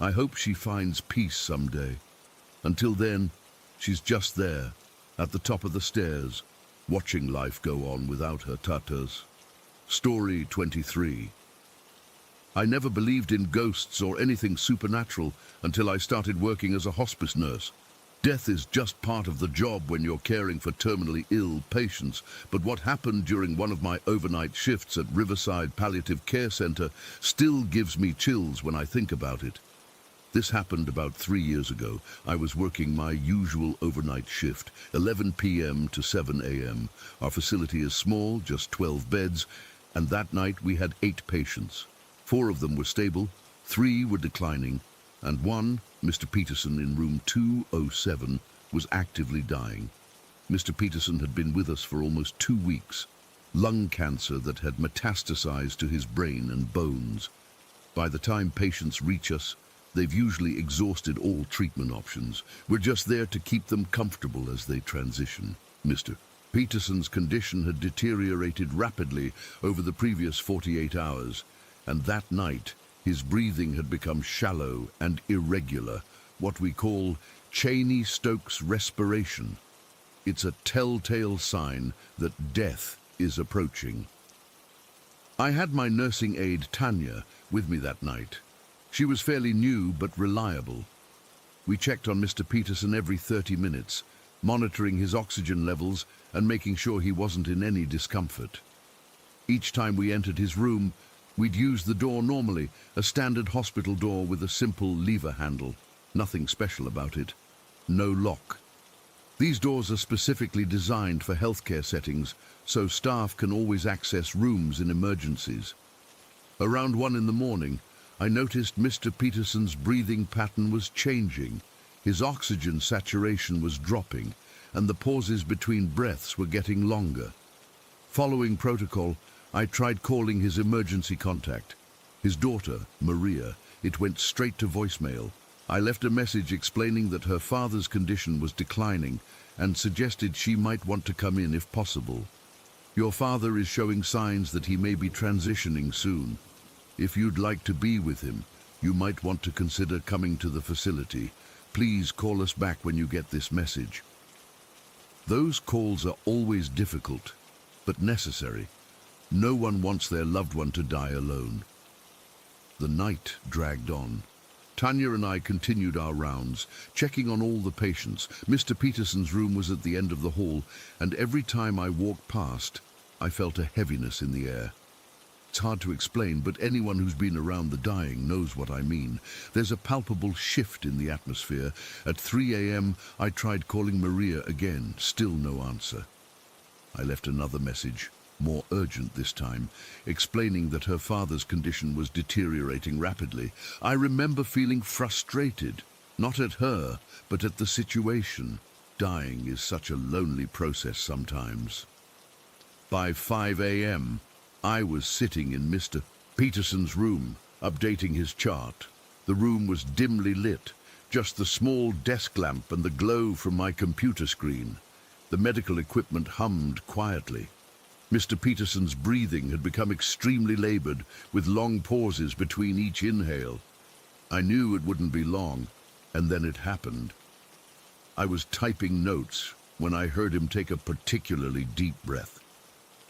I hope she finds peace someday. Until then, she's just there, at the top of the stairs, watching life go on without her tatas. Story 23. I never believed in ghosts or anything supernatural until I started working as a hospice nurse. Death is just part of the job when you're caring for terminally ill patients, but what happened during one of my overnight shifts at Riverside Palliative Care Center still gives me chills when I think about it. This happened about 3 years ago. I was working my usual overnight shift, 11 p.m. to 7 a.m. Our facility is small, just 12 beds, and that night we had 8 patients. 4 of them were stable, 3 were declining, and 1, Mr. Peterson in room 207, was actively dying. Mr. Peterson had been with us for almost 2 weeks. Lung cancer that had metastasized to his brain and bones. By the time patients reach us, they've usually exhausted all treatment options. We're just there to keep them comfortable as they transition. Mr. Peterson's condition had deteriorated rapidly over the previous 48 hours. And that night, his breathing had become shallow and irregular, what we call Cheney-Stokes respiration. It's a telltale sign that death is approaching. I had my nursing aide, Tanya, with me that night. She was fairly new but reliable. We checked on Mr. Peterson every 30 minutes, monitoring his oxygen levels and making sure he wasn't in any discomfort. Each time we entered his room, we'd use the door normally, a standard hospital door with a simple lever handle. Nothing special about it. No lock. These doors are specifically designed for healthcare settings, so staff can always access rooms in emergencies. Around 1 in the morning, I noticed Mr. Peterson's breathing pattern was changing. His oxygen saturation was dropping, and the pauses between breaths were getting longer. Following protocol, I tried calling his emergency contact. His daughter, Maria. It went straight to voicemail. I left a message explaining that her father's condition was declining and suggested she might want to come in if possible. Your father is showing signs that he may be transitioning soon. If you'd like to be with him, you might want to consider coming to the facility. Please call us back when you get this message. Those calls are always difficult, but necessary. No one wants their loved one to die alone. The night dragged on. Tanya and I continued our rounds, checking on all the patients. Mr. Peterson's room was at the end of the hall, and every time I walked past, I felt a heaviness in the air. It's hard to explain, but anyone who's been around the dying knows what I mean. There's a palpable shift in the atmosphere. At 3 a.m., I tried calling Maria again, still no answer. I left another message, more urgent this time, explaining that her father's condition was deteriorating rapidly. I remember feeling frustrated, not at her, but at the situation. Dying is such a lonely process sometimes. By 5 a.m., I was sitting in Mr. Peterson's room, updating his chart. The room was dimly lit, just the small desk lamp and the glow from my computer screen. The medical equipment hummed quietly. Mr. Peterson's breathing had become extremely labored, with long pauses between each inhale. I knew it wouldn't be long, and then it happened. I was typing notes when I heard him take a particularly deep breath.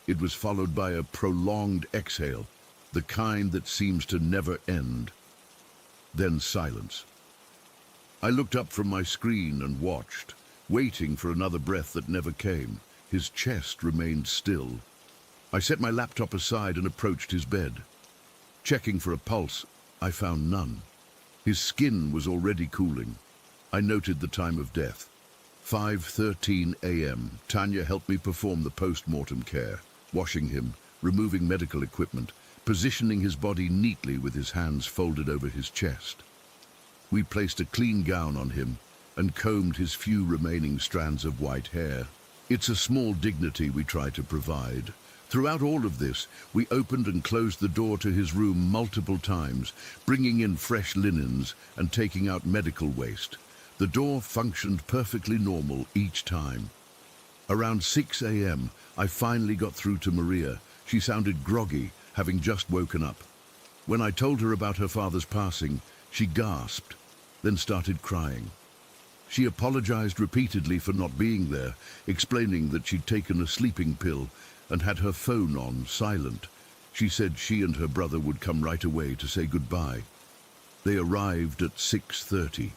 It was followed by a prolonged exhale, the kind that seems to never end. Then silence. I looked up from my screen and watched, waiting for another breath that never came. His chest remained still, I set my laptop aside and approached his bed. Checking for a pulse, I found none. His skin was already cooling. I noted the time of death. 5:13 a.m. Tanya helped me perform the post-mortem care, washing him, removing medical equipment, positioning his body neatly with his hands folded over his chest. We placed a clean gown on him and combed his few remaining strands of white hair. It's a small dignity we try to provide. Throughout all of this, we opened and closed the door to his room multiple times, bringing in fresh linens and taking out medical waste. The door functioned perfectly normal each time. Around 6 a.m., I finally got through to Maria. She sounded groggy, having just woken up. When I told her about her father's passing, she gasped, then started crying. She apologized repeatedly for not being there, explaining that she'd taken a sleeping pill and had her phone on silent. She said she and her brother would come right away to say goodbye. They arrived at 6:30.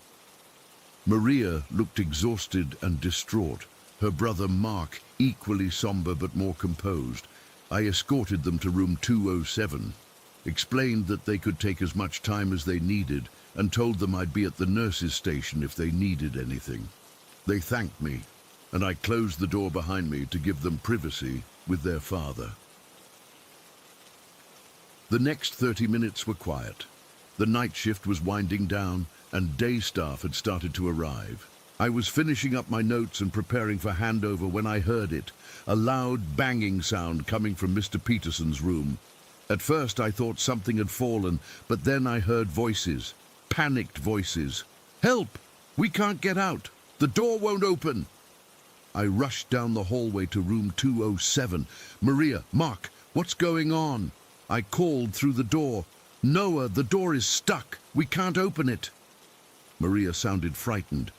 Maria looked exhausted and distraught. Her brother Mark, equally somber but more composed. I escorted them to room 207, explained that they could take as much time as they needed, and told them I'd be at the nurses' station if they needed anything. They thanked me, and I closed the door behind me to give them privacy with their father. The next 30 minutes were quiet. The night shift was winding down, and day staff had started to arrive. I was finishing up my notes and preparing for handover when I heard it, a loud banging sound coming from Mr. Peterson's room. At first I thought something had fallen, but then I heard voices, panicked voices. "Help! We can't get out! The door won't open!" I rushed down the hallway to room 207. "Maria, Mark, what's going on?" I called through the door. "Noah, the door is stuck. We can't open it." Maria sounded frightened.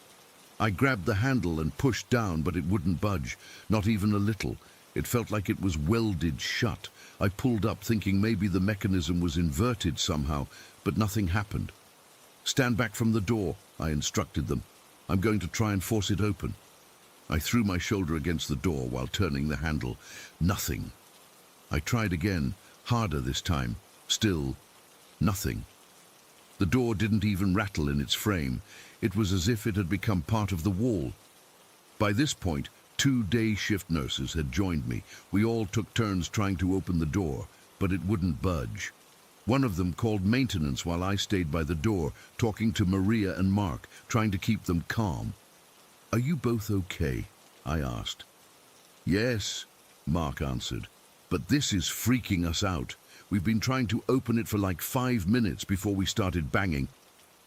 I grabbed the handle and pushed down, but it wouldn't budge, not even a little. It felt like it was welded shut. I pulled up thinking maybe the mechanism was inverted somehow, but nothing happened. "Stand back from the door," I instructed them. "I'm going to try and force it open." I threw my shoulder against the door while turning the handle. Nothing. I tried again, harder this time. Still, nothing. The door didn't even rattle in its frame. It was as if it had become part of the wall. By this point, 2 day shift nurses had joined me. We all took turns trying to open the door, but it wouldn't budge. One of them called maintenance while I stayed by the door, talking to Maria and Mark, trying to keep them calm. "Are you both okay?" I asked. "Yes," Mark answered, "but this is freaking us out. We've been trying to open it for like 5 minutes before we started banging."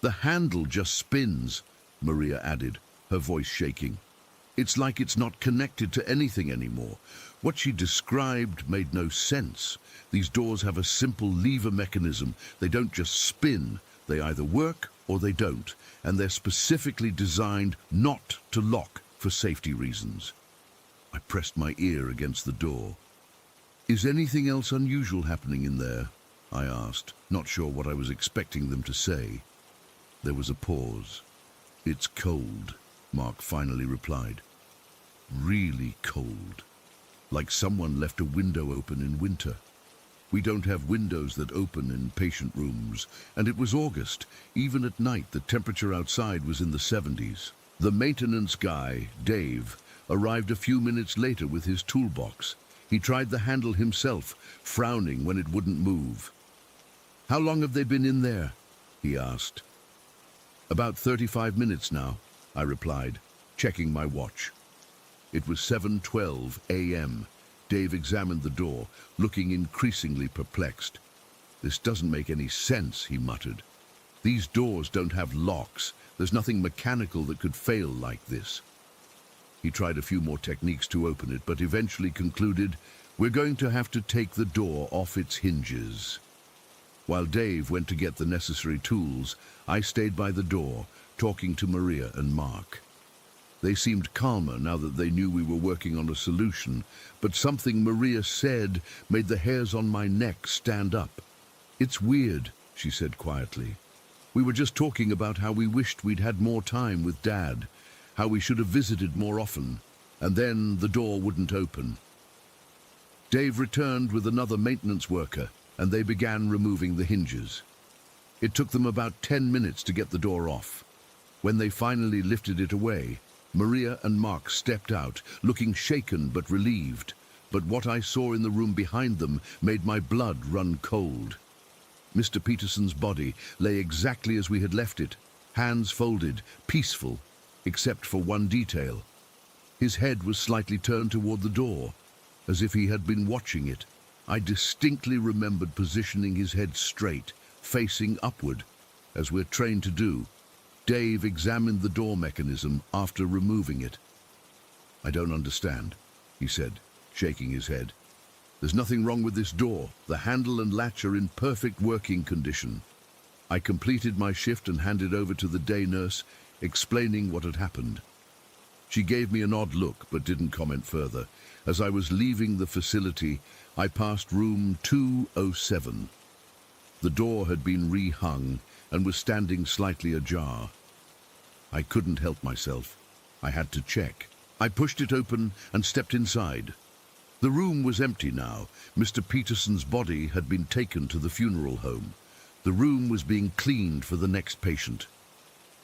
"The handle just spins," Maria added, her voice shaking. "It's like it's not connected to anything anymore." What she described made no sense. These doors have a simple lever mechanism. They don't just spin. They either work or they don't, and they're specifically designed not to lock for safety reasons. I pressed my ear against the door. "Is anything else unusual happening in there?" I asked, not sure what I was expecting them to say. There was a pause. "It's cold," Mark finally replied. "Really cold. Like someone left a window open in winter. We don't have windows that open in patient rooms, and it was August. Even at night, the temperature outside was in the 70s. The maintenance guy, Dave, arrived a few minutes later with his toolbox. He tried the handle himself, frowning when it wouldn't move. "How long have they been in there?" he asked. "About 35 minutes now," I replied, checking my watch. It was 7:12 a.m. Dave examined the door, looking increasingly perplexed. "This doesn't make any sense," he muttered. "These doors don't have locks. There's nothing mechanical that could fail like this." He tried a few more techniques to open it, but eventually concluded, "We're going to have to take the door off its hinges." While Dave went to get the necessary tools, I stayed by the door, talking to Maria and Mark. They seemed calmer now that they knew we were working on a solution, but something Maria said made the hairs on my neck stand up. "It's weird," she said quietly. "We were just talking about how we wished we'd had more time with Dad, how we should have visited more often, and then the door wouldn't open." Dave returned with another maintenance worker, and they began removing the hinges. It took them about 10 minutes to get the door off. When they finally lifted it away, Maria and Mark stepped out, looking shaken but relieved. But what I saw in the room behind them made my blood run cold. Mr. Peterson's body lay exactly as we had left it, hands folded, peaceful, except for one detail. His head was slightly turned toward the door, as if he had been watching it. I distinctly remembered positioning his head straight, facing upward, as we're trained to do. Dave examined the door mechanism after removing it. "I don't understand," he said, shaking his head. "There's nothing wrong with this door. The handle and latch are in perfect working condition." I completed my shift and handed over to the day nurse, explaining what had happened. She gave me an odd look, but didn't comment further. As I was leaving the facility, I passed room 207. The door had been rehung and was standing slightly ajar. I couldn't help myself. I had to check. I pushed it open and stepped inside. The room was empty now. Mr. Peterson's body had been taken to the funeral home. The room was being cleaned for the next patient.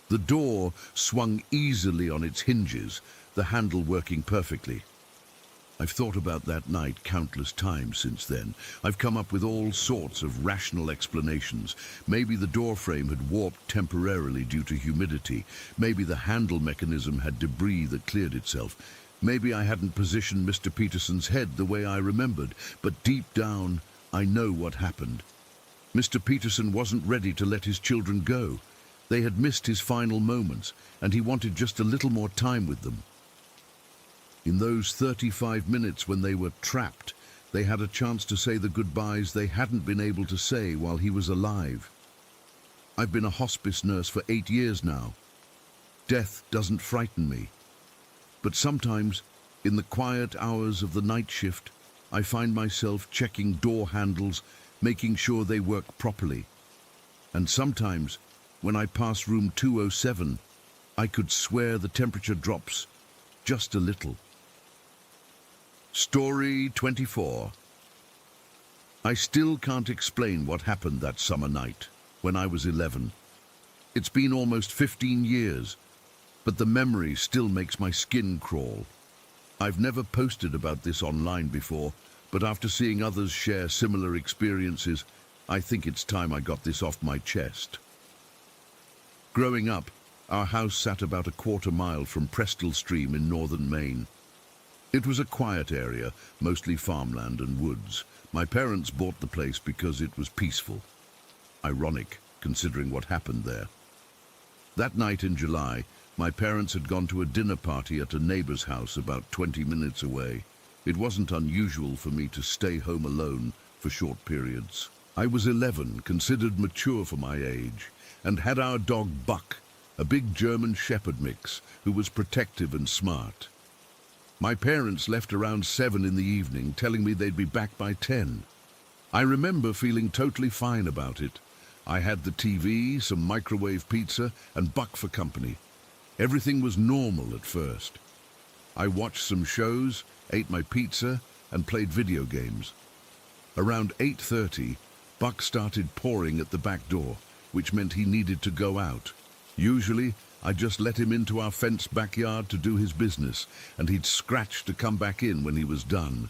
The door swung easily on its hinges, the handle working perfectly. I've thought about that night countless times since then. I've come up with all sorts of rational explanations. Maybe the door frame had warped temporarily due to humidity. Maybe the handle mechanism had debris that cleared itself. Maybe I hadn't positioned Mr. Peterson's head the way I remembered. But deep down, I know what happened. Mr. Peterson wasn't ready to let his children go. They had missed his final moments, and he wanted just a little more time with them. In those 35 minutes when they were trapped, they had a chance to say the goodbyes they hadn't been able to say while he was alive. I've been a hospice nurse for 8 years now. Death doesn't frighten me. But sometimes, in the quiet hours of the night shift, I find myself checking door handles, making sure they work properly. And sometimes, when I pass room 207, I could swear the temperature drops just a little. Story 24. I still can't explain what happened that summer night, when I was 11. It's been almost 15 years, but the memory still makes my skin crawl. I've never posted about this online before, but after seeing others share similar experiences, I think it's time I got this off my chest. Growing up, our house sat about a quarter-mile from Prestel Stream in northern Maine. It was a quiet area, mostly farmland and woods. My parents bought the place because it was peaceful. Ironic, considering what happened there. That night in July, my parents had gone to a dinner party at a neighbor's house about 20 minutes away. It wasn't unusual for me to stay home alone for short periods. I was 11, considered mature for my age, and had our dog Buck, a big German Shepherd mix, who was protective and smart. My parents left around 7 in the evening, telling me they'd be back by 10. I remember feeling totally fine about it. I had the TV, some microwave pizza, and Buck for company. Everything was normal at first. I watched some shows, ate my pizza, and played video games. Around 8:30, Buck started pawing at the back door, which meant he needed to go out. Usually, I just let him into our fenced backyard to do his business, and he'd scratch to come back in when he was done.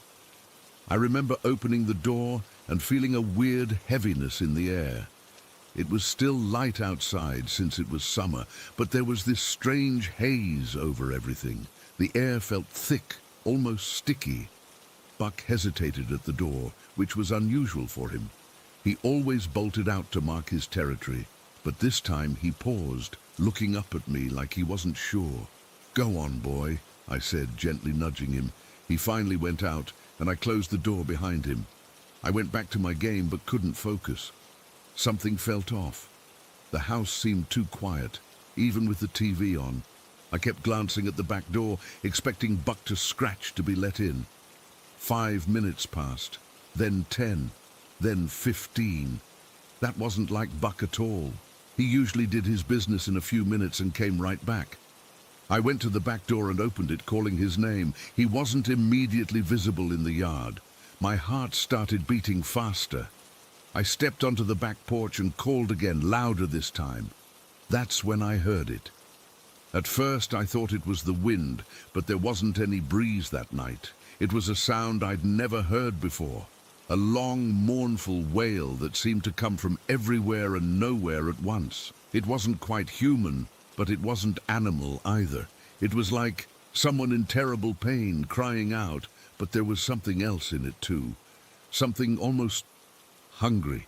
I remember opening the door and feeling a weird heaviness in the air. It was still light outside since it was summer, but there was this strange haze over everything. The air felt thick, almost sticky. Buck hesitated at the door, which was unusual for him. He always bolted out to mark his territory, but this time he paused, looking up at me like he wasn't sure. "Go on, boy," I said, gently nudging him. He finally went out, and I closed the door behind him. I went back to my game but couldn't focus. Something felt off. The house seemed too quiet, even with the TV on. I kept glancing at the back door, expecting Buck to scratch to be let in. 5 minutes passed, then 10, then 15. That wasn't like Buck at all. He usually did his business in a few minutes and came right back. I went to the back door and opened it, calling his name. He wasn't immediately visible in the yard. My heart started beating faster. I stepped onto the back porch and called again, louder this time. That's when I heard it. At first I thought it was the wind, but there wasn't any breeze that night. It was a sound I'd never heard before. A long, mournful wail that seemed to come from everywhere and nowhere at once. It wasn't quite human, but it wasn't animal either. It was like someone in terrible pain crying out, but there was something else in it too. Something almost hungry.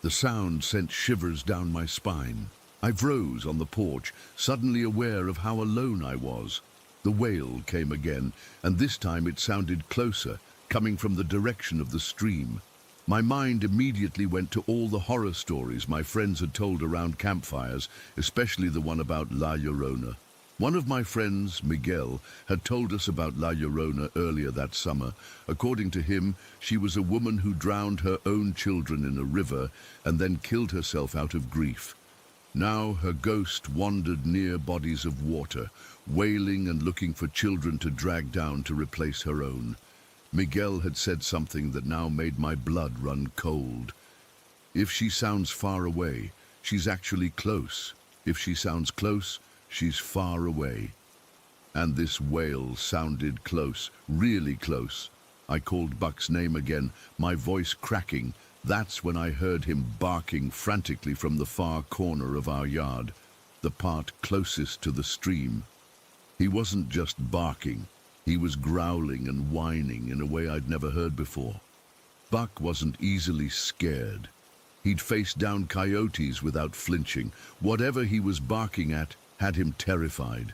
The sound sent shivers down my spine. I froze on the porch, suddenly aware of how alone I was. The wail came again, and this time it sounded closer, coming from the direction of the stream. My mind immediately went to all the horror stories my friends had told around campfires, especially the one about La Llorona. One of my friends, Miguel, had told us about La Llorona earlier that summer. According to him, she was a woman who drowned her own children in a river and then killed herself out of grief. Now her ghost wandered near bodies of water, wailing and looking for children to drag down to replace her own. Miguel had said something that now made my blood run cold. If she sounds far away, she's actually close. If she sounds close, she's far away. And this wail sounded close, really close. I called Buck's name again, my voice cracking. That's when I heard him barking frantically from the far corner of our yard, the part closest to the stream. He wasn't just barking, he was growling and whining in a way I'd never heard before. Buck wasn't easily scared. He'd faced down coyotes without flinching. Whatever he was barking at had him terrified.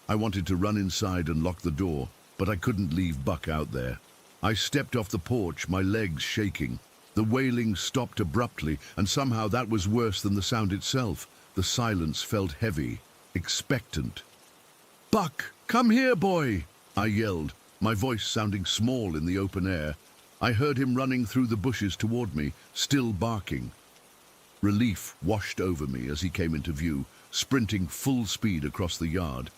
I wanted to run inside and lock the door, but I couldn't leave Buck out there. I stepped off the porch, my legs shaking. The wailing stopped abruptly, and somehow that was worse than the sound itself. The silence felt heavy, expectant. "Buck, come here, boy!" I yelled, my voice sounding small in the open air. I heard him running through the bushes toward me, still barking. Relief washed over me as he came into view, sprinting full speed across the yard.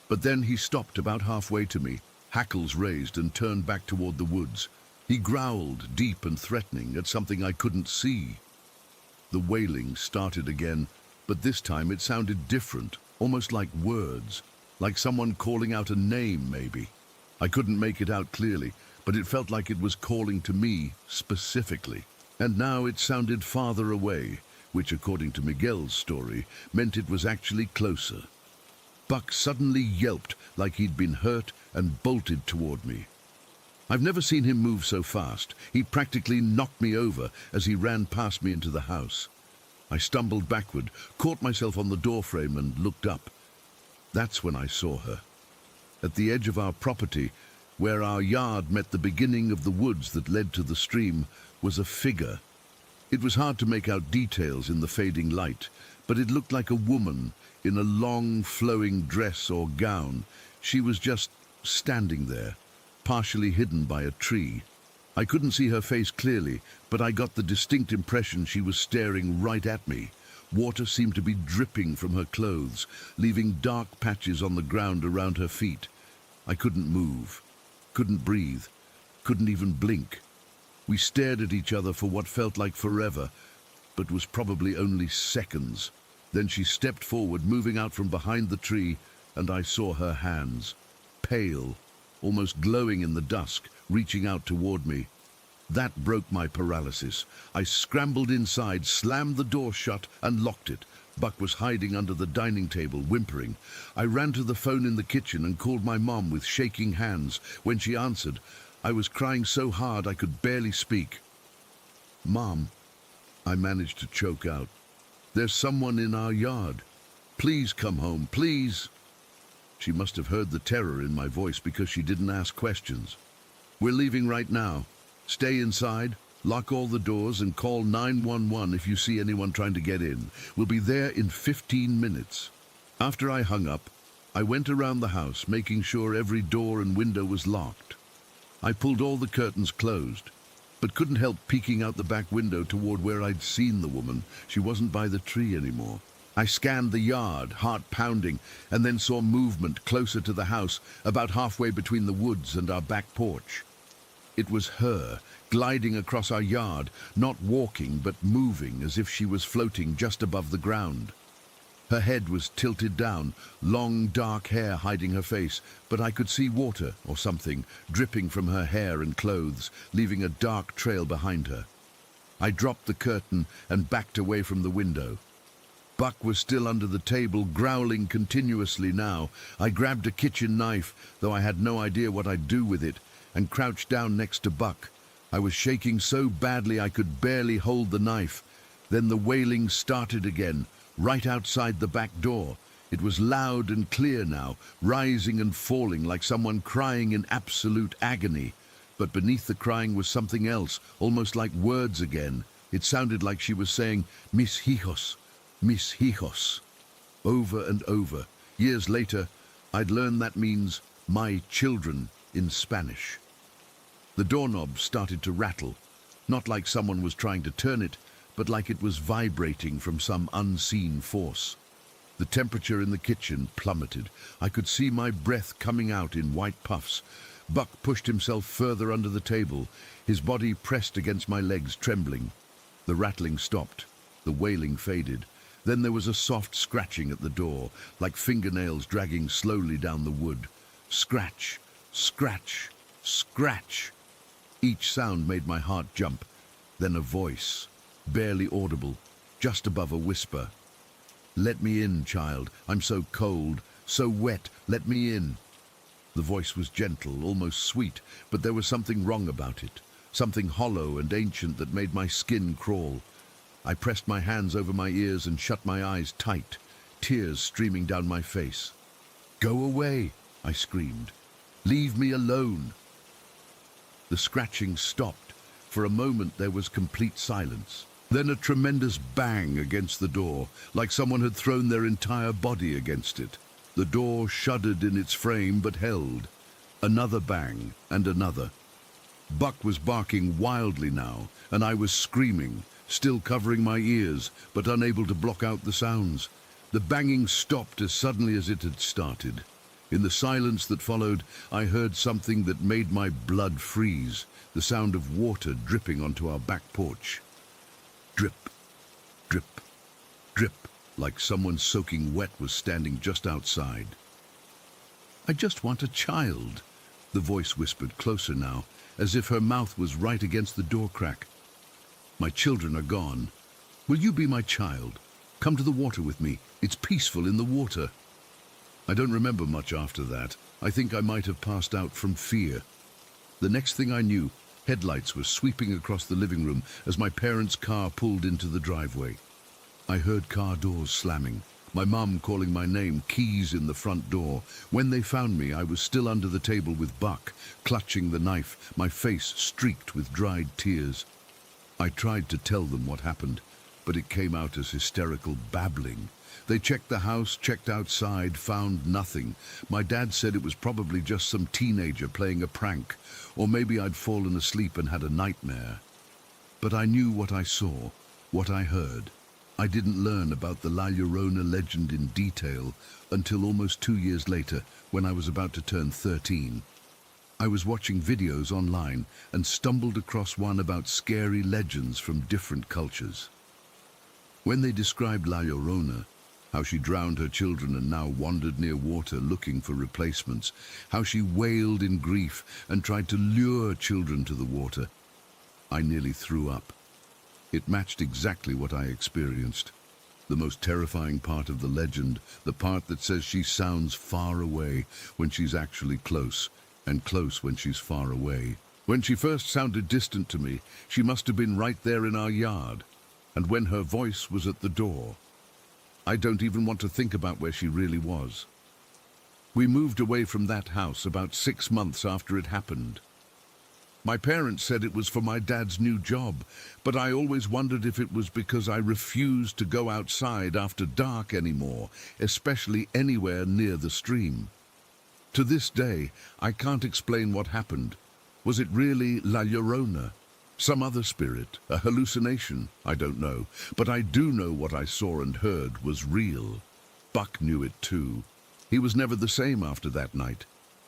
But then he stopped about halfway to me, hackles raised, and turned back toward the woods. He growled, deep and threatening, at something I couldn't see. The wailing started again, but this time it sounded different, almost like words, like someone calling out a name, maybe. I couldn't make it out clearly, but it felt like it was calling to me specifically. And now it sounded farther away, which, according to Miguel's story, meant it was actually closer. Buck suddenly yelped like he'd been hurt and bolted toward me. I've never seen him move so fast. He practically knocked me over as he ran past me into the house. I stumbled backward, caught myself on the doorframe and looked up. That's when I saw her. At the edge of our property, where our yard met the beginning of the woods that led to the stream, was a figure. It was hard to make out details in the fading light, but it looked like a woman in a long, flowing dress or gown. She was just standing there, partially hidden by a tree. I couldn't see her face clearly, but I got the distinct impression she was staring right at me. Water seemed to be dripping from her clothes, leaving dark patches on the ground around her feet. I couldn't move, couldn't breathe, couldn't even blink. We stared at each other for what felt like forever, but was probably only seconds. Then she stepped forward, moving out from behind the tree, and I saw her hands, pale, almost glowing in the dusk, reaching out toward me. That broke my paralysis. I scrambled inside, slammed the door shut, and locked it. Buck was hiding under the dining table, whimpering. I ran to the phone in the kitchen and called my mom with shaking hands. When she answered, I was crying so hard I could barely speak. "Mom," I managed to choke out. "There's someone in our yard. Please come home, please." She must have heard the terror in my voice because she didn't ask questions. "We're leaving right now. Stay inside, lock all the doors, and call 911 if you see anyone trying to get in. We'll be there in 15 minutes. After I hung up, I went around the house, making sure every door and window was locked. I pulled all the curtains closed, but couldn't help peeking out the back window toward where I'd seen the woman. She wasn't by the tree anymore. I scanned the yard, heart pounding, and then saw movement closer to the house, about halfway between the woods and our back porch. It was her, gliding across our yard, not walking but moving as if she was floating just above the ground. Her head was tilted down, long dark hair hiding her face, but I could see water or something dripping from her hair and clothes, leaving a dark trail behind her. I dropped the curtain and backed away from the window. Buck was still under the table, growling continuously now. I grabbed a kitchen knife, though I had no idea what I'd do with it, and crouched down next to Buck. I was shaking so badly I could barely hold the knife. Then the wailing started again, right outside the back door. It was loud and clear now, rising and falling like someone crying in absolute agony. But beneath the crying was something else, almost like words again. It sounded like she was saying, "Mis hijos, mis hijos," over and over. Years later, I'd learned that means "my children" in Spanish. The doorknob started to rattle, not like someone was trying to turn it, but like it was vibrating from some unseen force. The temperature in the kitchen plummeted. I could see my breath coming out in white puffs. Buck pushed himself further under the table, his body pressed against my legs, trembling. The rattling stopped. The wailing faded. Then there was a soft scratching at the door, like fingernails dragging slowly down the wood. Scratch, scratch, scratch. Each sound made my heart jump. Then a voice, barely audible, just above a whisper. "Let me in, child. I'm so cold, so wet. Let me in." The voice was gentle, almost sweet, but there was something wrong about it, something hollow and ancient that made my skin crawl. I pressed my hands over my ears and shut my eyes tight, tears streaming down my face. "Go away," I screamed. "Leave me alone." The scratching stopped. For a moment there was complete silence. Then a tremendous bang against the door, like someone had thrown their entire body against it. The door shuddered in its frame but held. Another bang and another. Buck was barking wildly now, and I was screaming, still covering my ears, but unable to block out the sounds. The banging stopped as suddenly as it had started. In the silence that followed, I heard something that made my blood freeze, the sound of water dripping onto our back porch. Drip, drip, drip, like someone soaking wet was standing just outside. "I just want a child," the voice whispered closer now, as if her mouth was right against the door crack. "My children are gone. Will you be my child? Come to the water with me. It's peaceful in the water." I don't remember much after that. I think I might have passed out from fear. The next thing I knew, headlights were sweeping across the living room as my parents' car pulled into the driveway. I heard car doors slamming, my mum calling my name, keys in the front door. When they found me, I was still under the table with Buck, clutching the knife, my face streaked with dried tears. I tried to tell them what happened, but it came out as hysterical babbling. They checked the house, checked outside, found nothing. My dad said it was probably just some teenager playing a prank, or maybe I'd fallen asleep and had a nightmare. But I knew what I saw, what I heard. I didn't learn about the La Llorona legend in detail until almost 2 years later, when I was about to turn 13. I was watching videos online and stumbled across one about scary legends from different cultures. When they described La Llorona, how she drowned her children and now wandered near water looking for replacements, how she wailed in grief and tried to lure children to the water, I nearly threw up. It matched exactly what I experienced. The most terrifying part of the legend, the part that says she sounds far away when she's actually close, and close when she's far away. When she first sounded distant to me, she must have been right there in our yard, and when her voice was at the door. I don't even want to think about where she really was. We moved away from that house about 6 months after it happened. My parents said it was for my dad's new job, but I always wondered if it was because I refused to go outside after dark anymore, especially anywhere near the stream. To this day, I can't explain what happened. Was it really La Llorona? Some other spirit, a hallucination? I don't know, but I do know what I saw and heard was real. Buck knew it too. He was never the same after that night.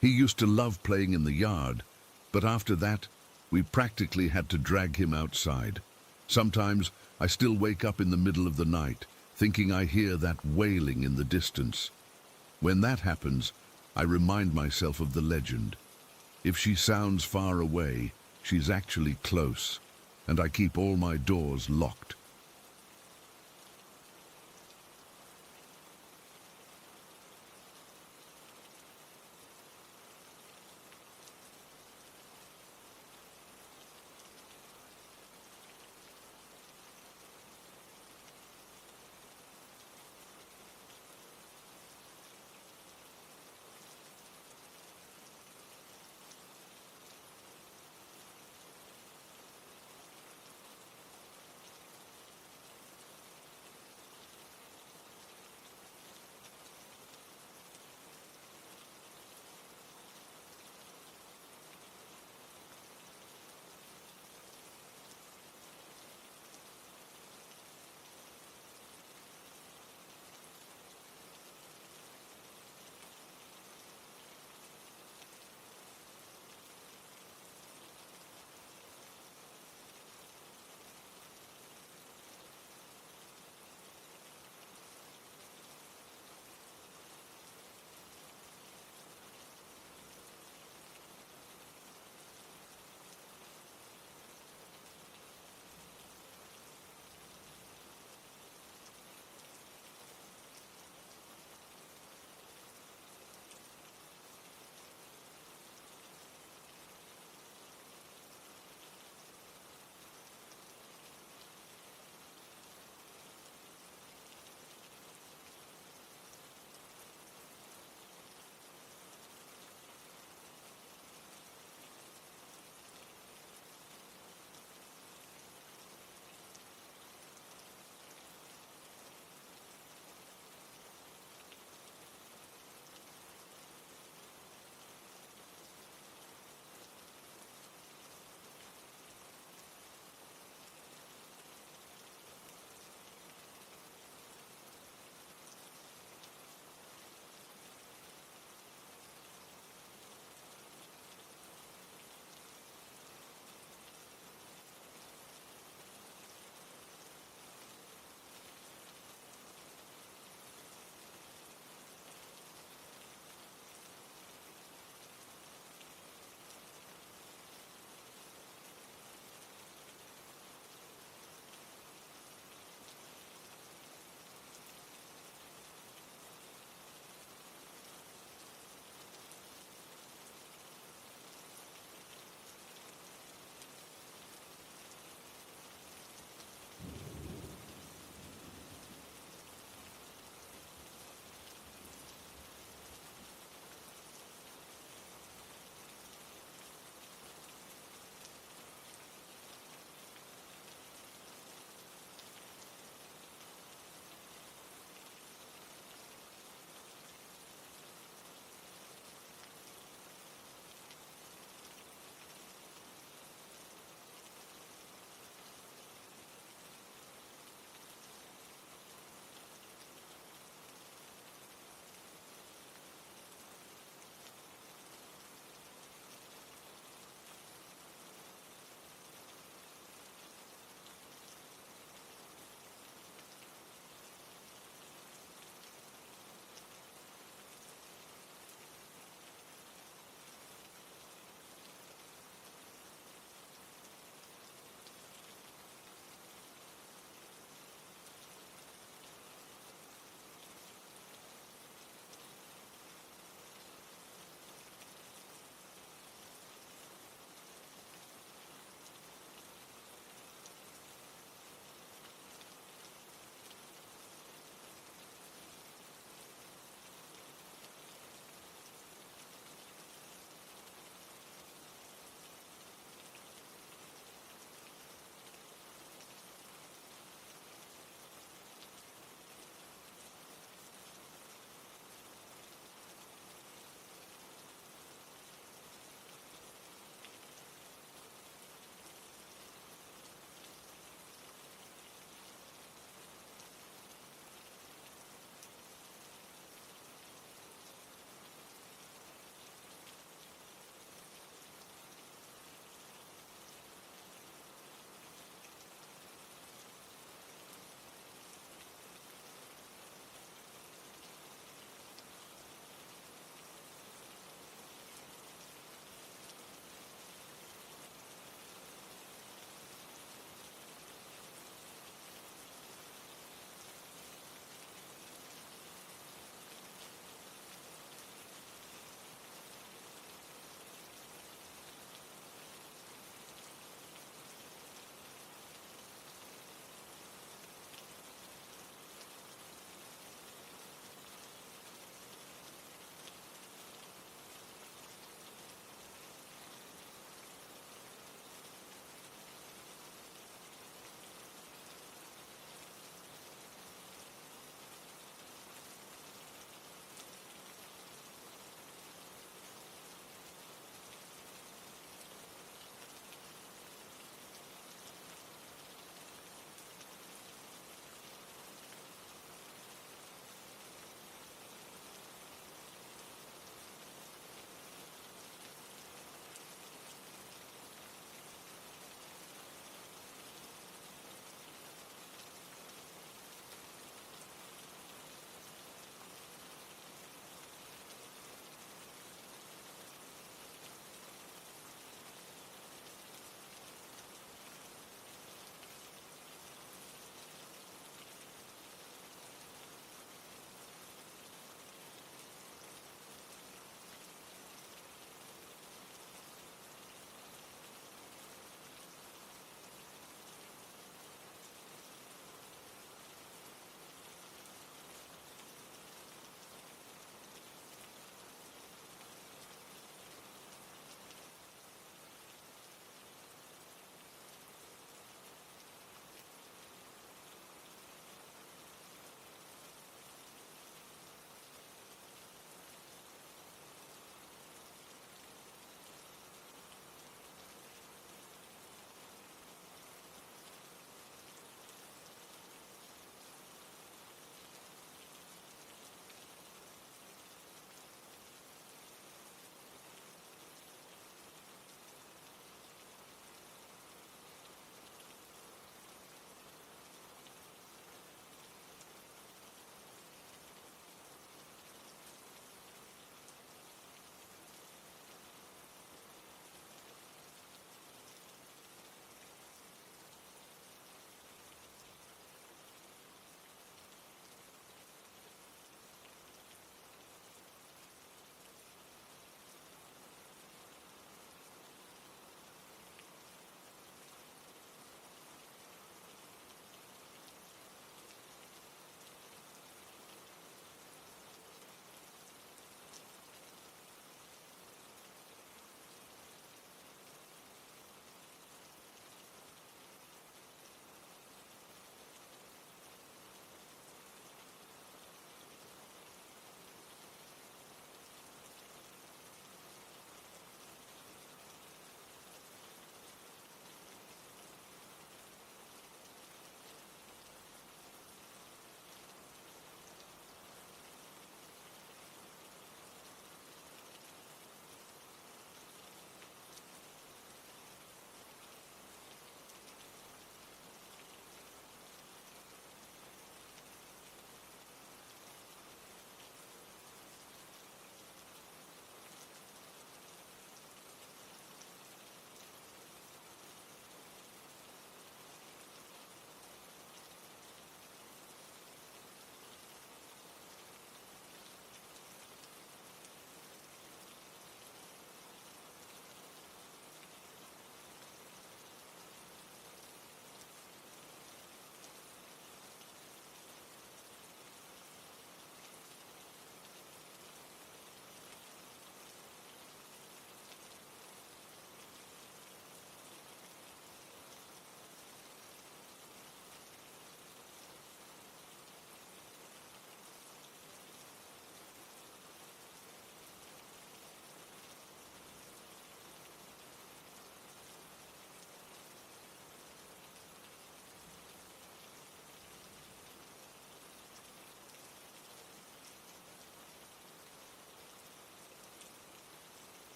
He used to love playing in the yard, but after that, We practically had to drag him outside. Sometimes I still wake up in the middle of the night, thinking I hear that wailing in the distance. When that happens, I remind myself of the legend. If she sounds far away, she's actually close, and I keep all my doors locked.